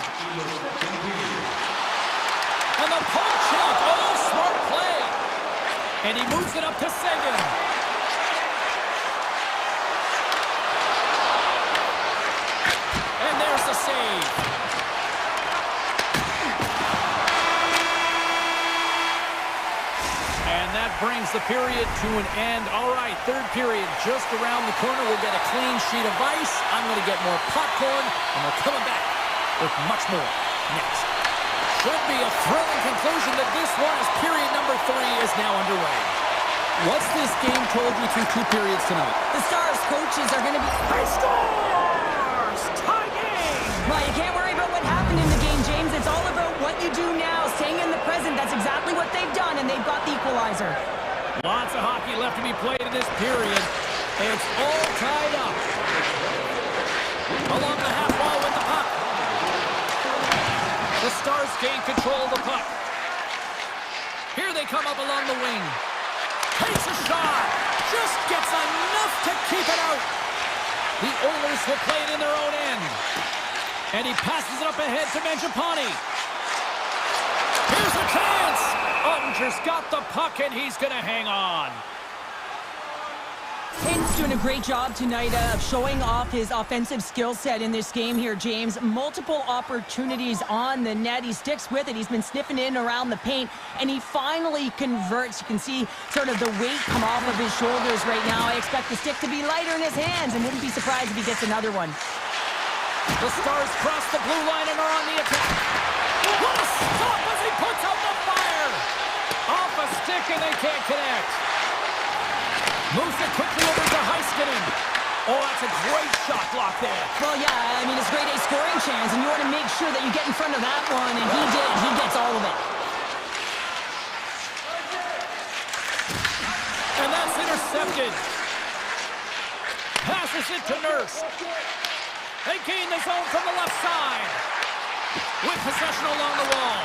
And the poke check. Oh, smart play. And he moves it up to Seguin. And there's the save. And that brings the period to an end. All right, third period just around the corner. We'll get a clean sheet of ice. I'm going to get more popcorn, and we're coming back with much more next. Should be a thrilling conclusion to this one as period number 3 is now underway. What's this game told you through 2 periods tonight? The Stars coaches are going to be... They scores! Tie game! Well, you can't worry about what happened in the game, James. It's all about what you do now, staying in the present. That's exactly what they've done, and they've got the equalizer. Lots of hockey left to be played in this period. It's all tied up. Along the half wall with the puck. Stars gain control of the puck. Here they come up along the wing. Takes a shot. Just gets enough to keep it out. The Oilers will play it in their own end. And he passes it up ahead to Mangiapane. Here's a chance. Ottinger's got the puck, and he's going to hang on. Payton's doing a great job tonight of showing off his offensive skill set in this game here, James. Multiple opportunities on the net. He sticks with it. He's been sniffing in around the paint, and he finally converts. You can see sort of the weight come off of his shoulders right now. I expect the stick to be lighter in his hands, and wouldn't be surprised if he gets another one. The Stars cross the blue line and are on the attack. What a stop as he puts out the fire! Off a stick, and they can't connect. Moves it quickly over to Heiskanen. Oh, that's a great shot block there. Well, yeah, I mean, it's a grade A scoring chance, and you want to make sure that you get in front of that one, and he did. He gets all of it. And that's intercepted. Passes it to Nurse. They gain the zone from the left side. With possession along the wall.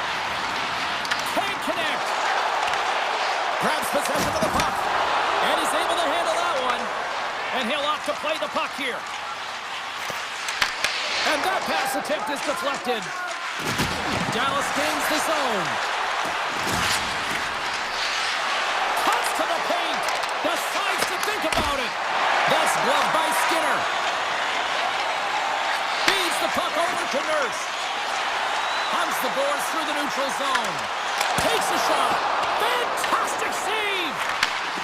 Can't connect. Grabs possession of the puck. And he's able to handle that one. And he'll opt to play the puck here. And that pass attempt is deflected. Dallas gains the zone. Cuts to the paint. Decides to think about it. That's gloved by Skinner. Feeds the puck over to Nurse. Hunts the boards through the neutral zone. Takes a shot. Fantastic save.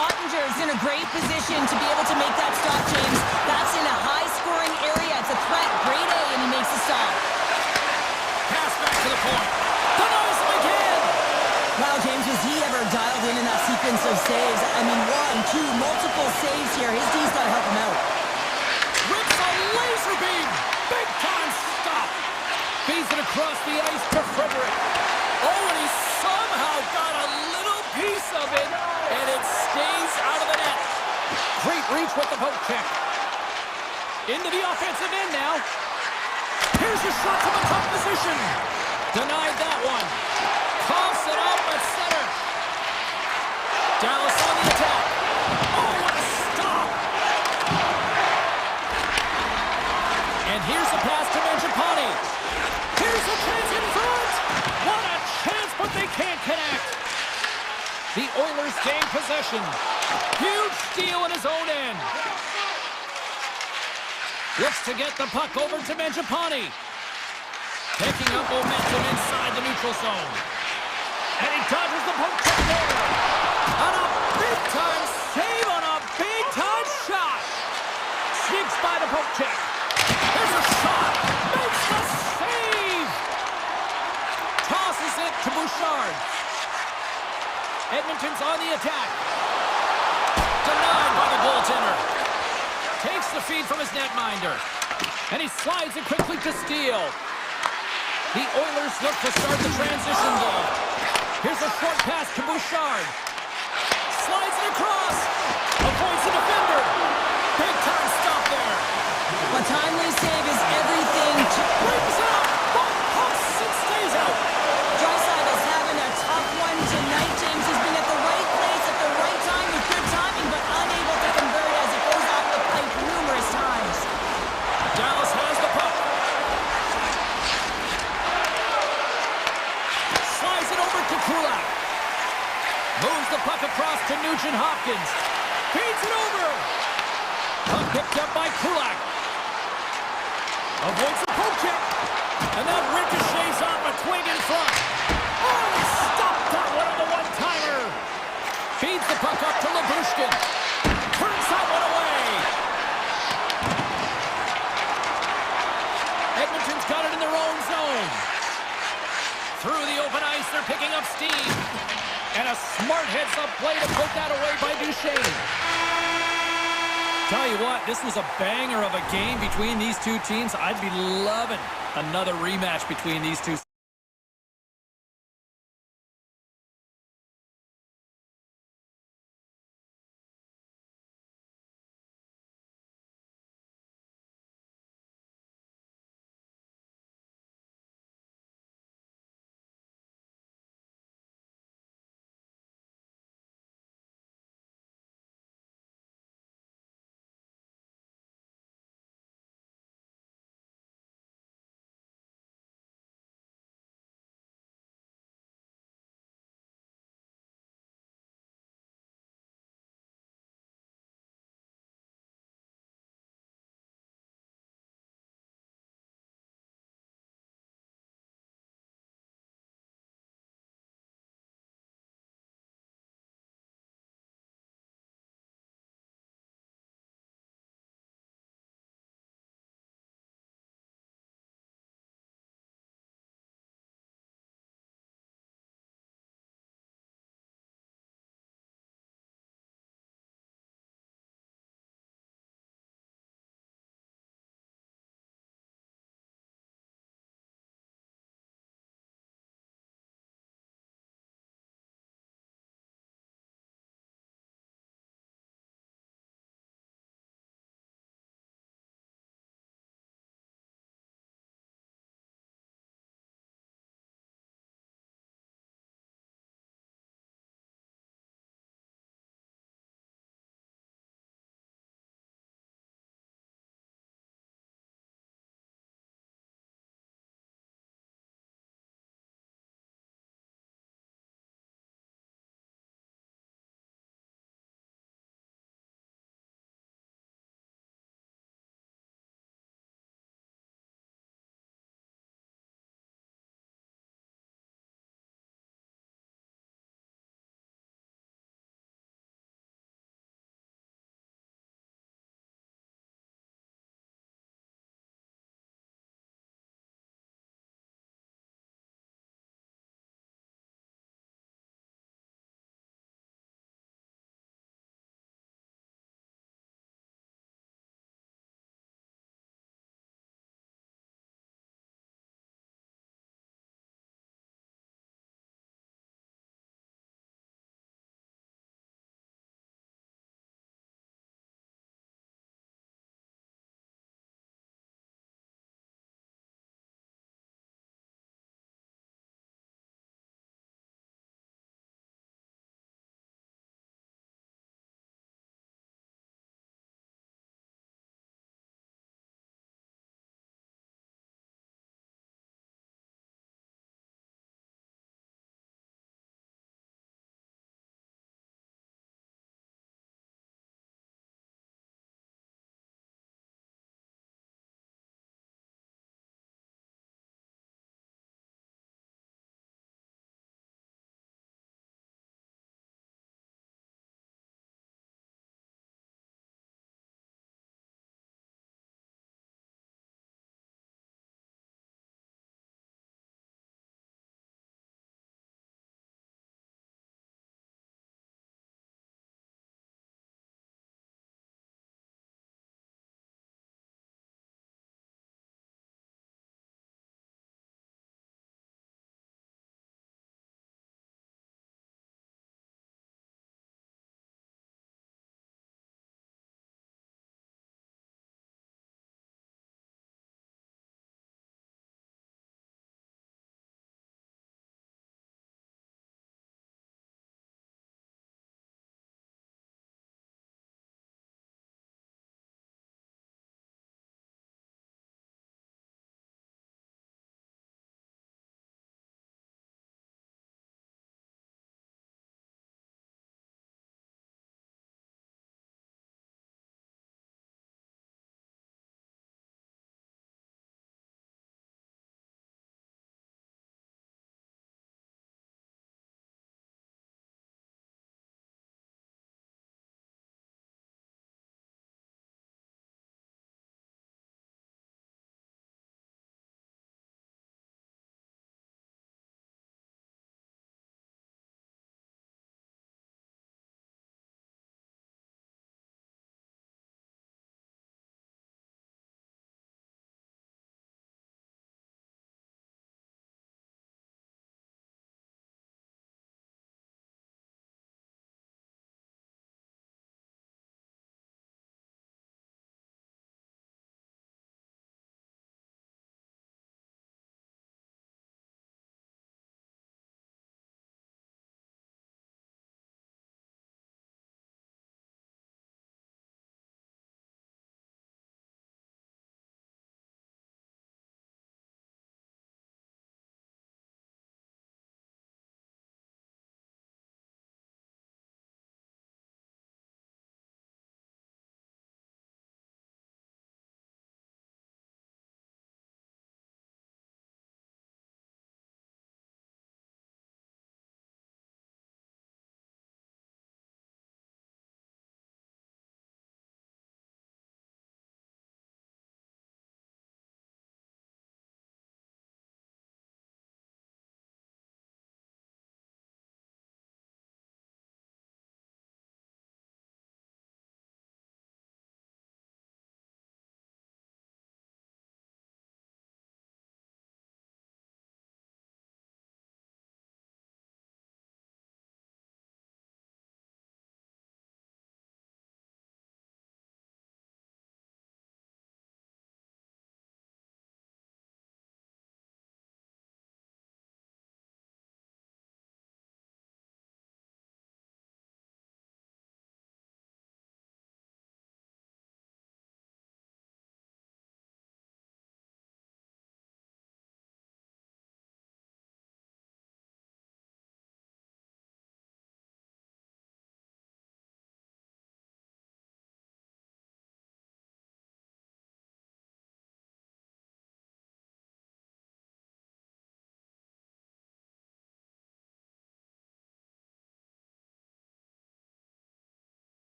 Ottinger is in a great position to be able to make that stop, James. That's in a high-scoring area. It's a threat, grade A, and he makes the stop. Pass back to the point. Denies him again. Wow, James, was he ever dialed in that sequence of saves? I mean, one, two, multiple saves here. His D's got to help him out. Rips a laser beam. Big-time stop. Feeds it across the ice to Frederick. Oh, and he somehow got a little piece of it, and it stays out of the net. Great reach with the poke check. Into the offensive end now. Here's a shot from a tough position. Denied that one. Coughs it up at center. Dallas on the attack. Oh, what a stop. And here's a pass to Mangiapane. Here's a chance in front. What a chance, but they can't connect. The Oilers gain possession. Huge steal in his own end. Looks to get the puck over to Mangiapane. Taking up momentum inside the neutral zone. And he dodges the poke check there. On a big-time save on a big-time shot. Sneaks by the poke check. There's a shot. Makes the save. Tosses it to Bouchard. Edmonton's on the attack. Denied by the goaltender. Takes the feed from his netminder. And he slides it quickly to Steele. The Oilers look to start the transition game. Here's a short pass to Bouchard. Slides it across. Avoids the defender. Big time stop there. A timely save is everything. Brings it up. Ball pumps and stays out. Draisaitl's having a tough one tonight, James. He's been at the right place at the right time with good timing, but unable to convert as it goes off the pipe numerous times. Dallas has the puck. Slides it over to Kulak. Moves the puck across to Nugent-Hopkins. Feeds it over. Puck picked up by Kulak. Avoids the poke check. And that ricochets off a twig in front. Oh, he stopped that one on the one-timer. Feeds the puck up to Labushkin. Turns that one away. Edmonton's got it in their own zone. Through the open ice, they're picking up steam. And a smart heads-up play to put that away by Duchesne. Tell you what, this was a banger of a game between these two teams. I'd be loving another rematch between these two.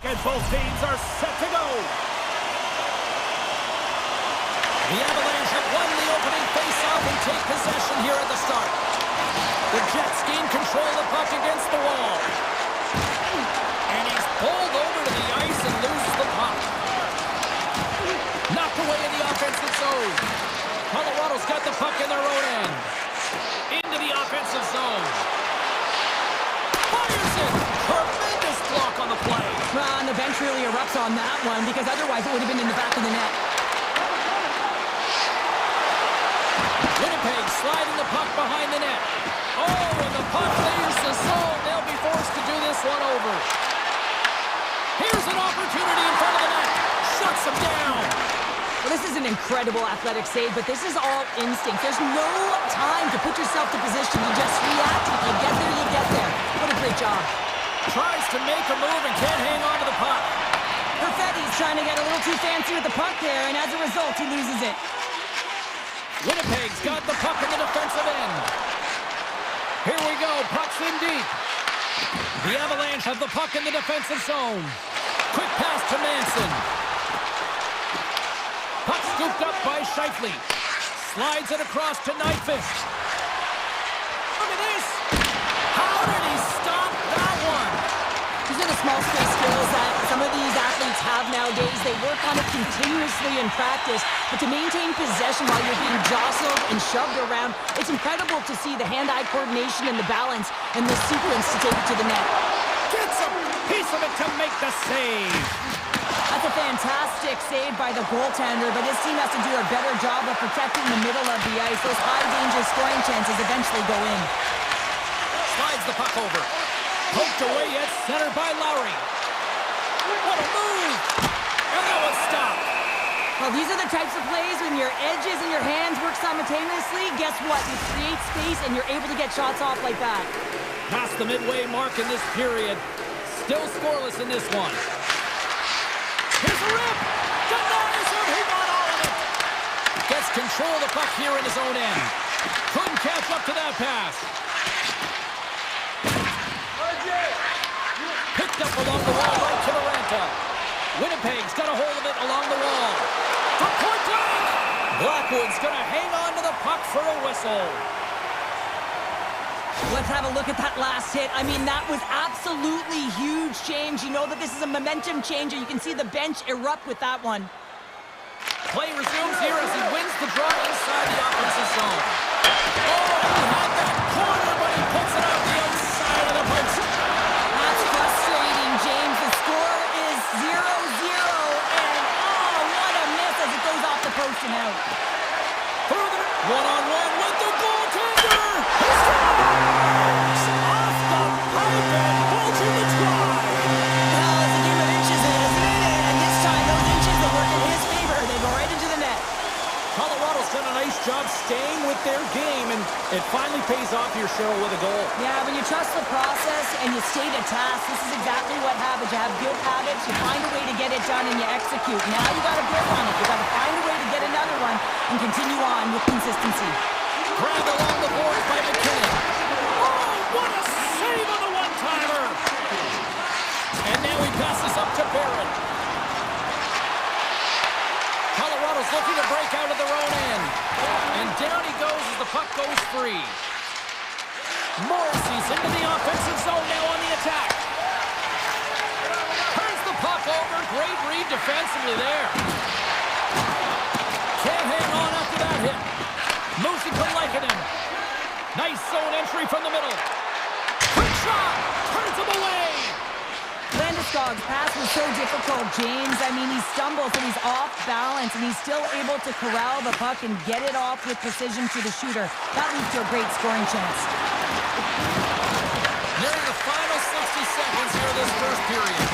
And both teams are set to go. The Avalanche have won the opening face-off and take possession here at the start. The Jets gain control of the puck against the wall. And he's pulled over to the ice and loses the puck. Knocked away in the offensive zone. Colorado's got the puck in their own end. Into the offensive zone. Fires it! Tremendous block on the play. Well, and the bench really erupts on that one because otherwise it would have been in the back of the net. Winnipeg sliding the puck behind the net. Oh, and the puck leaves the zone. They'll be forced to do this one over. Here's an opportunity in front of the net. Shuts them down. Well, this is an incredible athletic save, but this is all instinct. There's no time to put yourself to position. You just react. If you get there, you get there. What a great job. Tries to make a move and can't hang on to the puck. Perfetti's trying to get a little too fancy with the puck there, and as a result, he loses it. Winnipeg's got the puck in the defensive end. Here we go. Puck's in deep. The Avalanche have the puck in the defensive zone. Quick pass to Manson. Puck scooped up by Scheifele. Slides it across to Nyquist. Look at this. How did he stop that one? These are the small space skills that some of these athletes have nowadays. They work on it continuously in practice, but to maintain possession while you're being jostled and shoved around, it's incredible to see the hand-eye coordination and the balance and the sequence to take it to the net. Gets a piece of it to make the save. That's a fantastic save by the goaltender, but his team has to do a better job of protecting the middle of the ice. Those high-danger scoring chances eventually go in. Slides the puck over. Poked away at center by Lowry. What a move! And that was stopped. Well, these are the types of plays when your edges and your hands work simultaneously. Guess what? You create space and you're able to get shots off like that. Past the midway mark in this period. Still scoreless in this one. Here's a rip! Denies him! He got all of it! Gets control of the puck here in his own end. Couldn't catch up to that pass. Picked up along the wall by Kivaranta. Winnipeg's got a hold of it along the wall. From point blank! Blackwood's gonna hang on to the puck for a whistle. Let's have a look at that last hit. I mean, that was absolutely huge change. You know that this is a momentum changer. You can see the bench erupt with that one. Play resumes here as he wins the draw inside the offensive zone. Oh, he had that corner, but he puts it out the outside of the post. That's frustrating, James. The score is 0-0, and oh, what a miss as it goes off the post and out. Further, one-on-one with the goaltender. He scores! Off the pipe and holds him to try. Well, it's a game of inches, isn't it? And this time, those inches will work in his favor. They go right into the net. Colorado's done a nice job staying with their game, and it finally pays off here, Cheryl, with a goal. Yeah, when you trust the process and you stay to task, this is exactly what happens. You have good habits, you find a way to get it done, and you execute. Now you got to build on it. You got to find a way to get another one and continue on with consistency. Grabbed along the boards by McKinnon. Oh, what a save on the one-timer! And now he passes up to Barrett. Colorado's looking to break out of their own end. And down he goes as the puck goes free. Morrissey's into the offensive zone now on the attack. Turns the puck over. Great read defensively there. Can't hang on after that hit. Moves it to Lekanen. Nice zone entry from the middle. Quick shot. Turns him away. Landeskog's pass was so difficult, James. I mean, he stumbles and he's off balance, and he's still able to corral the puck and get it off with precision to the shooter. That leads to a great scoring chance. Nearing the final 60 seconds here of this first period.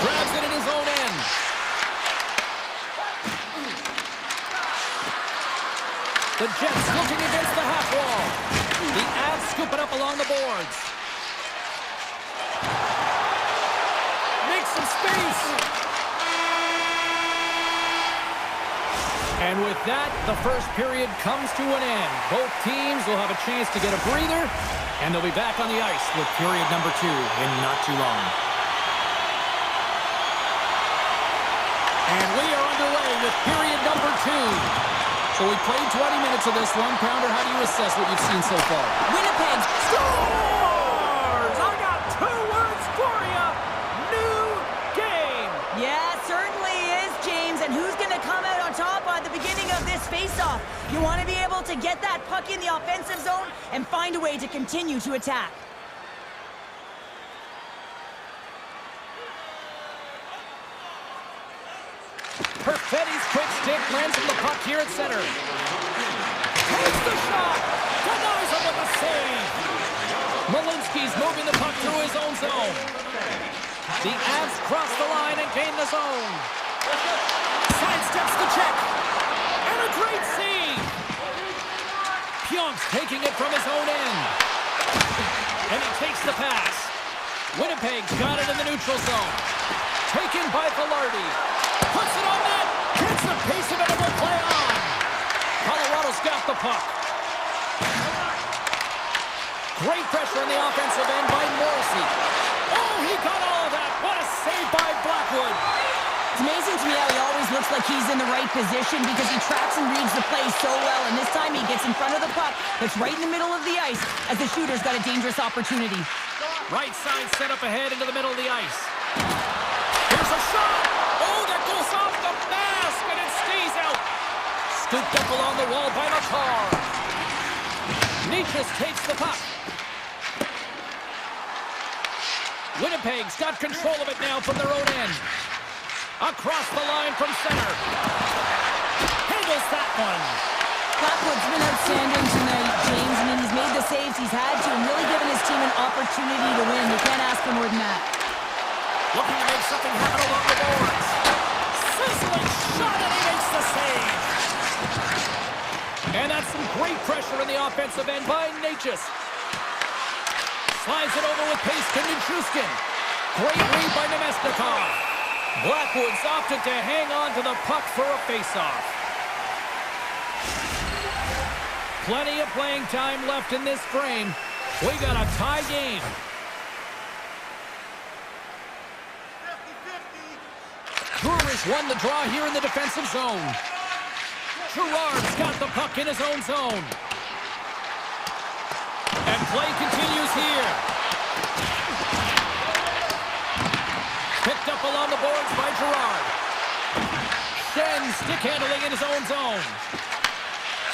Grabs it in his own end. The Jets looking against the half wall. The Avs scoop it up along the boards. Makes some space. And with that, the first period comes to an end. Both teams will have a chance to get a breather, and they'll be back on the ice with period number 2 in not too long. with period number 2. So we played 20 minutes of this one. Pounder, how do you assess what you've seen so far? Winnipeg Scores! I got 2 words for you. New game. Yeah, certainly is, James. And who's going to come out on top at the beginning of this face-off? You want to be able to get that puck in the offensive zone and find a way to continue to attack. Perfetti's quick stick lands on the puck here at center. Takes the shot. Denies him with a save. Malinsky's moving the puck through his own zone. The Avs cross the line and gain the zone. Sidesteps the check. And a great save. Pionk's taking it from his own end. And he takes the pass. Winnipeg's got it in the neutral zone. Taken by Velarde. Puts it on net. Gets the pace of it and will play on. Colorado's got the puck. Great pressure on the offensive end by Morrissey. Oh, he got all of that. What a save by Blackwood. It's amazing to me how he always looks like he's in the right position because he tracks and reads the play so well. And this time he gets in front of the puck. It's right in the middle of the ice as the shooter's got a dangerous opportunity. Right side set up ahead into the middle of the ice. Here's a shot. Oh, that goes off the mask and it stays out. Scooped up along the wall by Makar. Nichas takes the puck. Winnipeg's got control of it now from their own end. Across the line from center. Handles that one. Blackwood's been outstanding tonight, James. I mean, he's made the saves he's had to and really given his team an opportunity to win. You can't ask for more than that. Looking to make something happen along the boards. Sizzling shot and he makes the save. And that's some great pressure in the offensive end by Nichas. Slides it over with pace to Nichushkin. Great read by Nemesnikov. Blackwood's opted to hang on to the puck for a face-off. Plenty of playing time left in this frame. We got a tie game. 50-50. Brewers won the draw here in the defensive zone. Girard's got the puck in his own zone. And play continues here. Picked up along the boards by Girard. Shen stick handling in his own zone.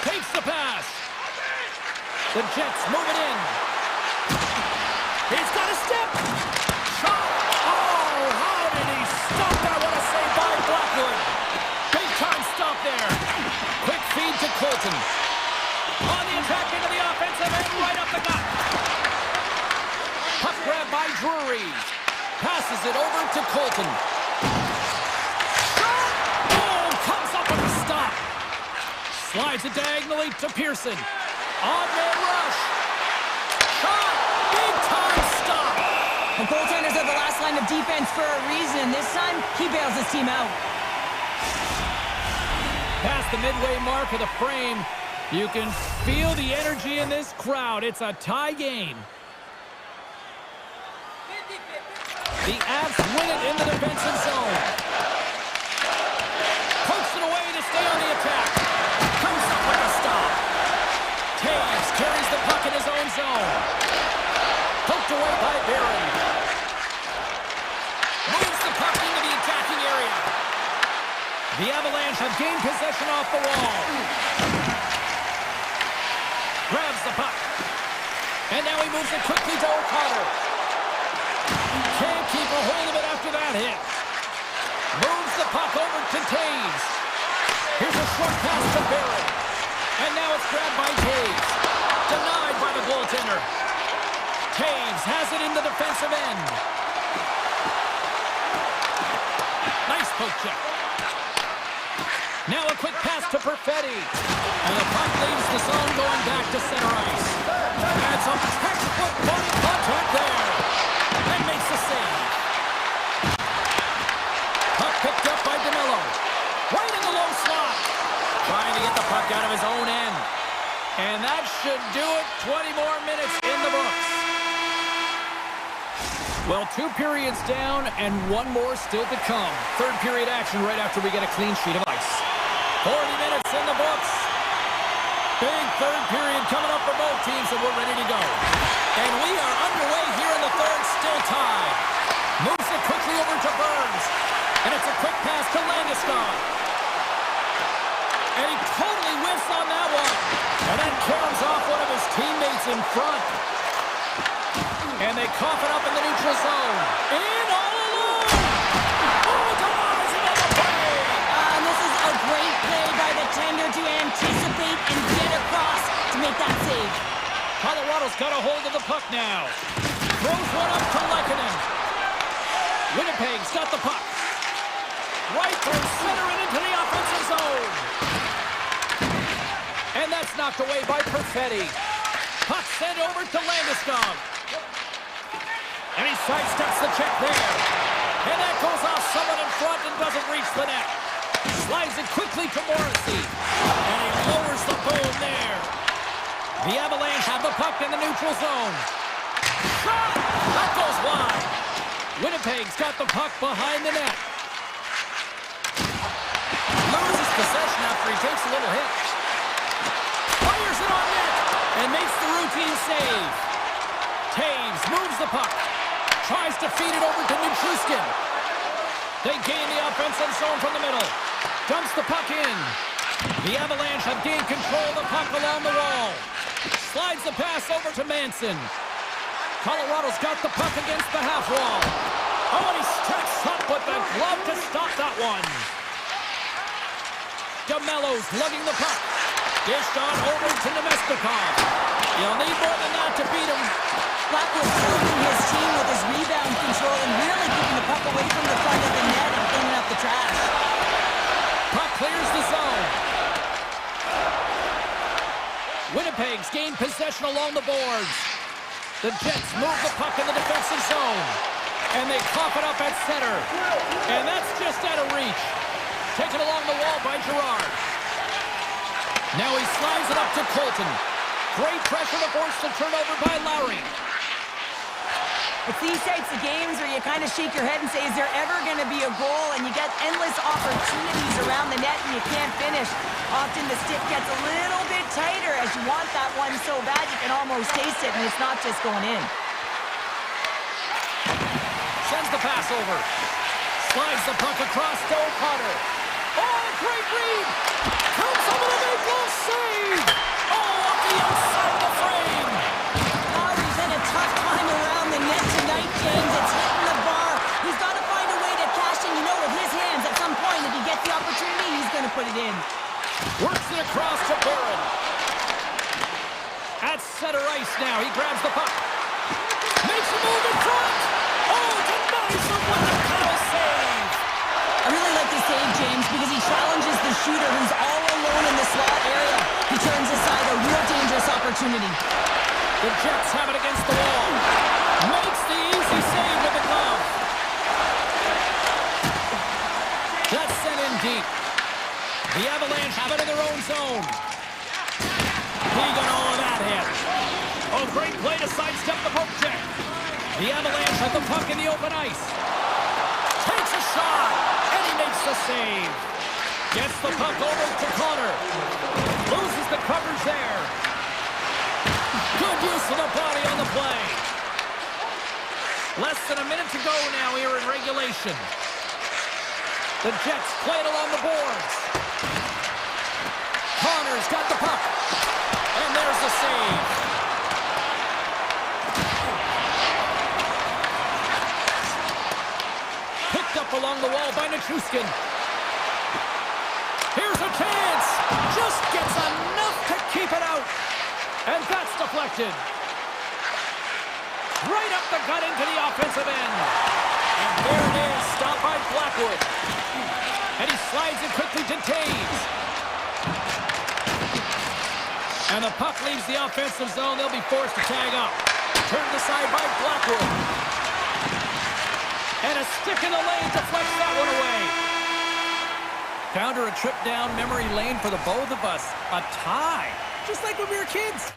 Takes the pass. The Jets move it in. He's got a step. Shot. Oh, how did he stop that? What a save by Blackwood. Big time stop there. Quick feed to Colton. On the attack into the offensive end, right up the gut. Puck grab by Drury. Passes it over to Colton. Shot! Oh, comes up with a stop. Slides it diagonally to Pearson. On-man rush. Shot! Big time stop. The goaltenders are the last line of defense for a reason. This time, he bails his team out. Past the midway mark of the frame, you can feel the energy in this crowd. It's a tie game. The Avs win it in the defensive zone. Pokes it away to stay on the attack. Comes up with a stop. Taves carries the puck in his own zone. Poked away by Barron. Moves the puck into the attacking area. The Avalanche have gained possession off the wall. Grabs the puck. And now he moves it quickly to O'Connor. Can't keep a hold of it after that hit. Moves the puck over to Taves. Here's a short pass to Barron. And now it's grabbed by Taves. Denied by the goaltender. Taves has it in the defensive end. Nice poke check. Now a quick pass to Perfetti. And the puck leaves the zone going back to center ice. And some textbook body contact there. And makes the save. Puck picked up by DeMello. Right in the low slot. Trying to get the puck out of his own end. And that should do it. 20 more minutes in the books. Well, 2 periods down and 1 more still to come. Third period action right after we get a clean sheet of ice. 40 minutes in the books. Big third period coming up for both teams, and we're ready to go. And we are underway here in the third, still tied. Moves it quickly over to Burns. And it's a quick pass to Landeskog. And he totally whiffs on that one. And then carries off one of his teammates in front. And they cough it up in the neutral zone. In all alone. Oh, Tomas another play. And this is a great play by the tender to anticipate and get across to make that save. Colorado's got a hold of the puck now. Throws one up to Lehkonen. Winnipeg's got the puck. Right through center and into the offensive zone. And that's knocked away by Perfetti. Puck sent over to Landeskog. And he sidesteps the check there. And that goes off someone in front and doesn't reach the net. Slides it quickly to Morrissey. And he lowers the boom there. The Avalanche have the puck in the neutral zone. Shot! That goes wide. Winnipeg's got the puck behind the net. Loses possession after he takes a little hit. Fires it on net and makes the routine save. Taves moves the puck. Tries to feed it over to Nichushkin. They gain the offensive zone from the middle. Dumps the puck in. The Avalanche have gained control of the puck along the wall. Slides the pass over to Manson. Colorado's got the puck against the half wall. Oh, and he stacks up with the glove to stop that one. DeMello's lugging the puck. Dished on over to Nemestikov. You'll need more than that to beat him. Blackwood's helping his team with his rebound control and really keeping the puck away from the front of the net and cleaning up the trash. Puck clears the zone. Winnipeg's gained possession along the boards. The Jets move the puck in the defensive zone. And they cough it up at center. And that's just out of reach. Taken along the wall by Girard. Now he slides it up to Colton. Great pressure to force the turnover by Lowry. It's these types of games where you kind of shake your head and say, is there ever going to be a goal? And you get endless opportunities around the net and you can't finish. Often the stick gets a little bit tighter as you want that one so bad you can almost taste it and it's not just going in. Sends the pass over. Slides the puck across to O'Connor. Oh, great read! Comes over the big goal save! Oh, off the outside of the frame! Lowry's had a tough time around the net tonight, James. It's hitting the bar. He's got to find a way to cash in, with his hands at some point. If he gets the opportunity, he's going to put it in. Works it across to Barron. At center ice now. He grabs the puck. Makes a move in front. Oh, denies him with a power save. I really like this save, James, because he challenges the shooter who's all alone in the slot area. He turns aside a real dangerous opportunity. The Jets have it against the wall. Makes the easy save with the glove. That's sent in deep. The Avalanche have it in their own zone. He got all of that hit. Oh, great play to sidestep the poke check. The Avalanche have the puck in the open ice. Takes a shot, and he makes the save. Gets the puck over to Connor. Loses the coverage there. Good use of the body on the play. Less than a minute to go now here in regulation. The Jets play it along the boards. Connor's got the puck. And there's the save. Picked up along the wall by Nichushkin. Here's a chance. Just gets enough to keep it out. And that's deflected. Right up the gut into the offensive end. And there it is, stopped by Blackwood. And he slides it quickly to Taves. And the puck leaves the offensive zone. They'll be forced to tag up. Turned aside by Blackwood. And a stick in the lane deflects that one away. Down to a trip down memory lane for the both of us. A tie. Just like when we were kids.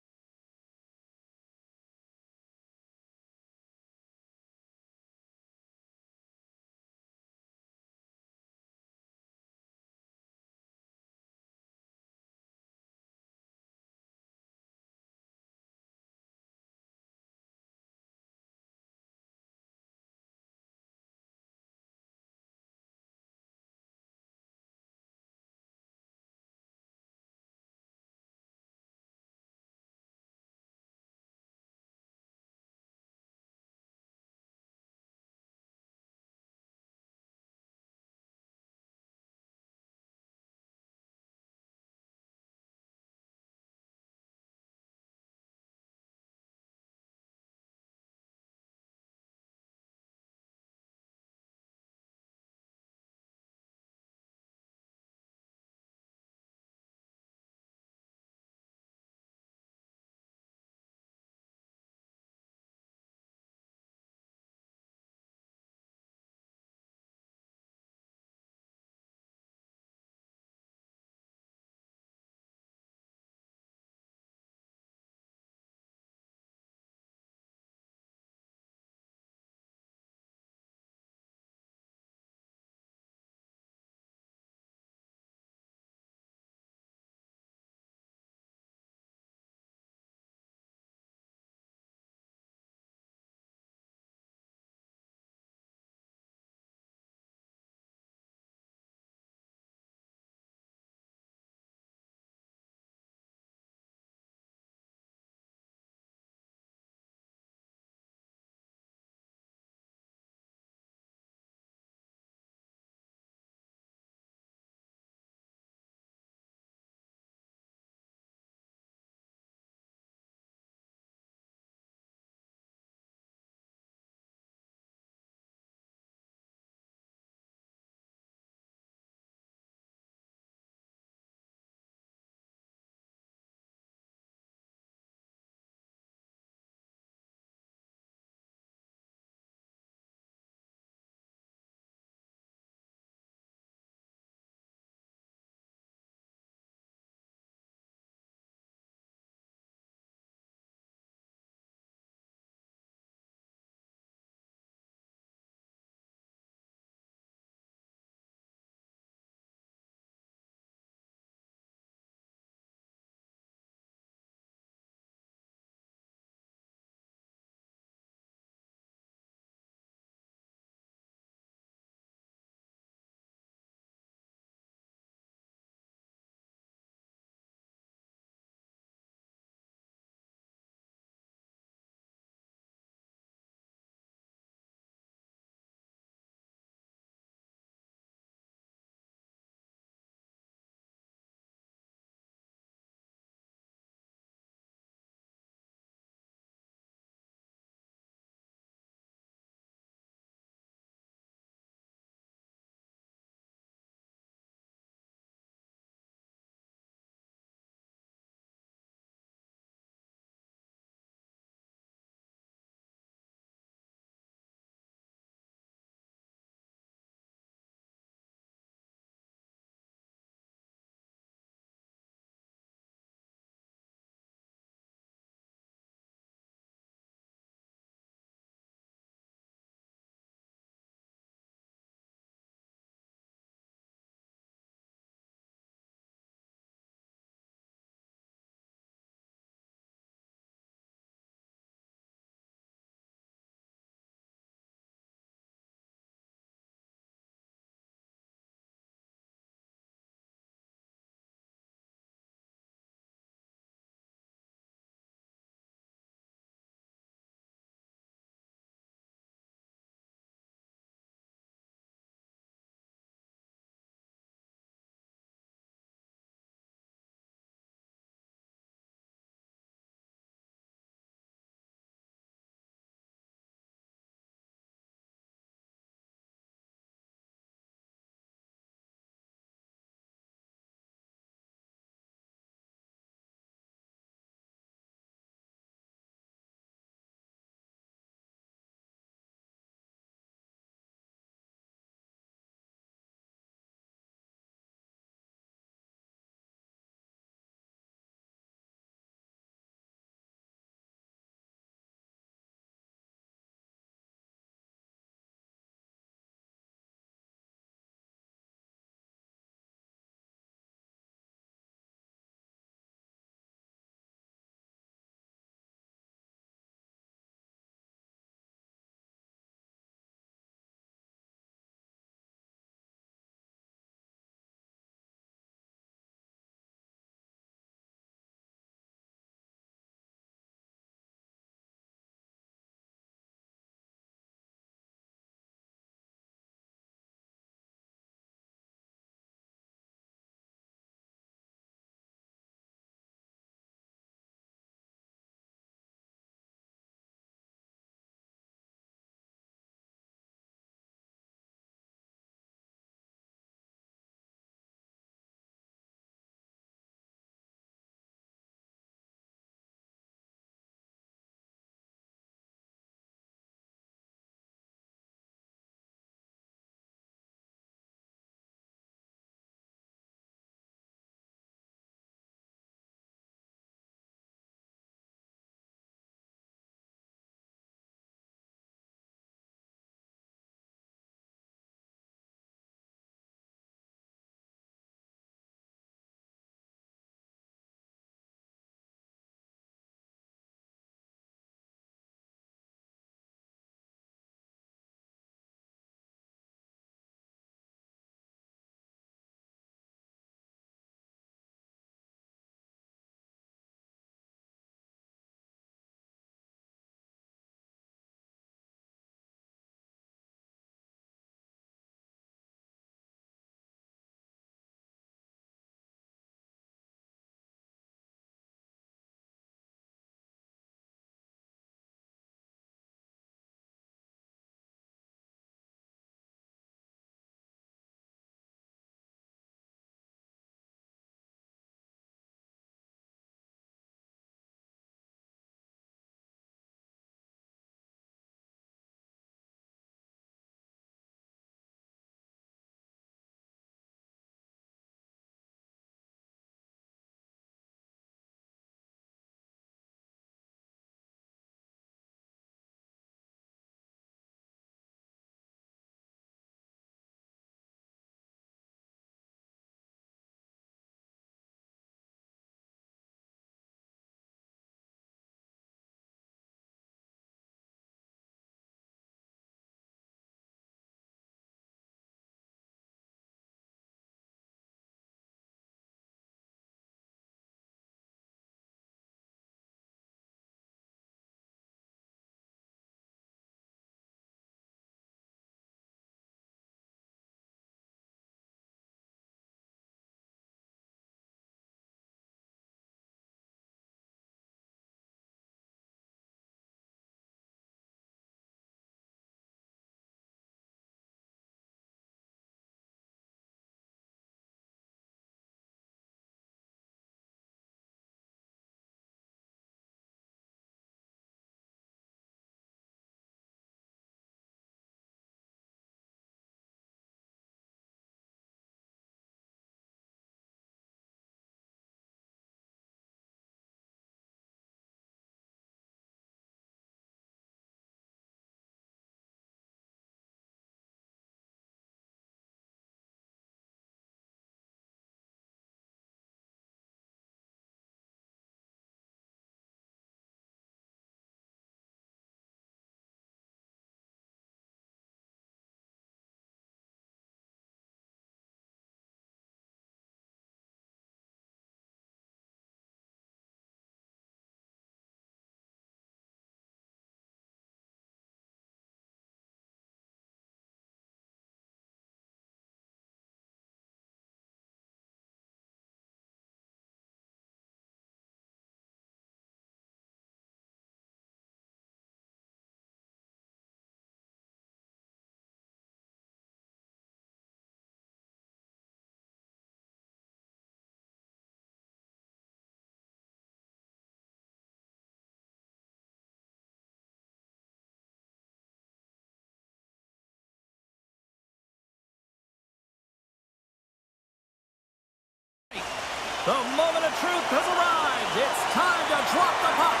The moment of truth has arrived. It's time to drop the puck.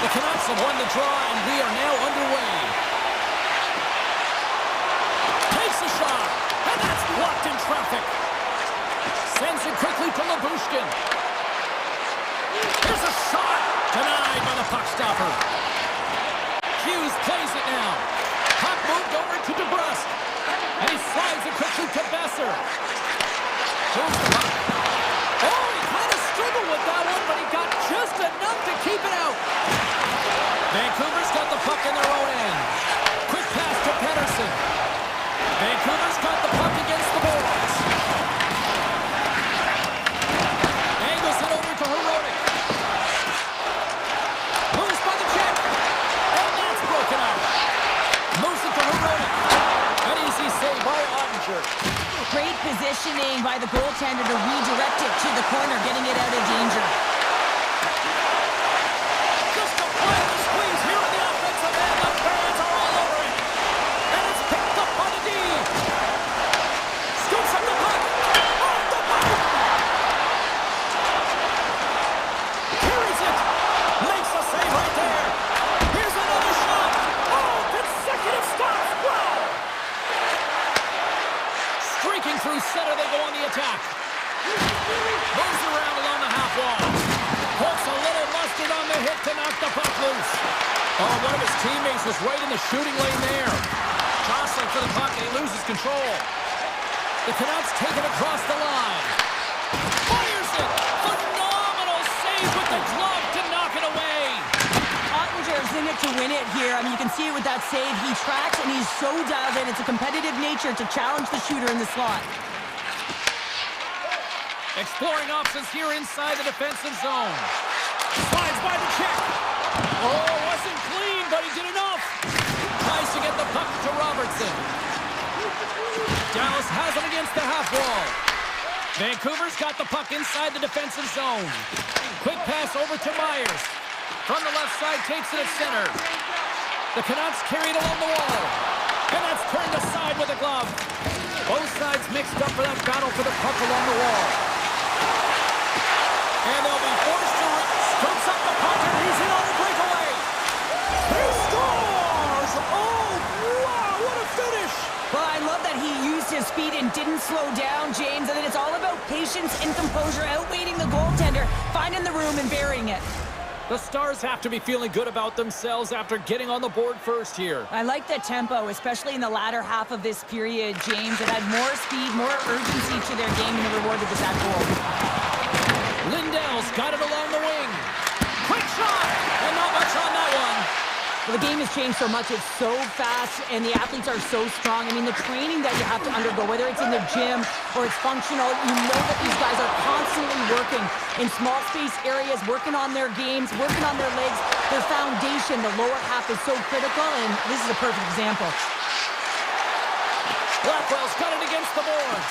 The Canucks have won the draw, and we are now underway. Takes a shot, and that's blocked in traffic. Sends it quickly to Labushkin. There's a shot. Denied by the puck stopper. Hughes plays it now. Puck moved over to DeBrusque. And he slides it quickly to Besser. Moves the puck. Oh, he kind of struggled with that one, but he got just enough to keep it out. Vancouver's got the puck in their own end. Quick pass to Pettersson. Vancouver's got the puck against the boards. Angles it over to Herodic. Moves by the check. And that's broken out. Moves it to Herodic. An easy save by Ottinger. Great positioning by the goaltender to redirect it to the corner, getting it out of danger. Just a final squeeze here in the offensive end. The fans are all over it. And it's picked up by the D. Scoops up the puck. Off the puck. Carries it. Makes the save right there. Here's another shot. Oh, consecutive stops. Wow. Streaking through center, they go on the attack. Moves around along the half wall. Pokes a little mustard on the hip to knock the puck loose. Oh, one of his teammates was right in the shooting lane there. Jostling for the puck, and he loses control. The Canucks take it across the line. Fires it! Phenomenal save with the glove to knock it away. Ottinger's in it to win it here. I mean, you can see it with that save. He tracks, and he's so dialed in. It's a competitive nature to challenge the shooter in the slot. Exploring options here inside the defensive zone. Slides by the check. Oh, wasn't clean, but he did enough. Tries to get the puck to Robertson. Dallas has it against the half wall. Vancouver's got the puck inside the defensive zone. Quick pass over to Myers. From the left side, takes it at center. The Canucks carry it along the wall. And that's turned aside with a glove. Both sides mixed up for that battle for the puck along the wall. And they'll be forced to scoops up the puck, and he's in on the breakaway. He scores! Oh, wow, what a finish! Well, I love that he used his speed and didn't slow down, James. And then it's all about patience and composure, outweighing the goaltender, finding the room and burying it. The Stars have to be feeling good about themselves after getting on the board first here. I like the tempo, especially in the latter half of this period, James. It had more speed, more urgency to their game, and it rewarded with that goal. Lindell's got it along the wing. Quick shot! And not much on that one. Well, the game has changed so much. It's so fast, and the athletes are so strong. I mean, the training that you have to undergo, whether it's in the gym or it's functional, you know that these guys are constantly working in small space areas, working on their games, working on their legs. Their foundation, the lower half, is so critical, and this is a perfect example. Blackwell's got it against the boards.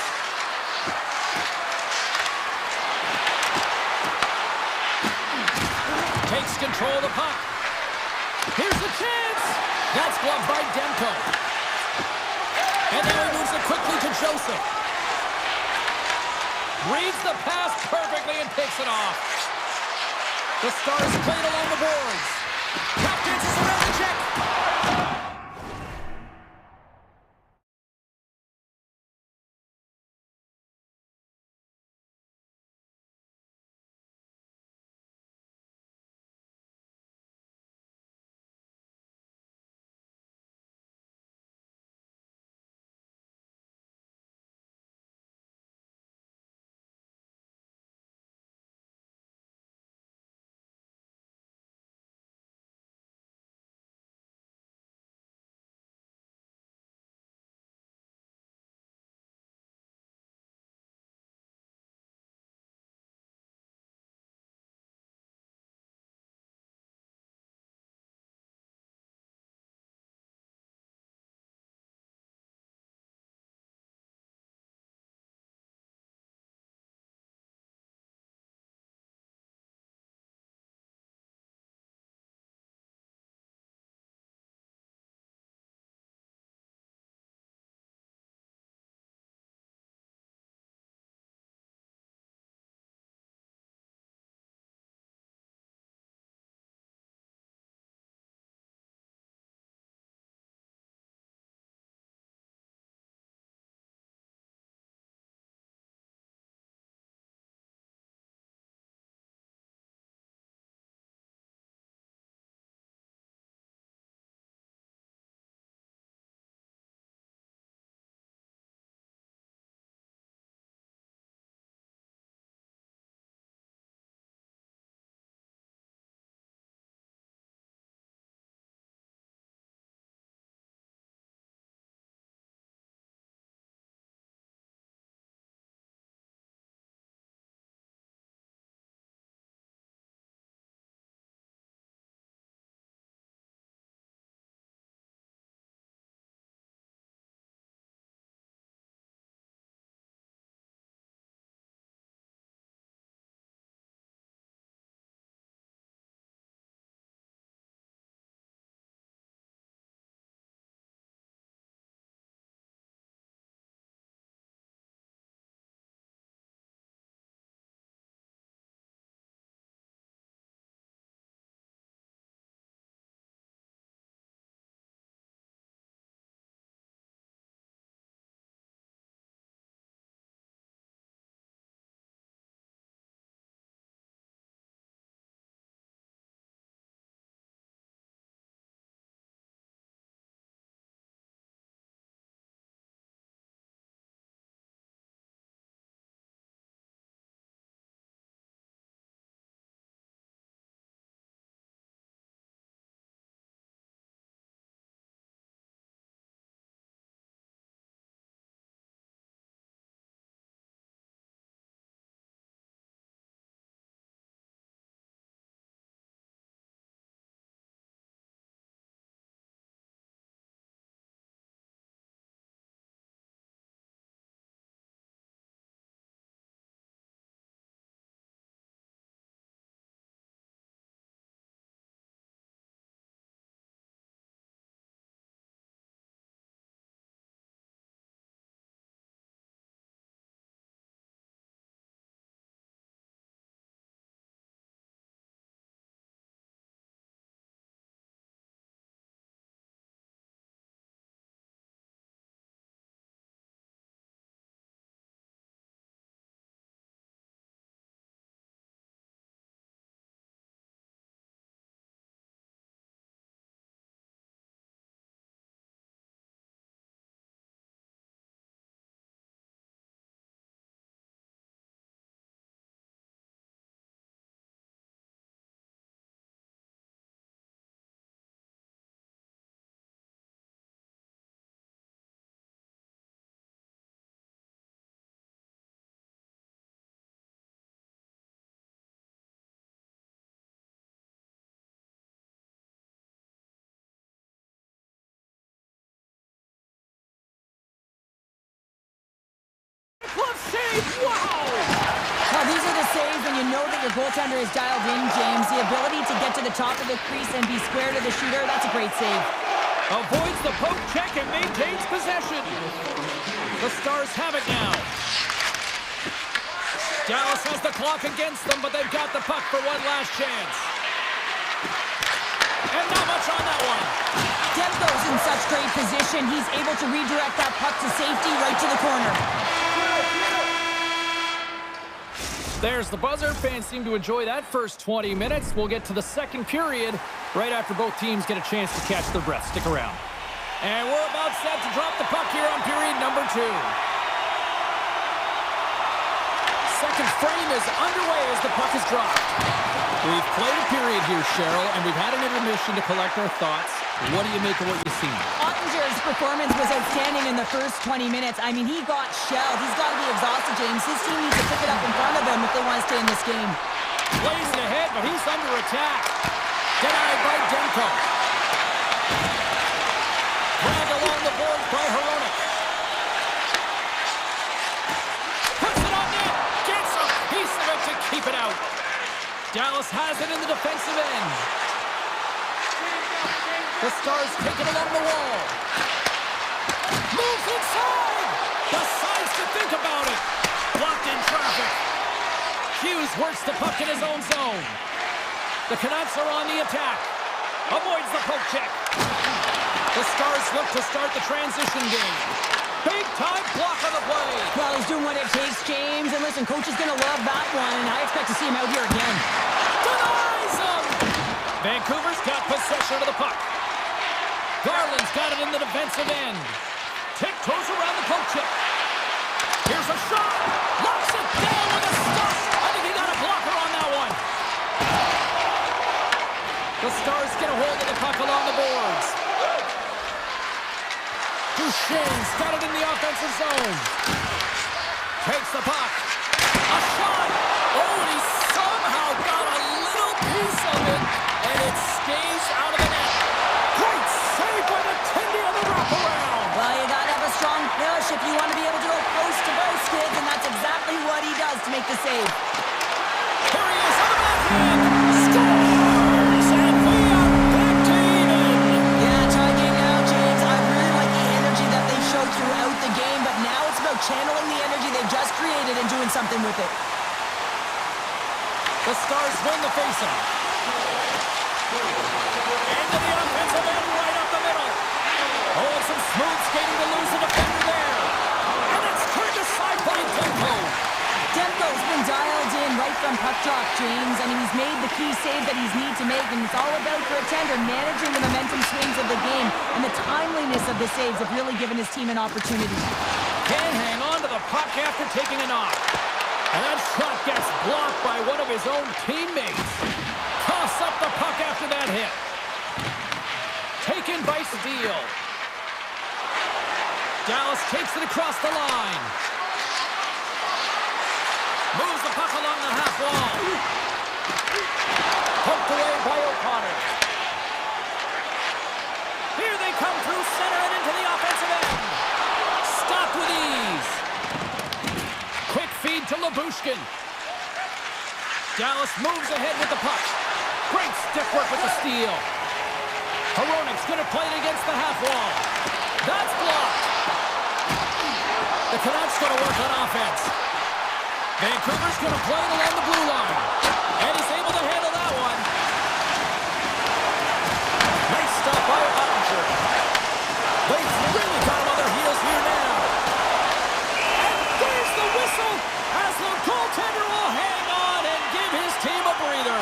Takes control of the puck. Here's the chance! That's gloved by Demko. And now he moves it quickly to Joseph. Reads the pass perfectly and picks it off. The Stars played along the boards. Captains around the check. save! Wow! Well, these are the saves when you know that your goaltender is dialed in, James. The ability to get to the top of the crease and be square to the shooter, that's a great save. Avoids the poke check and maintains possession. The Stars have it now. Dallas has the clock against them, but they've got the puck for one last chance. And not much on that one. Demko's in such great position. He's able to redirect that puck to safety right to the corner. There's the buzzer. Fans seem to enjoy that first 20 minutes. We'll get to the second period right after both teams get a chance to catch their breath. Stick around. And we're about set to drop the puck here on period number 2. Second frame is underway as the puck is dropped. We've played a period here, Cheryl, and we've had an intermission to collect our thoughts. What do you make of what you've seen? Ottinger's performance was outstanding in the first 20 minutes. I mean, he got shelled. He's got to be exhausted, James. His team needs to pick it up in front of him if they want to stay in this game. Plays it ahead, but he's under attack. Denied by Demko. Grabbed along the boards by Hronek. Puts it on net. Gets a piece of it to keep it out. Dallas has it in the defensive end. The Stars take it along the wall. Moves inside. Decides to think about it. Blocked in traffic. Hughes works the puck in his own zone. The Canucks are on the attack. Avoids the poke check. The Stars look to start the transition game. Big time block on the play. Well, he's doing what it takes, James. And listen, coach is going to love that one. And I expect to see him out here again. Denies him. Vancouver's got possession of the puck. Garland's got it in the defensive end. Tiptoes around the poke check. Here's a shot. Locks it down with a stop. I think he got a blocker on that one. The Stars get a hold of the puck along the boards. Duchesne's got it in the offensive zone. Takes the puck. A shot. Oh, and he somehow got a little piece of it, and it stays out of the net. Great save by the Tindy on the wraparound. Well, you got to have a strong push if you want to be able to go post to post, kids, and that's exactly what he does to make the save. Here he is on the backhand. Scores! And we are back to even. Yeah, tie game now, James. I really like the energy that they showed throughout the game, but now it's about channeling the energy they just created and doing something with it. The Stars win the faceoff. Into the offensive end right up the middle. Oh, and some smooth skating to lose the defender there. And it's turned aside by Demko. Demko's been dialed in right from puck drop, James. I mean, he's made the key save that he's need to make, and it's all about for a tender managing the momentum swings of the game, and the timeliness of the saves have really given his team an opportunity. Can't hang on to the puck after taking a knock. And that shot gets blocked by one of his own teammates. Toss up the puck after that hit. Taken by Steele. Dallas takes it across the line. Moves the puck along the half wall. Poked away by O'Connor. Here they come through center and into the offensive end. Stopped with ease. Quick feed to Labushkin. Dallas moves ahead with the puck. Great stick work with the steal. Hronek's going to play it against the half wall. That's blocked. The Canucks going to work on offense. Vancouver's going to play it along the blue line. And he's able to handle that one. Nice stop by Ottinger. They've really got him on their heels here now. And there's the whistle as the goaltender will hang on and give his team a breather.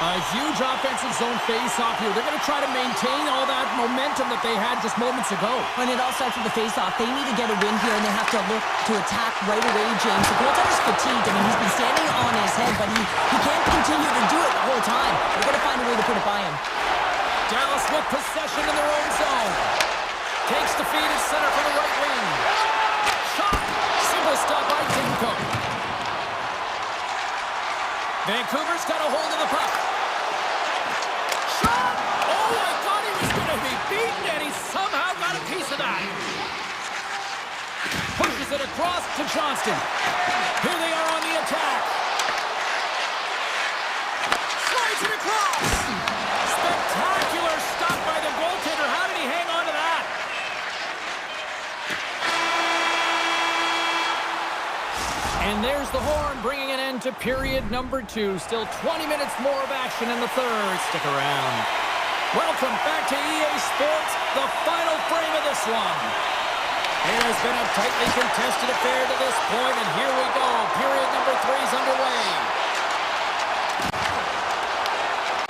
A huge offensive zone face-off here. They're going to try to maintain all that momentum that they had just moments ago. When it all starts with the face-off, they need to get a win here, and they have to look to attack right away, James. The goaltender's fatigued. I mean, he's been standing on his head, but he can't continue to do it the whole time. They're going to find a way to put it by him. Dallas with possession in their own zone. Takes the feed at center for the right wing. Shot! Single stop by Demko. Vancouver's got a hold of the puck. Shot! Oh, I thought he was going to be beaten, and he somehow got a piece of that. Pushes it across to Johnston. Here they are on the attack. Slides it across. Spectacular stop by the goaltender. How did he hang on to that? And there's the horn, bringing an end to period number 2. Still 20 minutes more of action in the third. Stick around. Welcome back to EA Sports, the final frame of this one. It has been a tightly contested affair to this point, and here we go. Period number 3 is underway.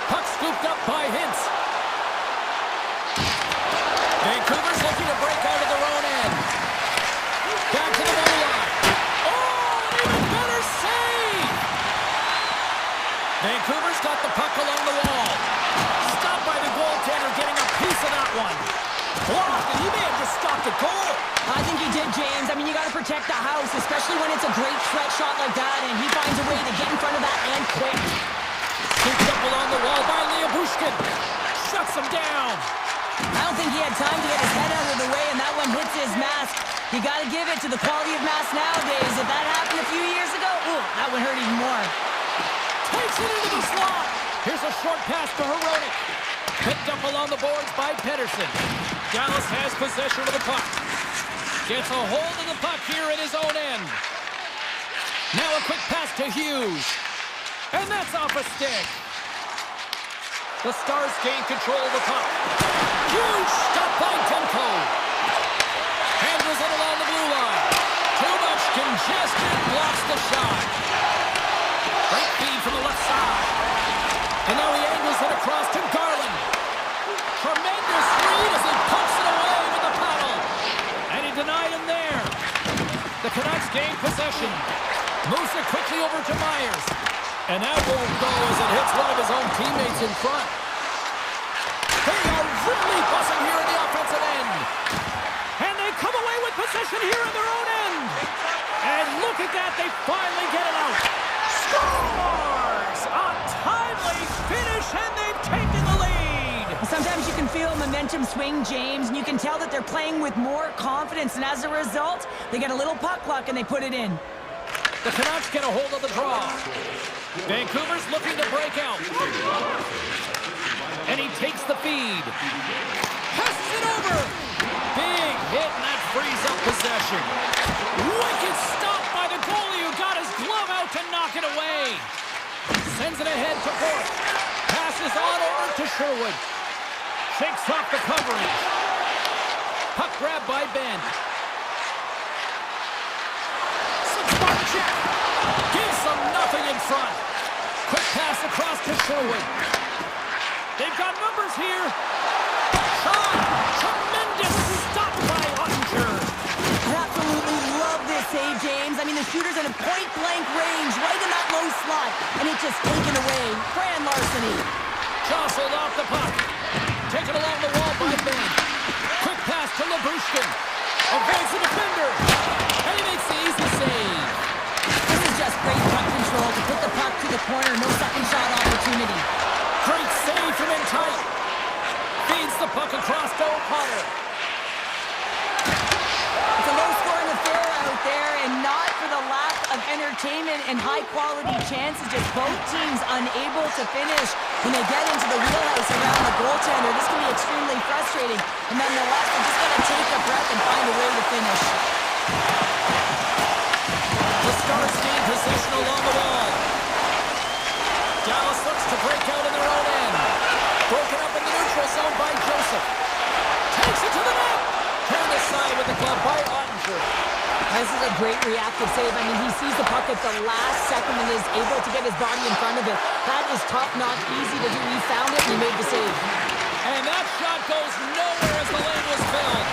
Puck scooped up by Hintz. Vancouver's looking to break out of their own end. Back to the goal line. Oh, even better save! Vancouver's got the puck along the wall. Stopped by the goaltender, getting a piece of that one. Blocked, and he may have just stopped the goal. I think he did, James. I mean, you got to protect the house, especially when it's a great threat shot like that, and he finds a way to get in front of that and quick. Scooped up along the wall by Bushkin. Shuts him down. I don't think he had time to get his head out of the way, and that one hits his mask. You got to give it to the quality of mask nowadays. If that happened a few years ago, ooh, that would hurt even more. Takes it into the slot. Here's a short pass to Hronek. Picked up along the boards by Pedersen. Dallas has possession of the puck. Gets a hold of the puck here at his own end. Now a quick pass to Hughes. And that's off a stick. The Stars gain control of the puck. Huge stop by Demko. Handles it along the blue line. Too much congestion, blocks the shot. Great feed from the left side. And now he angles it across to Garland. Tremendous read as he pumps it away with the paddle. And he denied him there. The Canucks gain possession. Moves it quickly over to Myers. And that won't go as it hits one of his own teammates in front. They are really buzzing here in the offensive end. And they come away with possession here in their own end. And look at that, they finally get it out. Scores! A timely finish, and they've taken the lead. Sometimes you can feel momentum swing, James, and you can tell that they're playing with more confidence, and as a result, they get a little puck luck and they put it in. The Canucks get a hold of the draw. Vancouver's looking to break out. And he takes the feed. Passes it over. Big hit, and that frees up possession. Wicked stop by the goalie who got his glove out to knock it away. Sends it ahead to Bourque. Passes on over to Sherwood. Shakes off the coverage. Puck grab by Ben. Smart check. Gives them nothing in front. Quick pass across to Sherwood. They've got numbers here. Shot. Tremendous stop by Ottinger. I absolutely love this save, James. I mean, the shooter's in a point-blank range, right in that low slot, and it's just taken away. Fran Larceny. Jostled off the puck. Taken along the wall by Ben. Quick pass to Labushkin. Avoids the defender. And he makes the easy save. This is just great puck control to put the puck to the corner. No second shot opportunity. Great save from in tight. Feeds the puck across to O'Connor. It's a low-scoring affair out there, and not for the lack of entertainment and high-quality chances. Just both teams unable to finish when they get into the wheelhouse around the goaltender. This can be extremely frustrating. And nonetheless, they're just going to take a breath and find a way to finish. The Stars gain possession along the wall. Dallas looks to break out in their own end. Broken up in the neutral zone by Joseph. Takes it to the net. Turned aside with the glove by Ottinger. This is a great reactive save. I mean, he sees the puck at the last second and is able to get his body in front of it. That is tough, not easy to do. He found it and he made the save. And that shot goes nowhere as the lane was filled.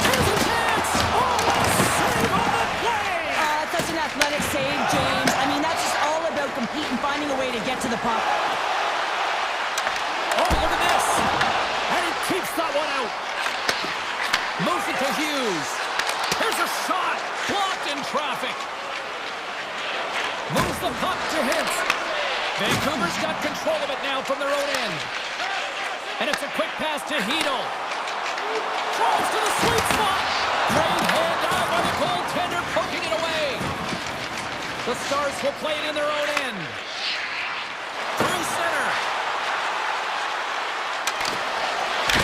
There's a chance. Oh, what a save on the play. Such an athletic save, James. I mean, that's just all about competing, finding a way to get to the puck. Oh, look at this. And he keeps that one out. Moves it to Hughes. Here's a shot. Blocked in traffic. Moves the puck to Hintz. Vancouver's got control of it now from their own end. And it's a quick pass to Hedel. Throws to the sweet spot. Great hand out by the goaltender. Stars will play it in their own end. Through center.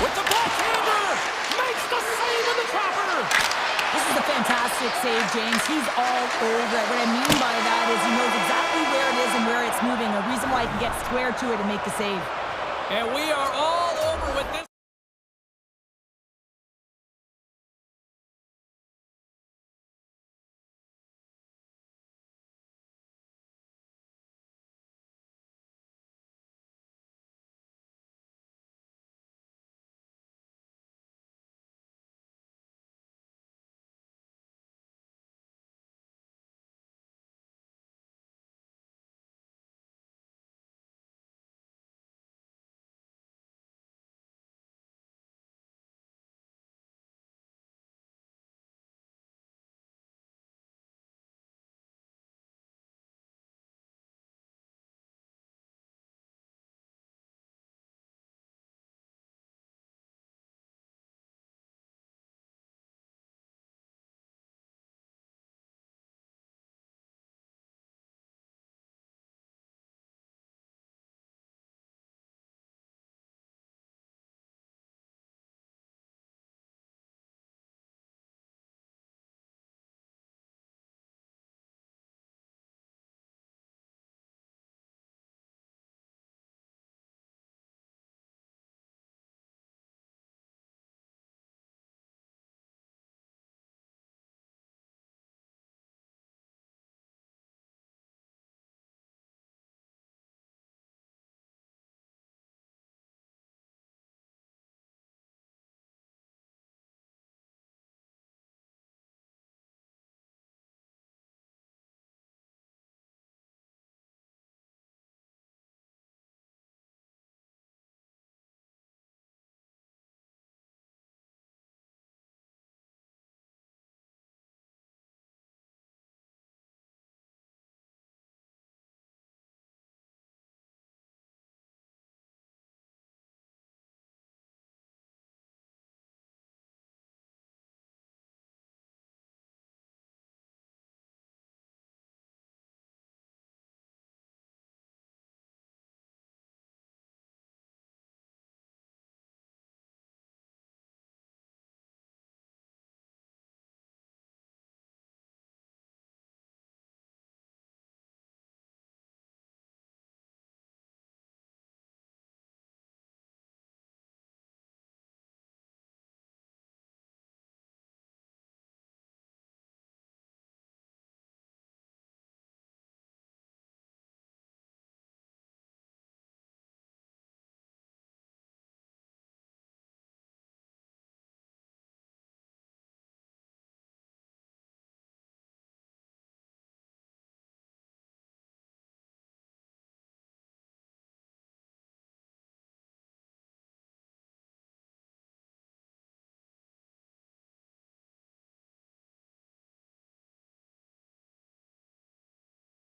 With the backhander. Makes the save with the dropper. This is a fantastic save, James. He's all over it. What I mean by that is he knows exactly where it is and where it's moving. A reason why he can get square to it and make the save. And we are all over with this.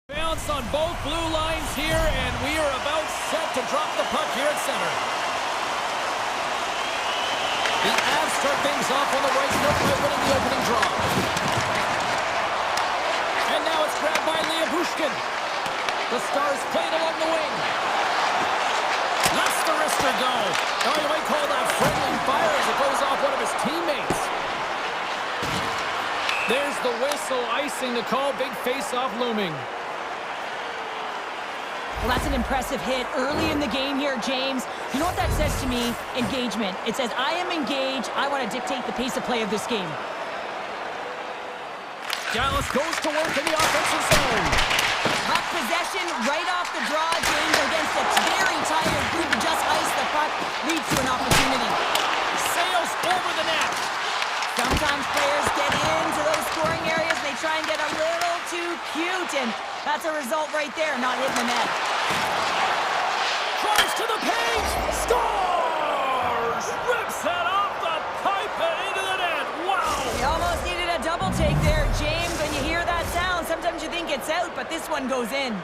Bounce on both blue lines here, and we are about set to drop the puck here at center. The Avs start things off on the right foot by winning the opening draw. And now it's grabbed by Liam Pushkin. The Stars playing along the wing. That's the wrister go. Oh, you might call that friendly fire as it goes off one of his teammates. There's the whistle, icing the call, big face-off looming. Well, that's an impressive hit early in the game here, James. You know what that says to me? Engagement. It says, I am engaged. I want to dictate the pace of play of this game. Dallas goes to work in the offensive zone. Puck possession right off the draw, James, against a very tired group. Just ice the puck leads to an opportunity. Sails over the net. Sometimes players get into those scoring areas. They try and get a little too cute, and that's a result right there, not hitting the net. Drives to the paint. Scores! Rips it off the pipe and into the net. Wow! He almost needed a double take there, James. When you hear that sound, sometimes you think it's out, but this one goes in.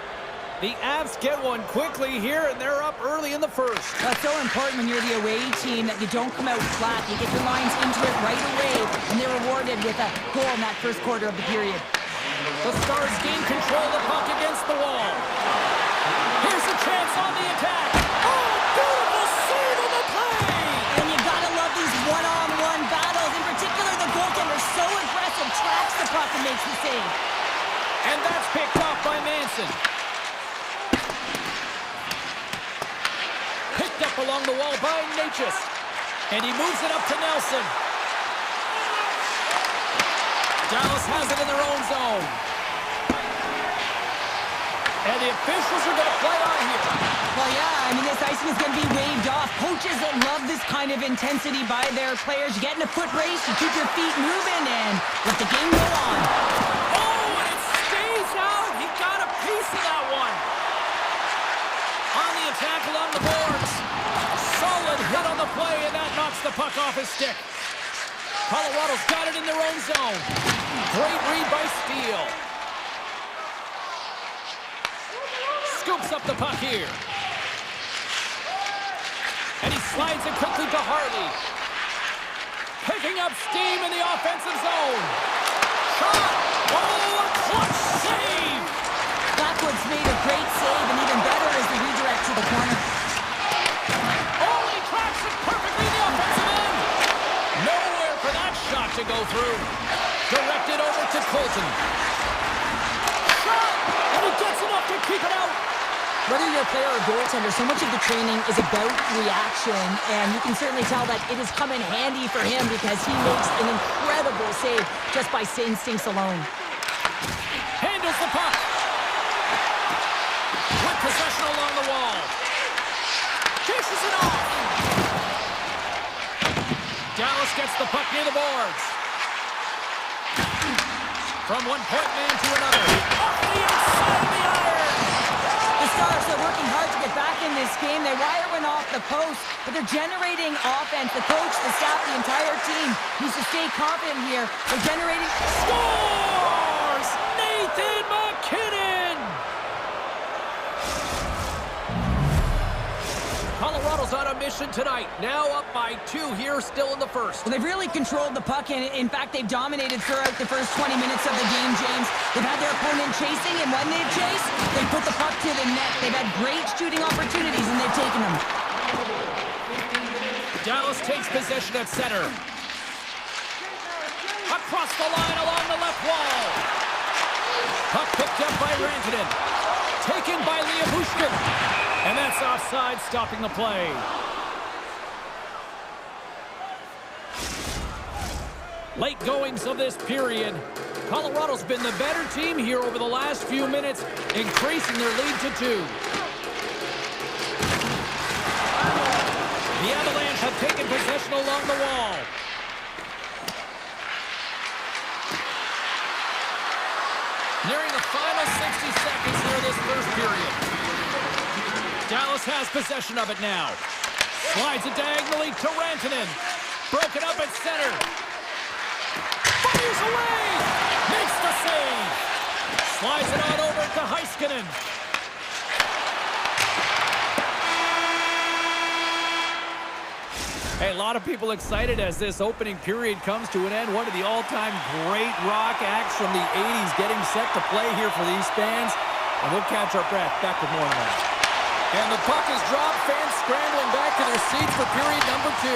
The Avs get one quickly here, and they're up early in the first. That's so important when you're the away team that you don't come out flat. You get your lines into it right away, and they're rewarded with a goal in that first quarter of the period. The Stars gain control of the puck against the wall. Here's a chance on the attack. Oh, beautiful save on the play! And you gotta love these one-on-one battles. In particular, the goaltender so aggressive, tracks the puck and makes the save. And that's picked off by Manson. Picked up along the wall by Natchez. And he moves it up to Nelson. Dallas has it in their own zone. And the officials are going to play on here. Well, yeah, I mean, this icing is going to be waved off. Coaches that love this kind of intensity by their players. You get in a foot race, you keep your feet moving, and let the game go on. Oh, and it stays out. He got a piece of that one. On the attack along the boards. Solid hit on the play, and that knocks the puck off his stick. Colorado's got it in their own zone. Great read by Steele. Scoops up the puck here. And he slides it quickly to Harley. Picking up steam in the offensive zone. Shot! Oh, a clutch save! Blackwood's made a great save, and even better is the redirect to the corner. Oh, he tracks it perfectly in the offensive end. Nowhere for that shot to go through. Directed over to Colton. Shot! And he gets enough to keep it out. Whether you're a player or goaltender, so much of the training is about reaction, and you can certainly tell that it has come in handy for him because he makes an incredible save just by instincts alone. Handles the puck. With possession along the wall. Dishes it off. Dallas gets the puck near the boards. From one point man to another. Off the inside of the iron. The Stars are working hard to get back in this game. They wire one off the post, but they're generating offense. The coach, the staff, the entire team needs to stay confident here. They're generating... Scores! Nathan McKinnon! Colorado's on a mission tonight. Now up by 2 here, still in the first. Well, they've really controlled the puck, and in fact, they've dominated throughout the first 20 minutes of the game, James. They've had their opponent chasing, and when they've chased, they put the puck to the net. They've had great shooting opportunities, and they've taken them. Dallas takes possession at center. Across the line along the left wall. Puck picked up by Rantanen. Taken by Liabushkin. And that's offside, stopping the play. Late goings of this period. Colorado's been the better team here over the last few minutes, increasing their lead to 2. The Avalanche have taken possession along the wall. Nearing the final 60 seconds here of this first period. Dallas has possession of it now. Slides it diagonally to Rantanen. Broken up at center. Fires away! Makes the save! Slides it on over to Heiskanen. Hey, a lot of people excited as this opening period comes to an end. One of the all-time great rock acts from the 80s getting set to play here for these fans. And we'll catch our breath. Back with more on that. And the puck is dropped. Fans scrambling back to their seats for period number 2.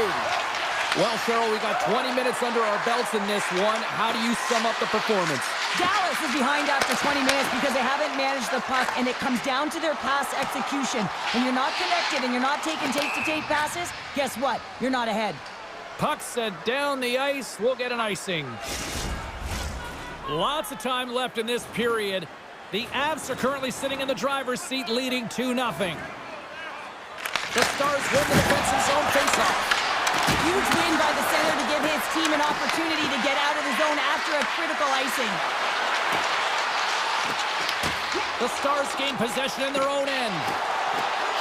Well, Cheryl, we got 20 minutes under our belts in this one. How do you sum up the performance? Dallas is behind after 20 minutes because they haven't managed the puck, and it comes down to their pass execution. When you're not connected and you're not taking tape-to-tape passes, guess what? You're not ahead. Puck sent down the ice. We'll get an icing. Lots of time left in this period. The Avs are currently sitting in the driver's seat, leading 2-0. The Stars win the defensive zone faceoff. Huge win by the center to give his team an opportunity to get out of the zone after a critical icing. The Stars gain possession in their own end.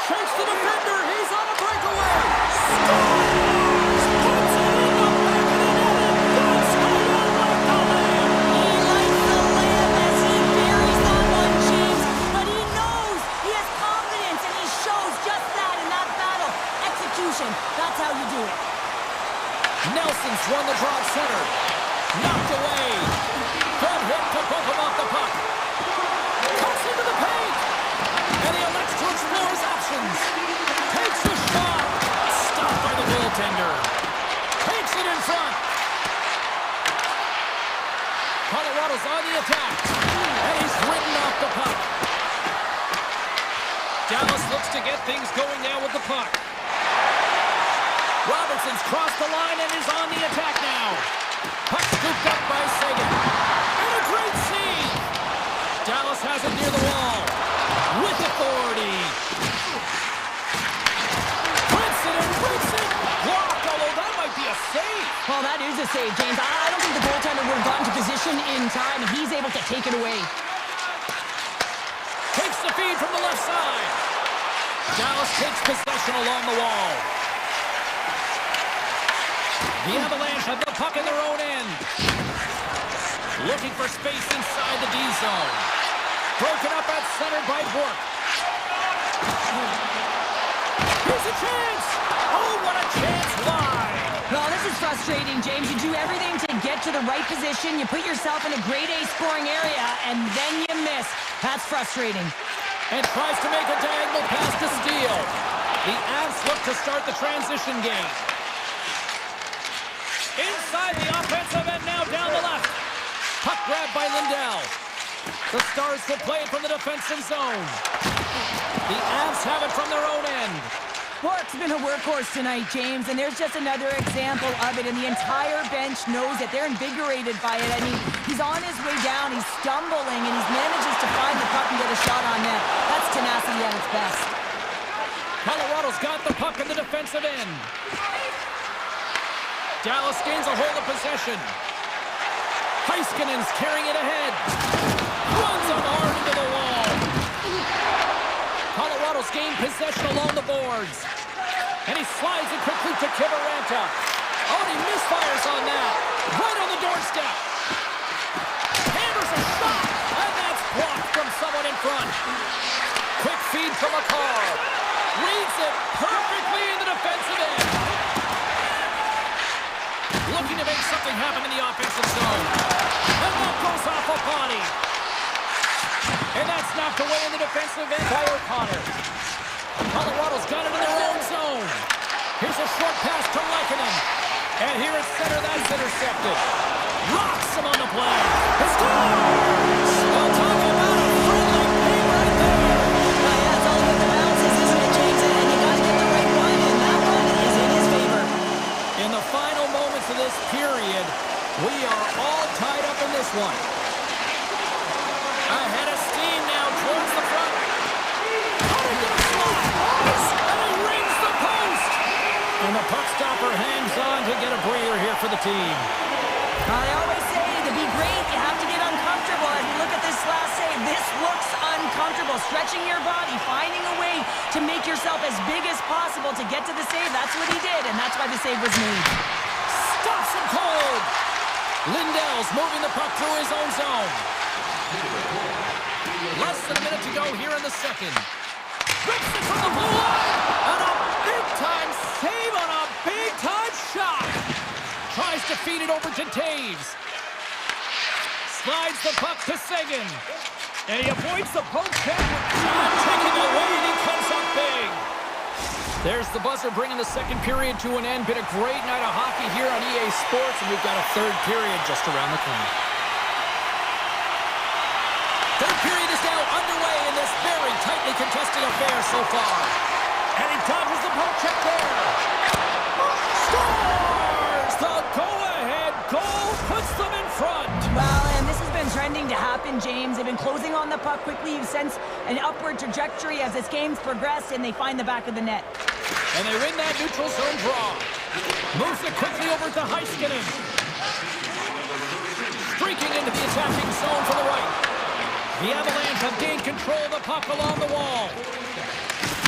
Shakes the defender. He's on a breakaway. Scores! Puts it in the back of the net. That's how you like the lamb. He likes the lamb as he buries that one, James. But he knows he has confidence, and he shows just that in that battle. Execution. That's how you do it. Nelson's won the draw at center. Knocked away. Good hit to Pokemon. the attack. And he's ridden off the puck. Dallas looks to get things going now with the puck. Robertson's crossed the line and is on the attack now. Puck scooped up by Sagan. And a great save. Dallas has it near the wall. With authority. Princeton and Princeton blocked, although that might be a save. Well, that is a save, James. I don't think the goaltender would have gotten to position in time, and he's able to take it away. Takes the feed from the left side. Dallas takes possession along the wall. The Avalanche have the puck in their own end. Looking for space inside the D zone. Broken up at center by Bourque. Here's a chance! Oh, what a chance! Wide! Well, this is frustrating, James. You do everything to get to the right position. You put yourself in a grade A scoring area, and then you miss. That's frustrating. And tries to make a diagonal pass to Steele. The Avs look to start the transition game. Inside the offensive end now down the left. Puck grabbed by Lindell. The Stars will play it from the defensive zone. The Avs have it from their own end. Bourque's been a workhorse tonight, James, and there's just another example of it, and the entire bench knows it. They're invigorated by it. I mean, he's on his way down, he's stumbling, and he manages to find the puck and get a shot on net. That's tenacity at its best. Colorado's got the puck in the defensive end. Dallas gains a hold of possession. Heiskanen's carrying it ahead. Runs him hard into the wall. Colorado's gained possession along the boards. And he slides it quickly to Kiberanta. Oh, and he misfires on that. Right on the doorstep. Hammers a shot. And that's blocked from someone in front. Quick feed from McCarr. Reads it perfectly in the defensive end. Looking to make something happen in the offensive zone. And that goes off a body. And that's knocked away in the defensive end by O'Connor. Colorado's got it in their own zone. Here's a short pass to Lehkonen. And here at center, that's intercepted. Rocks him on the play. He scores! Well, talk about a friendly game right there. Yeah, it's all about the bounces, isn't it, James? And you got to get the right one, and that one is in his favor. In the final moments of this period, we are all tied up in this one. Ahead of steam now towards the front. Cutting to the slot. And he rings the post. And the puck stopper hangs on to get a breather here for the team. They always say to be great, you have to get uncomfortable. As you look at this last save, this looks uncomfortable. Stretching your body, finding a way to make yourself as big as possible to get to the save. That's what he did, and that's why the save was made. Stops him cold. Lindell's moving the puck through his own zone. Less than a minute to go here in the second. Rips it from the blue line. And a big-time save on a big-time shot. Tries to feed it over to Taves. Slides the puck to Sagan. And he avoids the poke check. Taking away, and he comes up big. There's the buzzer bringing the second period to an end. Been a great night of hockey here on EA Sports, and we've got a third period just around the corner. Third period is now underway in this very tightly contested affair so far. And he dodges the poke check there. Scores! The go-ahead goal puts them in front. Well, and this has been trending to happen, James. They've been closing on the puck quickly. You sense an upward trajectory as this game's progressed, and they find the back of the net. And they win that neutral zone draw. Moves it quickly over to Heiskanen. Streaking into the attacking zone to the right. The Avalanche have gained control of the puck along the wall.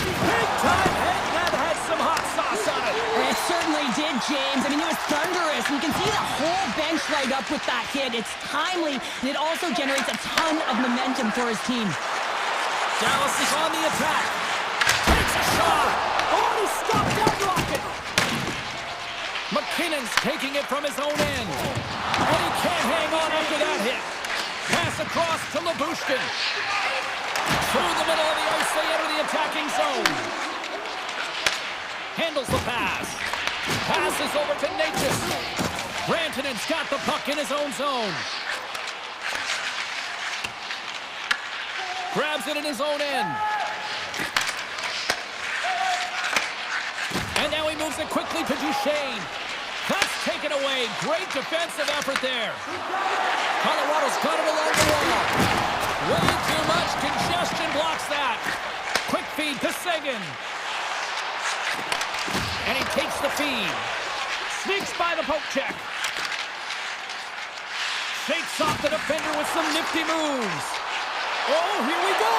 Big time hit that had some hot sauce on it. It certainly did, James. I mean, it was thunderous. You can see the whole bench light up with that hit. It's timely, and it also generates a ton of momentum for his team. Dallas is on the attack. Takes a shot. Oh, he stopped that rocket. McKinnon's taking it from his own end. And he can't hang on after that hit. Pass across to Labushkin. Through the middle of the ice, they enter the attacking zone. Handles the pass. Passes over to Natchez. Rantanen's got the puck in his own zone. Grabs it in his own end. And now he moves it quickly to Duchesne. That's taken away. Great defensive effort there. Colorado's got it along the wall. Way too much congestion blocks that. Quick feed to Seguin. And he takes the feed. Sneaks by the poke check. Shakes off the defender with some nifty moves. Oh, here we go.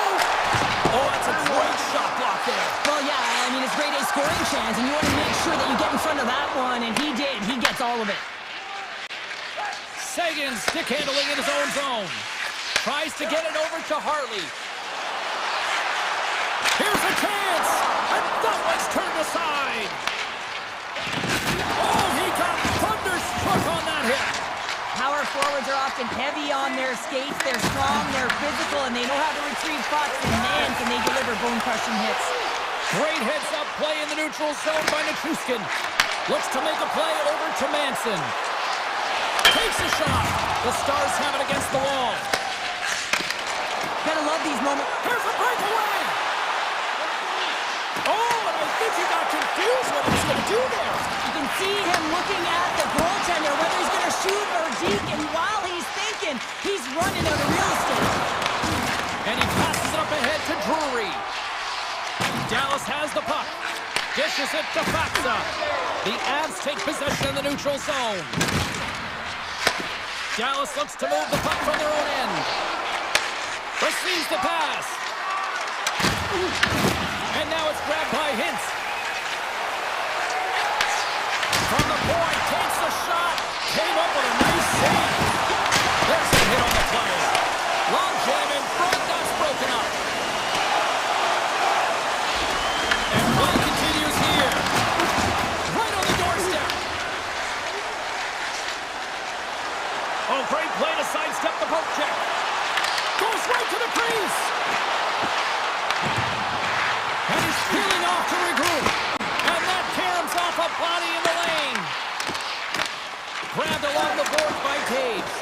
Oh, that's a great shot block there. Well, yeah, I mean, it's grade A scoring chance, and you want to make sure that you get in front of that one, and he did. He gets all of it. Seguin stick handling in his own zone. Tries to get it over to Harley. Here's a chance. And that one's turned aside. Oh, he got thunderstruck on that hit. Power forwards are often heavy on their skates. They're strong, they're physical, and they know how to retrieve pucks. And man, can they deliver bone-crushing hits. Great heads-up play in the neutral zone by Nichushkin. Looks to make a play over to Manson. Takes a shot. The Stars have it against the wall. Gotta love these moments. Here's a breakaway. Oh, and I think he got confused what he was going to do there. You can see him looking at the goaltender, whether he's going to shoot or deke, and while he's thinking, he's running out of real estate. And he passes it up ahead to Drury. Dallas has the puck. Dishes it to Faxa. The Avs take possession in the neutral zone. Dallas looks to move the puck from their own end. Receives the pass. And now it's grabbed by Hintz. From the point, takes a shot. Came up with a nice save. There's a hit on the play. Long jam in front, that's broken up. And play continues here. Right on the doorstep. Oh, great play to sidestep the poke check. Goes right to the crease. And he's peeling off to regroup. And that caroms off a body in the lane. Grabbed along the boards by Taves.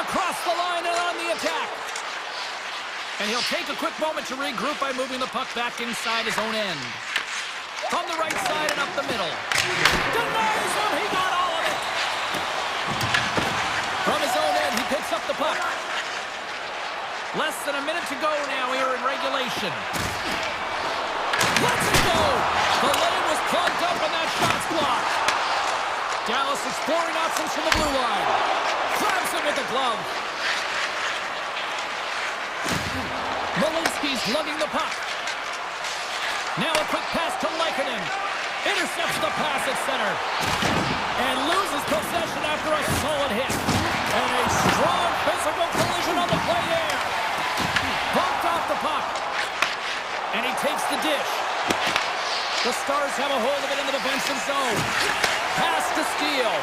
Across the line and on the attack. And he'll take a quick moment to regroup by moving the puck back inside his own end. From the right side and up the middle. Denies him, he got all of it. From his own end, he picks up the puck. Less than a minute to go now here in regulation. Let's it go! The lane was plugged up and that shot's blocked. Dallas exploring options from the blue line. Grabs it with the glove. Malinsky's lugging the puck. Now a quick pass to Lehkonen. Intercepts the pass at center. And loses possession after a solid hit. And a strong physical collision on the play there. Bumped off the puck. And he takes the dish. The Stars have a hold of it in the defensive zone. Pass to Steele.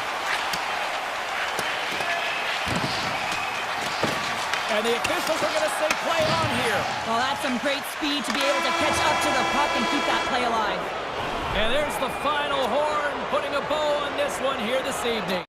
And the officials are going to say play on here. Well, that's some great speed to be able to catch up to the puck and keep that play alive. And there's the final horn, putting a bow on this one here this evening.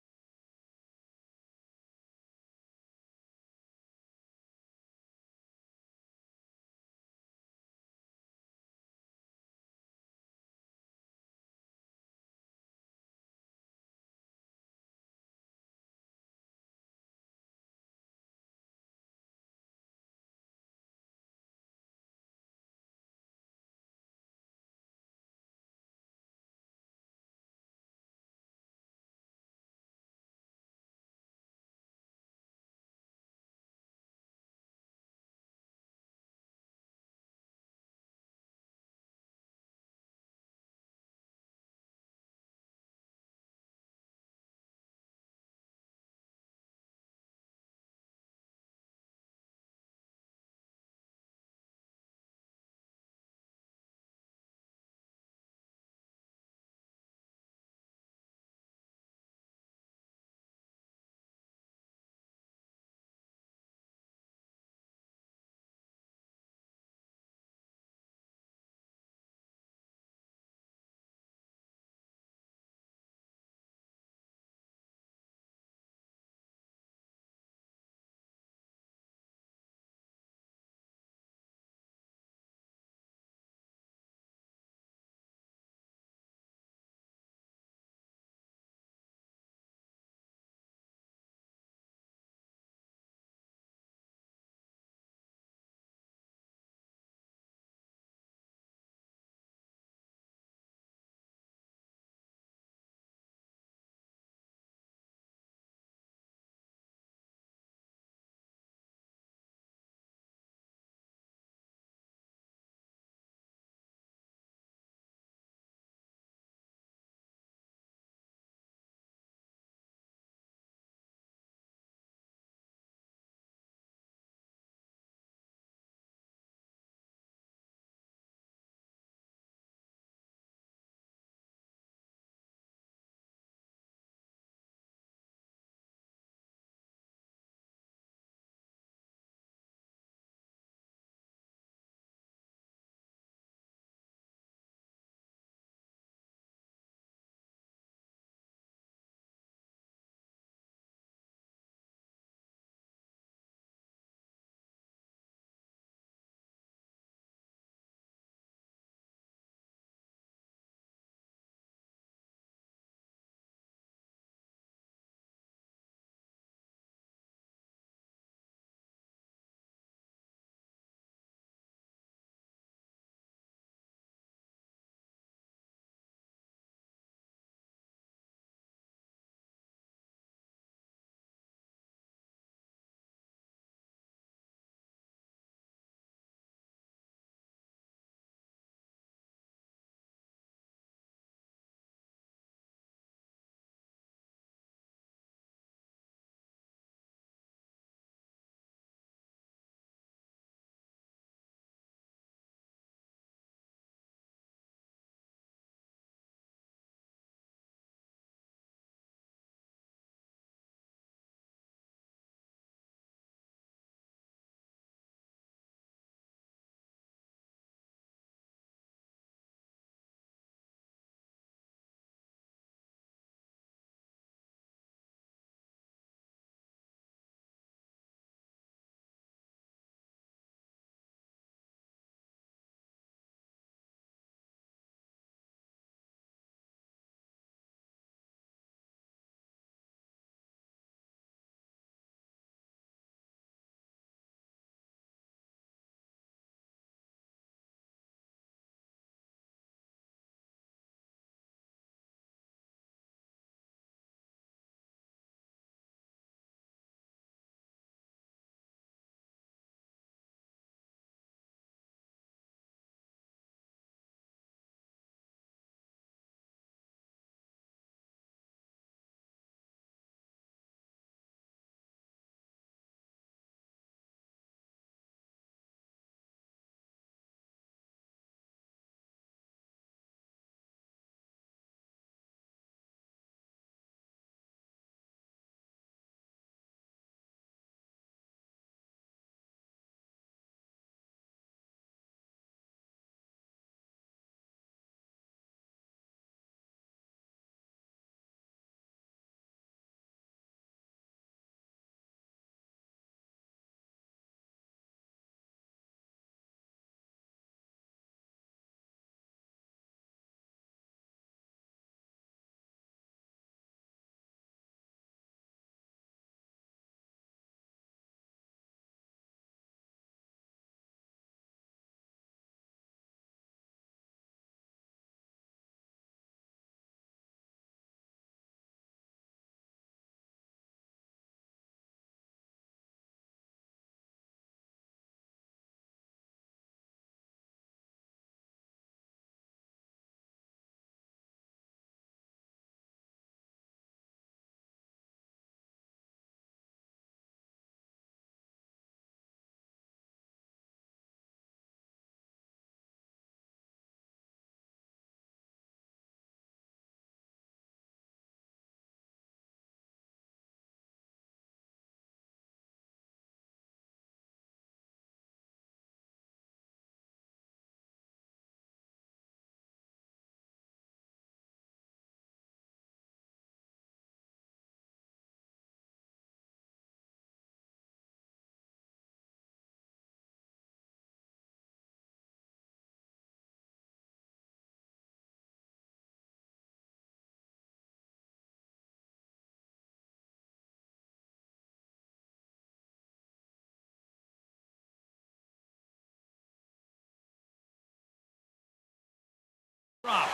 Drop.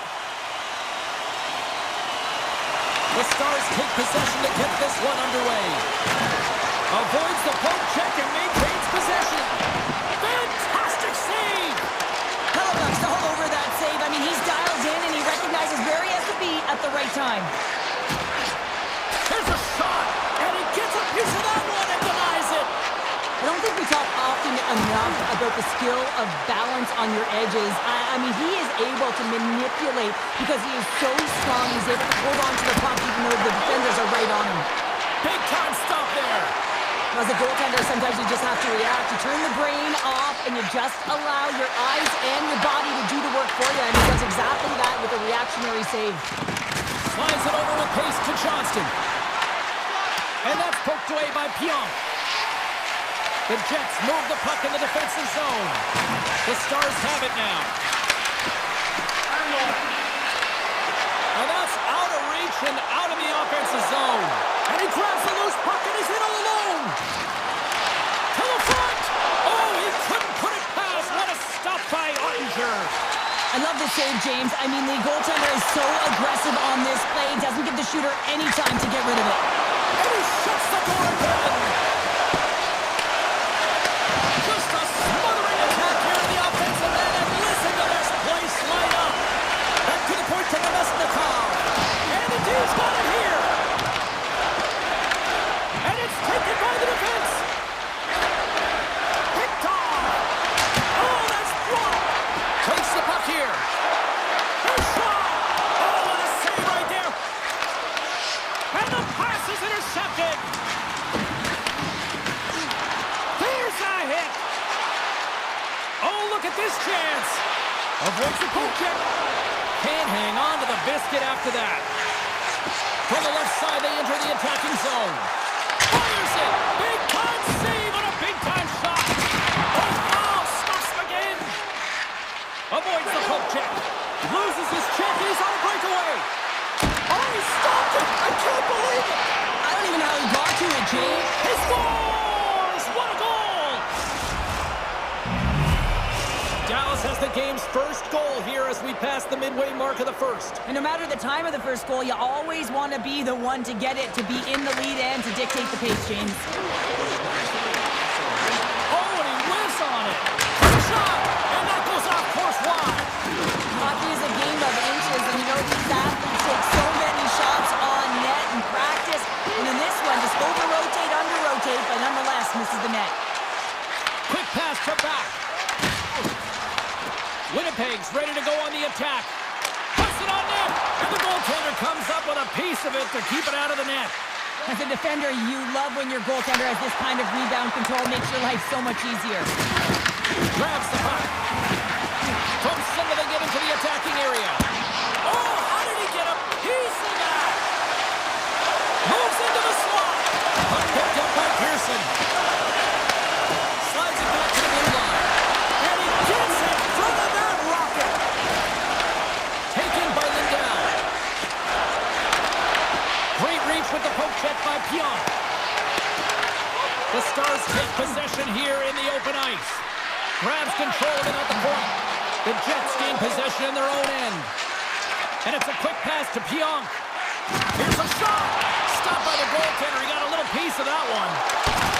The Stars take possession to get this one underway. Avoids the poke check and maintains possession. Fantastic save! Hellebuyck's all over that save. I mean, he's dialed in and he recognizes where he has to be at the right time. There's a shot, and he gets a piece of that one and denies it. I don't think we talk often enough about the skill of balance on your edges. I mean, he is able to manipulate because he is so strong. He's able to hold on to the puck even though the defenders are right on him. Big time stop there. As a goaltender, sometimes you just have to react. You turn the brain off and you just allow your eyes and your body to do the work for you. And he does exactly that with a reactionary save. Slides it over with pace to Johnston. And that's poked away by Pionk. The Jets move the puck in the defensive zone. The Stars have it now. And that's out of reach and out of the offensive zone. And he grabs the loose puck and he's in all alone. To the front. Oh, he couldn't put it past. What a stop by Ottinger. I love the save, James. I mean, the goaltender is so aggressive on this play. He doesn't give the shooter any time to get rid of it. And he shuts the door again. Just a smothering attack here in the offensive end. And listen to this place light up. Back to the point to Nemesnikov. And the D's got it here. And it's taken by the defense. Picked off. Oh, that's blocked. Takes the puck here. The shot. Oh, what a save right there. And the pass is intercepted. There's a hit. Oh, look at this chance. Avoids the poke check. Can't hang on to the biscuit after that. From the left side, they enter the attacking zone. Fires it. Big time save on a big time shot. Oh, stops him again. Avoids the poke check. Loses his check. He's on a breakaway. Oh, he stopped it. I can't believe it. I don't even know how he got to it, James. He scores! What a goal! Dallas has the game's first goal here as we pass the midway mark of the first. And no matter the time of the first goal, you always want to be the one to get it, to be in the lead and to dictate the pace, James. Oh, and he whiffs on it. Shot! And that goes off course wide. Hockey is a game of inches, and you know these athletes take so many shots on net in practice. And in this one, just over-rotate, under-rotate, but nonetheless misses the net. Quick pass to back. Winnipeg's ready to go on the attack. Puts it on net. And the goaltender comes up with a piece of it to keep it out of the net. As a defender, you love when your goaltender has this kind of rebound control. Makes your life so much easier. Grabs the puck. From center they get into the attacking area. Oh, how did he get a piece of that? Moves into the slot. Puck picked up by Pearson. Slides it back to the blue line. And he gets in front of that rocket. Taken by Lindell. Great reach with the poke check by Pionk. The Stars take possession here in the open ice. Grabs control of it at the point. The Jets gain possession in their own end. And it's a quick pass to Pionk. Here's a shot. Stopped by the goaltender. He got a little piece of that one.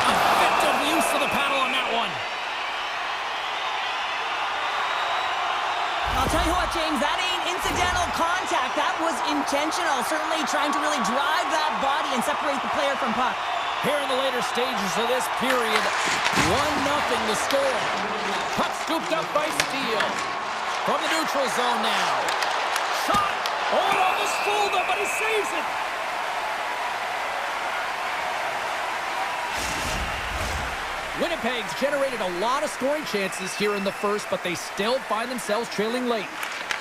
Effective use of the paddle on that one. I'll tell you what, James, that ain't incidental contact. That was intentional. Certainly trying to really drive that body and separate the player from puck. Here in the later stages of this period, 1-0 to score. Puck scooped up by Steele. From the neutral zone now. Shot! Oh, almost fooled him, but he saves it. Winnipeg's generated a lot of scoring chances here in the first, but they still find themselves trailing late.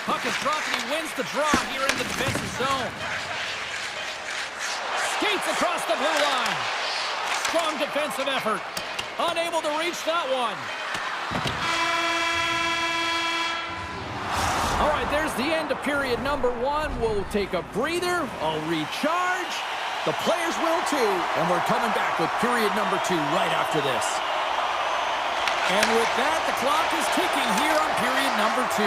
Puck is dropped and he wins the draw here in the defensive zone. Skates across the blue line. Strong defensive effort. Unable to reach that one. All right, there's the end of period number 1. We'll take a breather. I'll recharge. The players will too. And we're coming back with period number 2 right after this. And with that, the clock is ticking here on period number 2.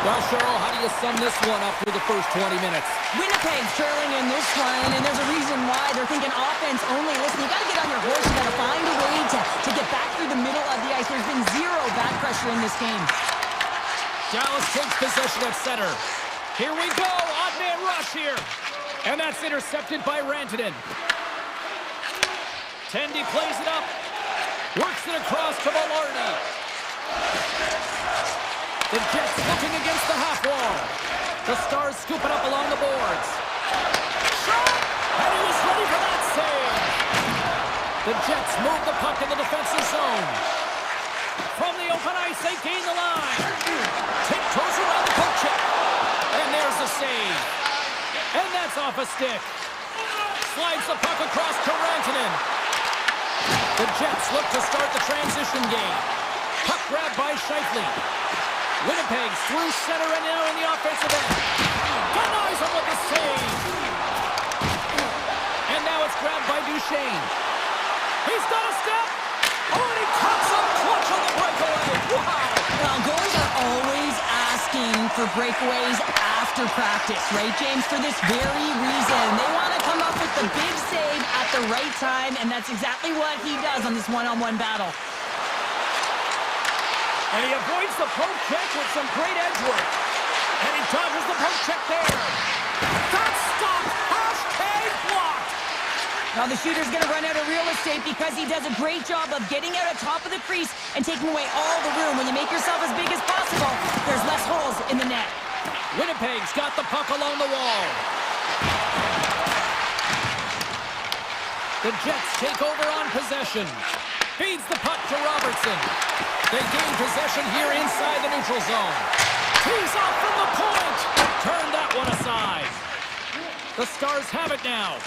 Well, Cheryl, how do you sum this one up through the first 20 minutes? Winnipeg's trailing in this one, and there's a reason why. They're thinking offense only. Listen, you got to get on your horse. You got to find a way to get back through the middle of the ice. There's been zero back pressure in this game. Dallas takes possession at center. Here we go. Odd man rush here. And that's intercepted by Rantanen. Tendy plays it up. Works it across to Maloney. The Jets looking against the half wall. The Stars scooping up along the boards. Shot! And he was ready for that save. The Jets move the puck in the defensive zone. From the open ice, they gain the line. Tiptoes around the poke check. And there's the save. And that's off a stick. Slides the puck across to Rantanen. The Jets look to start the transition game. Puck grabbed by Scheifele. Winnipeg's through center and now in the offensive end. Denies him with the save. And now it's grabbed by Duchesne. He's got a step. Oh, and he cuts up clutch on the breakaway. Wow. Well, goalies are always asking for breakaways after practice, right, James? For this very reason. They want to come up with the big save at the right time, and that's exactly what he does on this one-on-one battle. And he avoids the poke check with some great edge work. And he dodges the poke check there. That's stopped. Hashtag blocked. Now the shooter's going to run out of real estate because he does a great job of getting out on top of the crease and taking away all the room. When you make yourself as big as possible, there's less holes in the net. Winnipeg's got the puck along the wall. The Jets take over on possession. Feeds the puck to Robertson. They gain possession here inside the neutral zone. Tees off from the point. Turn that one aside. The Stars have it now.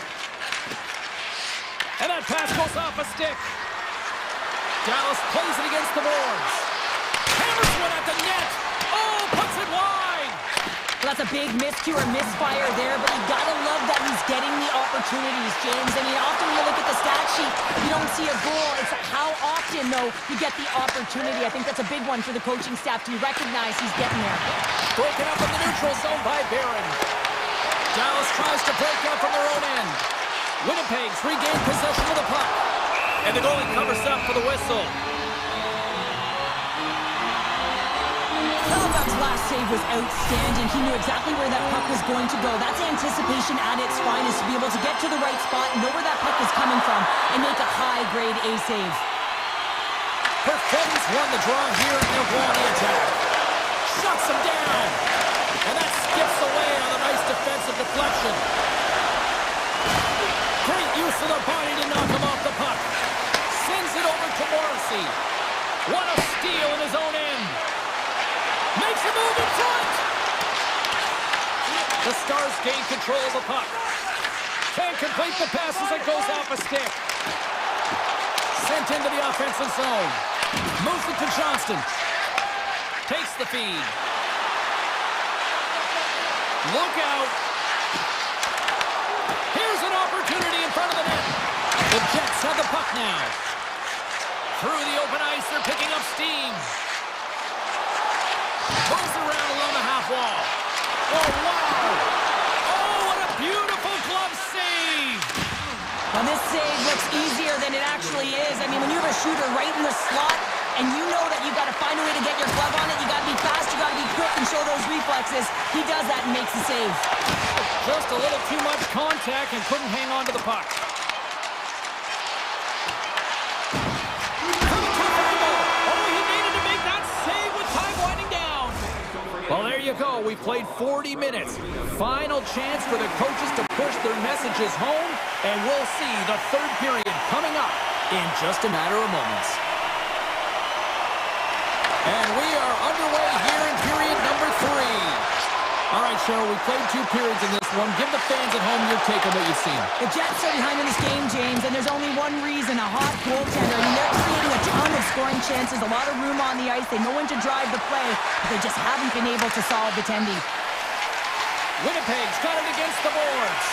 And that pass goes off a stick. Dallas plays it against the boards. Hammers one at the net. Oh, puts it wide. Well, that's a big miscue or misfire there, but you gotta love that he's getting the opportunities, James. I mean, often when you look at the stat sheet, you don't see a goal. It's how often, though, you get the opportunity. I think that's a big one for the coaching staff to recognize he's getting there. Broken up in the neutral zone by Barron. Dallas tries to break out from their own end. Winnipeg's regained possession of the puck. And the goalie covers up for the whistle. Hellebuyck's last save was outstanding. He knew exactly where that puck was going to go. That's anticipation at its finest, to be able to get to the right spot, know where that puck is coming from, and make a high-grade A save. Perfetti's won the draw here in their Milwaukee attack. Shuts him down. And that skips away on a nice defensive deflection. Great use of the body to knock him off the puck. Sends it over to Morrissey. What a steal in his own end. Makes a move in front. The Stars gain control of the puck. Can't complete the pass as it goes off a stick. Sent into the offensive zone. Moves it to Johnston. Takes the feed. Look out. Here's an opportunity in front of the net. The Jets have the puck now. Through the open ice, they're picking up steam. Goes around along the half wall. Oh, wow. Oh, what a beautiful glove save. Well, this save looks easier than it actually is. I mean, when you have a shooter right in the slot, and you know that you've got to find a way to get your glove on it, you got to be fast, you got to be quick, and show those reflexes. He does that and makes the save. Just a little too much contact and couldn't hang on to the puck. Well, there you go. We've played 40 minutes. Final chance for the coaches to push their messages home, and we'll see the third period coming up in just a matter of moments. And we are underway here in period number 3. All right, Cheryl, we played 2 periods in this one. Give the fans at home your take on what you've seen. The Jets are behind in this game, James, and there's only one reason, a hot goaltender. I mean, they're creating a ton of scoring chances, a lot of room on the ice. They know when to drive the play, but they just haven't been able to solve the Tendy. Winnipeg's got it against the boards.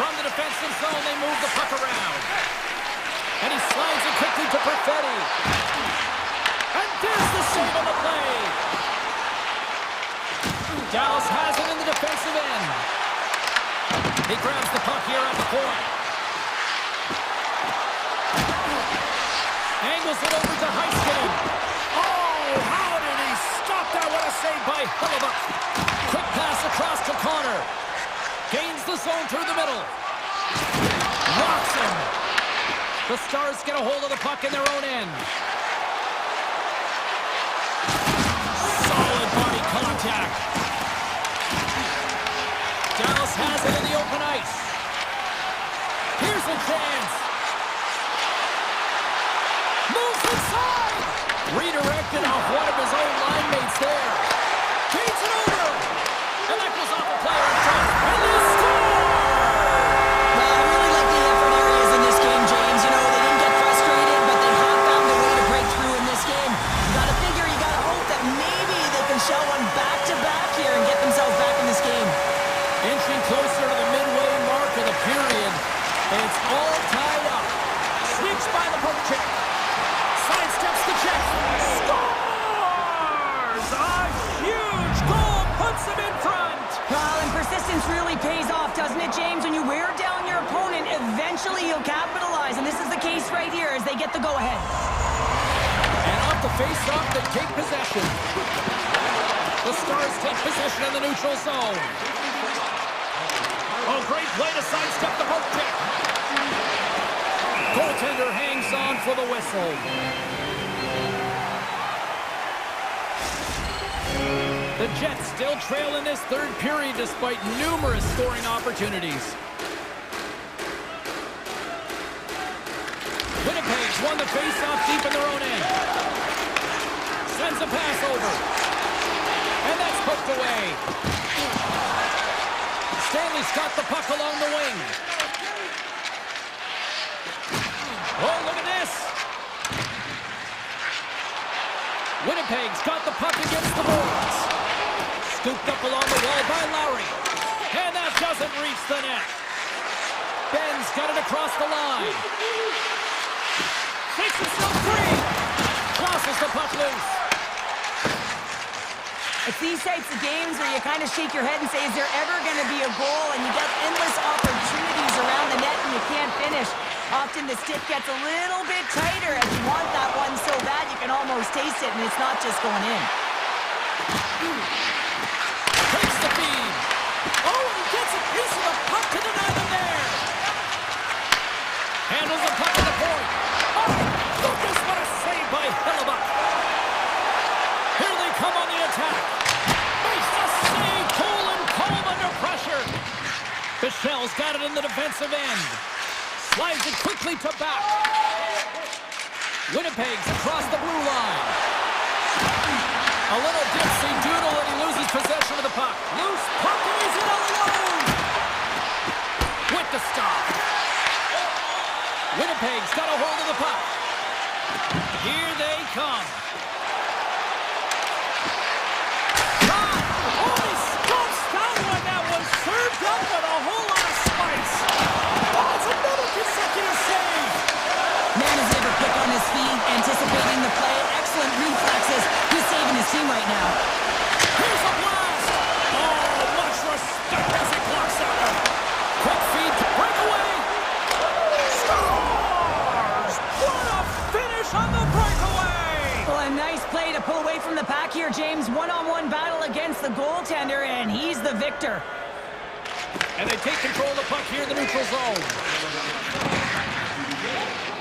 From the defensive zone, they move the puck around. And he slides it quickly to Perfetti. And there's the save on the play. defensive end. He grabs the puck here at the point. Angles it over to Heiskanen. Oh, how did he stop that? What a save by Hellebuyck. Quick pass across to Connor. Gains the zone through the middle. Rocks him. The Stars get a hold of the puck in their own end. Solid body contact. Dallas has it in the open ice. Here's a chance. Moves inside. Redirected off one of his own line mates there. Gains it over. And that goes off a player in front. And they score! Well, I really like the effort areas in this game, James. You know, they didn't get frustrated, but they have found a way to break through in this game. You gotta figure, you gotta hope that maybe they can show one back-to-back here and get themselves back in this game. Inching closer to the midway mark of the period. It's all tied up. Sneaks by the poke check. Sidesteps the check. Scores! A huge goal puts him in front. Well, and persistence really pays off, doesn't it, James? When you wear down your opponent, eventually you'll capitalize. And this is the case right here as they get the go-ahead. And off the face-off, they take possession. The Stars take possession in the neutral zone. Oh, great play to sidestep the poke check. Goaltender hangs on for the whistle. The Jets still trail in this third period despite numerous scoring opportunities. Winnipeg's won the face-off deep in their own end. Sends a pass over. And that's poked away. Stanley's got the puck along the wing. Oh, look at this. Winnipeg's got the puck against the boards. Scooped up along the wall by Lowry. And that doesn't reach the net. Ben's got it across the line. Takes himself free. Crosses the puck loose. It's these types of games where you kind of shake your head and say, is there ever going to be a goal? And you get endless opportunities around the net and you can't finish. Often the stick gets a little bit tighter as you want that one so bad you can almost taste it, and it's not just going in. Takes the feed. Oh, and he gets a piece of the puck to deny them there. Handles the puck at the point. Oh, Lucas, what a save by Hellebuyck. Here they come on the attack. Makes the save, cool and calm under pressure. Bichelle's got it in the defensive end. Slides it quickly to back. Winnipeg's across the blue line. A little dipsy doodle and he loses possession of the puck. Loose puck and he's in all alone. With the stop. Winnipeg's got a hold of the puck. Here they come. Oh, he stomps that one. That was served up with a whole lot of spice. Oh, it's another consecutive save. Man is never quick on his feet, anticipating the play. Excellent reflexes. He's saving his team right now. Here's a blast. Oh, much respect as he clocks out. Quick feed to breakaway. Scores! What a finish on the breakaway. Well, a nice play to pull away from the pack here, James. One-on-one battle against the goaltender, and he's the victor. And they take control of the puck here in the neutral zone.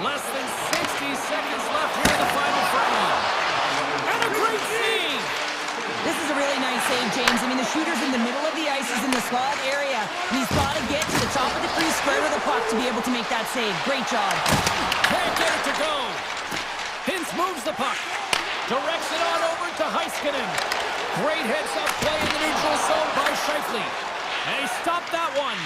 Less than 60 seconds left here in the final frame. And a great save! This is a really nice save, James. I mean, the shooter's in the middle of the ice. He's in the slot area. And he's got to get to the top of the crease square with the puck to be able to make that save. Great job. Can't get it to go. Hintz moves the puck. Directs it on over to Heiskanen. Great heads-up play in the neutral zone by Scheifele. And he stopped that one.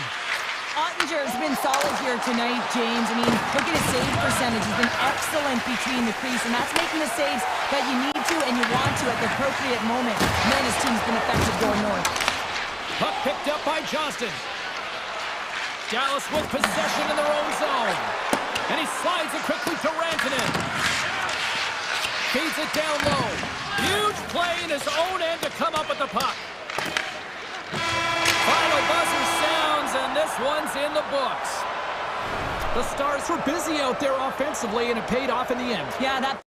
Ottinger has been solid here tonight, James. I mean, look at his save percentage. He's been excellent between the crease, and that's making the saves that you need to and you want to at the appropriate moment. And then his team's been effective going north. Puck picked up by Johnston. Dallas with possession in their own zone. And he slides it quickly to Rantanen. Feeds it down low. Huge play in his own end to come up with the puck. one's in the books. The Stars were busy out there offensively, and it paid off in the end. Yeah, that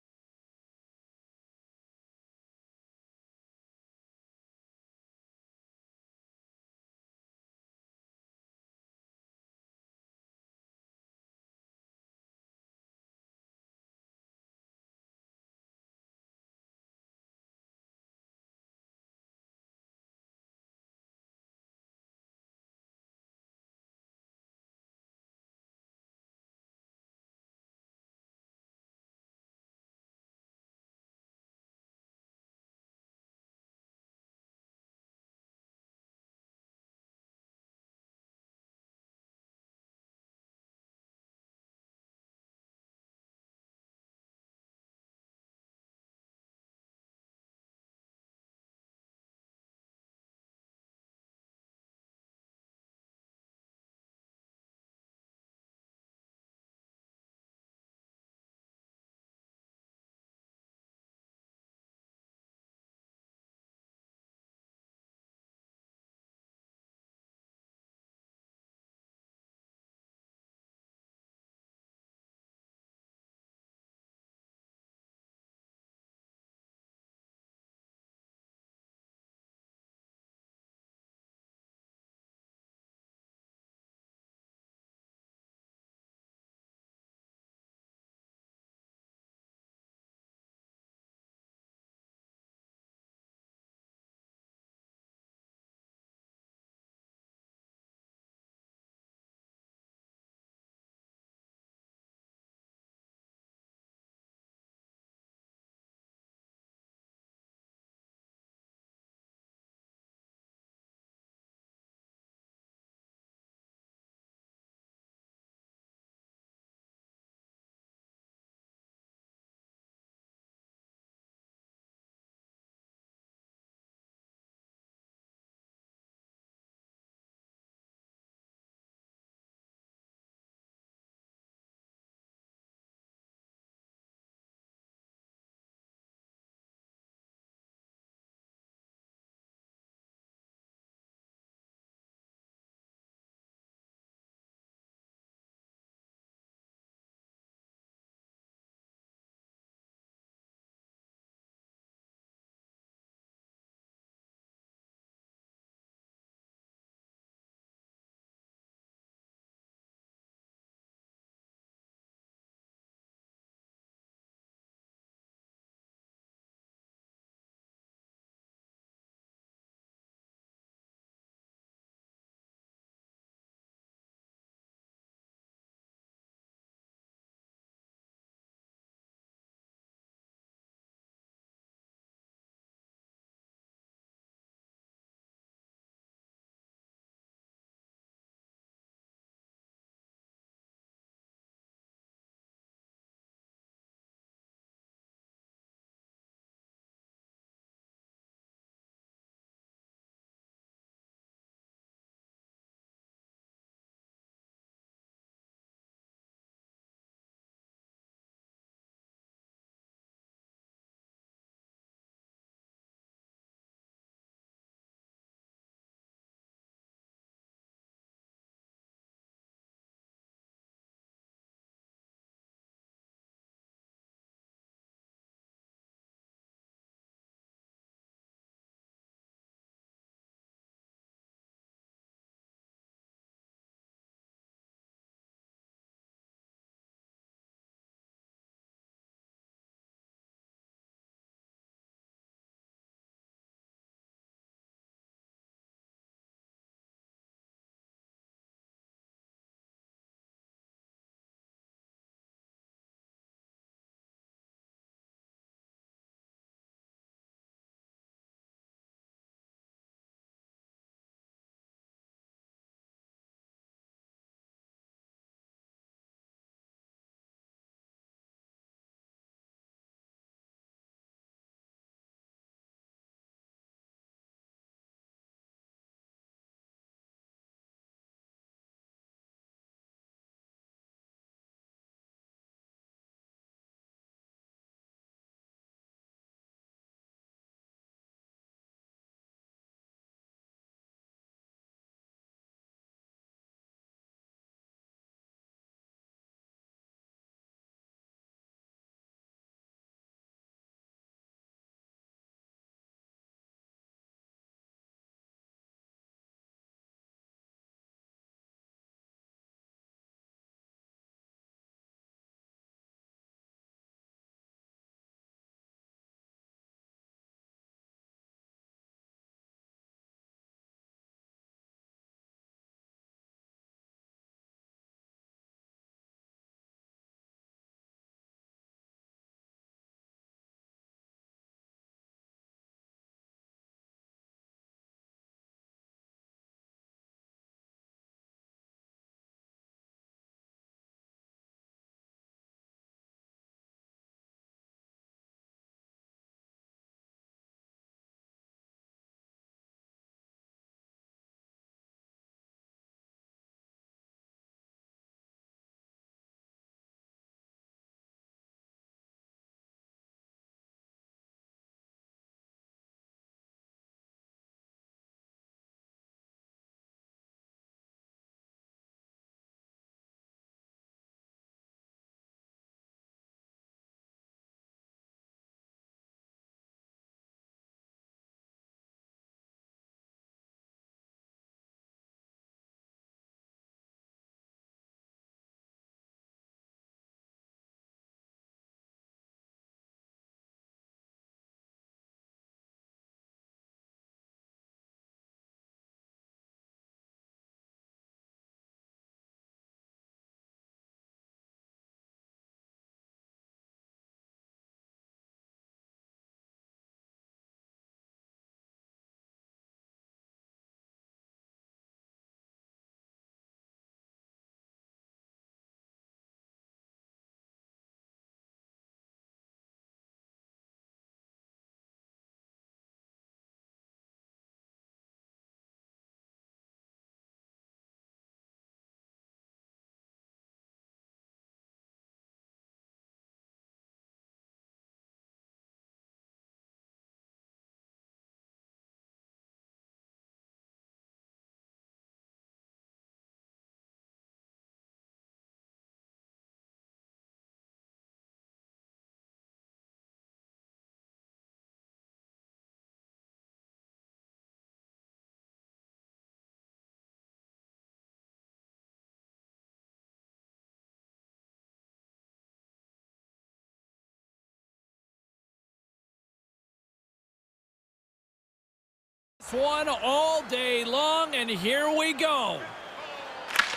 One all day long, and here we go.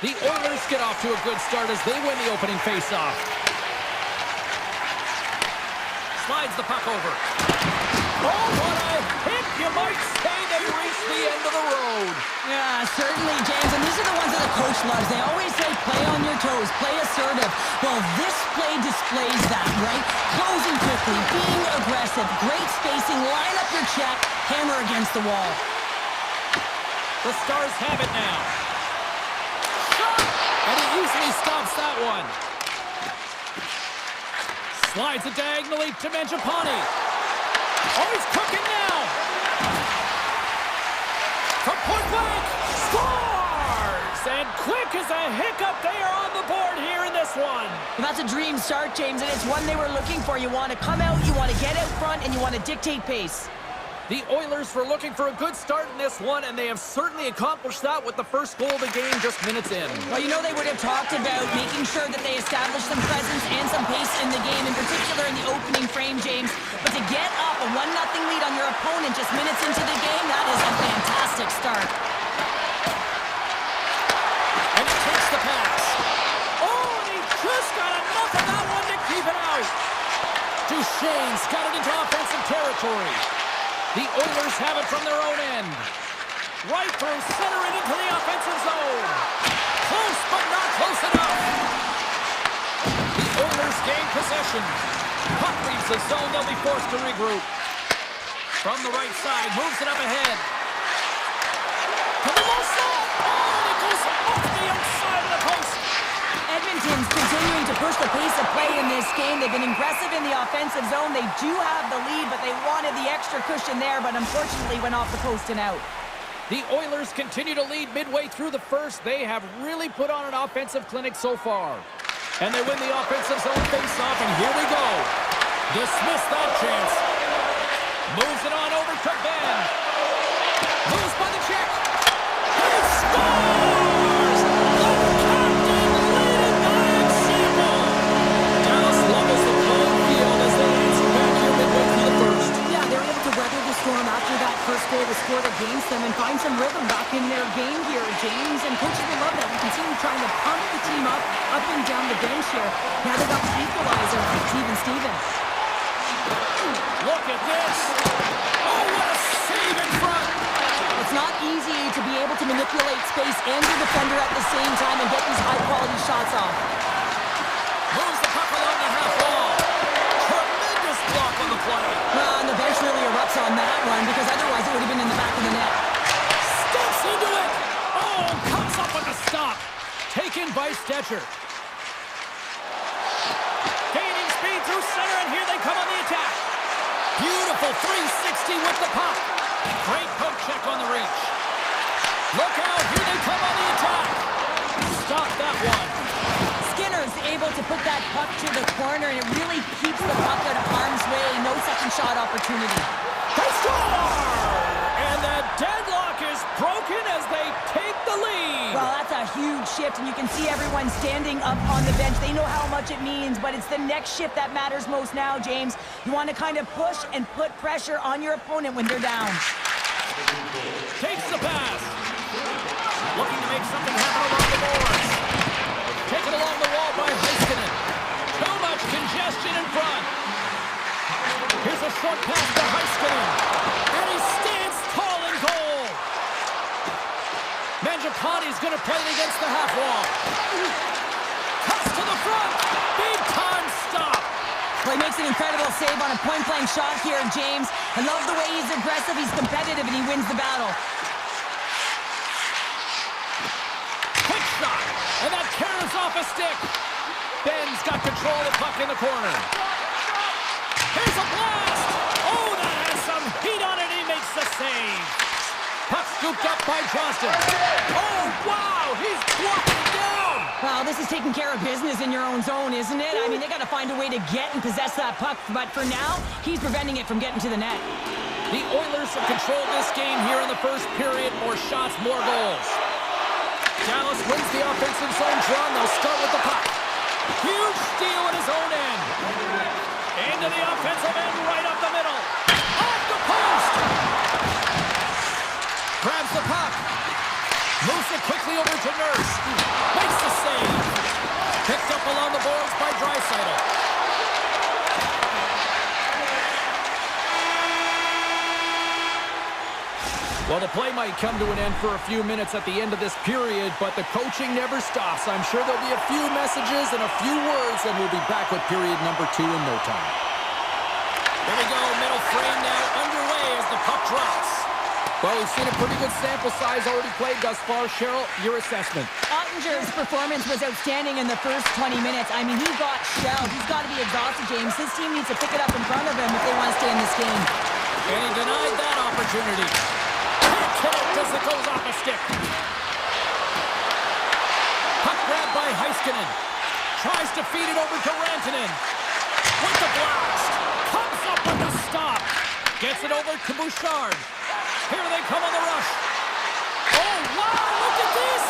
The Oilers get off to a good start as they win the opening faceoff. Slides the puck over. Oh, what a hit! You might say they reached the end of the road. Yeah, certainly, James. And these are the ones that the coach loves. They always say, play on your toes, play assertive. Well, this play displays that, right? Closing quickly, being aggressive, great spacing, line up your check, hammer against the wall. The Stars have it now. Shot! And he easily stops that one. Slides it diagonally to Mangiapane. Oh, he's cooking now. From point blank, scores! And quick as a hiccup, they are on the board here in this one. Well, that's a dream start, James, and it's one they were looking for. You want to come out, you want to get out front, and you want to dictate pace. The Oilers were looking for a good start in this one, and they have certainly accomplished that with the first goal of the game just minutes in. Well, you know they would have talked about making sure that they established some presence and some pace in the game, in particular in the opening frame, James. But to get up a 1-0 lead on your opponent just minutes into the game, that is a fantastic start. And he takes the pass. Oh, and he just got enough of that one to keep it out. Duchesne's got it into offensive territory. The Oilers have it from their own end. Right through center and into the offensive zone. Close, but not close enough. The Oilers gain possession. Puck leaves the zone. They'll be forced to regroup. From the right side, moves it up ahead. To the low side. Oh, and it goes off the outside of the post. Edmonton's continuing to push the pace of play in this game. They've been aggressive in the offensive zone. They do have the lead, but they wanted the extra cushion there, but unfortunately went off the post and out. The Oilers continue to lead midway through the first. They have really put on an offensive clinic so far. And they win the offensive zone face-off, and here we go. Dismiss that chance. Moves it on over to Ben. Moves by the check. He scores! The captain leading by example. Dallas levels the playing field as they answer back here midway through the first. Yeah, they were able to weather the storm after that first goal was scored against them and find some rhythm back in their game here, James. And coaches will love that. We continue trying to pump the team up and down the bench here. Now they got the equalizer, Stevens. Look at this. Oh, what a save in front. It's not easy to be able to manipulate space and your defender at the same time and get these high-quality shots off. Moves the puck along the half wall. Tremendous block on the play. And the bench really erupts on that one because otherwise it would have been in the back of the net. Steps into it. Oh, comes up with a stop. Taken by Stetcher. Gaining speed through center, and here they come on the attack. Beautiful 360 with the puck. Great poke check on the reach. Look out, here they come on the attack. Stop that one. Skinner's able to put that puck to the corner, and it really keeps the puck out of harm's way. No second shot opportunity. They score! And the deadlock is broken as they take the lead. Well, that's a huge shift, and you can see everyone standing up on the bench. They know how much it means, but it's the next shift that matters most now, James. You want to kind of push and put pressure on your opponent when they're down. Takes the pass. Looking to make something happen along the boards. Taken along the wall by Heiskanen. Too much congestion in front. Here's a short pass to Heiskanen. And he stands tall in goal. Mangiapane's going to play it against the half wall. Cuts to the front. Big time stop. Well, he makes an incredible save on a point-blank shot here, James. I love the way he's aggressive, he's competitive, and he wins the battle. Quick shot. And that carries off a stick. Ben's got control of the puck in the corner. Here's a blast! Oh, that has some heat on it. He makes the save. Puck scooped up by Johnston. Oh, wow! He's blocked it down! Wow, this is taking care of business in your own zone, isn't it? I mean, they got to find a way to get and possess that puck, but for now, he's preventing it from getting to the net. The Oilers have controlled this game here in the first period. More shots, more goals. Dallas wins the offensive zone draw. They'll start with the puck. Huge steal at his own end. Into the offensive end, right up the middle. Off the post! has the puck. Moves it quickly over to Nurse. Makes the save. Picked up along the boards by Draisaitl. Well, the play might come to an end for a few minutes at the end of this period, but the coaching never stops. I'm sure there'll be a few messages and a few words, and we'll be back with period number 2 in no time. Here we go, middle frame now underway as the puck drops. Well, we've seen a pretty good sample size already played thus far. Cheryl, your assessment. Ottinger's performance was outstanding in the first 20 minutes. I mean, he got shelled. He's got to be exhausted, James. His team needs to pick it up in front of him if they want to stay in this game. And he denied that opportunity. As it goes off a stick. Puck grabbed by Heiskanen. Tries to feed it over to Rantanen. With the blast. Comes up with the stop. Gets it over to Bouchard. Here they come on the rush. Oh, wow, look at this.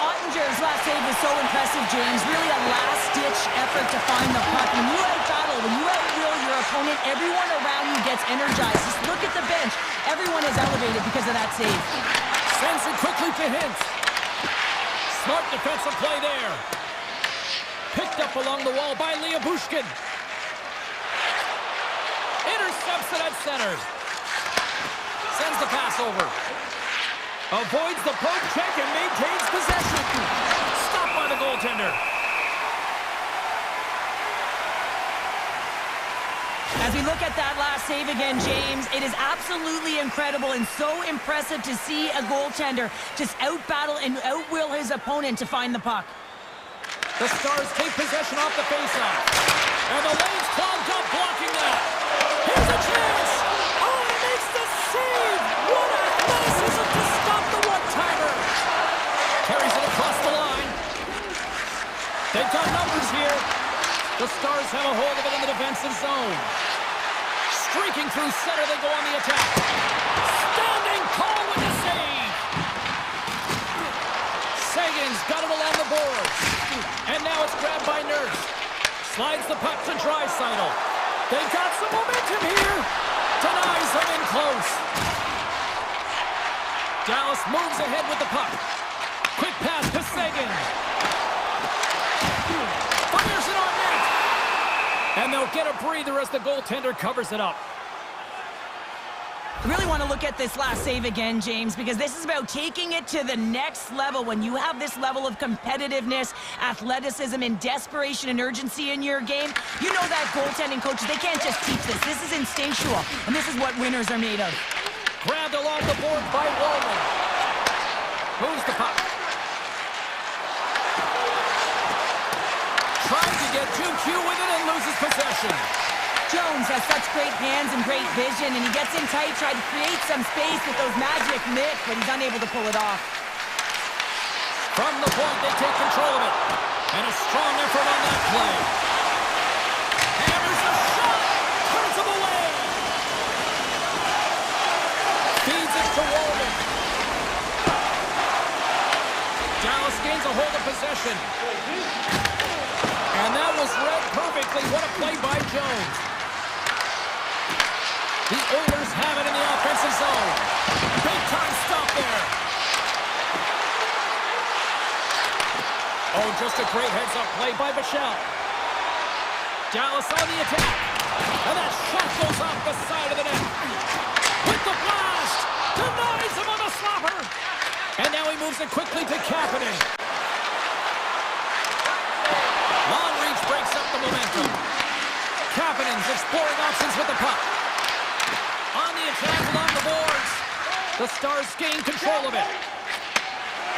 Ottinger's last save was so impressive, James. Really a last-ditch effort to find the puck. When you out-battle, when you out-will your opponent, everyone around you gets energized. Just look at the bench. Everyone is elevated because of that save. Sends it quickly to Hintz. Smart defensive play there. Picked up along the wall by Liabushkin. Intercepts it at center. Sends the pass over. Avoids the poke check and maintains possession. Stopped by the goaltender. As we look at that last save again, James, it is absolutely incredible and so impressive to see a goaltender just out-battle and out-will his opponent to find the puck. The Stars take possession off the faceoff. And the lane's clogged up, blocking that. Here's a chance. Oh, he makes the save. What athleticism to stop the one-timer. Carries it across the line. They've got numbers here. The Stars have a hold of it in the defensive zone. Streaking through center, they go on the attack. Standing tall with the save. Sagan's got it along the boards. And now it's grabbed by Nurse. Slides the puck to Draisaitl. They've got some momentum here. Denies them in close. Dallas moves ahead with the puck. Quick pass to Sagan. Fires it on net. And they'll get a breather as the goaltender covers it up. I really want to look at this last save again, James, because this is about taking it to the next level. When you have this level of competitiveness, athleticism, and desperation and urgency in your game, you know that goaltending coaches, they can't just teach this. This is instinctual, and this is what winners are made of. Grabbed along the board by Wallman. Moves the puck. Tries to get 2Q with it and loses possession. Jones has such great hands and great vision, and he gets in tight, tried to create some space with those magic mitts, but he's unable to pull it off. From the point, they take control of it. And a strong effort on that play. Hammers a shot! Turns him away! Feeds it to Wallman. Dallas gains a hold of possession. And that was read perfectly. What a play by Jones. The Oilers have it in the offensive zone. Big time stop there. Oh, just a great heads-up play by Michelle. Dallas on the attack. And that shot goes off the side of the net. With the blast. Denies him on the slapper. And now he moves it quickly to Kapanen. Long reach breaks up the momentum. Kapanen's exploring options with the puck. On the attack along the boards. The Stars gain control of it.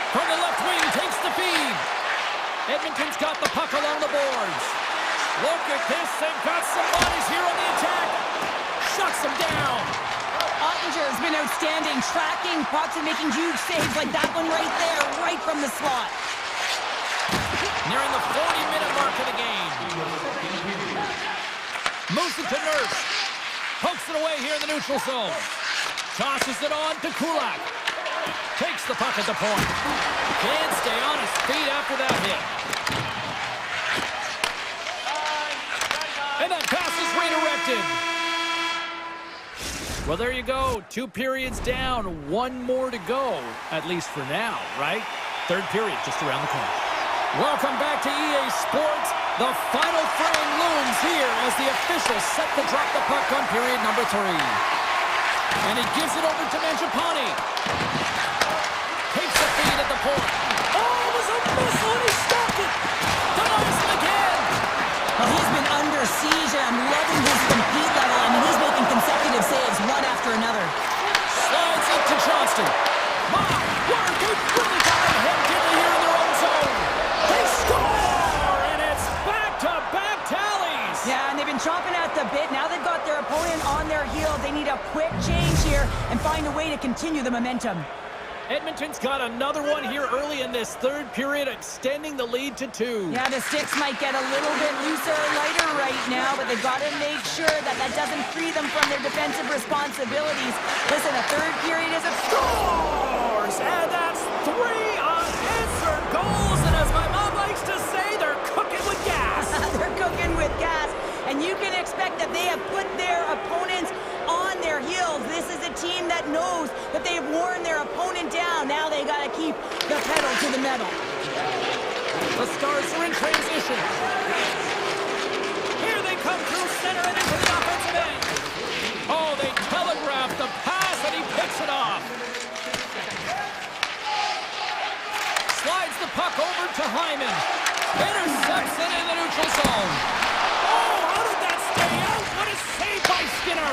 From the left wing, takes the feed. Edmonton's got the puck along the boards. Look at this, they've got some bodies here on the attack. Shuts them down. Ottinger has been outstanding, tracking pucks and making huge saves like that one right there, right from the slot. Nearing the 40-minute mark of the game. Moves it to Nurse. Pokes it away here in the neutral zone. Tosses it on to Kulak. Takes the puck at the point. Can't stay on his feet after that hit. And that pass is redirected. Well, there you go. 2 periods down, 1 more to go, at least for now, right? Third period just around the corner. Welcome back to EA Sports. The final frame looms here as the officials set to drop the puck on period number 3. And he gives it over to Mangiapane. Takes the feed at the point. Oh, it was a miss when he stopped it. Denies it again. Well, he's been under siege, and I'm loving his compete level. I mean, he's making consecutive saves one after another. Slides it to Johnston. My word, they've really got a head didn't here in their own zone. They score, and it's back-to-back tallies. Yeah, and they've been chomping at the bit. Now they've got their opponent on their heels. They need a quick change here and find a way to continue the momentum. Edmonton's got another one here early in this third period, extending the lead to 2. Yeah, the sticks might get a little bit looser or lighter right now, but they've got to make sure that that doesn't free them from their defensive responsibilities. Listen, a third period is a Scores! And that's 3 unanswered goals, and as my mom likes to say, they're cooking with gas. They're cooking with gas, and you can expect that they have put their opponents on their heels. This is a team that knows that they've worn their opponent down. Now they got to keep the pedal to the metal. The Stars are in transition. Here they come through center and into the offensive end. Oh, they telegraphed the pass, and he picks it off. Slides the puck over to Hyman. Intercepts it in the neutral zone. Oh, how did that stay out? What a save by Skinner.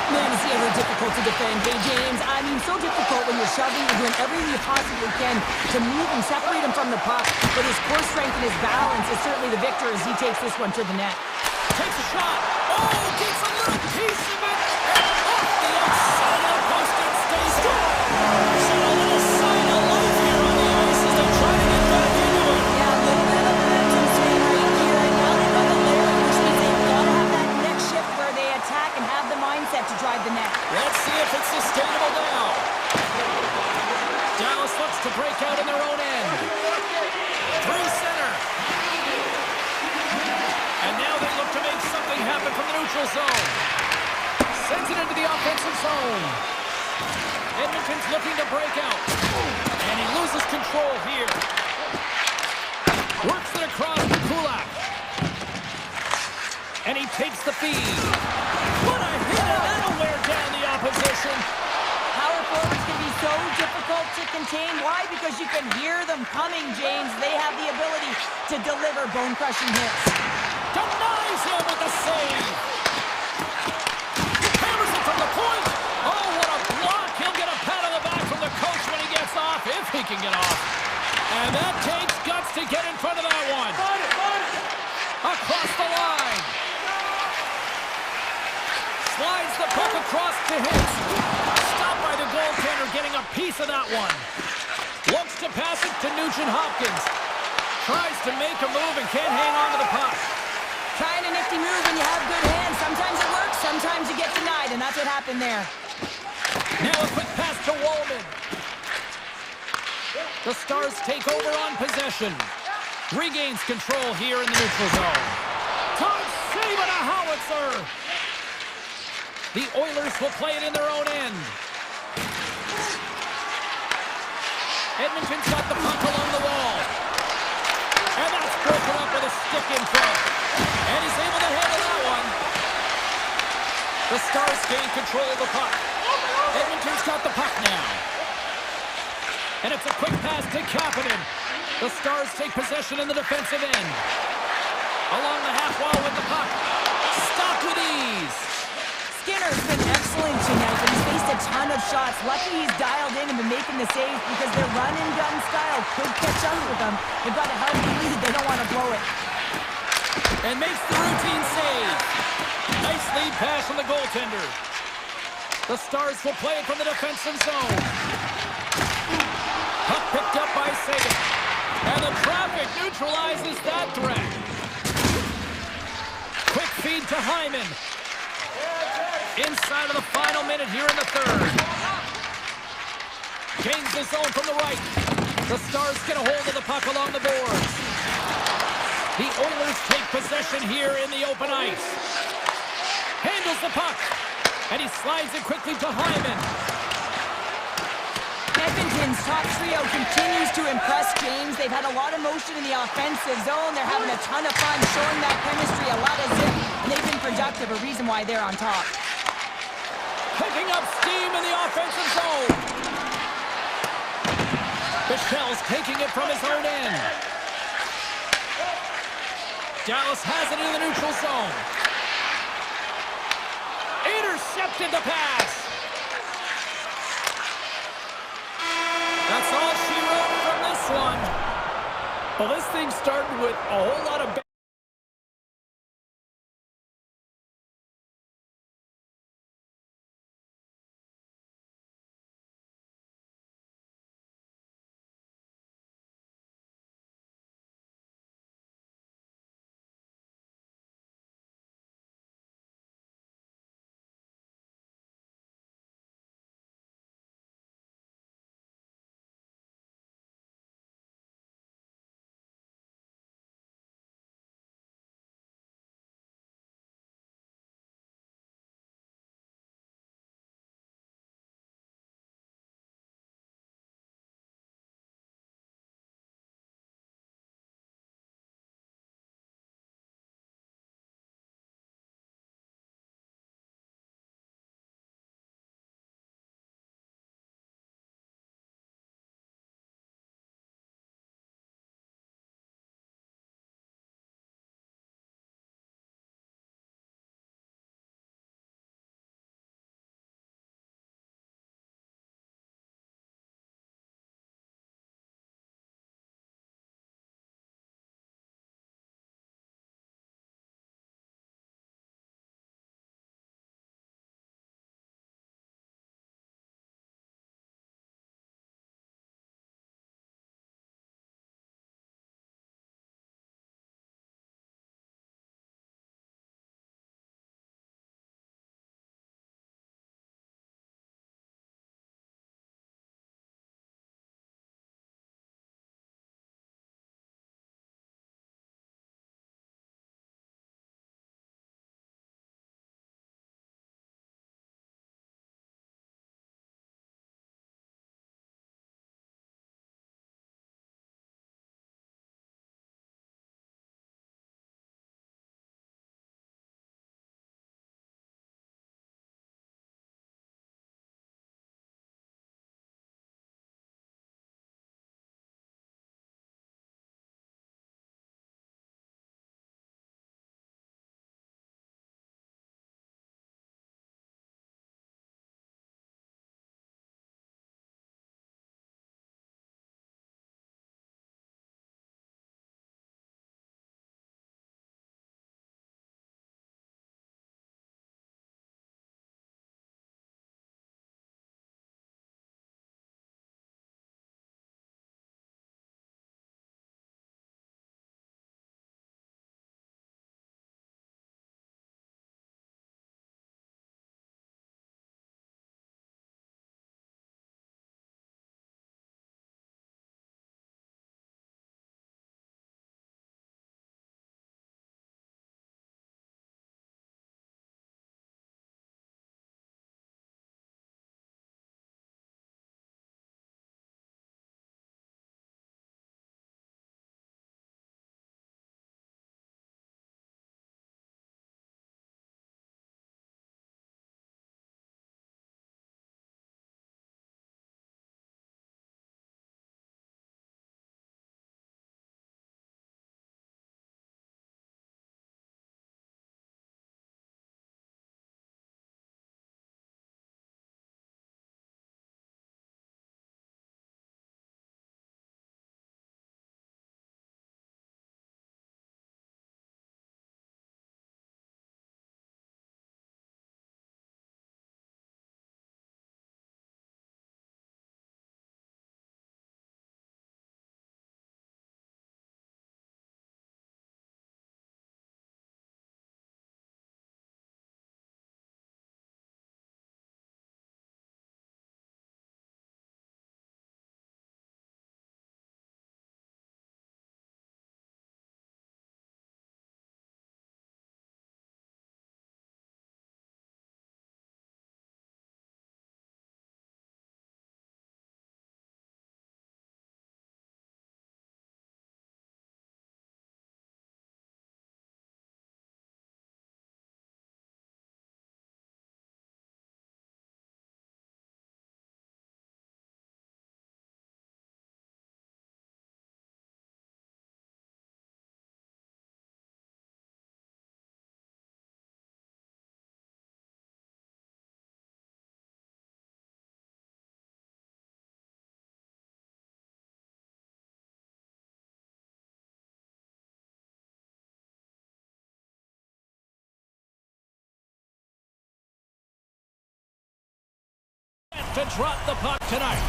Man, is he ever difficult to defend. Hey, James, I mean, so difficult when you're shoving and doing everything you possibly can to move and separate him from the puck. But his core strength and his balance is certainly the victor as he takes this one to the net. Takes a shot. Oh, gets a little piece of it. And off the outside of the post and stays strong. So a little sign of life here on the ice as they try to get back into it. Yeah, a little bit of a momentum swing right here. And now they've got the layering, which means they've got to have that next shift where they attack and have the mindset to drive the net. Let's see if it's sustainable now. Dallas looks to break out in their own end. Through center. And now they look to make something happen from the neutral zone. Sends it into the offensive zone. Edmonton's looking to break out. And he loses control here. Works it across to Kulak. And he takes the feed. What a hit, and that'll wear down the opposition. Power forwards can be so difficult to contain. Why? Because you can hear them coming, James. They have the ability to deliver bone-crushing hits. Denies him with the save. Hammers it from the point. Oh, what a block. He'll get a pat on the back from the coach when he gets off, if he can get off. And that takes guts to get in front of that one. Across the line. Slides the puck across to Hicks. Stopped by the goaltender, getting a piece of that one. Looks to pass it to Nugent-Hopkins. Tries to make a move and can't hang on to the puck. Kind of nifty move when you have good hands. Sometimes it works, sometimes you get denied, and that's what happened there. Now a quick pass to Wallman. The Stars take over on possession. Regains control here in the neutral zone. Time save and a howitzer. The Oilers will play it in their own end. Edmonton's got the puck along the wall. And that's broken up with a stick in front. And he's able to handle that one. The Stars gain control of the puck. Edmonton's got the puck now. And it's a quick pass to Kapanen. The Stars take possession in the defensive end. Along the half wall with the puck. Stopped with ease. Skinner's been excellent tonight, but he's faced a ton of shots. Lucky he's dialed in and been making the saves because their run-and-gun style could catch up with them. They've got a healthy lead. They don't want to blow it. And makes the routine save. Nice lead pass from the goaltender. The Stars will play it from the defensive zone. Puck picked up by Sagan. And the traffic neutralizes that threat. Quick feed to Hyman. Inside of the final minute here in the third. Gains the zone from the right. The Stars get a hold of the puck along the boards. The Oilers take possession here in the open ice. Handles the puck. And he slides it quickly to Hyman. Edmonton's top trio continues to impress, James. They've had a lot of motion in the offensive zone. They're having a ton of fun, showing that chemistry, a lot of zip. And they've been productive, a reason why they're on top. Picking up steam in the offensive zone. Michelle's taking it from his own end. Dallas has it in the neutral zone. Intercepted the pass. That's all she wrote from this one. Well, this thing started with a whole lot of to drop the puck tonight.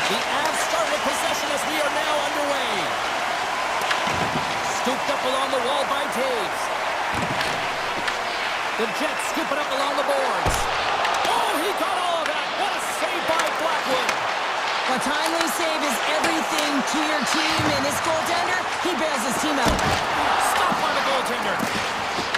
The Avs start with possession as we are now underway. Scooped up along the wall by Taves. The Jets scoop it up along the boards. Oh, he got all of that. What a save by Blackwood. A timely save is everything to your team, and this goaltender, he bails his team out. Stop by the goaltender.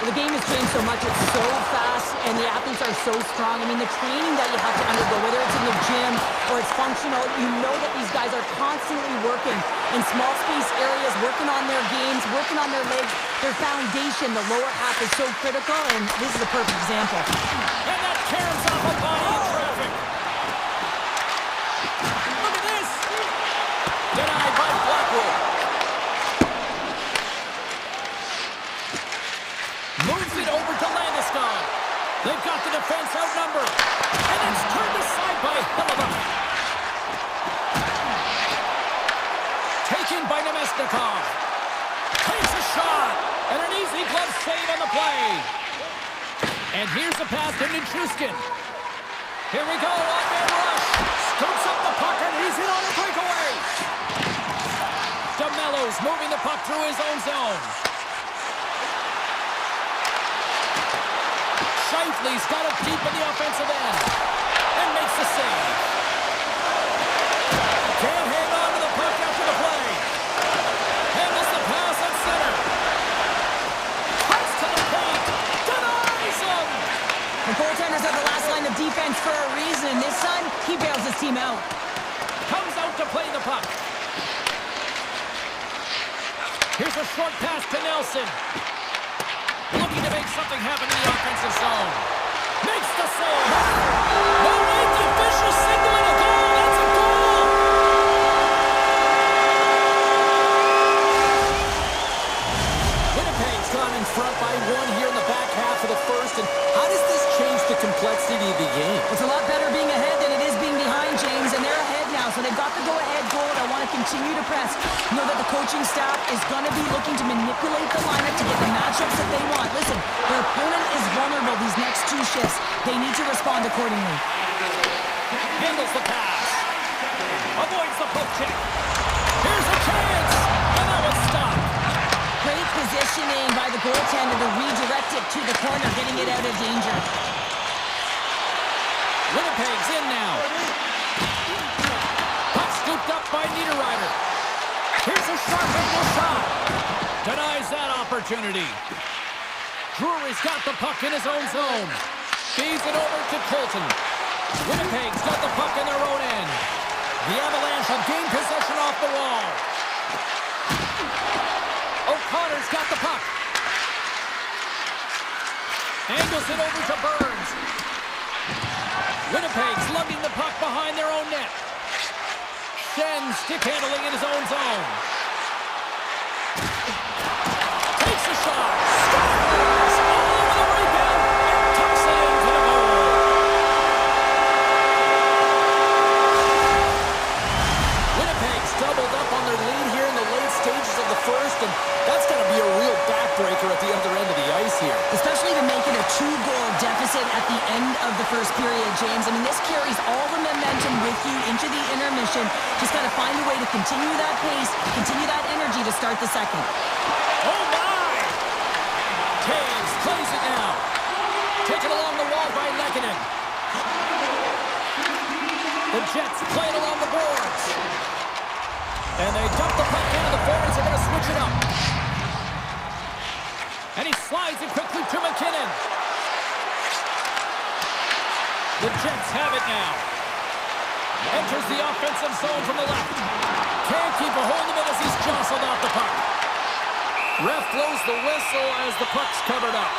The game has changed so much. It's so fast, and the athletes are so strong. I mean, the training that you have to undergo, whether it's in the gym or it's functional, you know that these guys are constantly working in small space areas, working on their games, working on their legs. Their foundation, the lower half, is so critical, and this is a perfect example. And that caroms off a body in traffic. Look at this. Denied by Blackwood. Moves it over to Landeskog. They've got the defense outnumbered. And it's turned aside by Hellebuck. Taken by Nemesnikov. Takes a shot. And an easy glove save on the play. And here's a pass to Nichushkin. Here we go, on-man rush. Scoops up the puck and he's in on a breakaway. DeMello's moving the puck through his own zone. Shifley's got it deep in the offensive end. And makes the save. Can't hang on to the puck after the play. Handles the pass at center. Cuts to the paint. Denies him. The goaltenders are the last line of defense for a reason. This time, he bails his team out. Comes out to play the puck. Here's a short pass to Nelson. Looking to make something happen in the offensive zone. Makes the save. No way, the official signaling a goal. That's a goal. Winnipeg's gone in front by one here in the back half of the first. And how does this change the complexity of the game? It's a lot better being ahead than it is being behind, James, and they're ahead now, so they've got the go-ahead goal. I want to continue to press. Know that the coaching staff is going to be looking to manipulate the lineup to get the matchups that they want. Listen, their opponent is vulnerable these next two shifts. They need to respond accordingly. Handles the pass. Avoids the poke check. Here's a chance. And that was stopped. Great positioning by the goaltender to redirect it to the corner, getting it out of danger. Winnipeg's in now. Puck scooped up by Niederreiter. Here's a sharp angle shot. Denies that opportunity. Drury's got the puck in his own zone. Feeds it over to Colton. Winnipeg's got the puck in their own end. The Avalanche have gained possession off the wall. O'Connor's got the puck. Angles it over to Burns. Winnipeg's lugging the puck behind their own net. Shen stick handling in his own zone. Takes a shot. Scores! All over the rebound and tucks it into the goal. Winnipeg's doubled up on their lead here in the late stages of the first, and that's going to be a real backbreaker at the other end of the ice here. Especially to make it a 2-goal deficit at the end of the first period, James. I mean, this carries all the momentum with you into the intermission. Just got to find a way to continue that pace, continue that energy to start the second. Oh, my! Taves plays it now. Taken along the wall by Lehkonen. The Jets play it along the boards. And they dump the puck into the forwards. They're going to switch it up. And he slides it quickly to McKinnon. The Jets have it now. Enters the offensive zone from the left. Can't keep a hold of it as he's jostled off the puck. Ref blows the whistle as the puck's covered up.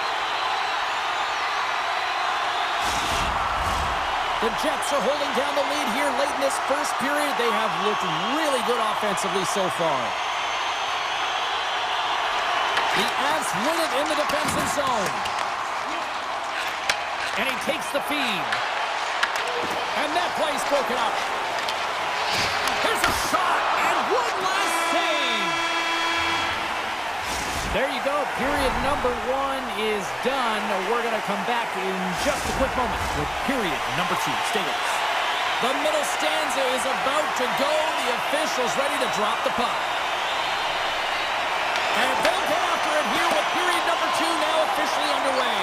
The Jets are holding down the lead here late in this first period. They have looked really good offensively so far. The Avs win it in the defensive zone. And he takes the feed. And that play's broken up. Here's a shot, and one last save. There you go. Period number 1 is done. We're going to come back in just a quick moment with period number 2. Stay with us. The middle stanza is about to go. The officials ready to drop the puck. And they'll get after it here with period number 2 now officially underway.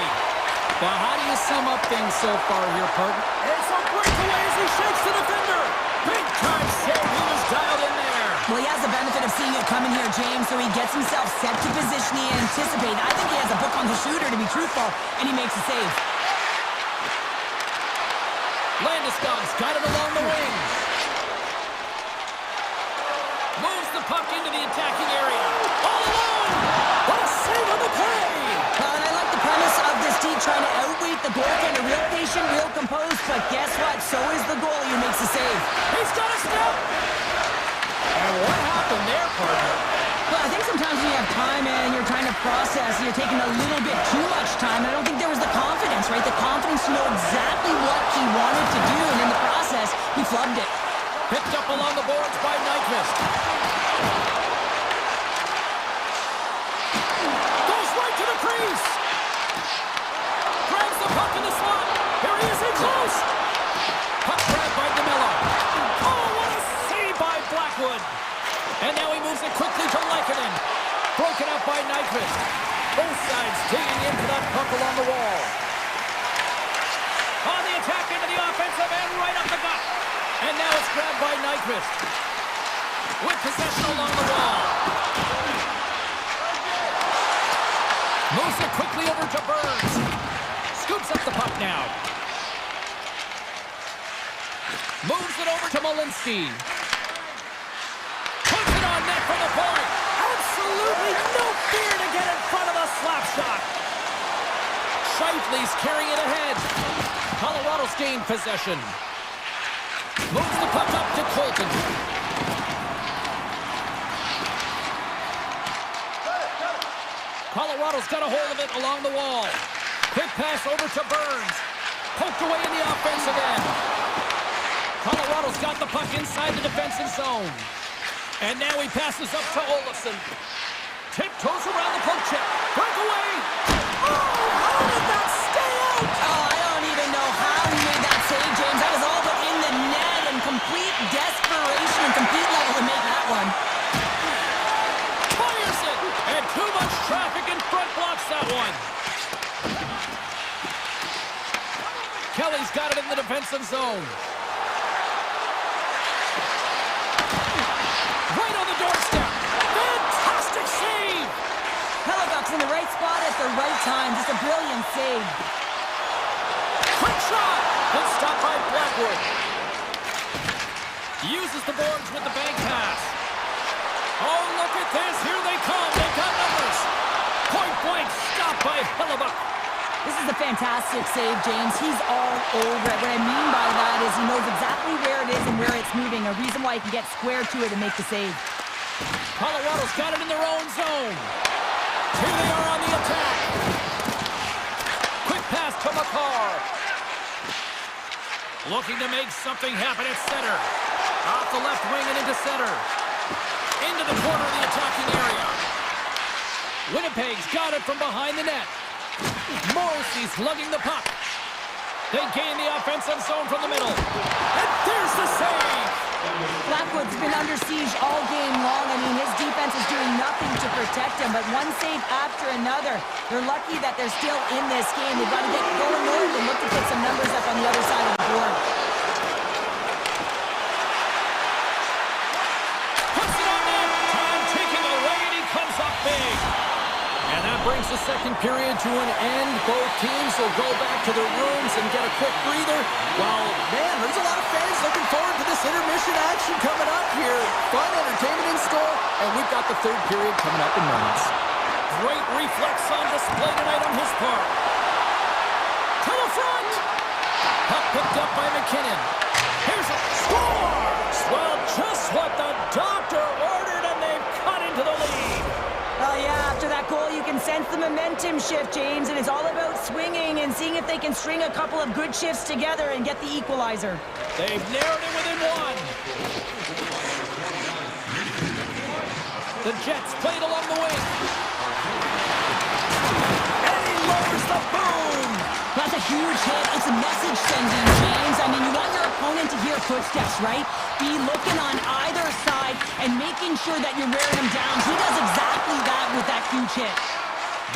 Now, how do you sum up things so far here, partner? It's a breakaway as he shakes the defender. Big time save. He was dialed in there. Well, he has the benefit of seeing it coming here, James, so he gets himself set to position he anticipated. I think he has a book on the shooter, to be truthful, and he makes a save. Landeskog's got it along the wing. Moves the puck into the attacking area. All alone! What a save on the play! And I like the premise of this team trying to outweight the goaltender. Real patient, real composed, but guess what? So is the goalie who makes the save. He's got a step! And what happened there, partner? Well, I think sometimes when you have time and you're trying to process, you're taking a little bit too much time. I don't think there was the confidence, right? The confidence to know exactly what he wanted to do, and in the process, he flubbed it. Picked up along the boards by Nyquist. Goes right to the crease. Grabs the puck in the slot. Here he is in close. Puck grabbed by DeMello. Oh, what a save by Blackwood. And now he moves it quickly to Lehkonen. Broken up by Nyquist. Both sides digging into that puck along the wall. On the attack into the offensive end, right up the gut. And now it's grabbed by Nyquist. With possession along the wall. Moves it quickly over to Burns. Scoops up the puck now. Moves it over to Malinsky. Puts it on net for the point. Absolutely no fear to get in front of a slap shot. Shifley's carrying it ahead. Colorado's gained possession. Moves the puck up to Colton. Colorado's got a hold of it along the wall. Quick pass over to Burns. Poked away in the offensive end. Colorado's got the puck inside the defensive zone. And now he passes up to Olofsson. Tiptoes around the poke check. Breakaway. Oh, how did that stay out? Oh, I don't even know how he made that save, James. That was all but in the net and complete desperation and complete level to make that one. Fires it. And too much traffic in front blocks that one. Kelly's got it in the defensive zone. Right on the doorstep. Fantastic save. Hellebuck's in the right spot at the right time. Just a brilliant save. Quick shot. Good stop by Blackwood. Uses the boards with the bank pass. Oh, look at this. Here they come. They got numbers. Point blank stop by Hellebuck. This is a fantastic save, James. He's all over it. What I mean by that is he knows exactly where it is and where it's moving. A reason why he can get square to it and make the save. Colorado's got it in their own zone. Here they are on the attack. Quick pass to McCarr. Looking to make something happen at center. Off the left wing and into center. Into the corner of the attacking area. Winnipeg's got it from behind the net. Morrissey's lugging the puck. They gain the offensive zone from the middle. And there's the save! Blackwood's been under siege all game long. I mean, his defense is doing nothing to protect him, but one save after another. They're lucky that they're still in this game. They've got to get going north and look to put some numbers up on the other side of the board. Puts it on net. Time ticking away, and he comes up big. And that brings the second period to an end. Both teams will go back to their rooms and get a quick breather. Well, man, there's a lot of fans looking forward to this intermission action coming up here. Fun entertainment in store, and we've got the third period coming up in moments. Great reflex on display tonight on his part. To the front. Puck picked up by McKinnon. Here's a score. Well, just what the doctor ordered, and they've cut into the lead. Oh, yeah, after that goal, you can sense the momentum shift, James, and it's all about swinging and seeing if they can string a couple of good shifts together and get the equalizer. They've narrowed it within one. The Jets played along the wing. huge hit. It's a message sending, James. I mean, you want your opponent to hear footsteps, right? Be looking on either side and making sure that you're wearing them down. He does exactly that with that huge hit.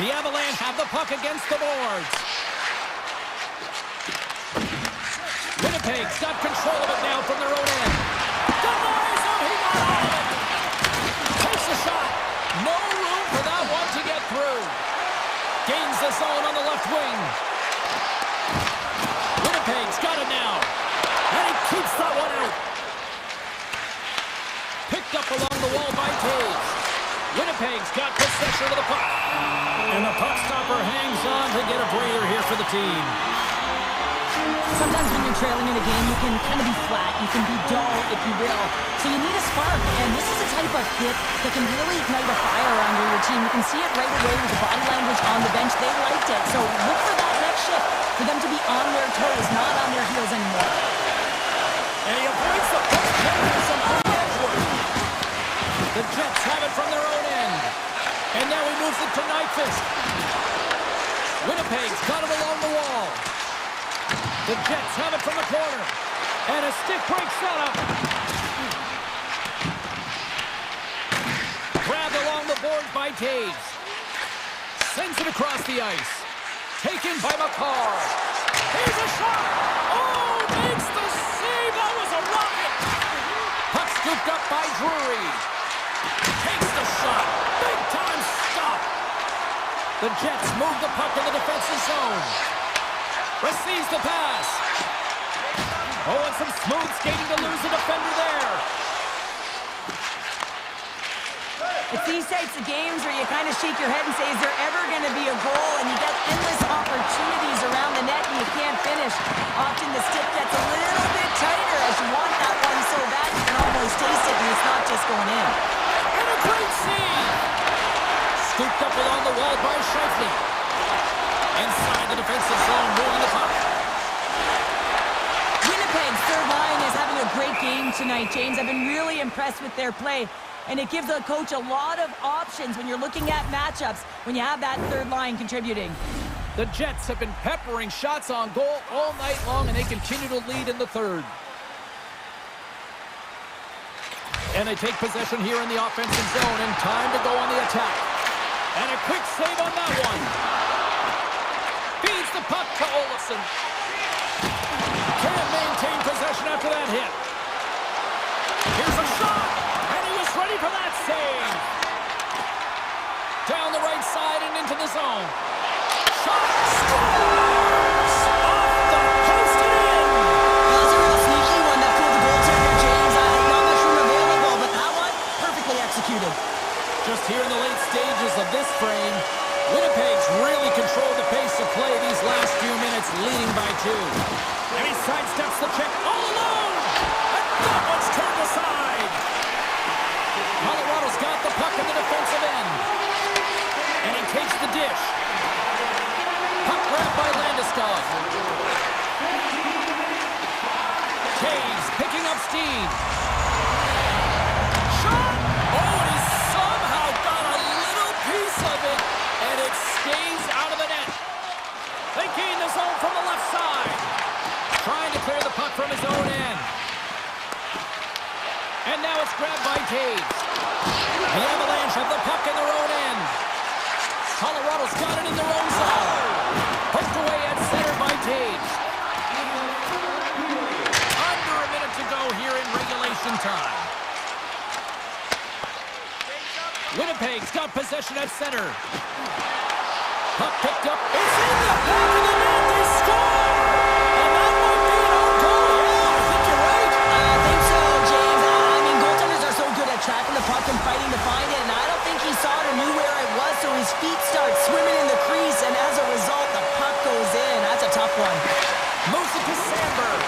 The Avalanche have the puck against the boards. Winnipeg's got control of it now from their own end. Denies him, he got all of it. Takes a shot. No room for that one to get through. Gains the zone on the left wing. Winnipeg's got it now. And he keeps that one out. Picked up along the wall by Taves. Winnipeg's got possession of the puck. And the puck stopper hangs on to get a breather here for the team. Sometimes when you're trailing in a game, you can kind of be flat, you can be dull, if you will. So you need a spark, and this is a type of hit that can really ignite a fire under your team. You can see it right away with the body language on the bench. They liked it. So look for that next shift, for them to be on their toes, not on their heels anymore. And he avoids the puck from Edward. The Jets have it from their own end. And now he moves it to Nyquist. Winnipeg's got it along the wall. The Jets have it from the corner. And a stick break setup. Grabbed along the boards by Taves. Sends it across the ice. Taken by McCarr. Here's a shot. Oh, makes the save. That was a rocket. Puck scooped up by Drury. Takes the shot. Big time stop. The Jets move the puck in the defensive zone. Receives the pass. Oh, and some smooth skating to lose the defender there. It's these types of games where you kind of shake your head and say, is there ever going to be a goal? And you get endless opportunities around the net and you can't finish. Often the stick gets a little bit tighter as you want that one so bad you can almost taste it and it's not just going in. And a great save. Scooped up along the wall by Scheifele. Inside the defensive zone, moving the puck. Winnipeg's third line is having a great game tonight, James. I've been really impressed with their play. And it gives the coach a lot of options when you're looking at matchups when you have that third line contributing. The Jets have been peppering shots on goal all night long, and they continue to lead in the third. And they take possession here in the offensive zone, and time to go on the attack. And a quick save on that one. Feeds the puck to Olofsson. Can't maintain possession after that hit. Here's a shot, and he was ready for that save. Down the right side and into the zone. Shot, scores! Off the post and in! That was a real sneaky one that pulled the goaltender, James. Not much room available, but that one, perfectly executed. Just here in the late stages of this frame, Winnipeg's really controlled the pace of play these last few minutes, leading by 2. And he sidesteps the check all alone! And that one's turned aside! Colorado's got the puck in the defensive end. And he takes the dish. Puck grabbed by Landeskog. Taves picking up steam. Shot! Oh, and he somehow got a little piece of it, and it stays out of the net. They gain the zone from the left side. Trying to clear the puck from his own end. And now it's grabbed by Taves. The Avalanche have the puck in their own end. Colorado's got it in their own zone. Poked away at center by Taves. Under a minute to go here in regulation time. Winnipeg's got possession at center. Puck picked up. It's in the back of the net. They score! And that might be an own goal. Yeah, I think you're right. I think so, James. I mean, goaltenders are so good at tracking the puck and fighting to find it, and I don't think he saw it or knew where it was, so his feet start swimming in the crease, and as a result, the puck goes in. That's a tough one. Moves it to Sandberg.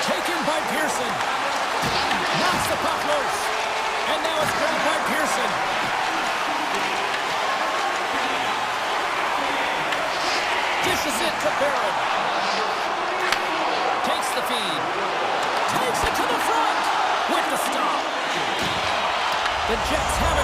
Taken by Pearson. Knocks the puck loose. And now it's grabbed by Pearson. Dishes it to Barron. Takes the feed. Takes it to the front with the stop. The Jets have